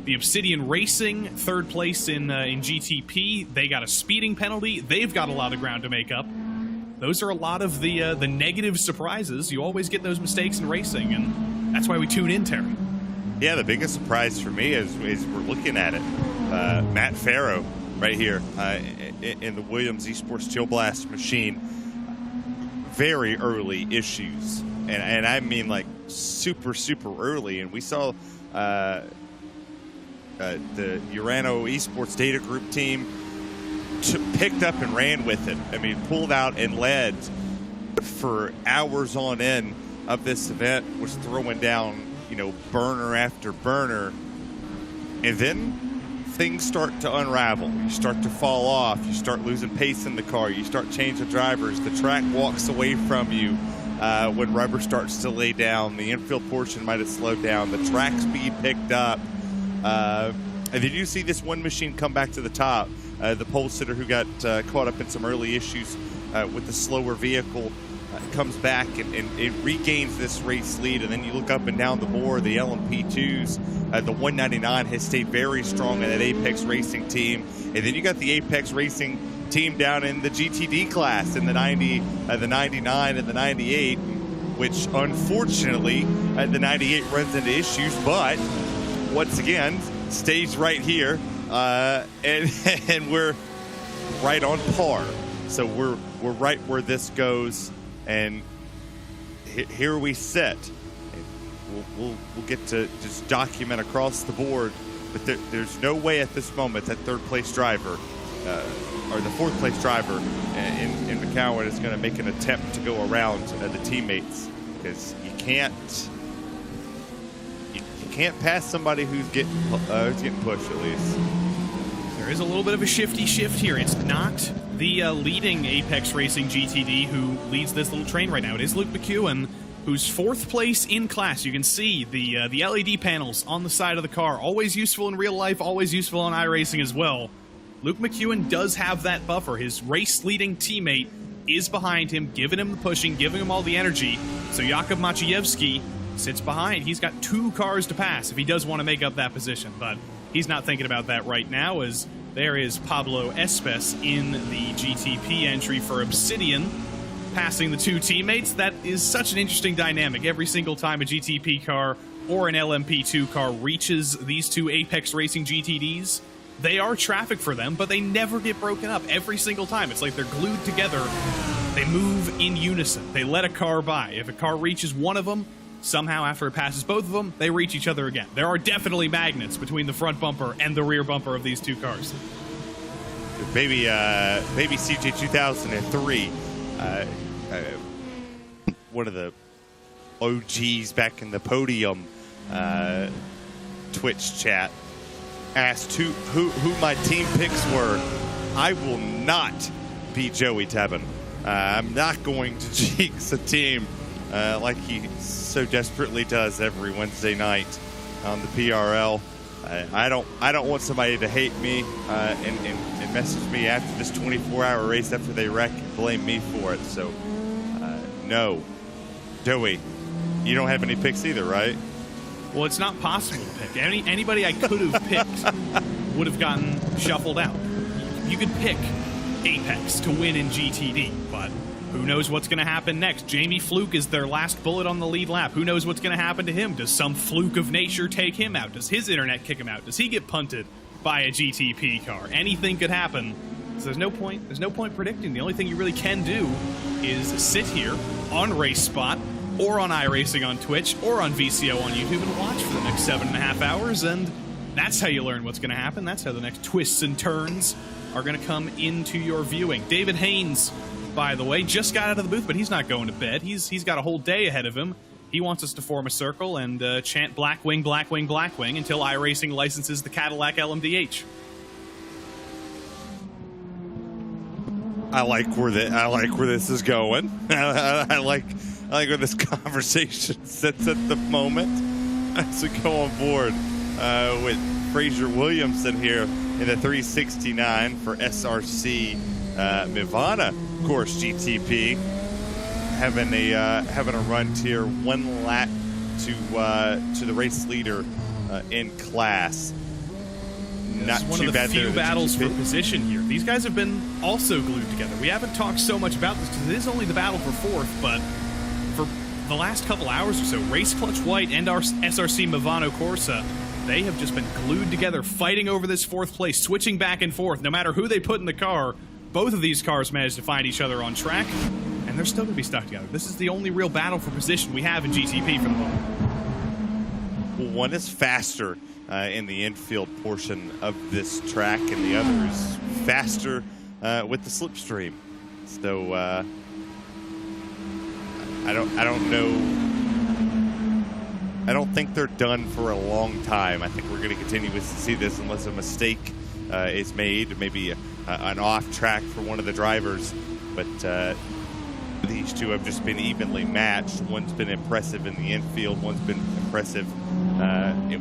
The Obsidian Racing, 3rd place in GTP, they got a speeding penalty. They've got a lot of ground to make up. Those are a lot of the negative surprises. You always get those mistakes in racing, and that's why we tune in, Terry. Yeah, the biggest surprise for me is we're looking at it. Matt Farrow right here in the Williams Esports Chill Blast machine. Very early issues, and I mean like super early. And we saw the Urano Esports Data Group team picked up and ran with it. I mean, pulled out and led for hours on end of this event, was throwing down, burner after burner. And then things start to unravel. You start to fall off. You start losing pace in the car. You start changing drivers. The track walks away from you when rubber starts to lay down. The infield portion might have slowed down. The track speed picked up. And then you see this one machine come back to the top. The pole sitter who got caught up in some early issues with the slower vehicle comes back and regains this race lead. And then you look up and down the board, the LMP2s, the 199 has stayed very strong in that Apex Racing team. And then you got the Apex Racing team down in the GTD class in the 90, the 99, and the 98, which unfortunately the 98 runs into issues, but once again stays right here, and we're right on par. So we're right where this goes, and here we sit. We'll get to just document across the board, but there's no way at this moment that third place driver or the fourth place driver in McCowan is going to make an attempt to go around the teammates, because you can't pass somebody who's getting pushed, at least. There is a little bit of a shifty shift here. It's not the leading Apex Racing GTD who leads this little train right now. It is Luke McEwen, who's fourth place in class. You can see the LED panels on the side of the car. Always useful in real life, always useful on iRacing as well. Luke McEwen does have that buffer. His race-leading teammate is behind him, giving him the pushing, giving him all the energy. So Jakub Maciejewski sits behind. He's got 2 cars to pass if he does want to make up that position, but he's not thinking about that right now, as there is Pablo Espes in the GTP entry for Obsidian, passing the 2 teammates. That is such an interesting dynamic. Every single time a GTP car or an LMP2 car reaches these 2 Apex Racing GTDs, they are traffic for them, but they never get broken up every single time. It's like they're glued together. They move in unison. They let a car by. If a car reaches one of them, somehow after it passes both of them, they reach each other again. There are definitely magnets between the front bumper and the rear bumper of these 2 cars. Baby CJ 2003, one of the OGs back in the podium Twitch chat, asked who my team picks were. I will not be Joey Tebben. I'm not going to jinx a team like he so desperately does every Wednesday night on the PRL. I don't want somebody to hate me and message me after this 24-hour race after they wreck and blame me for it. So no, Joey, you don't have any picks either, right? Well, it's not possible to pick. Anybody I could have picked would have gotten shuffled out. You could pick Apex to win in GTD, but who knows what's going to happen next? Jamie Fluke is their last bullet on the lead lap. Who knows what's going to happen to him? Does some fluke of nature take him out? Does his internet kick him out? Does he get punted by a GTP car? Anything could happen. So there's no point predicting. The only thing you really can do is sit here on RaceSpot or on iRacing on Twitch or on VCO on YouTube and watch for the next 7.5 hours, and that's how you learn what's going to happen. That's how the next twists and turns are going to come into your viewing. David Haynes, by the way, just got out of the booth, but he's not going to bed. He's got a whole day ahead of him. He wants us to form a circle and chant Blackwing, Blackwing, Blackwing until iRacing licenses the Cadillac LMDH. I like where this is going. I like where this conversation sits at the moment as we go on board with Fraser Williamson here in the 369 for SRC Mivana, of course, GTP having a run tier 1 lap to the race leader in class. Not one too of the bad few there. battles for position here. These guys have been also glued together. We haven't talked so much about this because it is only the battle for 4th, but for the last couple hours or so, Race Clutch White and our SRC Movano Corsa, they have just been glued together, fighting over this 4th place, switching back and forth. No matter who they put in the car, both of these cars managed to find each other on track, and they're still going to be stuck together. This is the only real battle for position we have in GTP for the moment. One is faster in the infield portion of this track, and the other is faster with the slipstream. So I don't know. I don't think they're done for a long time. I think we're going to continue to see this unless a mistake is made, maybe an off track for one of the drivers. But these two have just been evenly matched. One's been impressive in the infield. One's been impressive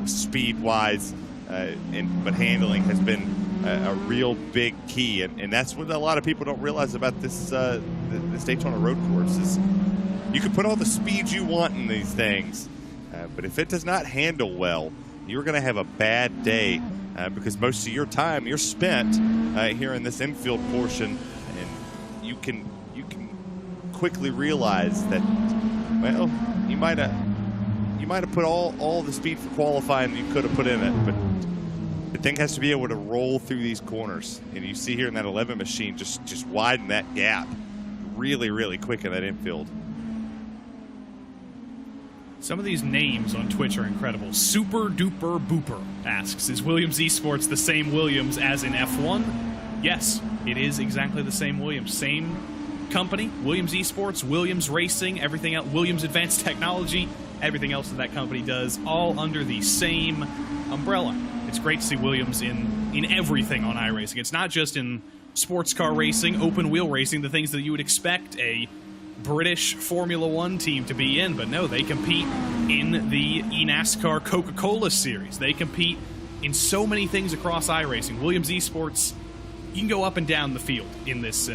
speed-wise, but handling has been a real big key. And that's what a lot of people don't realize about this Daytona road course is you can put all the speed you want in these things. But if it does not handle well, you're going to have a bad day because most of your time you're spent here in this infield portion, and you can quickly realize that, well, you might have put all the speed for qualifying you could have put in it, but the thing has to be able to roll through these corners, and you see here in that 11 machine just widen that gap really, really quick in that infield. Some of these names on Twitch are incredible. Super Duper Booper asks, is Williams Esports the same Williams as in F1? Yes, it is exactly the same Williams. Same company, Williams Esports, Williams Racing, everything else, Williams Advanced Technology, everything else that company does, all under the same umbrella. It's great to see Williams in everything on iRacing. It's not just in sports car racing, open wheel racing, the things that you would expect a British Formula One team to be in, but no, they compete in the eNASCAR Coca-Cola series. They compete in so many things across iRacing. Williams Esports, you can go up and down the field in this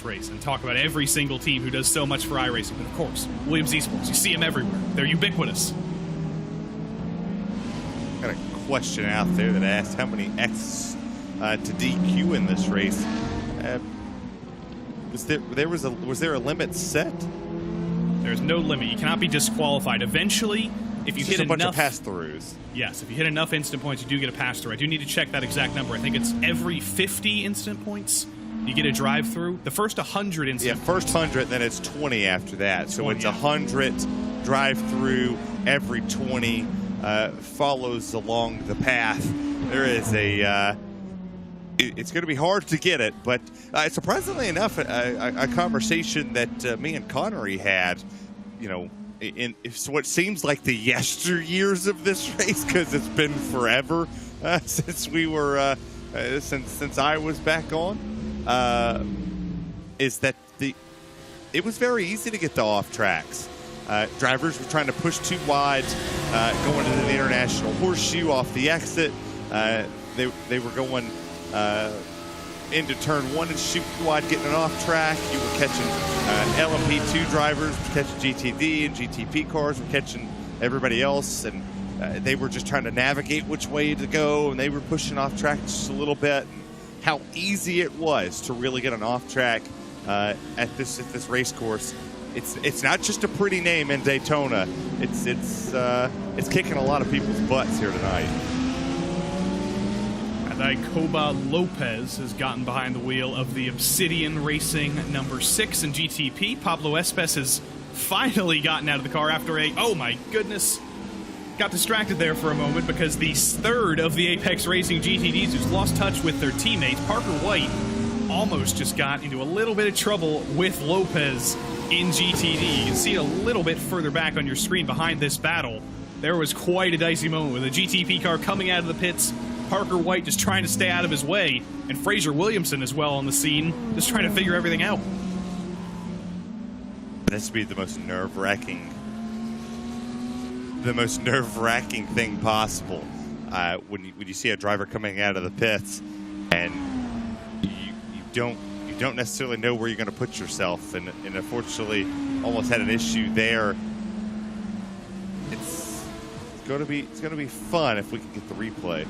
race and talk about every single team who does so much for iRacing. But of course, Williams Esports, you see them everywhere. They're ubiquitous. Got a question out there that asked how many X's to DQ in this race. Was there a limit set? There's no limit. You cannot be disqualified. Eventually, if you hit a bunch enough of pass-throughs. Yes, if you hit enough instant points, you do get a pass-through. I do need to check that exact number. I think it's every 50 instant points you get a drive-through. The first 100 instant points. Yeah, first 100, then it's 20 after that. So it's 100 drive-through, every 20 follows along the path. There is a... it's going to be hard to get it, but surprisingly enough, a conversation that me and Connery had, you know, in what seems like the yesteryears of this race, because it's been forever since we were since I was back on, is that it was very easy to get the off tracks. Drivers were trying to push too wide, going into the international horseshoe off the exit. They were going into turn one and shoot wide, getting an off track. You were catching LMP2 drivers, were catching GTD and GTP cars, were catching everybody else, and they were just trying to navigate which way to go, and they were pushing off track just a little bit. And how easy it was to really get an off track at this race course. It's not just a pretty name in Daytona. It's kicking a lot of people's butts here tonight. Koba Lopez has gotten behind the wheel of the Obsidian Racing number 6 in GTP. Pablo Espes has finally gotten out of the car after oh my goodness, got distracted there for a moment because the third of the Apex Racing GTDs who's lost touch with their teammates, Parker White, almost just got into a little bit of trouble with Lopez in GTD. You can see it a little bit further back on your screen behind this battle. There was quite a dicey moment with a GTP car coming out of the pits, Parker White just trying to stay out of his way, and Fraser Williamson as well on the scene, just trying to figure everything out. This would be the most nerve-wracking thing possible when you see a driver coming out of the pits and you don't necessarily know where you're going to put yourself, and unfortunately almost had an issue there. It's going to be fun if we can get the replay.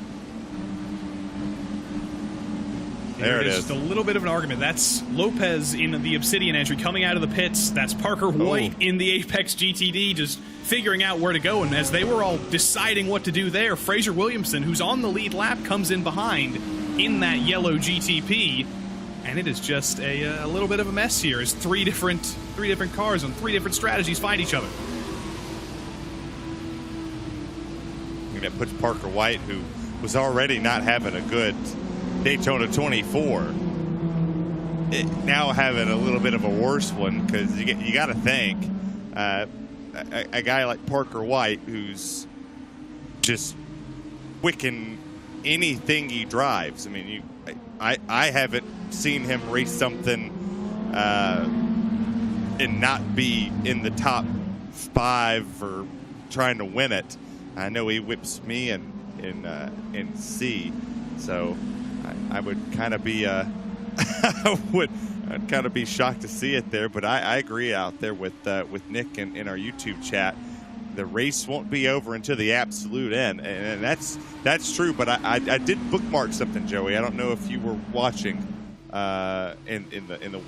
There it is. Just a little bit of an argument. That's Lopez in the Obsidian entry coming out of the pits. That's Parker White in the Apex GTD just figuring out where to go. And as they were all deciding what to do there, Fraser Williamson, who's on the lead lap, comes in behind in that yellow GTP. And it is just a little bit of a mess here as three different cars on three different strategies find each other. I think that puts Parker White, who was already not having a good Daytona 24. now having a little bit of a worse one, because you got to think a guy like Parker White, who's just wicking anything he drives. I mean, I haven't seen him race something and not be in the top 5 or trying to win it. I know he whips me in C, so I would kind of be I'd kind of be shocked to see it there. But I agree out there with Nick in our YouTube chat. The race won't be over until the absolute end, and that's true. But I did bookmark something, Joey. I don't know if you were watching in the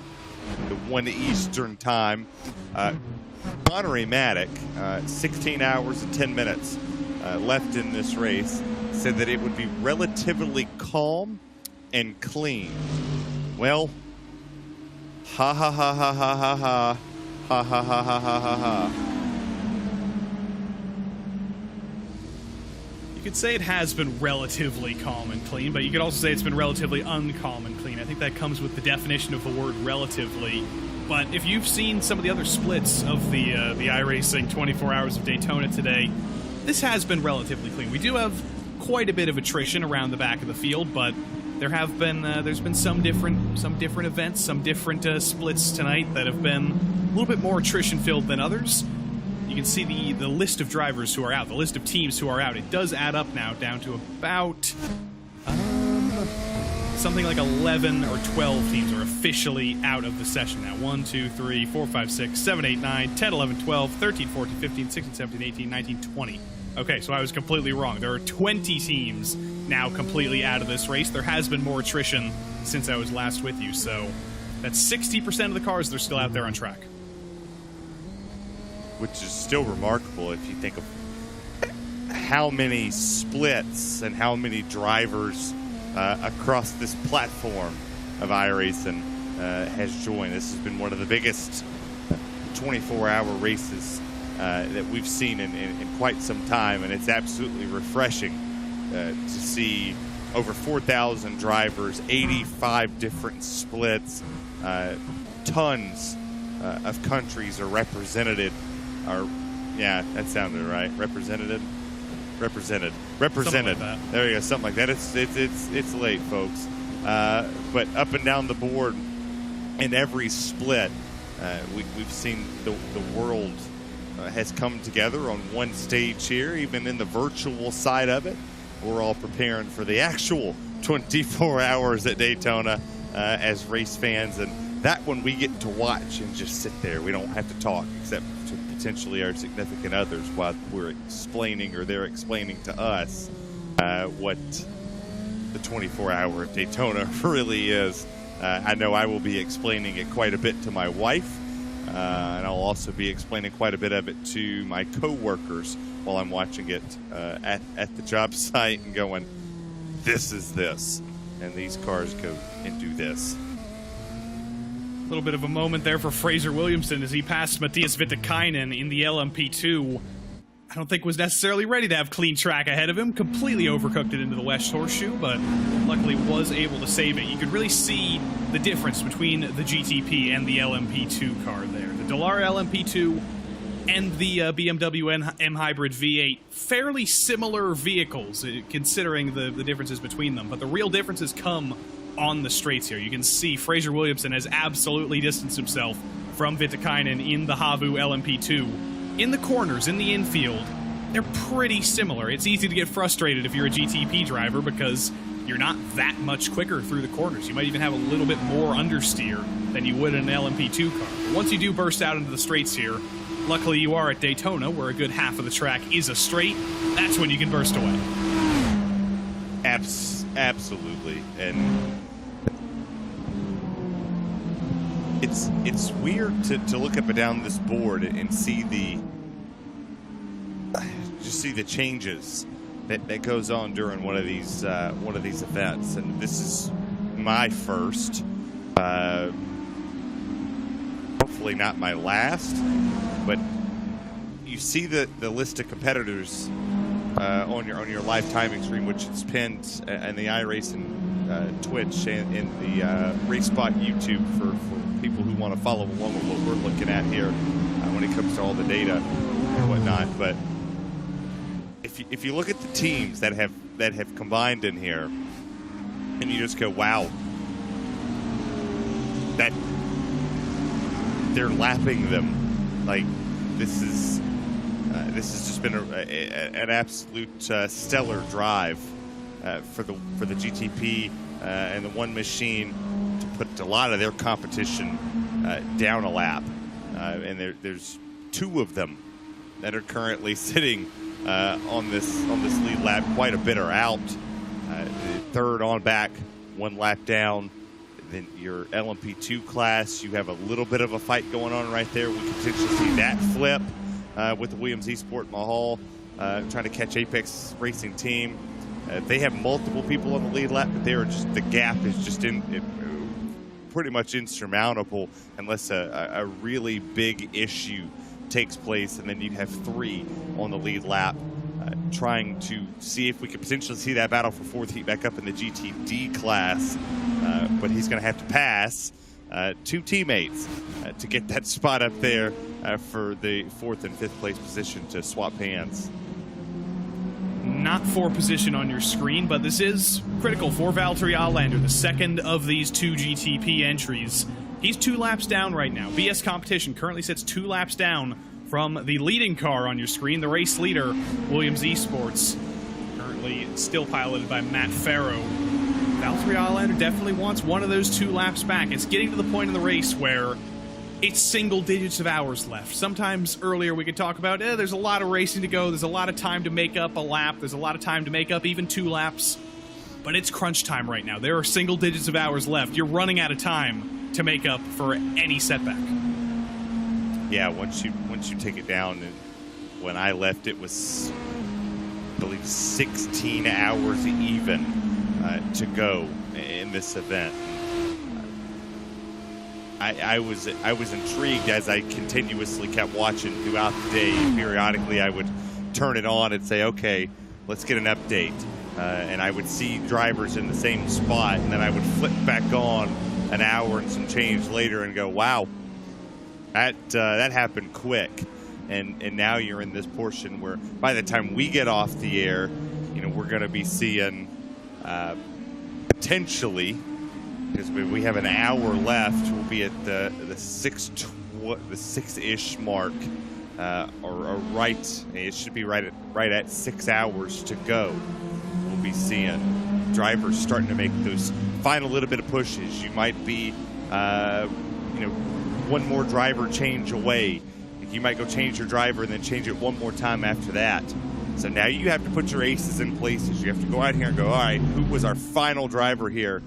1 Eastern time. Connery Maddock, 16 hours and 10 minutes left in this race, said that it would be relatively calm and clean. Well, ha ha ha ha ha ha ha ha ha ha ha ha ha ha. You could say it has been relatively calm and clean, but you could also say it's been relatively uncalm and clean. I think that comes with the definition of the word relatively. But if you've seen some of the other splits of the iRacing 24 Hours of Daytona today, this has been relatively clean. We do have quite a bit of attrition around the back of the field, but there have been there's been some different events, some different splits tonight that have been a little bit more attrition filled than others. You can see the list of drivers who are out, the list of teams who are out. It does add up now down to about something like 11 or 12 teams are officially out of the session now. 1, 2, 3, 4, 5, 6, 7, 8, 9, 10, 11, 12, 13, 14, 15, 16, 17, 18, 19, 20. Okay, so I was completely wrong. There are 20 teams now completely out of this race. There has been more attrition since I was last with you, so that's 60% of the cars that are still out there on track. Which is still remarkable if you think of how many splits and how many drivers across this platform of iRacing has joined. This has been one of the biggest 24-hour races that we've seen in quite some time, and it's absolutely refreshing to see over 4,000 drivers, 85 different splits, tons of countries are represented. Yeah, that sounded right. Represented. Like there you go, something like that. It's late, folks. But up and down the board in every split, we've seen the world has come together on one stage here, even in the virtual side of it. We're all preparing for the actual 24 hours at Daytona as race fans, and that one we get to watch and just sit there. We don't have to talk except to potentially our significant others while we're explaining, or they're explaining to us what the 24-hour of Daytona really is. I know I will be explaining it quite a bit to my wife, and I'll also be explaining quite a bit of it to my co-workers while I'm watching it at the job site and going, this is this, and these cars go and do this. A little bit of a moment there for Fraser Williamson as he passed Matthias Vittikainen in the LMP2. I don't think was necessarily ready to have clean track ahead of him. Completely overcooked it into the West Horseshoe, but luckily was able to save it. You could really see the difference between the GTP and the LMP2 car there. The Dallara LMP2 and the BMW M Hybrid V8, fairly similar vehicles, considering the differences between them, but the real differences come on the straights here. You can see Fraser Williamson has absolutely distanced himself from Vittikainen in the Havu LMP2. In the corners, in the infield, they're pretty similar. It's easy to get frustrated if you're a GTP driver because you're not that much quicker through the corners. You might even have a little bit more understeer than you would in an LMP2 car. But once you do burst out into the straights here, luckily you are at Daytona, where a good half of the track is a straight. That's when you can burst away. Absolutely. And it's weird to look up and down this board and see the changes that goes on during one of these events. And this is my first, hopefully not my last, but you see the list of competitors on your live timing screen, which is pinned in the iRacing Twitch and the RaceSpot YouTube for people who want to follow along with what we're looking at here when it comes to all the data and whatnot. But if you look at the teams that have combined in here, and you just go, wow, that they're lapping them. Like, this has just been an absolute stellar drive for the GTP and the one machine to put a lot of their competition down a lap. And there's two of them that are currently sitting on this lead lap. Quite a bit are out. The third on back, one lap down. Then your LMP2 class, you have a little bit of a fight going on right there. We can potentially see that flip with the Williams Esport Mahal trying to catch Apex Racing Team. They have multiple people on the lead lap, but the gap is just pretty much insurmountable unless a really big issue takes place, and then you have three on the lead lap trying to see if we could potentially see that battle for fourth heat back up in the GTD class. But he's going to have to pass two teammates to get that spot up there for the fourth and fifth place position to swap hands. Not for position on your screen, but this is critical for Valtteri Allander, the second of these two GTP entries. He's 2 laps down right now. BS Competition currently sits 2 laps down from the leading car on your screen, the race leader, Williams Esports, currently still piloted by Matt Farrow. Valtteri Allander definitely wants one of those 2 laps back. It's getting to the point in the race where it's single digits of hours left. Sometimes earlier we could talk about, there's a lot of racing to go, there's a lot of time to make up a lap, there's a lot of time to make up even 2 laps, but it's crunch time right now. There are single digits of hours left. You're running out of time to make up for any setback. Yeah, once you take it down, and when I left, it was, I believe, 16 hours even to go in this event. I was intrigued as I continuously kept watching throughout the day. Periodically, I would turn it on and say, "Okay, let's get an update," and I would see drivers in the same spot, and then I would flip back on an hour and some change later and go, "Wow, that happened quick." And now you're in this portion where by the time we get off the air, we're going to be seeing potentially, because we have an hour left, we'll be at the 6-ish mark, or right. It should be right at 6 hours to go. We'll be seeing drivers starting to make those final little bit of pushes. You might be, one more driver change away. You might go change your driver and then change it one more time after that. So now you have to put your aces in places. You have to go out here and go, all right, who was our final driver here?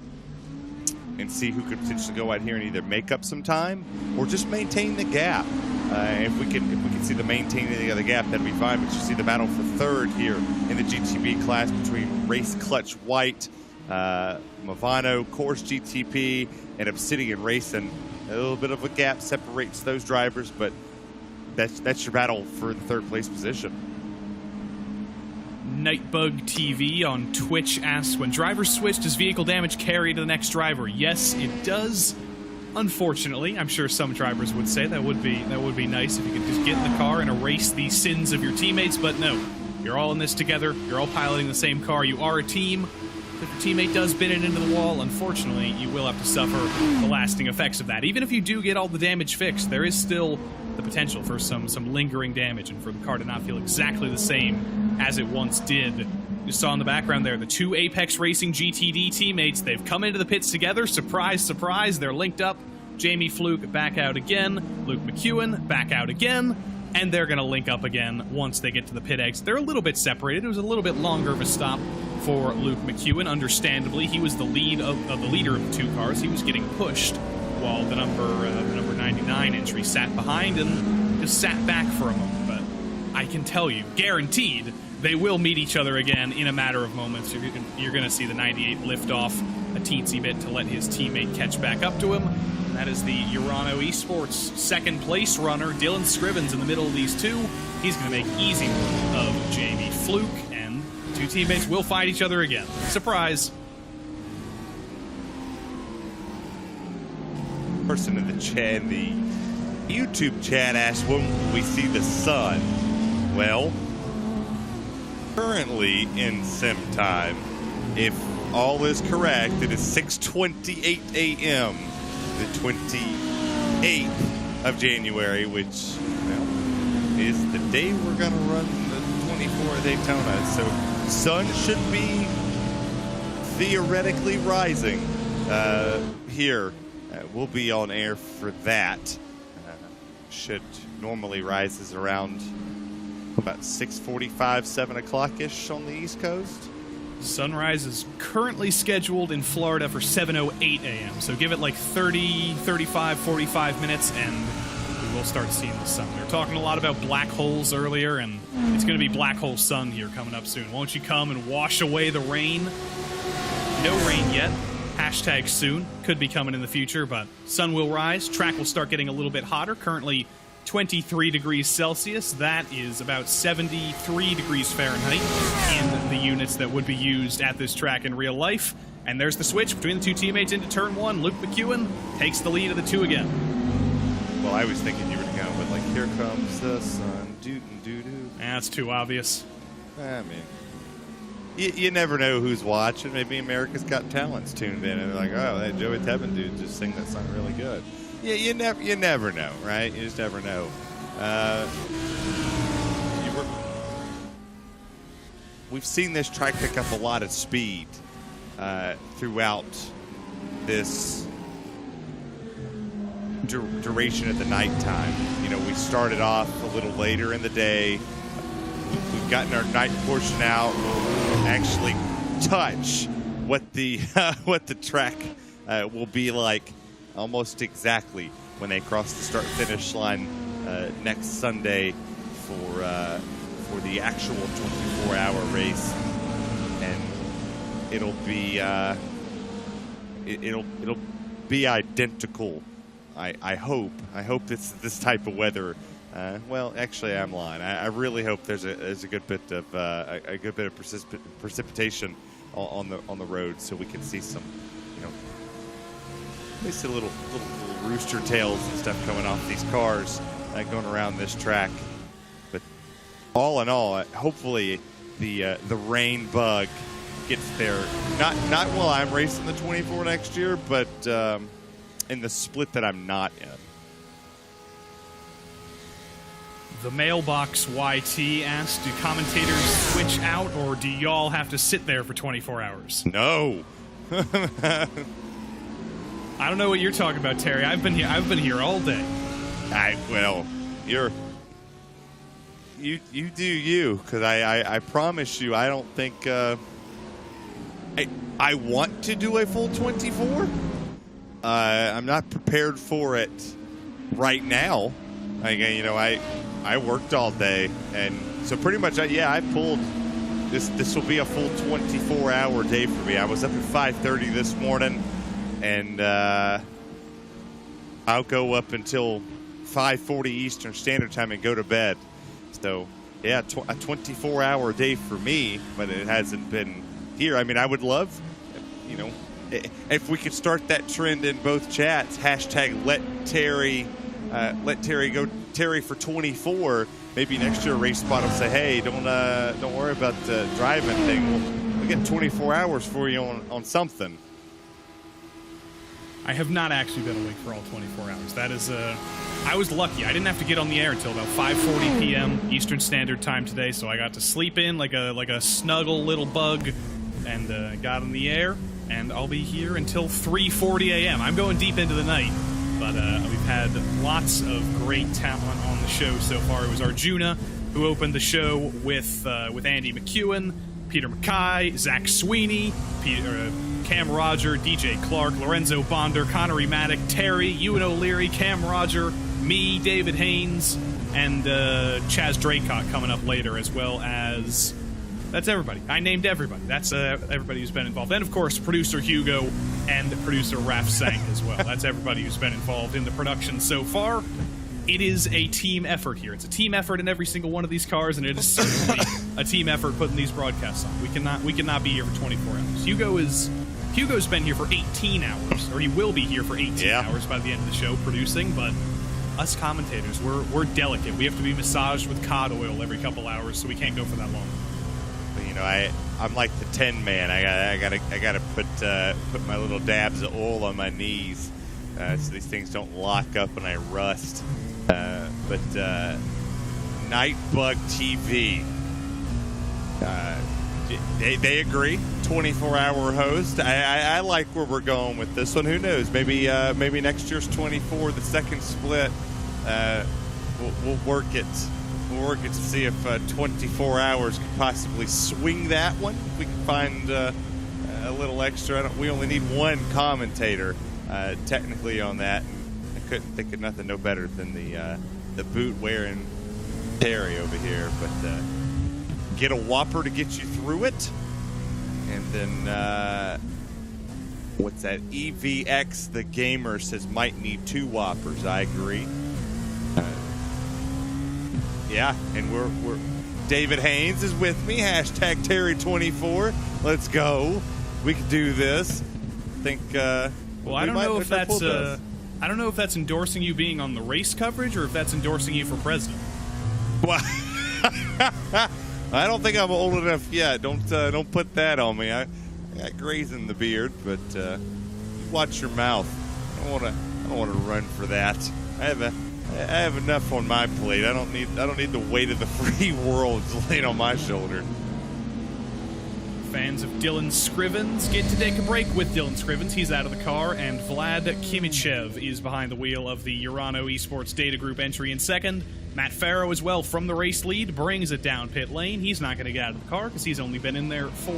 And see who could potentially go out here and either make up some time or just maintain the gap. If we can see the maintaining of the gap, that'd be fine. But you see the battle for third here in the GTP class between Race Clutch White, Movano, Course GTP, and Obsidian Racing. A little bit of a gap separates those drivers, but that's your battle for the third place position. Nightbug TV on Twitch asks, when drivers switch, does vehicle damage carry to the next driver? Yes, it does. Unfortunately, I'm sure some drivers would say that would be nice if you could just get in the car and erase the sins of your teammates, but no. You're all in this together. You're all piloting the same car. You are a team. If your teammate does bin it into the wall, unfortunately, you will have to suffer the lasting effects of that. Even if you do get all the damage fixed, there is still the potential for some lingering damage and for the car to not feel exactly the same as it once did. You saw in the background there the 2 Apex Racing GTD teammates. They've come into the pits together. Surprise, surprise, they're linked up. Jamie Fluke back out again. Luke McEwen back out again. And they're going to link up again once they get to the pit exit. They're a little bit separated. It was a little bit longer of a stop for Luke McEwen. Understandably, he was the leader of the 2 cars. He was getting pushed while the number 99 entry sat behind and just sat back for a moment. But I can tell you, guaranteed, they will meet each other again in a matter of moments. You're going to see the 98 lift off a teensy bit to let his teammate catch back up to him. And that is the Urano Esports second place runner, Dylan Scrivens, in the middle of these 2. He's going to make easy work of Jamie Fluke, and 2 teammates will fight each other again. Surprise. person in the chat, the YouTube chat, asked when will we see the sun. Well, currently in sim time, if all is correct, it is 6:28 a.m. the 28th of January, which, well, is the day we're going to run the 24 Daytona. So sun should be theoretically rising here. We'll be on air for that. Should normally rises around about 6:45, 7 o'clock-ish on the East Coast. Sunrise is currently scheduled in Florida for 7:08 a.m. So give it like 30, 35, 45 minutes, and we will start seeing the sun. We were talking a lot about black holes earlier, and it's going to be black hole sun here coming up soon. Won't you come and wash away the rain? No rain yet. Hashtag soon. Could be coming in the future, but sun will rise. Track will start getting a little bit hotter. Currently 23 degrees Celsius. That is about 73 degrees Fahrenheit in the units that would be used at this track in real life. And there's the switch between the two teammates into turn one. Luke McEwen takes the lead of the two again. Well, I was thinking you were going to go with, like, here comes the sun, doo-doo-doo-doo. That's too obvious. I mean, you never know who's watching. Maybe America's Got Talent's tuned in, and they're like, oh, that Joey Tebben dude just sing that song really good. Yeah, you never know, right? You just never know. We've seen this track pick up a lot of speed throughout this duration of the nighttime. You know, we started off a little later in the day. We've gotten our night portion out. We'll actually touch what the what the track will be like almost exactly when they cross the start-finish line next Sunday for the actual 24-hour race, and it'll be it'll be identical. I hope it's this type of weather. Well, actually, I'm lying. I really hope there's a good bit of precipitation on the road, so we can see some, you know, we see little rooster tails and stuff coming off these cars going around this track. But all in all, hopefully the rain bug gets there. Not while I'm racing the 24 next year, but in the split that I'm not in. The Mailbox YT asked, do commentators switch out, or do y'all have to sit there for 24 hours? No. I don't know what you're talking about, Terry. I've been here all day. Well, you do you, because I promise you, I don't think I want to do a full 24. I'm not prepared for it right now. You know, I worked all day, and so pretty much, I pulled this. This will be a full 24-hour day for me. I was up at 5:30 this morning, and I'll go up until 5:40 Eastern Standard Time and go to bed. So, yeah, a 24-hour day for me, but it hasn't been here. I mean, I would love, you know, if we could start that trend in both chats. Hashtag let Terry go Terry for 24. Maybe next year RaceSpot will say, hey, don't worry about the driving thing. We'll get 24 hours for you on something. I have not actually been awake for all 24 hours. That is, I was lucky. I didn't have to get on the air until about 5:40 p.m. Eastern Standard Time today, so I got to sleep in like a snuggle little bug, and got on the air, and I'll be here until 3:40 a.m. I'm going deep into the night, but we've had lots of great talent on the show so far. It was Arjuna who opened the show with Andy McEwen, Peter Mackay, Zach Sweeney, Cam Roger, DJ Clark, Lorenzo Bonder, Connery Maddock, Terry, Ewan O'Leary, Cam Roger, me, David Haynes, and Chaz Draycott coming up later, as well as... That's everybody. I named everybody. That's everybody who's been involved. And, of course, producer Hugo and producer Raph Sang as well. That's everybody who's been involved in the production so far. It is a team effort here. It's a team effort in every single one of these cars, and it is certainly a team effort putting these broadcasts on. We cannot be here for 24 hours. Hugo is Hugo's been here for 18 hours, or he will be here for 18 hours by the end of the show producing, but us commentators, we're delicate. We have to be massaged with cod oil every couple hours, so we can't go for that long. But, you know, I'm like the Tin Man. I gotta put my little dabs of oil on my knees so these things don't lock up and I rust. But Nightbug TV, they agree. 24-hour host. I like where we're going with this one. Who knows? Maybe next year's 24, the second split. We'll work it. We'll work it to see if 24 hours could possibly swing that one. If we can find a little extra. We only need one commentator technically on that. And I couldn't think of nothing no better than the boot wearing Terry over here. But get a Whopper to get you through it. And then, what's that? EVX, the gamer, says might need 2 Whoppers. I agree. Yeah, and we're David Haynes is with me. Hashtag Terry24. Let's go. We can do this. I think. Well, I don't know if that's. I don't know if that's endorsing you being on the race coverage or if that's endorsing you for president. Well, I don't think I'm old enough yet. Don't put that on me. I got grays in the beard, but watch your mouth. I don't want to run for that. I have enough on my plate. I don't need the weight of the free world laid on my shoulder. Fans of Dylan Scrivens get to take a break with Dylan Scrivens. He's out of the car, and Vlad Kimichev is behind the wheel of the Urano Esports Data Group entry in second. Matt Farrow as well from the race lead brings it down pit lane. He's not going to get out of the car because he's only been in there for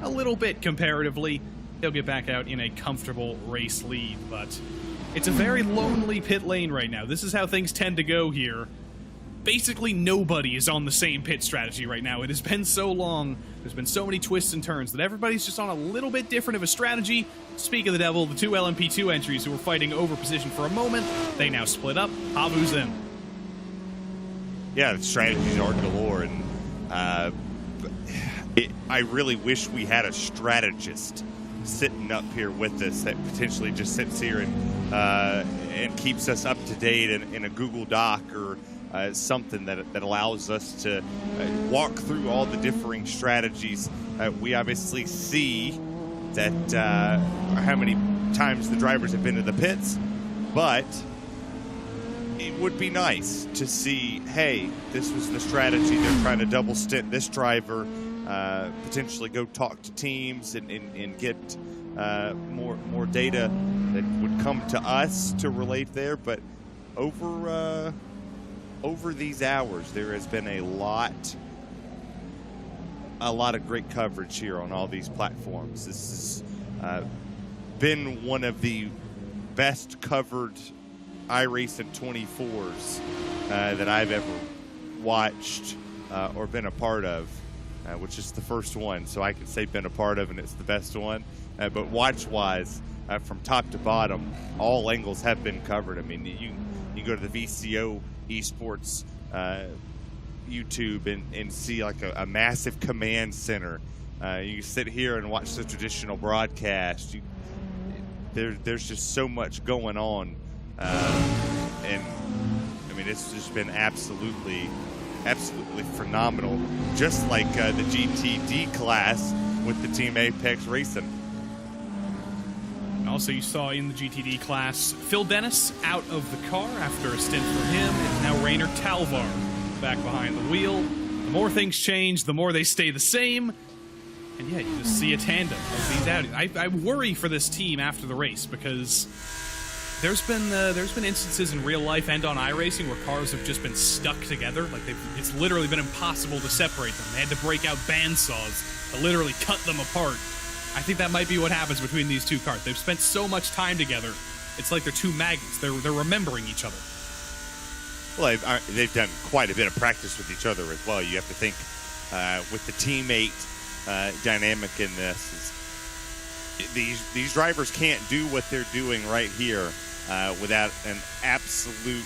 a little bit comparatively. He'll get back out in a comfortable race lead, but it's a very lonely pit lane right now. This is how things tend to go here. Basically nobody is on the same pit strategy right now. It has been so long, there's been so many twists and turns that everybody's just on a little bit different of a strategy. Speak of the devil, the 2 LMP2 entries who were fighting over position for a moment, they now split up. Havu's in. Yeah, the strategies are galore, and I really wish we had a strategist sitting up here with us that potentially just sits here and keeps us up to date in a Google Doc or something that allows us to walk through all the differing strategies. We obviously see that how many times the drivers have been to the pits, but it would be nice to see, hey, this was the strategy. They're trying to double stint this driver, potentially go talk to teams and get more data that would come to us to relate there. But over these hours, there has been a lot of great coverage here on all these platforms. This has been one of the best covered iRacing 24s that I've ever watched or been a part of, which is the first one, so I can say been a part of, and it's the best one. But watch-wise, from top to bottom, all angles have been covered. I mean, you go to the VCO Esports YouTube and see like a massive command center. You sit here and watch the traditional broadcast. There's just so much going on. And I mean, it's just been absolutely phenomenal. Just like the GTD class with the Team Apex Racing. And also, you saw in the GTD class Phil Dennis out of the car after a stint for him. It's now Rainer Talvar back behind the wheel. The more things change, the more they stay the same. And yeah, you just see a tandem of these outings. I worry for this team after the race because there's been instances in real life and on iRacing where cars have just been stuck together. Like it's literally been impossible to separate them. They had to break out bandsaws to literally cut them apart. I think that might be what happens between these two cars. They've spent so much time together. It's like they're two magnets. They're remembering each other. Well, they've done quite a bit of practice with each other as well. You have to think with the teammate dynamic in this. These drivers can't do what they're doing right here without an absolute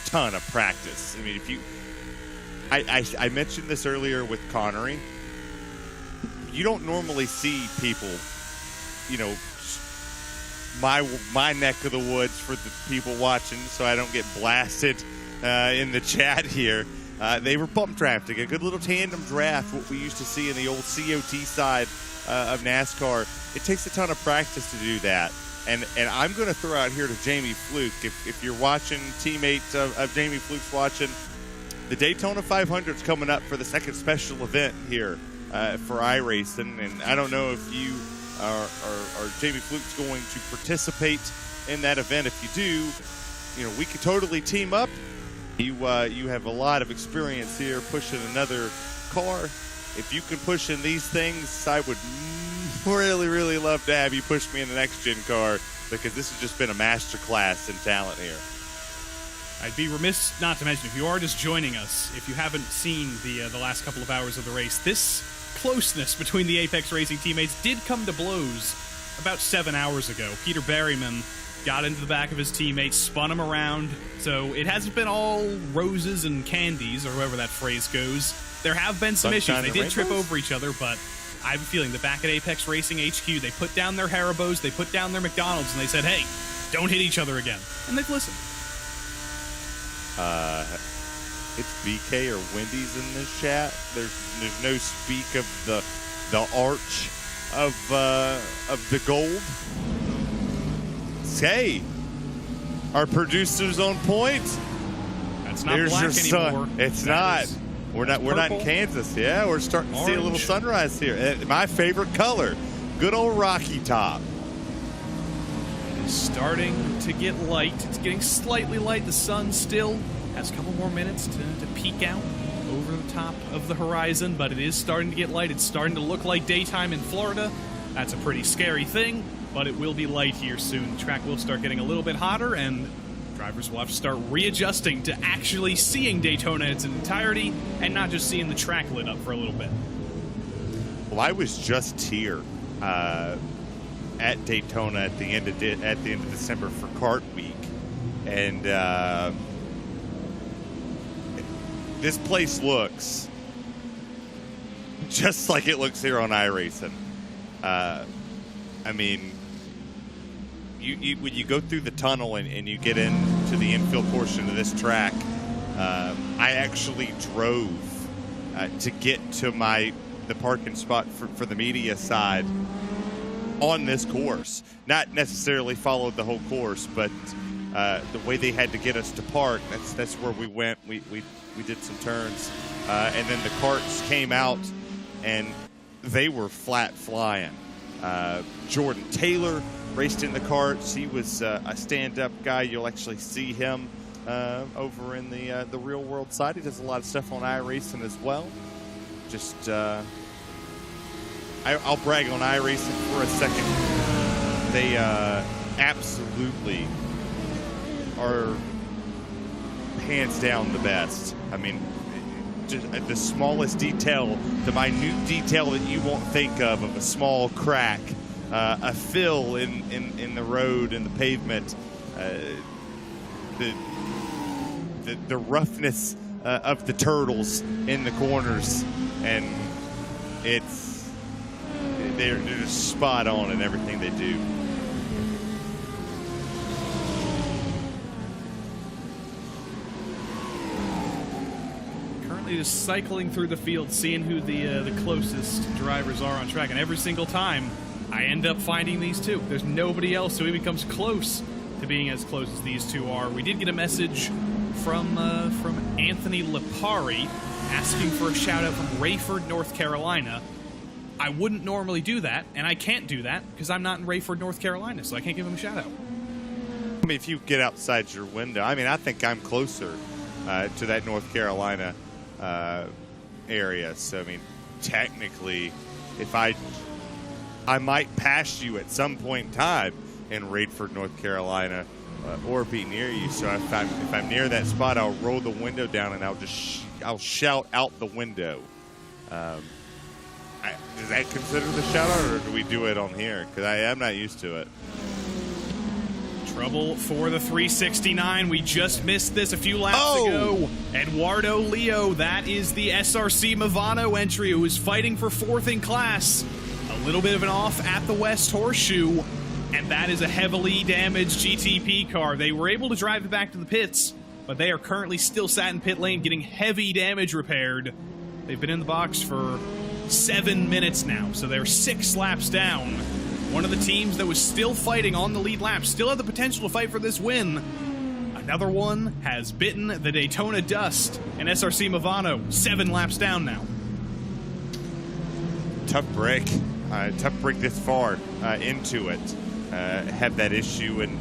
ton of practice. I mean, if you, I mentioned this earlier with Connery. You don't normally see people my neck of the woods for the people watching, so I don't get blasted in the chat here. They were bump drafting, a good little tandem draft, what we used to see in the old COT side of NASCAR. It takes a ton of practice to do that. And I'm going to throw out here to Jamie Fluke. If you're watching, teammates of Jamie Fluke's watching, the Daytona 500's coming up for the second special event here for iRacing. And I don't know if you are Jamie Fluke's going to participate in that event. If you do, we could totally team up. You have a lot of experience here pushing another car. If you can push in these things, I would really, really love to have you push me in the next gen car, because this has just been a master class in talent here. I'd be remiss not to mention, if you are just joining us, if you haven't seen the last couple of hours of the race, this closeness between the Apex Racing teammates did come to blows about 7 hours ago. Peter Berryman got into the back of his teammate, spun him around, so it hasn't been all roses and candies, or however that phrase goes. There have been some issues. They did trip over each other, but I have a feeling that back at Apex Racing HQ, they put down their Haribos, they put down their McDonald's, and they said, hey, don't hit each other again. And they've listened. It's BK or Wendy's in this chat. There's no speak of the arch of the gold. Hey, our producer's on point. That's not There's black your anymore. sun. It's not. We're not in Kansas. Yeah, we're starting to see a little sunrise here. My favorite color, good old Rocky Top. It is starting to get light. It's getting slightly light. The sun still has a couple more minutes to peek out over the top of the horizon, but it is starting to get light. It's starting to look like daytime in Florida. That's a pretty scary thing, but it will be light here soon. The track will start getting a little bit hotter, and drivers will have to start readjusting to actually seeing Daytona in its entirety and not just seeing the track lit up for a little bit. Well, I was just here at Daytona at the end of December for Kart Week, and this place looks just like it looks here on iRacing. I mean, when you go through the tunnel and you get into the infield portion of this track, I actually drove to get to the parking spot for the media side on this course. Not necessarily followed the whole course, but the way they had to get us to park, that's where we went. We did some turns, and then the carts came out, and they were flat flying. Jordan Taylor raced in the karts. He was a stand-up guy. You'll actually see him over in the real world side. He does a lot of stuff on iRacing as well. Just I'll brag on iRacing for a second. They absolutely are hands down the best. I mean, just the smallest detail, the minute detail that you won't think of a small crack, a fill in the road and the pavement, the roughness of the turtles in the corners, and they're just spot on in everything they do. Just cycling through the field, seeing who the closest drivers are on track, and every single time I end up finding these two. There's nobody else who even comes close to being as close as these two are. We did get a message from Anthony Lipari asking for a shout out from Rayford, North Carolina. I wouldn't normally do that, and I can't do that because I'm not in Rayford, North Carolina, so I can't give him a shout out. I mean, if you get outside your window, I mean, I think I'm closer to that North Carolina area. So I mean, technically, if I might pass you at some point in time in Radford, North Carolina, or be near you. So if I'm near that spot, I'll roll the window down and I'll shout out the window. Does that consider the shout out, or do we do it on here? Because I am not used to it. Trouble for the 369. We just missed this a few laps ago. Eduardo Leo, that is the SRC Movano entry, who is fighting for fourth in class. A A little bit of an off at the West Horseshoe, and that is a heavily damaged GTP car. They were able to drive it back to the pits, but they are currently still sat in pit lane getting heavy damage repaired. They've been in the box for 7 minutes now, so they're 6 laps down. One of the teams that was still fighting on the lead lap, still had the potential to fight for this win. Another one has bitten the Daytona dust, and SRC Movano 7 laps down now. Tough break this far into it. Have that issue, and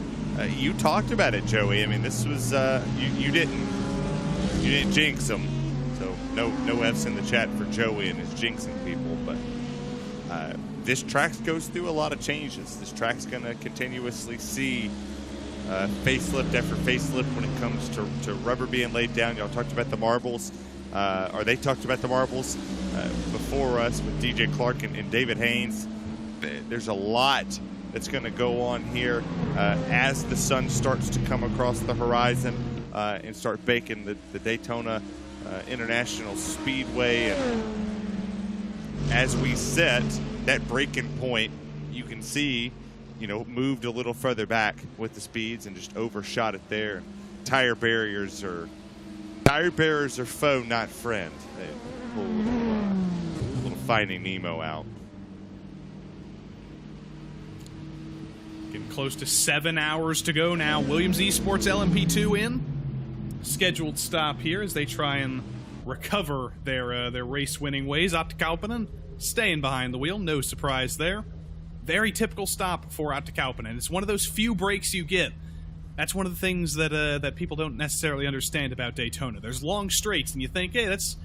you talked about it, Joey. I mean, this was you didn't jinx them. So no F's in the chat for Joey and his jinxing people, but this track goes through a lot of changes. This track's going to continuously see facelift after facelift when it comes to rubber being laid down. Y'all talked about the marbles, or they talked about the marbles before us with DJ Clark and David Haynes. There's a lot that's going to go on here as the sun starts to come across the horizon and start baking the Daytona International Speedway. And as we set that breaking point, you can see, moved a little further back with the speeds and just overshot it there. Tire barriers are foe, not friend. They pull a little Finding Nemo out. Getting close to 7 hours to go now. Williams Esports LMP2 in. Scheduled stop here as they try and recover their race-winning ways. Atte Kauppinen staying behind the wheel. No surprise there. Very typical stop for Atte Kauppinen. It's one of those few breaks you get. That's one of the things that people don't necessarily understand about Daytona. There's long straights, and you think, hey, that's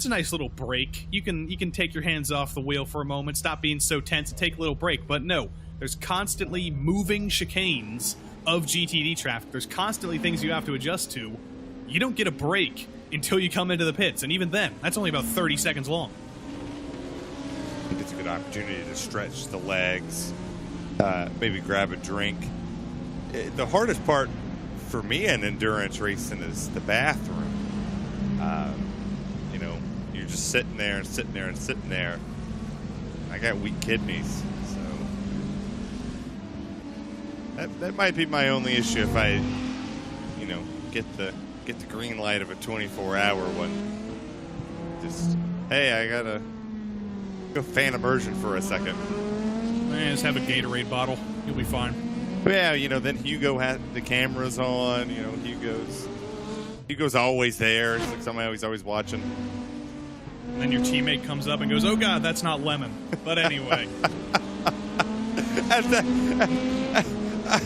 a nice little break. You can take your hands off the wheel for a moment, stop being so tense, and take a little break. But no, there's constantly moving chicanes of GTD traffic. There's constantly things you have to adjust to. You don't get a break until you come into the pits, and even then, that's only about 30 seconds long. I think it's a good opportunity to stretch the legs, maybe grab a drink. The hardest part for me in endurance racing is the bathroom. You're just sitting there and sitting there and sitting there. I got weak kidneys, so that might be my only issue if I, get the green light of a 24-hour one. Just, hey, I gotta go fan immersion for a second. Just have a Gatorade bottle. You'll be fine. Yeah, then Hugo had the cameras on. Hugo's always there. It's like somebody who's always watching. And then your teammate comes up and goes, "Oh God, that's not lemon." But anyway, I'm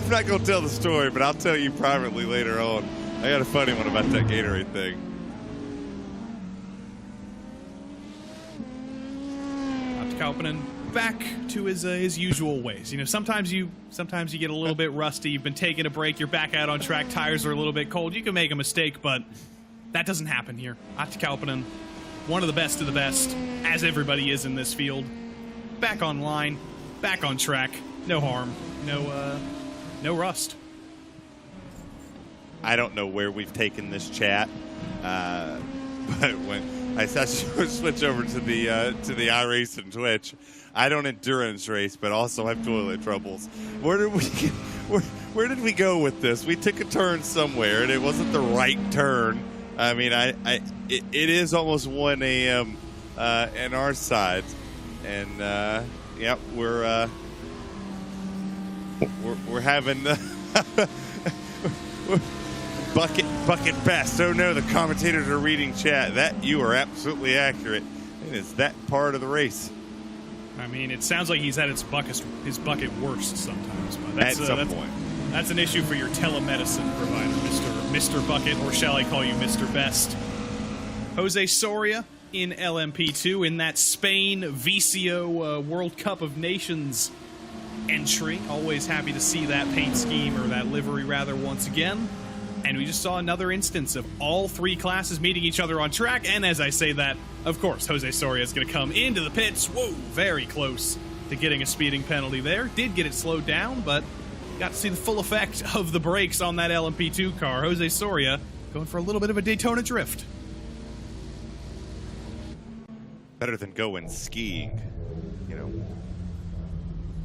not gonna tell the story, but I'll tell you privately later on. I got a funny one about that Gatorade thing. Atte Kauppinen back to his usual ways. Sometimes you get a little bit rusty. You've been taking a break. You're back out on track. Tires are a little bit cold. You can make a mistake, but that doesn't happen here. Atte Kauppinen, one of the best of the best, as everybody is in this field. Back online, back on track. No harm. No rust. I don't know where we've taken this chat, but when I switch over to the iRacing Twitch, I don't endurance race, but also have toilet troubles. Where did we go with this? We took a turn somewhere, and it wasn't the right turn. I mean, it is almost 1 a.m. in our side, and yep, we're having bucket best. Oh no, the commentators are reading chat. That you are absolutely accurate. It is that part of the race. I mean, it sounds like he's at his bucket worst sometimes. But that's, at some point. That's an issue for your telemedicine provider, Mr. Bucket, or shall I call you Mr. Best. Jose Soria in LMP2 in that Spain VCO World Cup of Nations entry. Always happy to see that paint scheme, or that livery rather, once again. And we just saw another instance of all 3 classes meeting each other on track. And as I say that, of course, Jose Soria is going to come into the pits. Whoa, very close to getting a speeding penalty there. Did get it slowed down, but got to see the full effect of the brakes on that LMP2 car. Jose Soria going for a little bit of a Daytona drift. Better than going skiing,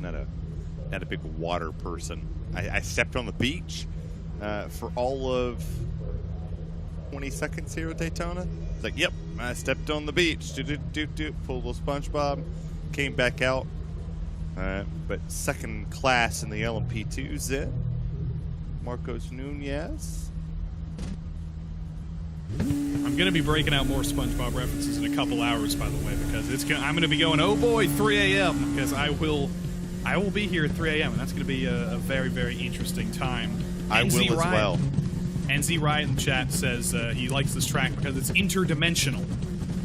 not a big water person. I stepped on the beach for all of 20 seconds here at Daytona. It's like, yep, I stepped on the beach. Pulled a little SpongeBob, came back out. But second class in the LMP2's it. Marcos Nunez. I'm going to be breaking out more SpongeBob references in a couple hours, by the way, because I'm going to be going, oh boy, 3 a.m., because I will be here at 3 a.m., and that's going to be a very, very interesting time. I will as well. NZ Riot in the chat says he likes this track because it's interdimensional.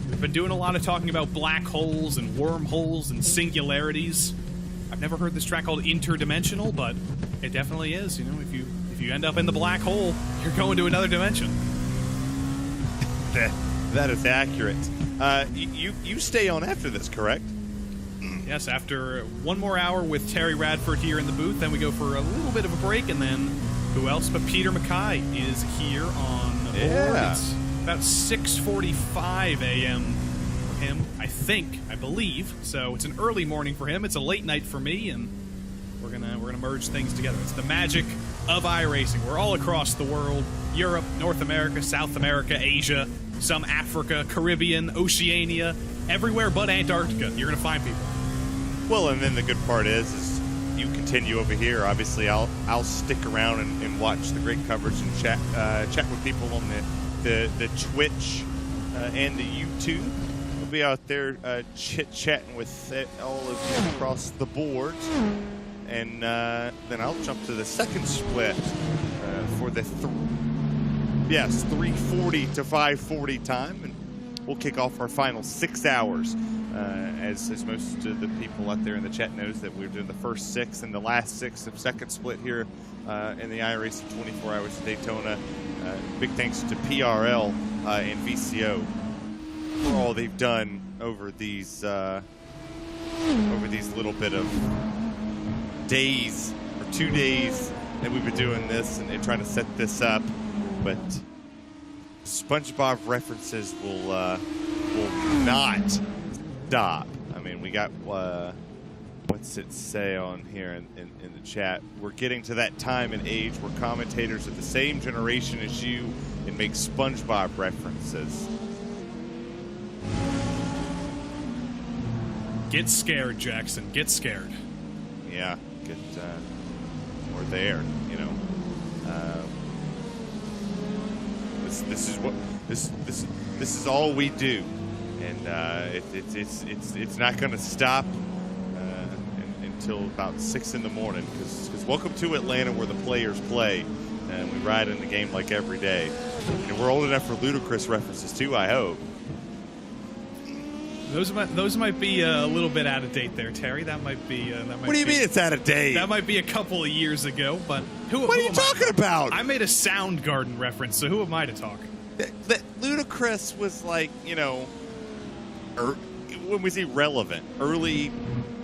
We've been doing a lot of talking about black holes and wormholes and singularities. I've never heard this track called interdimensional, but it definitely is. You know, if you end up in the black hole, you're going to another dimension. That is accurate. You stay on after this, correct? Yes, after one more hour with Terry Radford here in the booth, then we go for a little bit of a break, and then who else but Peter Mackay is here on board. It's about 6:45 a.m. for him, I believe. So it's an early morning for him. It's a late night for me, and we're gonna merge things together. It's the magic of iRacing. We're all across the world: Europe, North America, South America, Asia, some Africa, Caribbean, Oceania, everywhere but Antarctica. You're gonna find people. Well, and then the good part is you continue over here. Obviously, I'll stick around and watch the great coverage and chat with people on the Twitch and the YouTube. We'll be out there chit-chatting with all of you across the board. And then I'll jump to the second split for the 3:40 to 5:40 time, and we'll kick off our final 6 hours. As most of the people out there in the chat knows, that we're doing the first 6 and the last 6 of second split here in the iRacing 24 Hours of Daytona. Big thanks to PRL and VCO for all they've done over these little bit of days, or 2 days that we've been doing this and trying to set this up. But SpongeBob references will not stop. I mean, we got what's it say on here in the chat? We're getting to that time and age where commentators are the same generation as you and make SpongeBob references. Get scared, Jackson. Get scared. Yeah, or there, you know. This is all we do, and it's not going to stop until about 6 in the morning. Because welcome to Atlanta, where the players play, and we ride in the game like every day. And we're old enough for ludicrous references too, I hope. Those might be a little bit out of date there, Terry. That might be. What do you mean it's out of date? That might be a couple of years ago. But what are you talking about? I made a Soundgarden reference, so who am I to talk? That ludicrous was like, you know, when was he relevant? Early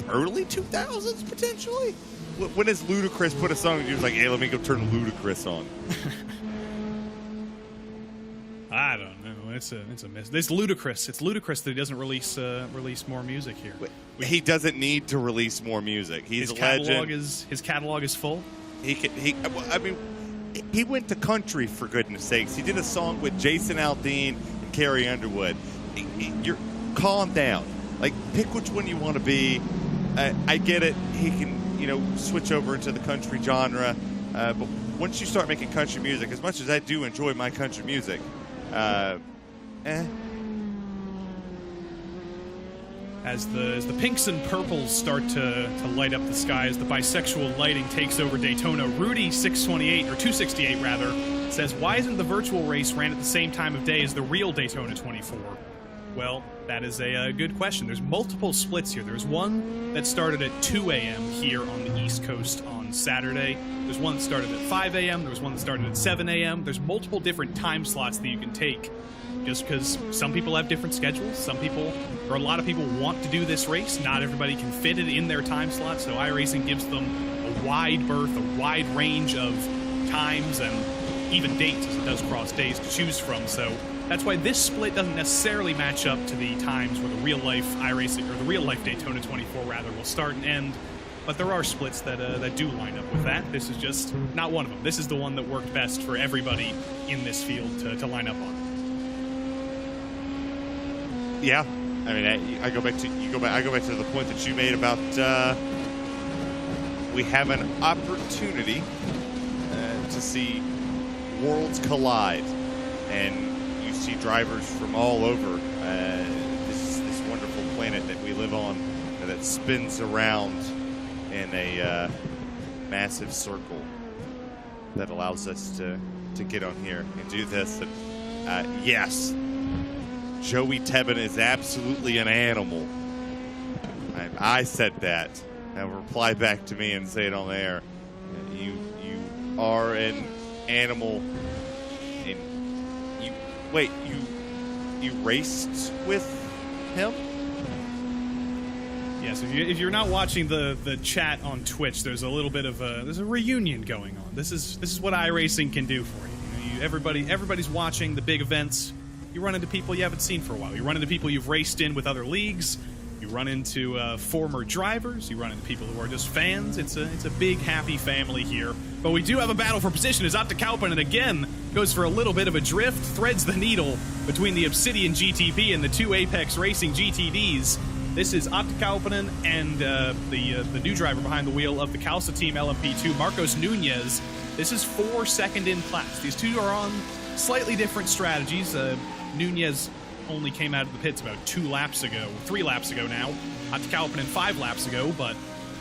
2000s potentially. When has Ludacris put a song and he was like, "Hey, let me go turn Ludacris on"? I don't know. It's a miss. It's ludicrous. It's ludicrous that he doesn't release more music here. He doesn't need to release more music. He's a legend. His catalog is full. I mean, he went to country, for goodness sakes. He did a song with Jason Aldean and Carrie Underwood. You're calm down. Like, pick which one you want to be. I get it. He can, you know, switch over into the country genre. But once you start making country music, as much as I do enjoy my country music, As the pinks and purples start to light up the sky, as the bisexual lighting takes over Daytona, Rudy 628 or 268 rather says, "Why isn't the virtual race ran at the same time of day as the real Daytona 24?" Well, that is a good question. There's multiple splits here. There's one that started at 2 a.m. here on the East Coast on Saturday. There's one that started at 5 a.m. There was one that started at 7 a.m. There's multiple different time slots that you can take, just because some people have different schedules. Some people, or a lot of people, want to do this race. Not everybody can fit it in their time slot, so iRacing gives them a wide berth, a wide range of times and even dates, as it does cross days to choose from. So that's why this split doesn't necessarily match up to the times where the real-life iRacing, or the real-life Daytona 24 rather, will start and end. but there are splits that do line up with that. This is just not one of them. This is the one that worked best for everybody in this field to line up on. Yeah, I mean, I go back to the point that you made about we have an opportunity to see worlds collide, and you see drivers from all over this wonderful planet that we live on that spins around in a massive circle that allows us to get on here and do this. And yes, Joey Tebbin is absolutely an animal. I said that. Now reply back to me and say it on the air. You are an animal. And you raced with him? Yes, if you're not watching the chat on Twitch, there's a little bit of there's a reunion going on. This is what iRacing can do for you. Everybody's watching the big events. You run into people you haven't seen for a while. You run into people you've raced in with other leagues. You run into former drivers. You run into people who are just fans. It's a big, happy family here. But we do have a battle for position as Atte Kauppinen again goes for a little bit of a drift, threads the needle between the Obsidian GTP and the two Apex Racing GTDs. This is Atte Kauppinen and the new driver behind the wheel of the Calsa Team LMP2, Marcos Nunez. This is for second in class. These two are on slightly different strategies. Nunez only came out of the pits about 3 laps ago now. Atte Kauppinen 5 laps ago, but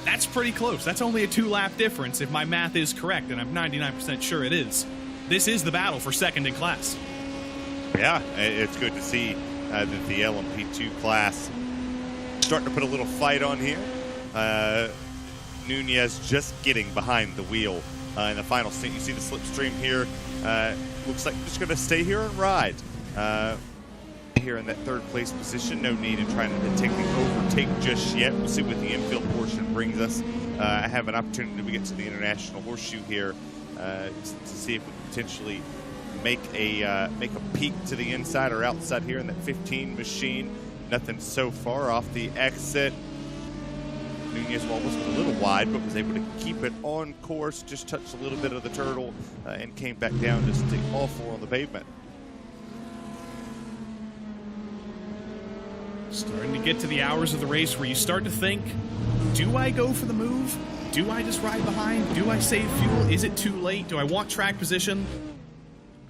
that's pretty close. That's only a 2-lap difference if my math is correct, and I'm 99% sure it is. This is the battle for second in class. Yeah, it's good to see that the LMP2 class starting to put a little fight on here. Nunez just getting behind the wheel in the final stint. You see the slipstream here. Looks like just going to stay here and ride. Here in that third place position. No need in trying to take the overtake just yet. We'll see what the infield portion brings us. I have an opportunity to get to the International Horseshoe here to see if we can potentially make a peek to the inside or outside here in that 15 machine. Nothing so far off the exit. Nunez almost went a little wide, but was able to keep it on course, just touched a little bit of the turtle, and came back down just to take all 4 on the pavement. Starting to get to the hours of the race where you start to think, do I go for the move? Do I just ride behind? Do I save fuel? Is it too late? Do I want track position?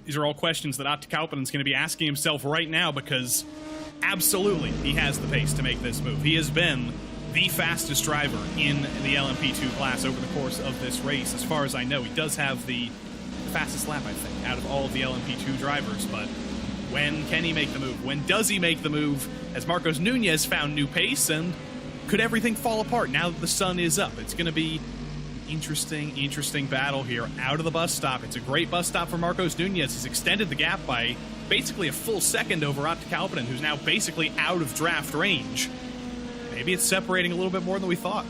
These are all questions that Atte Kauppinen is going to be asking himself right now, because absolutely he has the pace to make this move. He has been the fastest driver in the LMP2 class over the course of this race. As far as I know, he does have the fastest lap, I think, out of all of the LMP2 drivers, but when can he make the move? When does he make the move? As Marcos Nunez found new pace, and could everything fall apart now that the sun is up? It's going to be interesting battle here out of the bus stop. It's a great bus stop for Marcos Nunez. He's extended the gap by basically a full second over Atte Kauppinen, who's now basically out of draft range. Maybe it's separating a little bit more than we thought.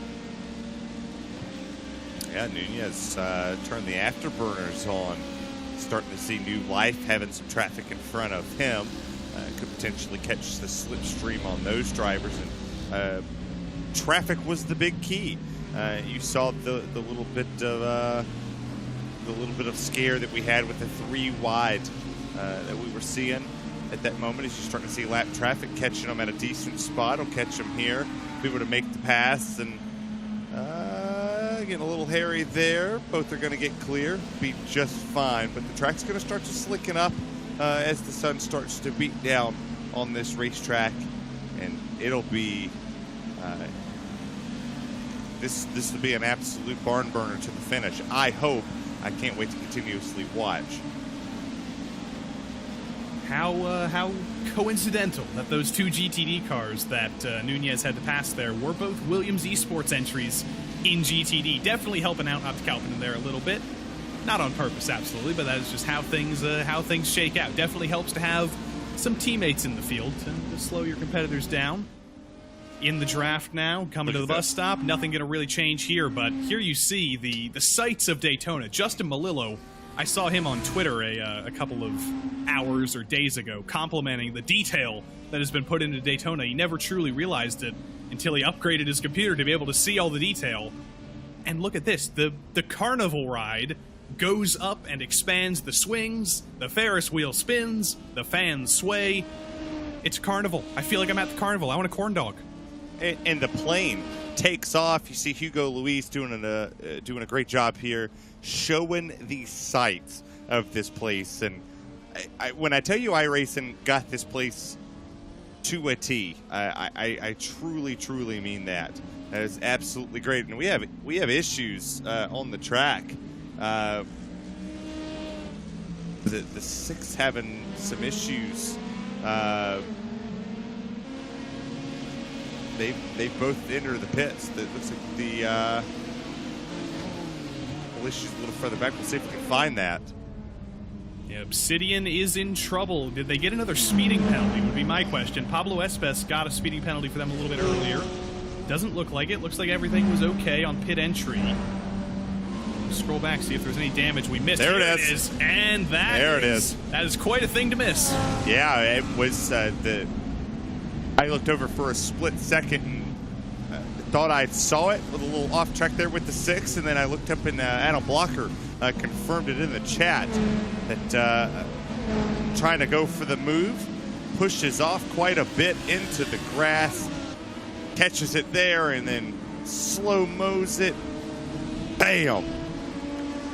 Yeah, Nunez turned the afterburners on. Starting to see new life, having some traffic in front of him. Could potentially catch the slipstream on those drivers. And traffic was the big key. You saw the little bit of scare that we had with the 3 wide that we were seeing at that moment. As you're starting to see lap traffic catching them at a decent spot. Will catch them here, be able to make the pass, and getting a little hairy there. Both are going to get clear, be just fine. But the track's going to start to slicken up as the sun starts to beat down on this racetrack, and it'll be this will be an absolute barn burner to the finish. I hope. I can't wait to continuously watch. How coincidental that those 2 GTD cars that Nunez had to pass there were both Williams Esports entries in GTD. Definitely helping out Atte Kauppinen there a little bit. Not on purpose, absolutely, but that is just how things shake out. Definitely helps to have some teammates in the field to slow your competitors down. In the draft now, coming to the bus stop. Nothing going to really change here, but here you see the sights of Daytona. Justin Malillo, I saw him on Twitter a couple of hours or days ago complimenting the detail that has been put into Daytona. He never truly realized it until he upgraded his computer to be able to see all the detail. And look at this, the carnival ride goes up and expands the swings, the Ferris wheel spins, the fans sway. It's a carnival. I feel like I'm at the carnival. I want a corn dog. And the plane takes off. You see Hugo Luis doing a great job here, showing the sights of this place. And when I tell you iRacing got this place to a T, I truly, truly mean that. That is absolutely great. And we have issues on the track. The six having some issues. They both enter the pits. It looks like the issue's a little further back. We'll see if we can find that. Yeah, Obsidian is in trouble. Did they get another speeding penalty would be my question. Pablo Espes got a speeding penalty for them a little bit earlier. Doesn't look like it. Looks like everything was okay on pit entry. Scroll back, see if there's any damage we missed. There it is. And that is quite a thing to miss. Yeah, it was I looked over for a split second and thought I saw it with a little off track there with the six, and then I looked up and Adam Blocker confirmed it in the chat that trying to go for the move, pushes off quite a bit into the grass, catches it there, and then slow-mo's it. Bam!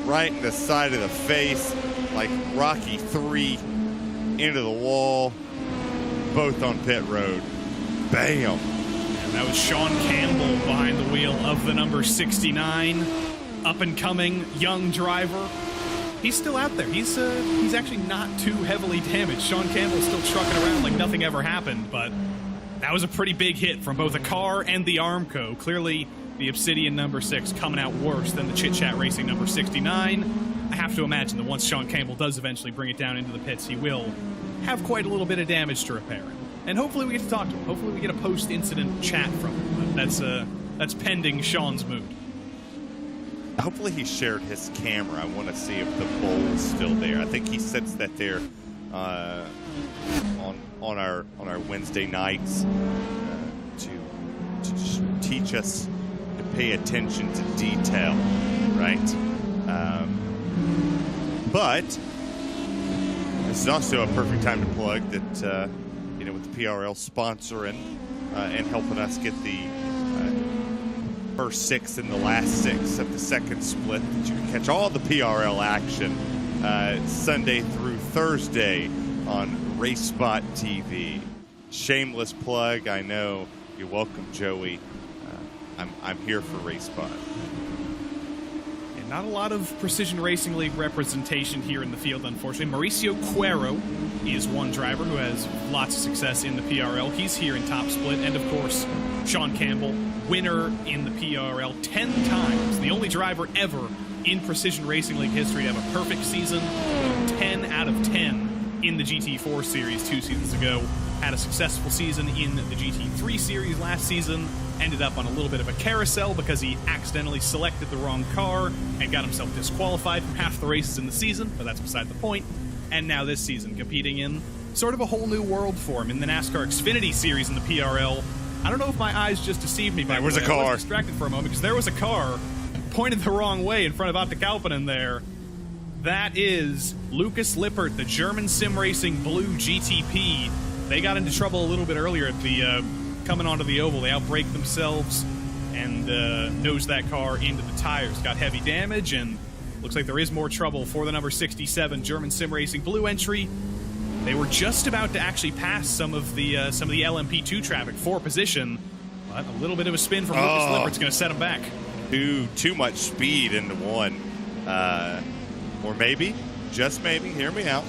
Right in the side of the face, like Rocky III, into the wall, both on pit road. Bam! And that was Sean Campbell behind the wheel of the number 69, up-and-coming young driver. He's still out there. He's actually not too heavily damaged. Sean Campbell's still trucking around like nothing ever happened, but that was a pretty big hit from both a car and the Armco. Clearly, the Obsidian number 6 coming out worse than the Chit Chat Racing number 69. I have to imagine that once Sean Campbell does eventually bring it down into the pits, he will have quite a little bit of damage to repair. And hopefully we get to talk to him. Hopefully we get a post-incident chat from him. That's pending Sean's mood. Hopefully he shared his camera. I want to see if the bowl is still there. I think he sets that there on our Wednesday nights to just teach us to pay attention to detail, right? But this is also a perfect time to plug that with the PRL sponsoring and helping us get the first 6 and the last 6 of the second split, that you can catch all the PRL action Sunday through Thursday on RaceSpotTV. Shameless plug, I know. You're welcome, Joey. I'm here for RaceSpot. And not a lot of Precision Racing League representation here in the field, unfortunately. Mauricio Cuero is one driver who has lots of success in the PRL. He's here in top split. And, of course, Sean Campbell, winner in the PRL 10 times. The only driver ever in Precision Racing League history to have a perfect season. 10 out of 10 in the GT4 series 2 seasons ago. Had a successful season in the GT3 series last season. Ended up on a little bit of a carousel because he accidentally selected the wrong car and got himself disqualified from half the races in the season, but that's beside the point. And now this season, competing in sort of a whole new world for him in the NASCAR Xfinity series in the PRL. I don't know if my eyes just deceived me. There was a car. I was distracted for a moment because there was a car pointed the wrong way in front of Atte Kalpanen there. That is Lucas Lippert, the German sim racing blue GTP. They got into trouble a little bit earlier at the coming onto the oval. They outbraked themselves and nosed that car into the tires. Got heavy damage, and looks like there is more trouble for the number 67 German sim racing blue entry. They were just about to actually pass some of the LMP2 traffic for position, but a little bit of a spin from Lucas Lippert's going to set them back. Too much speed into one, or maybe, just maybe, hear me out.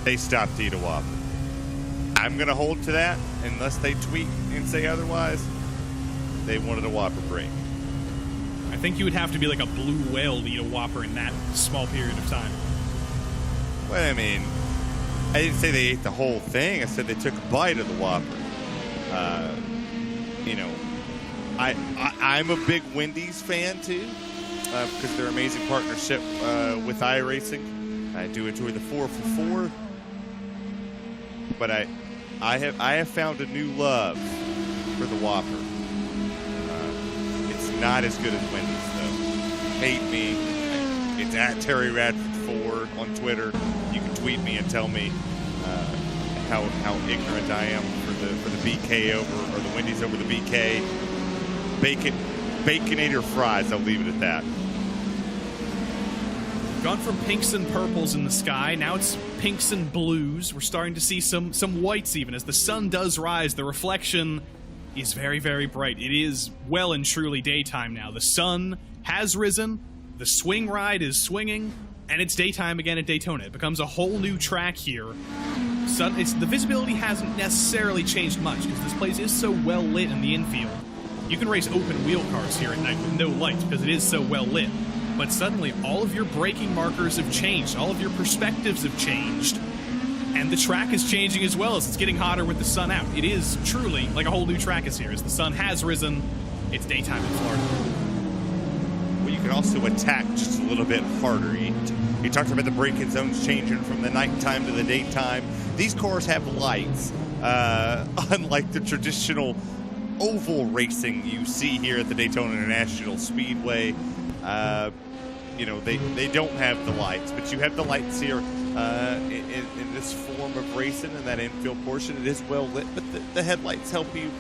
They stopped Ida Whopper. I'm going to hold to that unless they tweet and say otherwise. They wanted a Whopper break. I think you would have to be like a blue whale to eat a Whopper in that small period of time. Well, I mean, I didn't say they ate the whole thing. I said they took a bite of the Whopper. I'm a big Wendy's fan, too, because of their amazing partnership with iRacing. I do enjoy the 4 for 4. But I have found a new love for the Whopper. It's not as good as Wendy's, though. Hate me. It's at Terry Radford 4 on Twitter. You can tweet me and tell me how ignorant I am for the BK or the Wendy's over the BK. Baconator fries. I'll leave it at that. Gone from pinks and purples in the sky, now it's pinks and blues. We're starting to see some whites even. As the sun does rise, the reflection is very, very bright. It is well and truly daytime now. The sun has risen, the swing ride is swinging, and it's daytime again at Daytona. It becomes a whole new track here. The visibility hasn't necessarily changed much because this place is so well lit in the infield. You can race open wheel cars here at night with no lights because it is so well lit. But suddenly, all of your braking markers have changed. All of your perspectives have changed. And the track is changing as well as it's getting hotter with the sun out. It is truly like a whole new track is here. As the sun has risen, it's daytime in Florida. Well, you can also attack just a little bit harder. You talked about the braking zones changing from the nighttime to the daytime. These cars have lights, unlike the traditional oval racing you see here at the Daytona International Speedway. They don't have the lights, but you have the lights here in this form of racing in that infield portion. It is well lit, but the headlights help you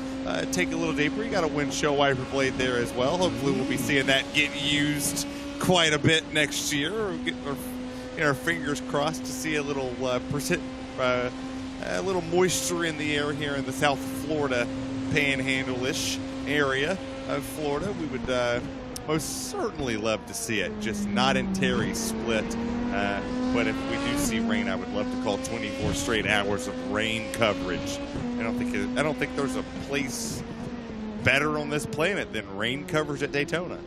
take a little deeper. You got a windshield wiper blade there as well. Hopefully we'll be seeing that get used quite a bit next year. Or get our fingers crossed to see a little moisture in the air here in the South Florida panhandle-ish area of Florida. We would most certainly love to see it, just not in Terry's split. But if we do see rain, I would love to call 24 straight hours of rain coverage. I don't think there's a place better on this planet than rain coverage at Daytona.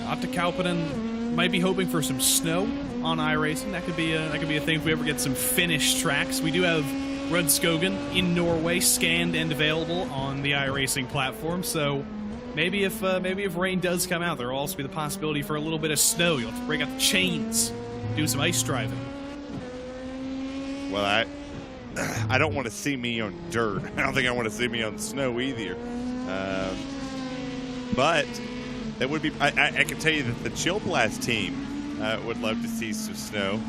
Otto Kauppinen might be hoping for some snow on iRacing. That could be a thing if we ever get some Finnish tracks. We do have Rudskogen in Norway scanned and available on the iRacing platform, so maybe if rain does come out, there will also be the possibility for a little bit of snow. You'll have to break out the chains, do some ice driving. Well, I don't want to see me on dirt. I don't think I want to see me on snow either. But that would be. I can tell you that the Chill Blast team would love to see some snow.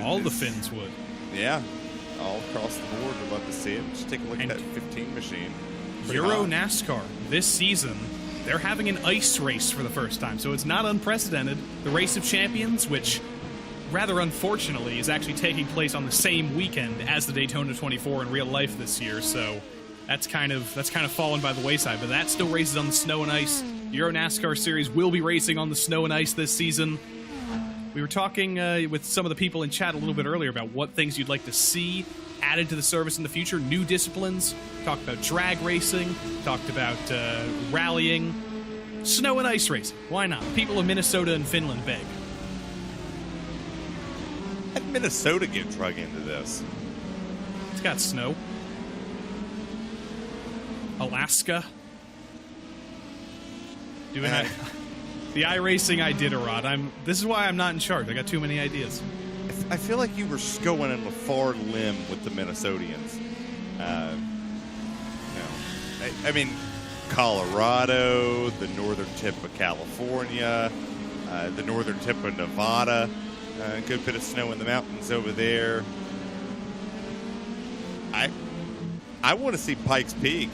All the Finns would. Yeah, all across the board would love to see it. Just take a look at that 15 machine. Euro NASCAR this season, they're having an ice race for the first time, so it's not unprecedented. The Race of Champions, which rather unfortunately is actually taking place on the same weekend as the Daytona 24 in real life this year, so that's kind of fallen by the wayside. But that still races on the snow and ice. The Euro NASCAR Series will be racing on the snow and ice this season. We were talking with some of the people in chat a little bit earlier about what things you'd like to see added to the service in the future, new disciplines. Talked about drag racing, talked about rallying, snow and ice racing. Why not? People of Minnesota and Finland beg. How did Minnesota get drug into this? It's got snow. Alaska. Doing the iRacing Iditarod. This is why I'm not in charge. I got too many ideas. I feel like you were going on a far limb with the Minnesotians. I mean, Colorado, the northern tip of California, the northern tip of Nevada, a good bit of snow in the mountains over there. I want to see Pikes Peak.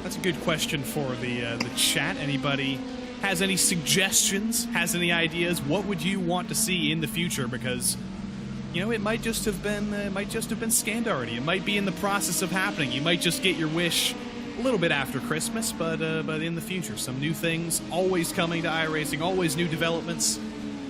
That's a good question for the chat. Anybody has any suggestions, has any ideas? What would you want to see in the future? Because, it might just have been scanned already. It might be in the process of happening. You might just get your wish a little bit after Christmas, but in the future, some new things always coming to iRacing, always new developments.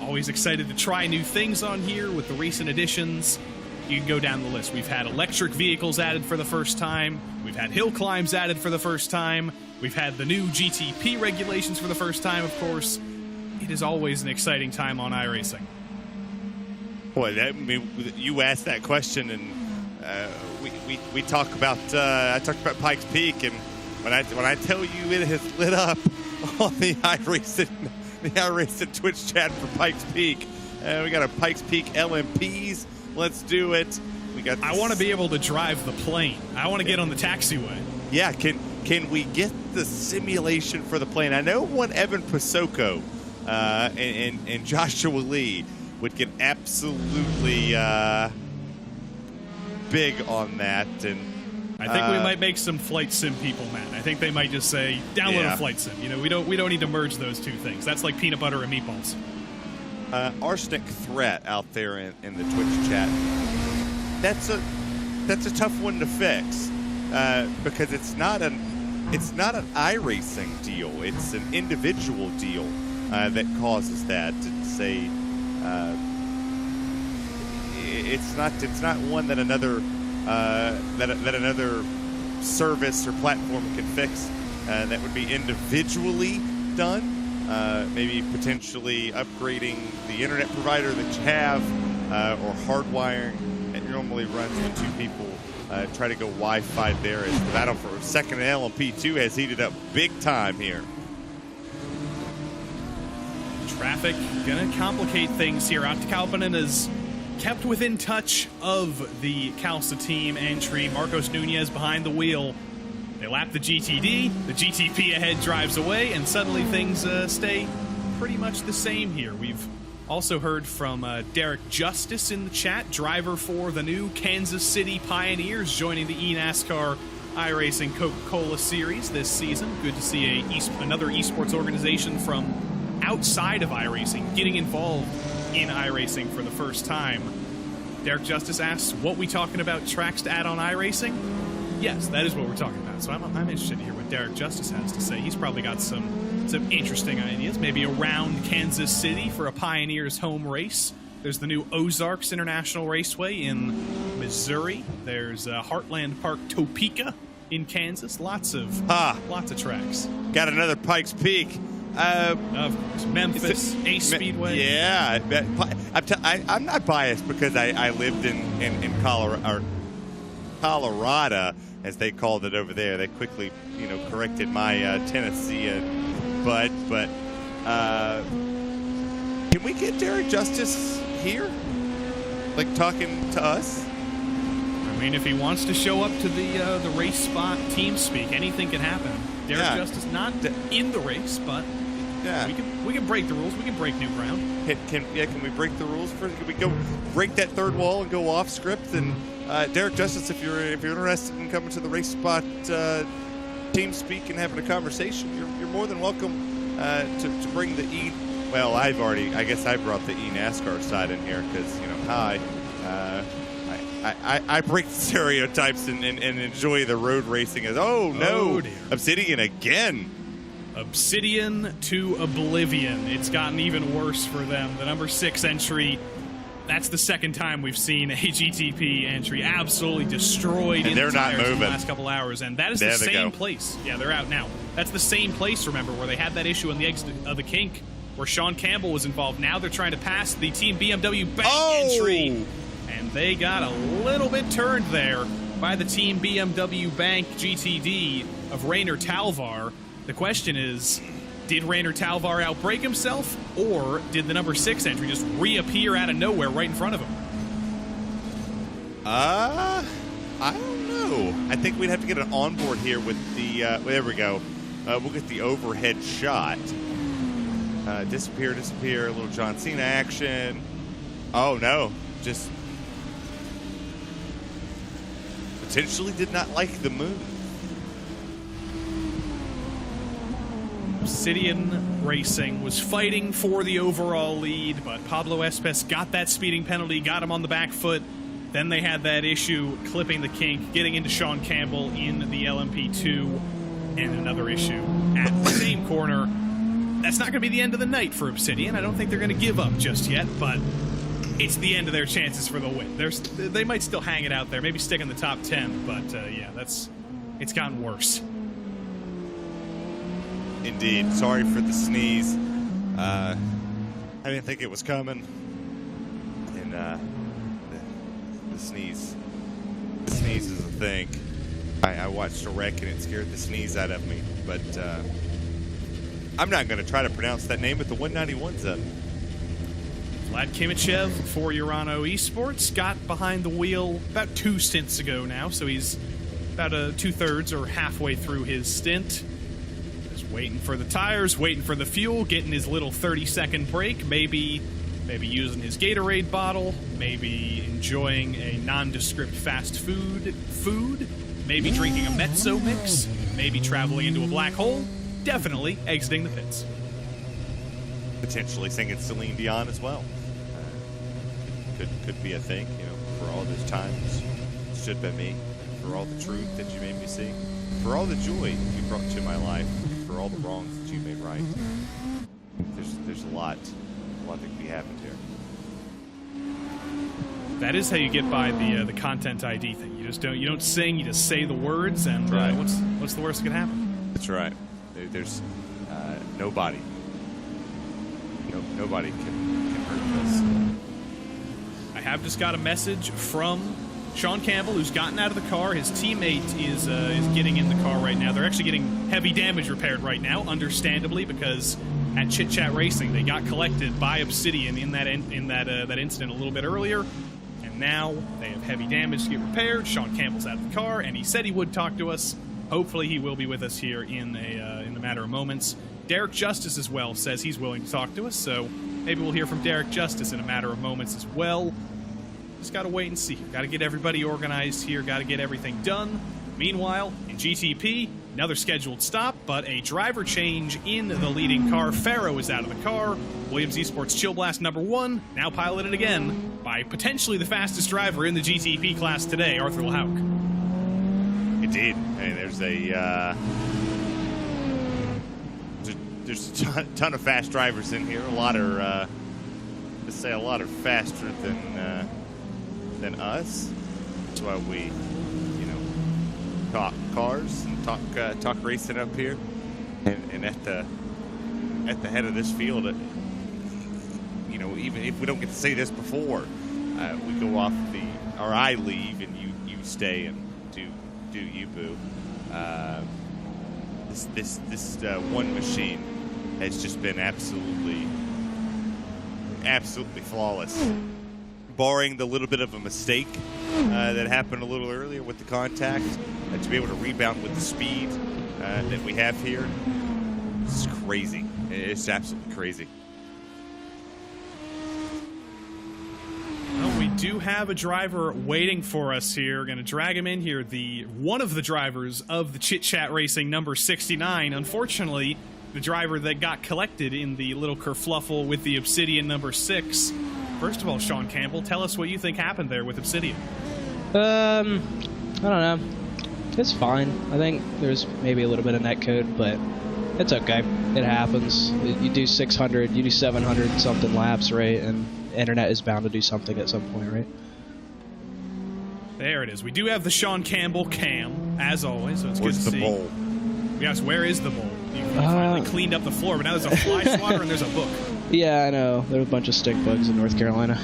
Always excited to try new things on here with the recent additions. You can go down the list. We've had electric vehicles added for the first time. We've had hill climbs added for the first time. We've had the new GTP regulations for the first time, of course. It is always an exciting time on iRacing. Boy, you asked that question, and we talk about. I talked about Pikes Peak, and when I tell you it has lit up on the iRacing Twitch chat for Pikes Peak, we got a Pikes Peak LMPs. Let's do it. We got. I want to be able to drive the plane. I want to get on the taxiway. Yeah, can we get the simulation for the plane? I know one Evan Pasoko and Joshua Lee would get absolutely big on that, and I think we might make some flight sim people mad. I think they might just say, download a flight sim. You know, we don't need to merge those two things. That's like peanut butter and meatballs. Arsenic Threat out there in the Twitch chat. That's a tough one to fix because it's not an iRacing deal. It's an individual deal that causes that. It's not one that another that another service or platform can fix. That would be individually done. Maybe potentially upgrading the internet provider that you have, or hardwiring. It normally runs when two people try to go Wi-Fi there, as the battle for second in LMP2 has heated up big time here. Traffic gonna complicate things here. Atte Kauppinen is kept within touch of the Kalsa team entry. Marcos Nunez behind the wheel. They lap the GTD, the GTP ahead drives away, and suddenly things stay pretty much the same here. We've also heard from Derek Justice in the chat, driver for the new Kansas City Pioneers, joining the eNASCAR iRacing Coca-Cola Series this season. Good to see another esports organization from outside of iRacing getting involved in iRacing for the first time. Derek Justice asks, what we talking about tracks to add on iRacing? Yes, that is what we're talking about. So I'm interested to hear what Derek Justice has to say. He's probably got some interesting ideas, maybe around Kansas City for a Pioneers home race. There's the new Ozarks International Raceway in Missouri. There's Heartland Park Topeka in Kansas. Lots of tracks. Got another Pikes Peak. Of course, Memphis, Ace Speedway. Yeah, I'm not biased because I lived in Colorado, as they called it over there. They quickly, corrected my Tennessee but can we get Derek Justice here, like talking to us? I mean, if he wants to show up to the race spot team speak, anything can happen. Derek Justice not in the race, but we can break the rules. We can break new ground. Can we break the rules first? Can we go break that third wall and go off script? And Derek Justice, if you're interested in coming to the Race Spot team speak and having a conversation, you're more than welcome to bring the Well, I guess I brought the eNASCAR side in here because I break the stereotypes and enjoy the road racing as dear. Obsidian again. Obsidian to oblivion. It's gotten even worse for them. The number 6 entry, that's the second time we've seen a GTP entry absolutely destroyed in the tires in the last couple hours, and that is the same place. Yeah, they're out now. That's the same place, remember, where they had that issue on the exit of the kink, where Sean Campbell was involved. Now they're trying to pass the Team BMW Bank entry, and they got a little bit turned there by the Team BMW Bank GTD of Rainer Talvar. The question is, did Rainer Talvar outbrake himself, or did the number 6 entry just reappear out of nowhere right in front of him? I don't know. I think we'd have to get an onboard here with the, there we go. We'll get the overhead shot. Disappear, a little John Cena action. Oh, no. Just potentially did not like the move. Obsidian Racing was fighting for the overall lead, but Pablo Espes got that speeding penalty, got him on the back foot. Then they had that issue clipping the kink, getting into Sean Campbell in the LMP2, and another issue at the same corner. That's not going to be the end of the night for Obsidian. I don't think they're going to give up just yet, but it's the end of their chances for the win. They might still hang it out there, maybe stick in the top 10, but it's gotten worse. Indeed. Sorry for the sneeze. I didn't think it was coming. And the sneeze is a thing. I watched a wreck and it scared the sneeze out of me. But I'm not going to try to pronounce that name, but the 191's up. Vlad Kimichev for Urano Esports got behind the wheel about 2 stints ago now, so he's about 2/3 or halfway through his stint. Just waiting for the tires, waiting for the fuel, getting his little 30-second break, maybe using his Gatorade bottle, maybe enjoying a nondescript fast food, maybe drinking a Mezzo mix, maybe traveling into a black hole, definitely exiting the pits. Potentially singing Celine Dion as well. Could be a thing, you know, for all those times stood by me, for all the truth that you made me see, for all the joy you brought to my life, for all the wrongs that you made right. There's a lot that could be happened here. That is how you get by the content ID thing. You don't sing, you just say the words, and right. What's the worst that can happen? That's right. There's nobody can hurt us. I have just got a message from Sean Campbell, who's gotten out of the car. His teammate is getting in the car right now. They're actually getting heavy damage repaired right now, understandably, because at Chit Chat Racing they got collected by Obsidian in that incident a little bit earlier, and now they have heavy damage to get repaired. Sean Campbell's out of the car, and he said he would talk to us. Hopefully, he will be with us here in a matter of moments. Derek Justice as well says he's willing to talk to us, so maybe we'll hear from Derek Justice in a matter of moments as well. Just got to wait and see. Got to get everybody organized here. Got to get everything done. Meanwhile, in GTP, another scheduled stop, but a driver change in the leading car. Farrow is out of the car. Williams Esports Chill Blast #1, now piloted again by potentially the fastest driver in the GTP class today, Arthur LeHouck. Indeed. Hey, there's a ton of fast drivers in here. A lot are, let's say, a lot are faster than us. That's why we, you know, talk cars and talk racing up here. And at the head of this field, you know, even if we don't get to say this before, we go off or I leave and you stay and do you, boo. This one machine has just been absolutely flawless. Barring the little bit of a mistake that happened a little earlier with the contact, to be able to rebound with the speed that we have here, it's crazy. It's absolutely crazy. Well, we do have a driver waiting for us here. We're going to drag him in here. One of the drivers of the Chit Chat Racing number 69. Unfortunately, the driver that got collected in the little kerfluffle with the Obsidian number 6. First of all, Sean Campbell, tell us what you think happened there with Obsidian. I don't know. It's fine. I think there's maybe a little bit of netcode, but it's okay. It happens. You do 600, you do 700 something laps, right? And internet is bound to do something at some point, right? There it is. We do have the Sean Campbell cam, as always, so it's Where's good to see. Where's the bowl? Yes, where is the bowl? You finally cleaned up the floor, but now there's a fly swatter and there's a book. Yeah, I know. There's a bunch of stink bugs in North Carolina.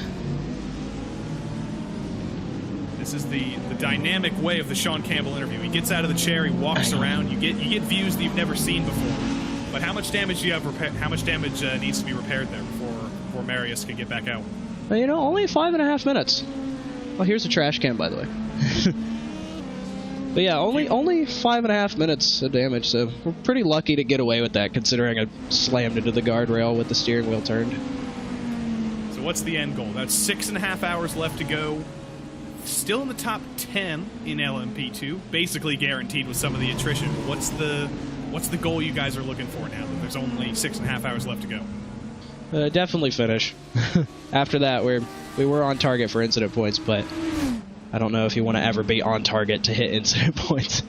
This is the dynamic way of the Sean Campbell interview. He gets out of the chair, he walks around, you get views that you've never seen before. But how much damage do you have? How much damage needs to be repaired there before Marius can get back out? Well, you know, only 5.5 minutes. Oh, here's a trash can, by the way. But yeah, only 5.5 minutes of damage, so we're pretty lucky to get away with that, considering I slammed into the guardrail with the steering wheel turned. So what's the end goal? That's 6.5 hours left to go. Still in the top 10 in LMP2, basically guaranteed with some of the attrition. What's the goal you guys are looking for now that there's only 6.5 hours left to go? Definitely finish. After that, we were on target for incident points, but I don't know if you want to ever be on target to hit incident points.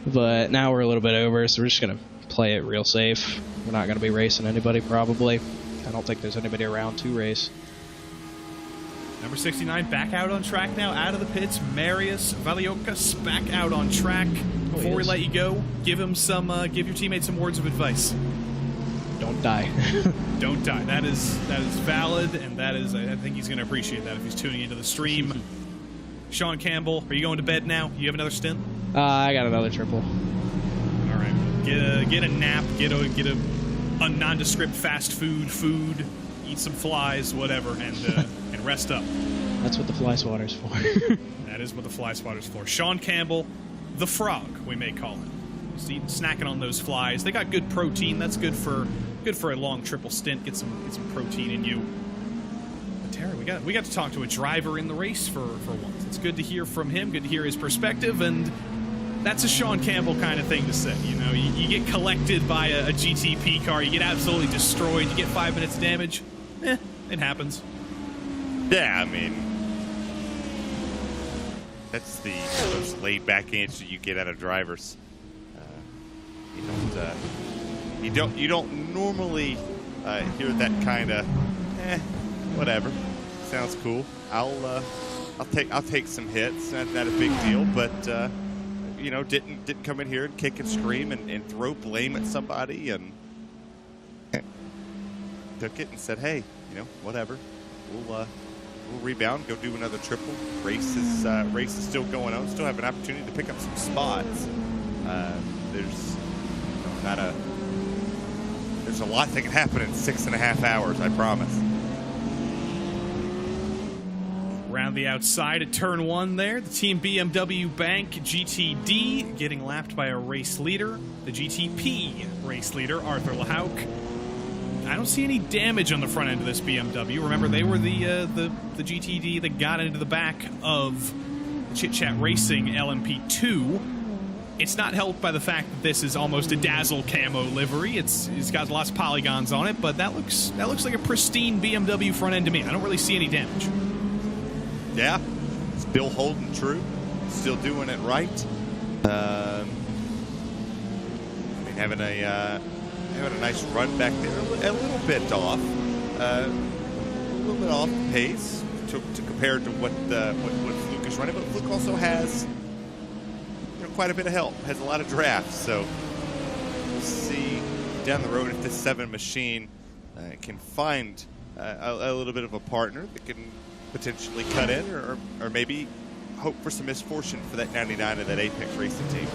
But now we're a little bit over, so we're just going to play it real safe. We're not going to be racing anybody, probably. I don't think there's anybody around to race. Number 69 back out on track now, out of the pits. Marius Valiokas back out on track. Before we let you go, give your teammates some words of advice. Don't die. Don't die. That is valid, and that is, I think he's going to appreciate that if he's tuning into the stream. Sean Campbell, are you going to bed now? You have another stint? I got another triple. All right. Get a nap. Get a nondescript fast food. eat some flies, whatever, and rest up. That's what the fly swatter's for. That is what the fly swatter's for. Sean Campbell, the frog, we may call it. Just snacking on those flies. They got good protein. That's good for a long triple stint. Get some protein in you. But Terry, we got to talk to a driver in the race for once. It's good to hear from him. Good to hear his perspective, and that's a Sean Campbell kind of thing to say. You know, you get collected by a GTP car, you get absolutely destroyed, you get 5 minutes of damage. It happens. Yeah, I mean, that's the most laid-back answer you get out of drivers. You don't normally hear that kind of whatever. Sounds cool. I'll take some hits. Not a big deal, but you know, didn't come in here and kick and scream and throw blame at somebody, and took it and said, hey, you know, whatever. We'll rebound, go do another triple. Race is still going on. Still have an opportunity to pick up some spots. There's a lot that can happen in 6.5 hours, I promise. Around the outside at turn 1 there, the Team BMW Bank GTD getting lapped by a race leader, the GTP race leader, Arthur Lehauk. I don't see any damage on the front end of this BMW. Remember, they were the GTD that got into the back of Chit Chat Racing LMP2. It's not helped by the fact that this is almost a Dazzle camo livery. It's got lots of polygons on it, but that looks like a pristine BMW front end to me. I don't really see any damage. Yeah, it's Bill holding true, still doing it right. I mean, having a nice run back there, a little bit off pace to compare to what Fluke is running, but Fluke also has quite a bit of help, has a lot of drafts, so we'll see down the road if this 7 machine can find a little bit of a partner that can potentially cut in, or maybe hope for some misfortune for that 99 of that Apex Racing team.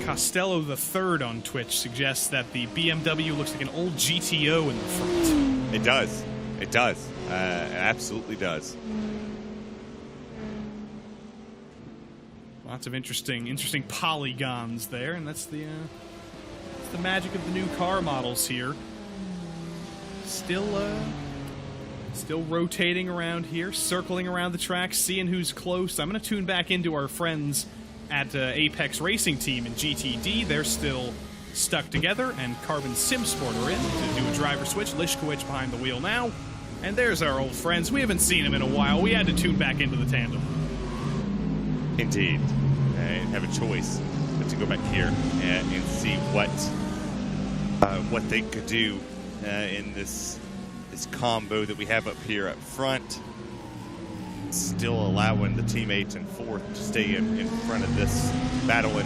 Costello III on Twitch suggests that the BMW looks like an old GTO in the front. It does. It does. It absolutely does. Lots of interesting polygons there, and that's the magic of the new car models here. Still rotating around here, circling around the track, seeing who's close. I'm going to tune back into our friends at Apex Racing Team in GTD. They're still stuck together, and Carbon Sim Sport are in to do a driver switch. Lishkowicz behind the wheel now, and there's our old friends. We haven't seen them in a while. We had to tune back into the tandem. Indeed. I didn't have a choice but to go back here and see what they could do in this combo that we have up here up front. Still allowing the teammates in 4th to stay in front of this battle.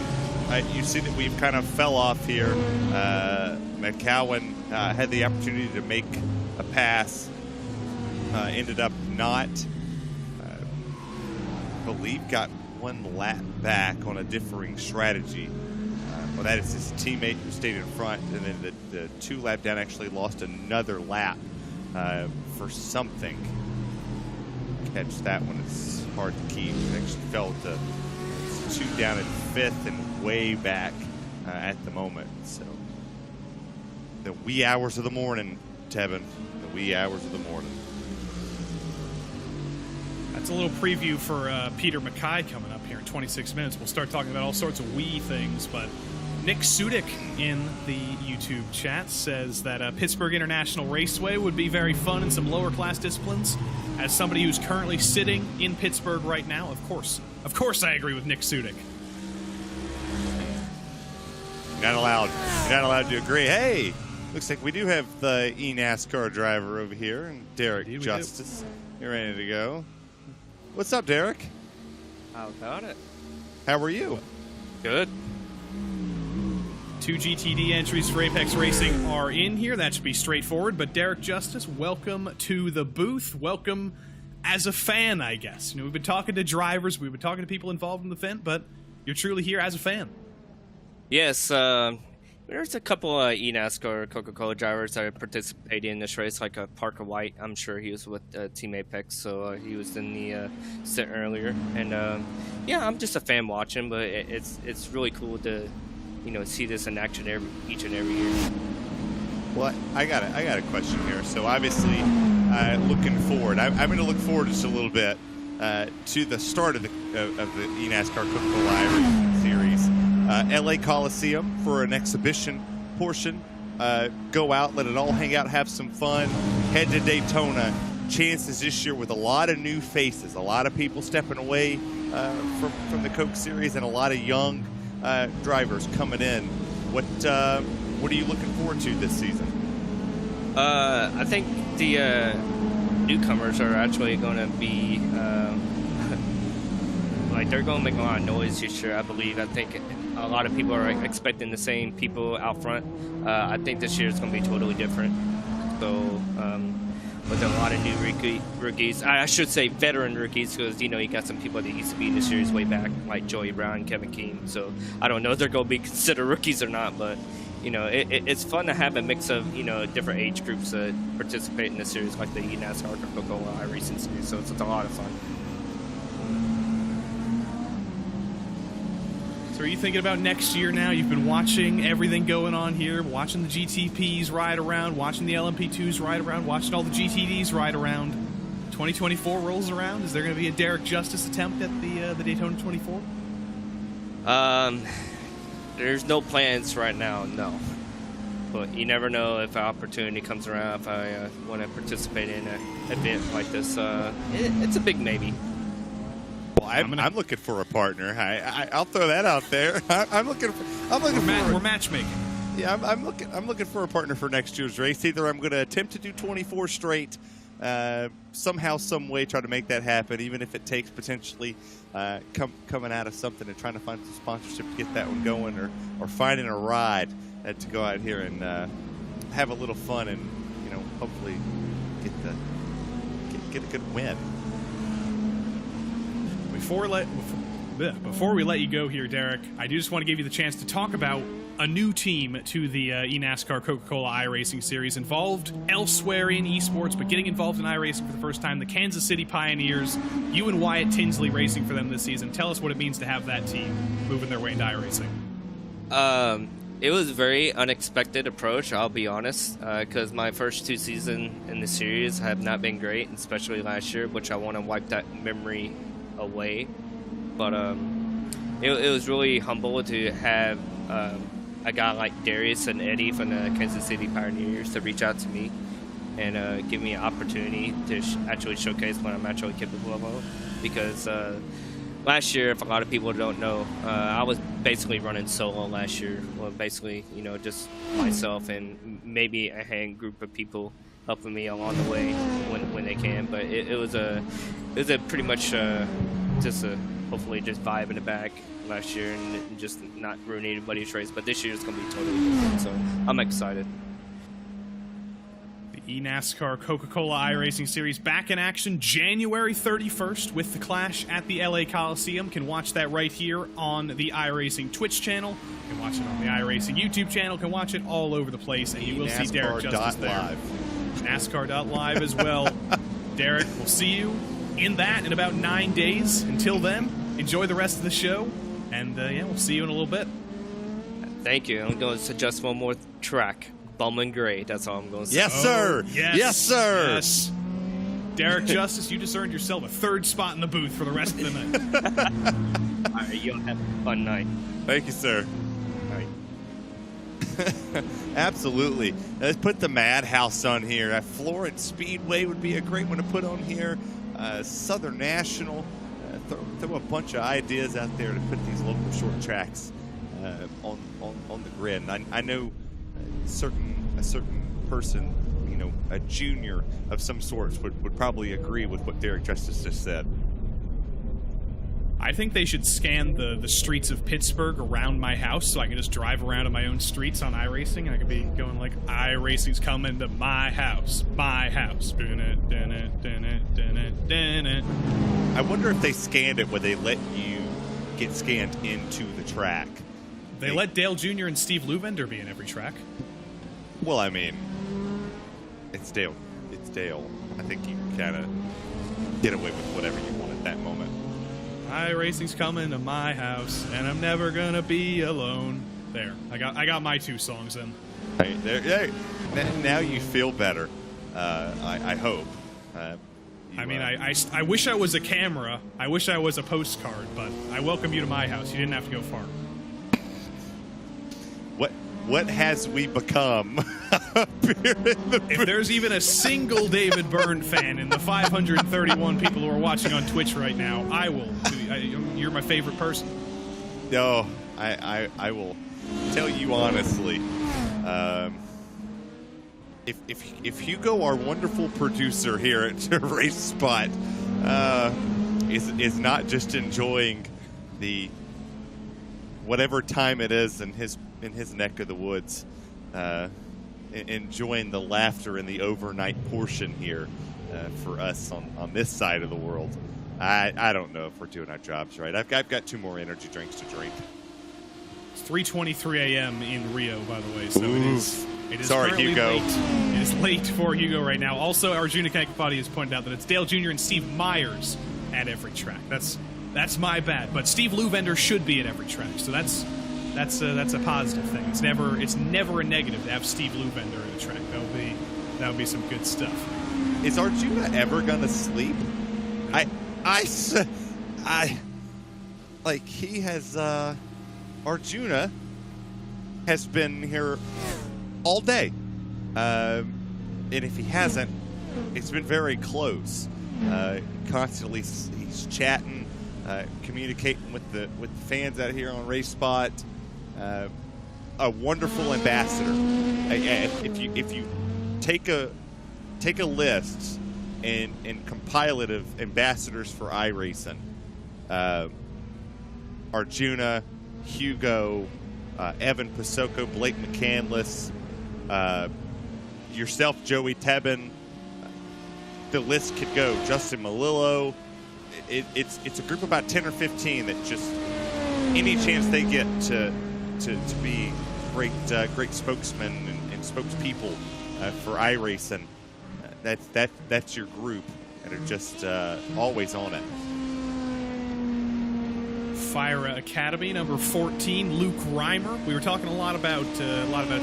And you see that we've kind of fell off here. McCowan had the opportunity to make a pass. Ended up not. I believe got 1 lap back on a differing strategy. Well, that is his teammate who stayed in front, and then the 2 lap down actually lost another lap for something. Catch that one. It's hard to keep. It actually fell to 2 down in 5th and way back at the moment. So the wee hours of the morning, Tevin. The wee hours of the morning. That's a little preview for Peter Mackay coming up here in 26 minutes. We'll start talking about all sorts of wee things, but Nick Sudik in the YouTube chat says that Pittsburgh International Raceway would be very fun in some lower class disciplines. As somebody who's currently sitting in Pittsburgh right now, of course I agree with Nick Sudik. You're not allowed to agree. Hey, looks like we do have the eNASCAR driver over here, and Derek Justice. You're ready to go. What's up, Derek? How about it? How are you? Good. 2 GTD entries for Apex Racing are in here. That should be straightforward. But Derek Justice, welcome to the booth. Welcome as a fan, I guess. You know, we've been talking to drivers, we've been talking to people involved in the event, but you're truly here as a fan. Yes, There's a couple of eNASCAR Coca-Cola drivers that are participating in this race, like Parker White. I'm sure he was with Team Apex, so he was in the set earlier. And yeah, I'm just a fan watching, but it's really cool to see this in action each and every year. Well, I got a question here. So obviously, looking forward, I'm going to look forward just a little bit to the start of the eNASCAR Coca-Cola iRacing Series. LA Coliseum for an exhibition portion. Go out, let it all hang out, have some fun. Head to Daytona. Chances this year with a lot of new faces, a lot of people stepping away from the Coke Series, and a lot of young drivers coming in. What are you looking forward to this season? I think the newcomers are actually going to be they're going to make a lot of noise this year, I believe. I think a lot of people are expecting the same people out front. I think this year is going to be totally different. So with a lot of new rookies, I should say veteran rookies, because you got some people that used to be in the series way back, like Joey Brown, Kevin Keane. So I don't know if they're going to be considered rookies or not, but it's fun to have a mix of different age groups that participate in the series, like the eNASCAR Coca-Cola iRacing series. So it's a lot of fun. So are you thinking about next year now? You've been watching everything going on here, watching the GTPs ride around, watching the LMP2s ride around, watching all the GTDs ride around. 2024 rolls around. Is there going to be a Derek Justice attempt at the Daytona 24? There's no plans right now, no. But you never know if an opportunity comes around, if I want to participate in an event like this. It's a big maybe. Well, I'm looking for a partner. I'll throw that out there. We're matchmaking. Yeah, I'm looking for a partner for next year's race. Either I'm going to attempt to do 24 straight, somehow, some way, try to make that happen, even if it takes potentially coming out of something and trying to find some sponsorship to get that one going, or finding a ride to go out here and have a little fun and hopefully get a good win. Before we let you go here, Derek, I do just want to give you the chance to talk about a new team to the eNASCAR Coca-Cola iRacing Series, involved elsewhere in esports, but getting involved in iRacing for the first time, the Kansas City Pioneers. You and Wyatt Tinsley racing for them this season. Tell us what it means to have that team moving their way into iRacing. It was a very unexpected approach, I'll be honest, because my first two seasons in the series have not been great, especially last year, which I want to wipe that memory away. But it was really humble to have a guy like Darius and Eddie from the Kansas City Pioneers to reach out to me and give me an opportunity to actually showcase what I'm actually capable of. Because last year, if a lot of people don't know, I was basically running solo last year. Well, basically, just myself and maybe a hand group of people helping me along the way when they can. But it was a pretty much hopefully just vibe in the back last year and just not ruin anybody's race. But this year is going to be totally different, so I'm excited. The eNASCAR Coca-Cola iRacing Series back in action January 31st with the Clash at the LA Coliseum. Can watch that right here on the iRacing Twitch channel. Can watch it on the iRacing YouTube channel. Can watch it all over the place, and you will see Derek Justice there. NASCAR.live as well. Derek, we'll see you in that in about 9 days. Until then, enjoy the rest of the show, and yeah, we'll see you in a little bit. Thank you. I'm going to suggest one more track. Bowman Gray. That's all I'm going to say. Yes, sir. Yes. Yes, sir. Yes. Derek Justice, you just earned yourself a third spot in the booth for the rest of the night. All right, you'll have a fun night. Thank you, sir. All right. Absolutely. Let's put the Madhouse on here. Florence Speedway would be a great one to put on here. Southern National. Throw a bunch of ideas out there to put these local short tracks on the grid. And I know a certain person, a junior of some sorts would probably agree with what Derek Justice just said. I think they should scan the streets of Pittsburgh around my house so I can just drive around in my own streets on iRacing, and I could be going like, iRacing's coming to my house, my house. I wonder if they scanned it where they let you get scanned into the track. They let Dale Jr. and Steve Luvender be in every track. Well, I mean, it's Dale. It's Dale. I think you can kind of get away with whatever you want at that moment. iRacing's coming to my house, and I'm never gonna be alone. There, I got my 2 songs in. Hey, there, now you feel better. I hope. I wish I was a camera. I wish I was a postcard, but I welcome you to my house. You didn't have to go far. What has we become? If there's even a single David Byrne fan in the 531 people who are watching on Twitch right now, I will. You're my favorite person. No, I will tell you honestly. If Hugo, our wonderful producer here at Race Spot, is not just enjoying the whatever time it is in his neck of the woods, enjoying the laughter in the overnight portion here for us on this side of the world, I don't know if we're doing our jobs right. I've got 2 more energy drinks to drink. It's 3:23 a.m. in Rio, by the way, so it is Sorry, Hugo. late. It is late for Hugo right now. Also, Arjuna Kankapati has pointed out that it's Dale Jr. and Steve Myers at every track. That's my bad, but Steve Luvender should be at every track, so that's a positive thing. It's never a negative to have Steve Luvender at a track. That would be some good stuff. Is Arjuna ever gonna sleep? He has Arjuna has been here all day, and if he hasn't, it's been very close. Constantly he's chatting, communicating with the fans out here on Race Spot. A wonderful ambassador. If you take a list and compile it of ambassadors for iRacing, Arjuna, Hugo, Evan Pasoko, Blake McCandless, yourself, Joey Tebbin, the list could go. Justin Malillo. It's a group of about 10 or 15 that just any chance they get to be great spokesmen and spokespeople for iRacing, that's your group, and are just always on it. Fira Academy, number 14, Luke Reimer. We were talking a lot about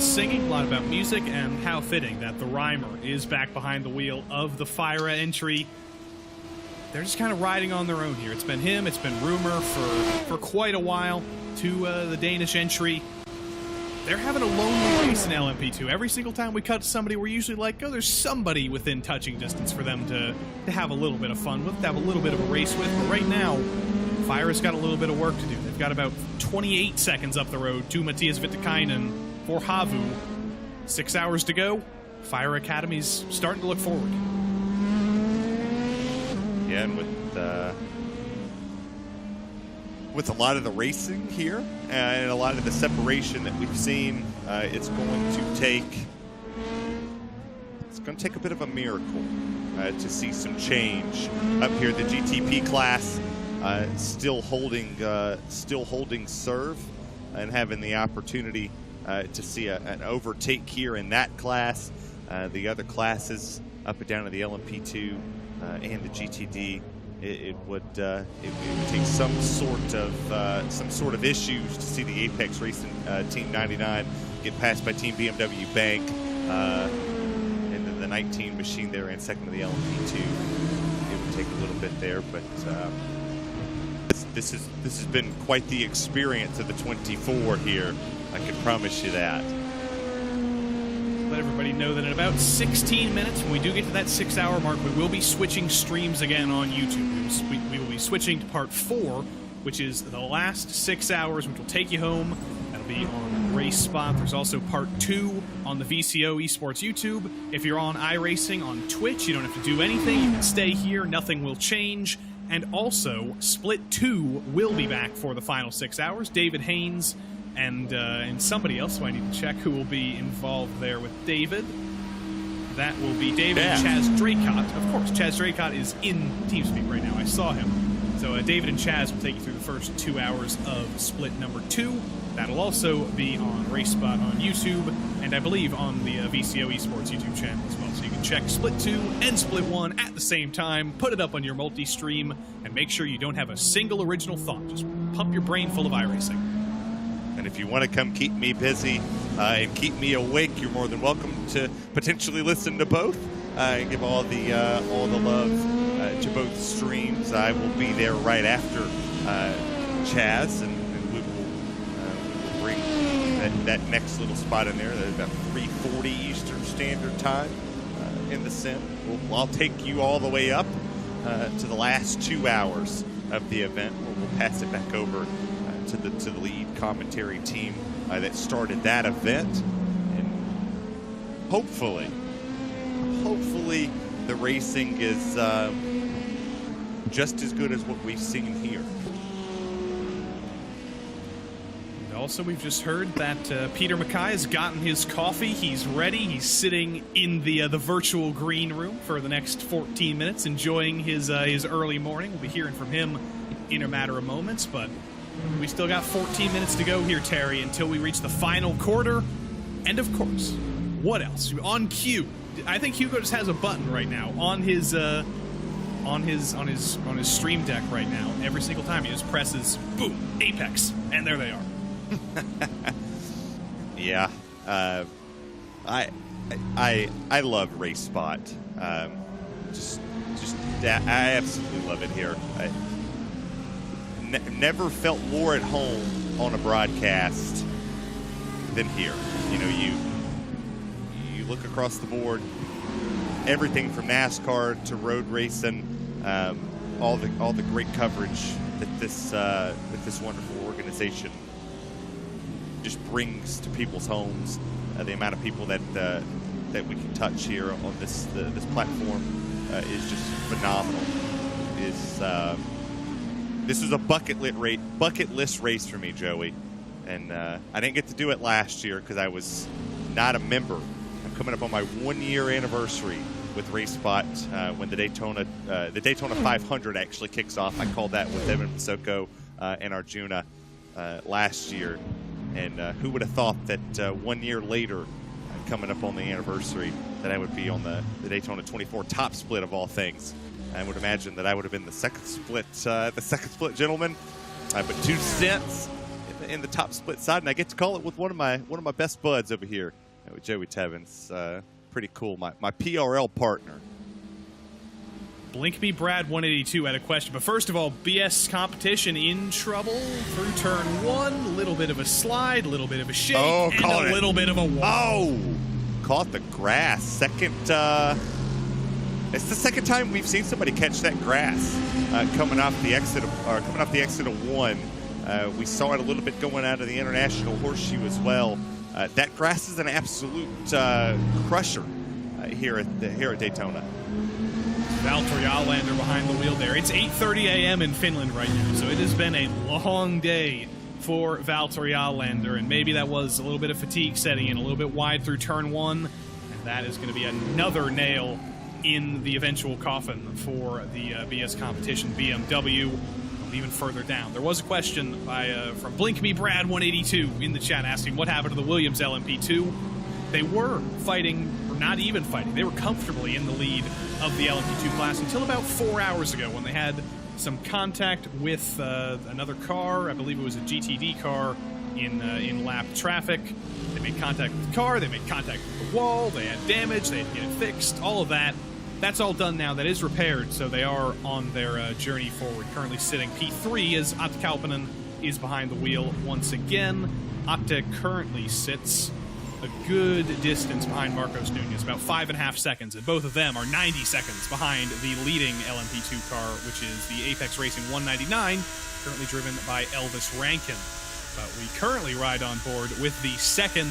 singing, a lot about music, and how fitting that the Reimer is back behind the wheel of the Fira entry. They're just kind of riding on their own here. It's been him, it's been Rumer for quite a while to the Danish entry. They're having a lonely race in LMP2. Every single time we cut to somebody, we're usually like, oh, there's somebody within touching distance for them to have a little bit of fun with, to have a little bit of a race with. But right now, Fira's got a little bit of work to do. They've got about 28 seconds up the road to Matthias Vittikainen for Havu. 6 hours to go. Fira Academy's starting to look forward. Yeah, and with a lot of the racing here and a lot of the separation that we've seen, it's going to take a bit of a miracle to see some change up here. The GTP class still holding serve and having the opportunity to see an overtake here in that class. The other classes up and down to the LMP2 and the GTD, it would take some sort of issues to see the Apex Racing Team 99 get passed by Team BMW Bank, and then the 19 machine there in second to the LMP2. It would take a little bit there, but this has been quite the experience of the 24 here. I can promise you that. Let everybody know that in about 16 minutes, when we do get to that 6-hour mark, we will be switching streams again on YouTube. We will be switching to part 4, which is the last 6 hours, which will take you home. That'll be on Race Spot. There's also part 2 on the VCO Esports YouTube. If you're on iRacing on Twitch, you don't have to do anything. You can stay here. Nothing will change. And also, Split 2 will be back for the final 6 hours. David Haynes and somebody else who I need to check who will be involved there with David. That will be David and Chaz Draycott. Of course, Chaz Draycott is in TeamSpeak right now. I saw him. So David and Chaz will take you through the first 2 hours of split number 2. That'll also be on RaceSpot on YouTube, and I believe on the VCO Esports YouTube channel as well. So you can check split 2 and split 1 at the same time, put it up on your multi-stream, and make sure you don't have a single original thought. Just pump your brain full of iRacing. And if you want to come keep me busy and keep me awake, you're more than welcome to potentially listen to both. Give all the love to both streams. I will be there right after Chaz, and we will bring that next little spot in there. There's about 3:40 Eastern Standard Time in the sim. I'll take you all the way up to the last 2 hours of the event. We'll pass it back over to the lead commentary team that started that event, and hopefully the racing is just as good as what we've seen here. Also, we've just heard that Peter Mackay has gotten his coffee. He's ready. He's sitting in the virtual green room for the next 14 minutes, enjoying his early morning. We'll be hearing from him in a matter of moments, but we still got 14 minutes to go here, Terry, until we reach the final quarter. And of course, what else? On cue, I think Hugo just has a button right now on his stream deck right now. Every single time he just presses boom, Apex, and there they are. Yeah, I love RaceSpot. Just I absolutely love it here. I never felt more at home on a broadcast than here. You know, you look across the board, everything from NASCAR to road racing, all the great coverage that this wonderful organization just brings to people's homes. The amount of people that we can touch here on this platform is just phenomenal. This was a bucket list race for me, Joey, and I didn't get to do it last year because I was not a member. I'm coming up on my 1-year anniversary with RaceSpot when the Daytona 500 actually kicks off. I called that with Evan Pasoko and Arjuna last year. And who would have thought that 1 year later, coming up on the anniversary, that I would be on the Daytona 24 top split of all things. I would imagine that I would have been the second split gentleman, but 2 stints in the top split side, and I get to call it with one of my best buds over here, with Joey Tevins. Pretty cool, my PRL partner. Blink Me Brad 182 had a question, but first of all, BS competition in trouble through turn 1. A little bit of a slide, a little bit of a shake, and a little bit of a wall. Oh, caught the grass. It's the second time we've seen somebody catch that grass coming off the exit of 1. We saw it a little bit going out of the International Horseshoe as well. That grass is an absolute crusher here at Daytona. Valtteri Allander behind the wheel there. It's 8:30 a.m. in Finland right now, so it has been a long day for Valtteri Allander, and maybe that was a little bit of fatigue setting in, a little bit wide through turn 1, and that is going to be another nail in the eventual coffin for the BS competition BMW. Even further down, there was a question from Blink Me Brad 182 in the chat asking what happened to the Williams LMP2. They were fighting, or not even fighting, they were comfortably in the lead of the LMP2 class until about 4 hours ago when they had some contact with another car. I believe it was a GTD car in lap traffic. They made contact with the car, they made contact with the wall, they had damage, they had to get it fixed, all of that. That's all done now. That is repaired, so they are on their journey forward. Currently sitting P3 as Atte Kalpanen is behind the wheel once again. Atte currently sits a good distance behind Marcos Nunez, about 5.5 seconds, and both of them are 90 seconds behind the leading LMP2 car, which is the Apex Racing 199, currently driven by Elvis Rankin. But we currently ride on board with the second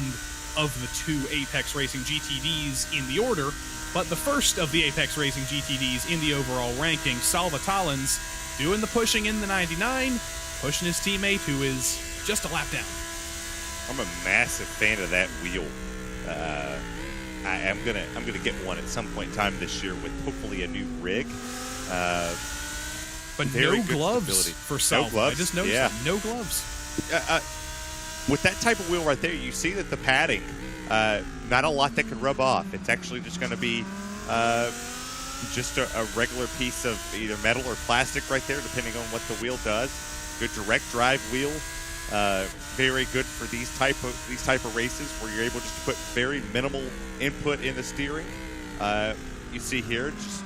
of the 2 Apex Racing GTDs in the order, but the first of the Apex Racing GTDs in the overall ranking, Salva Talens, doing the pushing in the 99, pushing his teammate who is just a lap down. I'm a massive fan of that wheel. I'm gonna get one at some point in time this year with hopefully a new rig. But very no good gloves stability. for Salva. No gloves? I just noticed that. No gloves. With that type of wheel right there, you see that the padding, not a lot that can rub off. It's actually just going to be just a regular piece of either metal or plastic right there, depending on what the wheel does. Good direct drive wheel. Very good for these type of races where you're able just to put very minimal input in the steering. You see here, just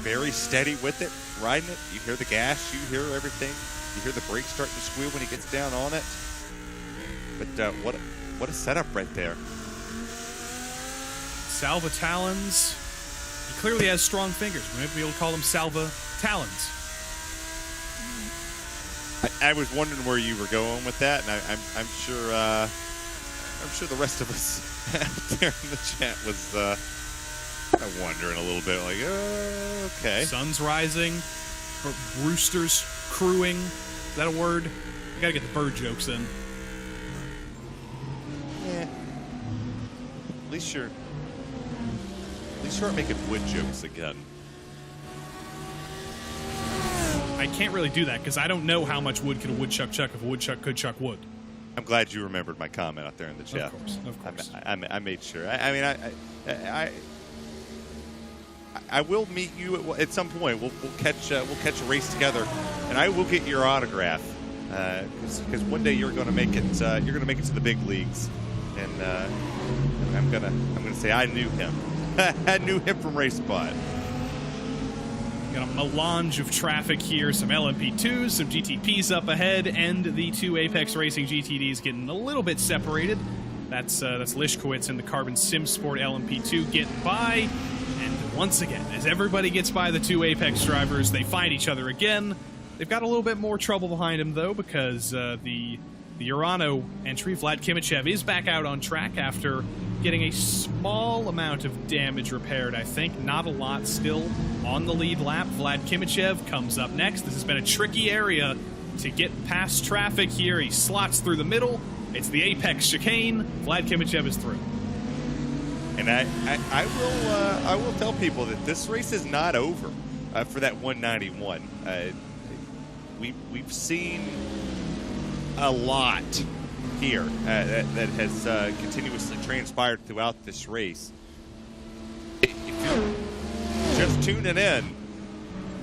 very steady with it, riding it. You hear the gas, you hear everything. You hear the brakes starting to squeal when he gets down on it. But what a setup right there. Salva talons. He clearly has strong fingers. Maybe we'll call them Salva talons. I was wondering where you were going with that, and I'm sure the rest of us out there in the chat was kind of wondering a little bit, like, oh, okay. Sun's rising, roosters crowing. Is that a word? We gotta get the bird jokes in. Yeah. At least you're not making wood jokes again. I can't really do that because I don't know how much wood could a woodchuck chuck if a woodchuck could chuck wood. I'm glad you remembered my comment out there in the chat. Of course. I made sure. I mean, I will meet you at some point. We'll catch a race together, and I will get your autograph because one day you're going to make it. You're going to make it to the big leagues, and I'm gonna say I knew him. I knew him from RaceSpot. Got a melange of traffic here. Some LMP2s, some GTPs up ahead, and the two Apex Racing GTDs getting a little bit separated. That's Lishkowitz and the Carbon Sim Sport LMP2 getting by. And once again, as everybody gets by the two Apex drivers, they find each other again. They've got a little bit more trouble behind them, though, because the Urano entry, Vlad Kimichev, is back out on track after getting a small amount of damage repaired, I think. Not a lot still on the lead lap. Vlad Kimichev comes up next. This has been a tricky area to get past traffic here. He slots through the middle. It's the Apex chicane. Vlad Kimichev is through. And I will tell people that this race is not over for that 191. We've seen a lot here that has continuously transpired throughout this race. If you're just tuning in,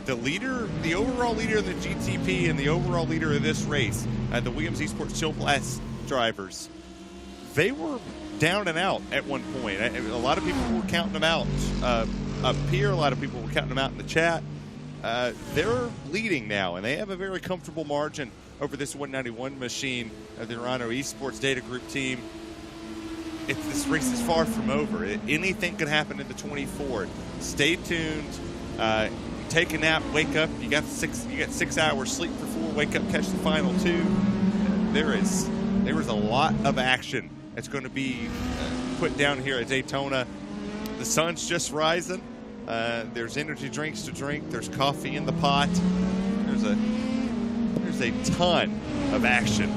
the overall leader of the GTP and the overall leader of this race, the Williams Esports Chill Blast drivers, they were down and out at one point. A lot of people were counting them out up here. A lot of people were counting them out in the chat. They're leading now, and they have a very comfortable margin over this 191 machine of the Urano Esports Data Group team. This race is far from over. Anything could happen in the 24. Stay tuned. Take a nap. Wake up. You got 6 hours sleep for 4. Wake up. Catch the final 2. There is a lot of action that's going to be put down here at Daytona. The sun's just rising. There's energy drinks to drink. There's coffee in the pot. There's a ton of action.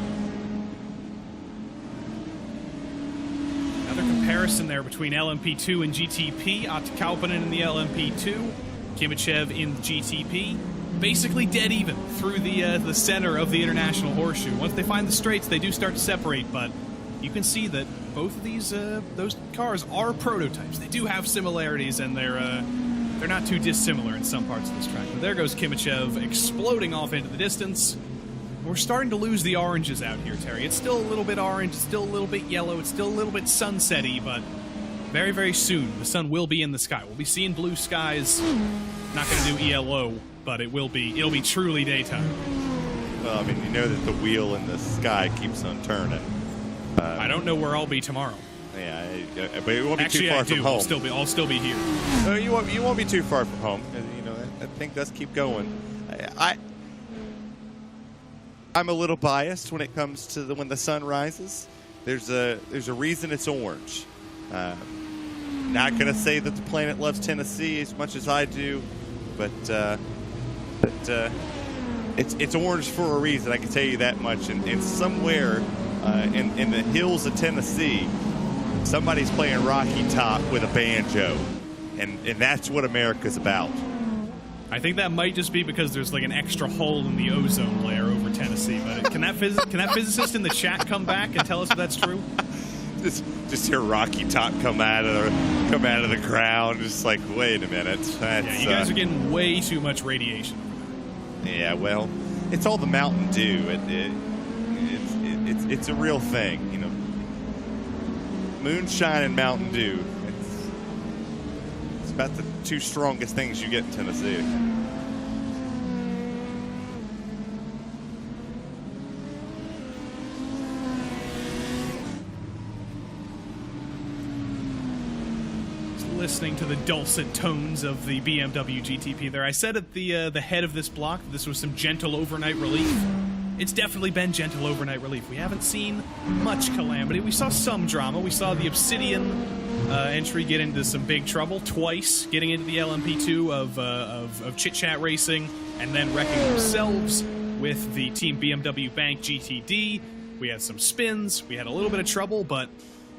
Another comparison there between LMP2 and GTP. Atte Kauppinen in the LMP2, Kimichev in the GTP. Basically dead even through the center of the International Horseshoe. Once they find the straights, they do start to separate, but you can see that both of these those cars are prototypes. They do have similarities, and they're not too dissimilar in some parts of this track. But there goes Kimichev exploding off into the distance. We're starting to lose the oranges out here, Terry. It's still a little bit orange, it's still a little bit yellow, it's still a little bit sunsetty, but very, very soon the sun will be in the sky. We'll be seeing blue skies. Not going to do ELO, but it'll be truly daytime. Well, I mean, you know that the wheel in the sky keeps on turning. I don't know where I'll be tomorrow. Yeah, but it won't be Actually, too far I do. from home. I'll still be here. No, you won't be too far from home. You know, that thing does keep going. I'm a little biased when it comes to when the sun rises. There's a reason it's orange. Not gonna say that the planet loves Tennessee as much as I do, but it's orange for a reason. I can tell you that much. And somewhere in the hills of Tennessee, somebody's playing Rocky Top with a banjo, and that's what America's about. I think that might just be because there's like an extra hole in the ozone layer over Tennessee. But can that physicist in the chat come back and tell us if that's true? Just hear Rocky Top come out of the ground. Just like, wait a minute. Yeah, you guys are getting way too much radiation. Yeah, well, it's all the Mountain Dew. It's a real thing, you know. Moonshine and Mountain Dew. It's about the two strongest things you get in Tennessee. Listening to the dulcet tones of the BMW GTP there. I said at the head of this block that this was some gentle overnight relief. It's definitely been gentle overnight relief. We haven't seen much calamity. We saw some drama. We saw the Obsidian entry get into some big trouble twice, getting into the LMP2 of Chit Chat Racing, and then wrecking themselves with the Team BMW Bank GTD. We had some spins. We had a little bit of trouble, but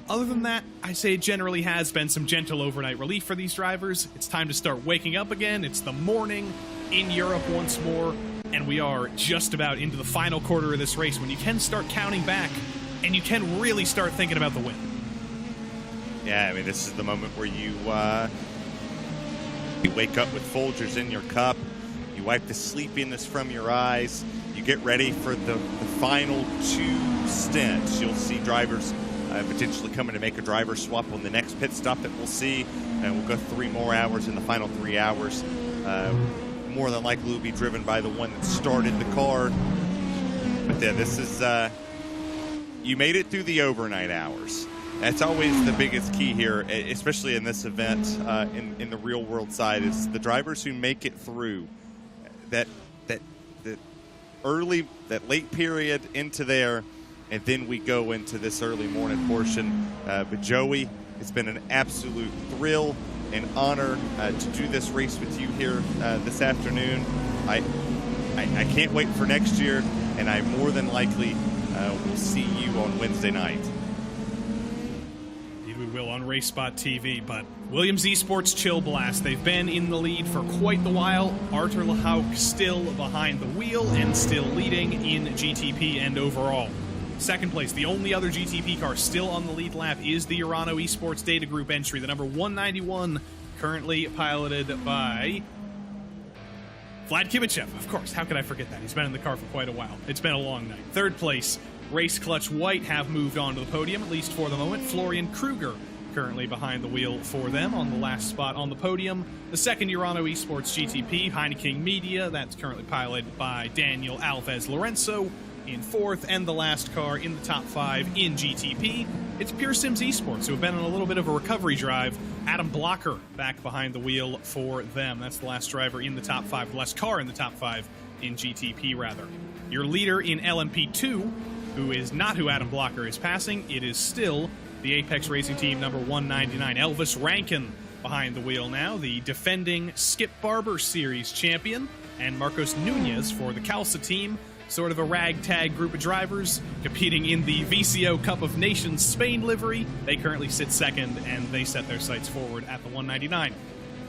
other than that, I say it generally has been some gentle overnight relief for these drivers. It's time to start waking up again. It's the morning in Europe once more, and we are just about into the final quarter of this race when you can start counting back and you can really start thinking about the win. Yeah, I mean, this is the moment where you wake up with Folgers in your cup, you wipe the sleepiness from your eyes, you get ready for the final two stints. You'll see drivers potentially coming to make a driver swap on the next pit stop that we'll see, and we'll go 3 more hours in the final 3 hours. More than likely will be driven by the one that started the car. But yeah, this is, you made it through the overnight hours. That's always the biggest key here, especially in this event, in the real world side, is the drivers who make it through that late period into there, and then we go into this early morning portion. But Joey, it's been an absolute thrill and honor to do this race with you here this afternoon. I can't wait for next year, and I more than likely will see you on Wednesday night. Indeed we will on RaceSpotTV, but Williams Esports Chill Blast. They've been in the lead for quite the while. Artur Lehauk still behind the wheel and still leading in GTP and overall. Second place, the only other GTP car still on the lead lap is the Urano Esports Data Group entry, the number 191, currently piloted by Vlad Kibichev. Of course, how could I forget that? He's been in the car for quite a while. It's been a long night. Third place, Race Clutch White have moved on to the podium, at least for the moment. Florian Kruger currently behind the wheel for them on the last spot on the podium. The second Urano Esports GTP, Heineken Media, that's currently piloted by Daniel Alves Lorenzo in fourth, and the last car in the top 5 in GTP, it's Pure Sims Esports, who have been on a little bit of a recovery drive. Adam Blocker back behind the wheel for them. That's the last driver in the top 5, the last car in the top 5 in GTP, rather. Your leader in LMP2, who is not who Adam Blocker is passing, it is still the Apex Racing Team number 199, Elvis Rankin behind the wheel now, the defending Skip Barber Series champion, and Marcos Nunez for the Calsa team. Sort of a ragtag group of drivers competing in the VCO Cup of Nations Spain livery. They currently sit second, and they set their sights forward at the 199.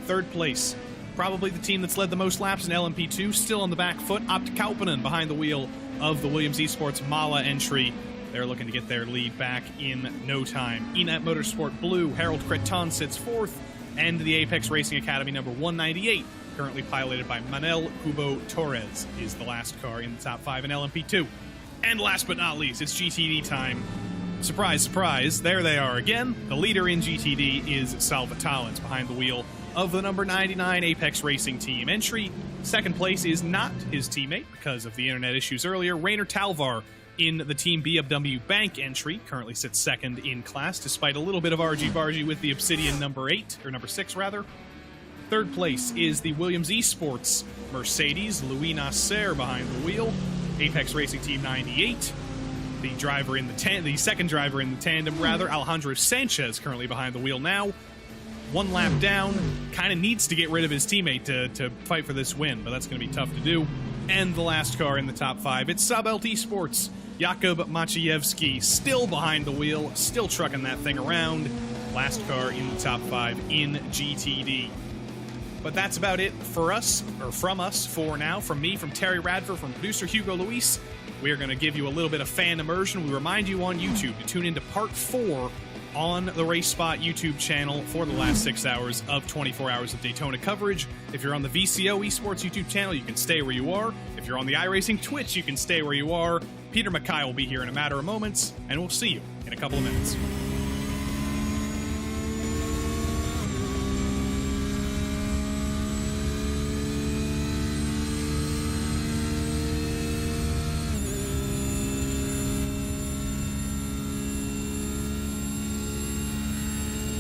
Third place, probably the team that's led the most laps in LMP2, still on the back foot. Opti Kauppinen behind the wheel of the Williams Esports Mala entry. They're looking to get their lead back in no time. Enat Motorsport Blue, Harold Creton sits fourth, and the Apex Racing Academy number 198, currently piloted by Manel Hugo Torres, is the last car in the top 5 in LMP2. And last but not least, it's GTD time. Surprise, surprise, there they are again. The leader in GTD is Salva Talens behind the wheel of the number 99 Apex Racing Team entry. Second place is not his teammate because of the internet issues earlier. Rainer Talvar in the Team BMW Bank entry currently sits second in class, despite a little bit of argy-bargy with the Obsidian number 6 rather. Third place is the Williams Esports Mercedes, Louis Nasser behind the wheel. Apex Racing Team 98. The second driver in the tandem, Alejandro Sanchez, currently behind the wheel now. One lap down, kind of needs to get rid of his teammate to fight for this win, but that's going to be tough to do. And the last car in the top 5, it's Sabelt Esports. Jakub Maciejewski still behind the wheel, still trucking that thing around. Last car in the top 5 in GTD. But that's about it for us, or from us for now. From me, from Terry Radford, from producer Hugo Luis. We are going to give you a little bit of fan immersion. We remind you on YouTube to tune into part 4 on the RaceSpot YouTube channel for the last 6 hours of 24 hours of Daytona coverage. If you're on the VCO Esports YouTube channel, you can stay where you are. If you're on the iRacing Twitch, you can stay where you are. Peter Mackay will be here in a matter of moments, and we'll see you in a couple of minutes.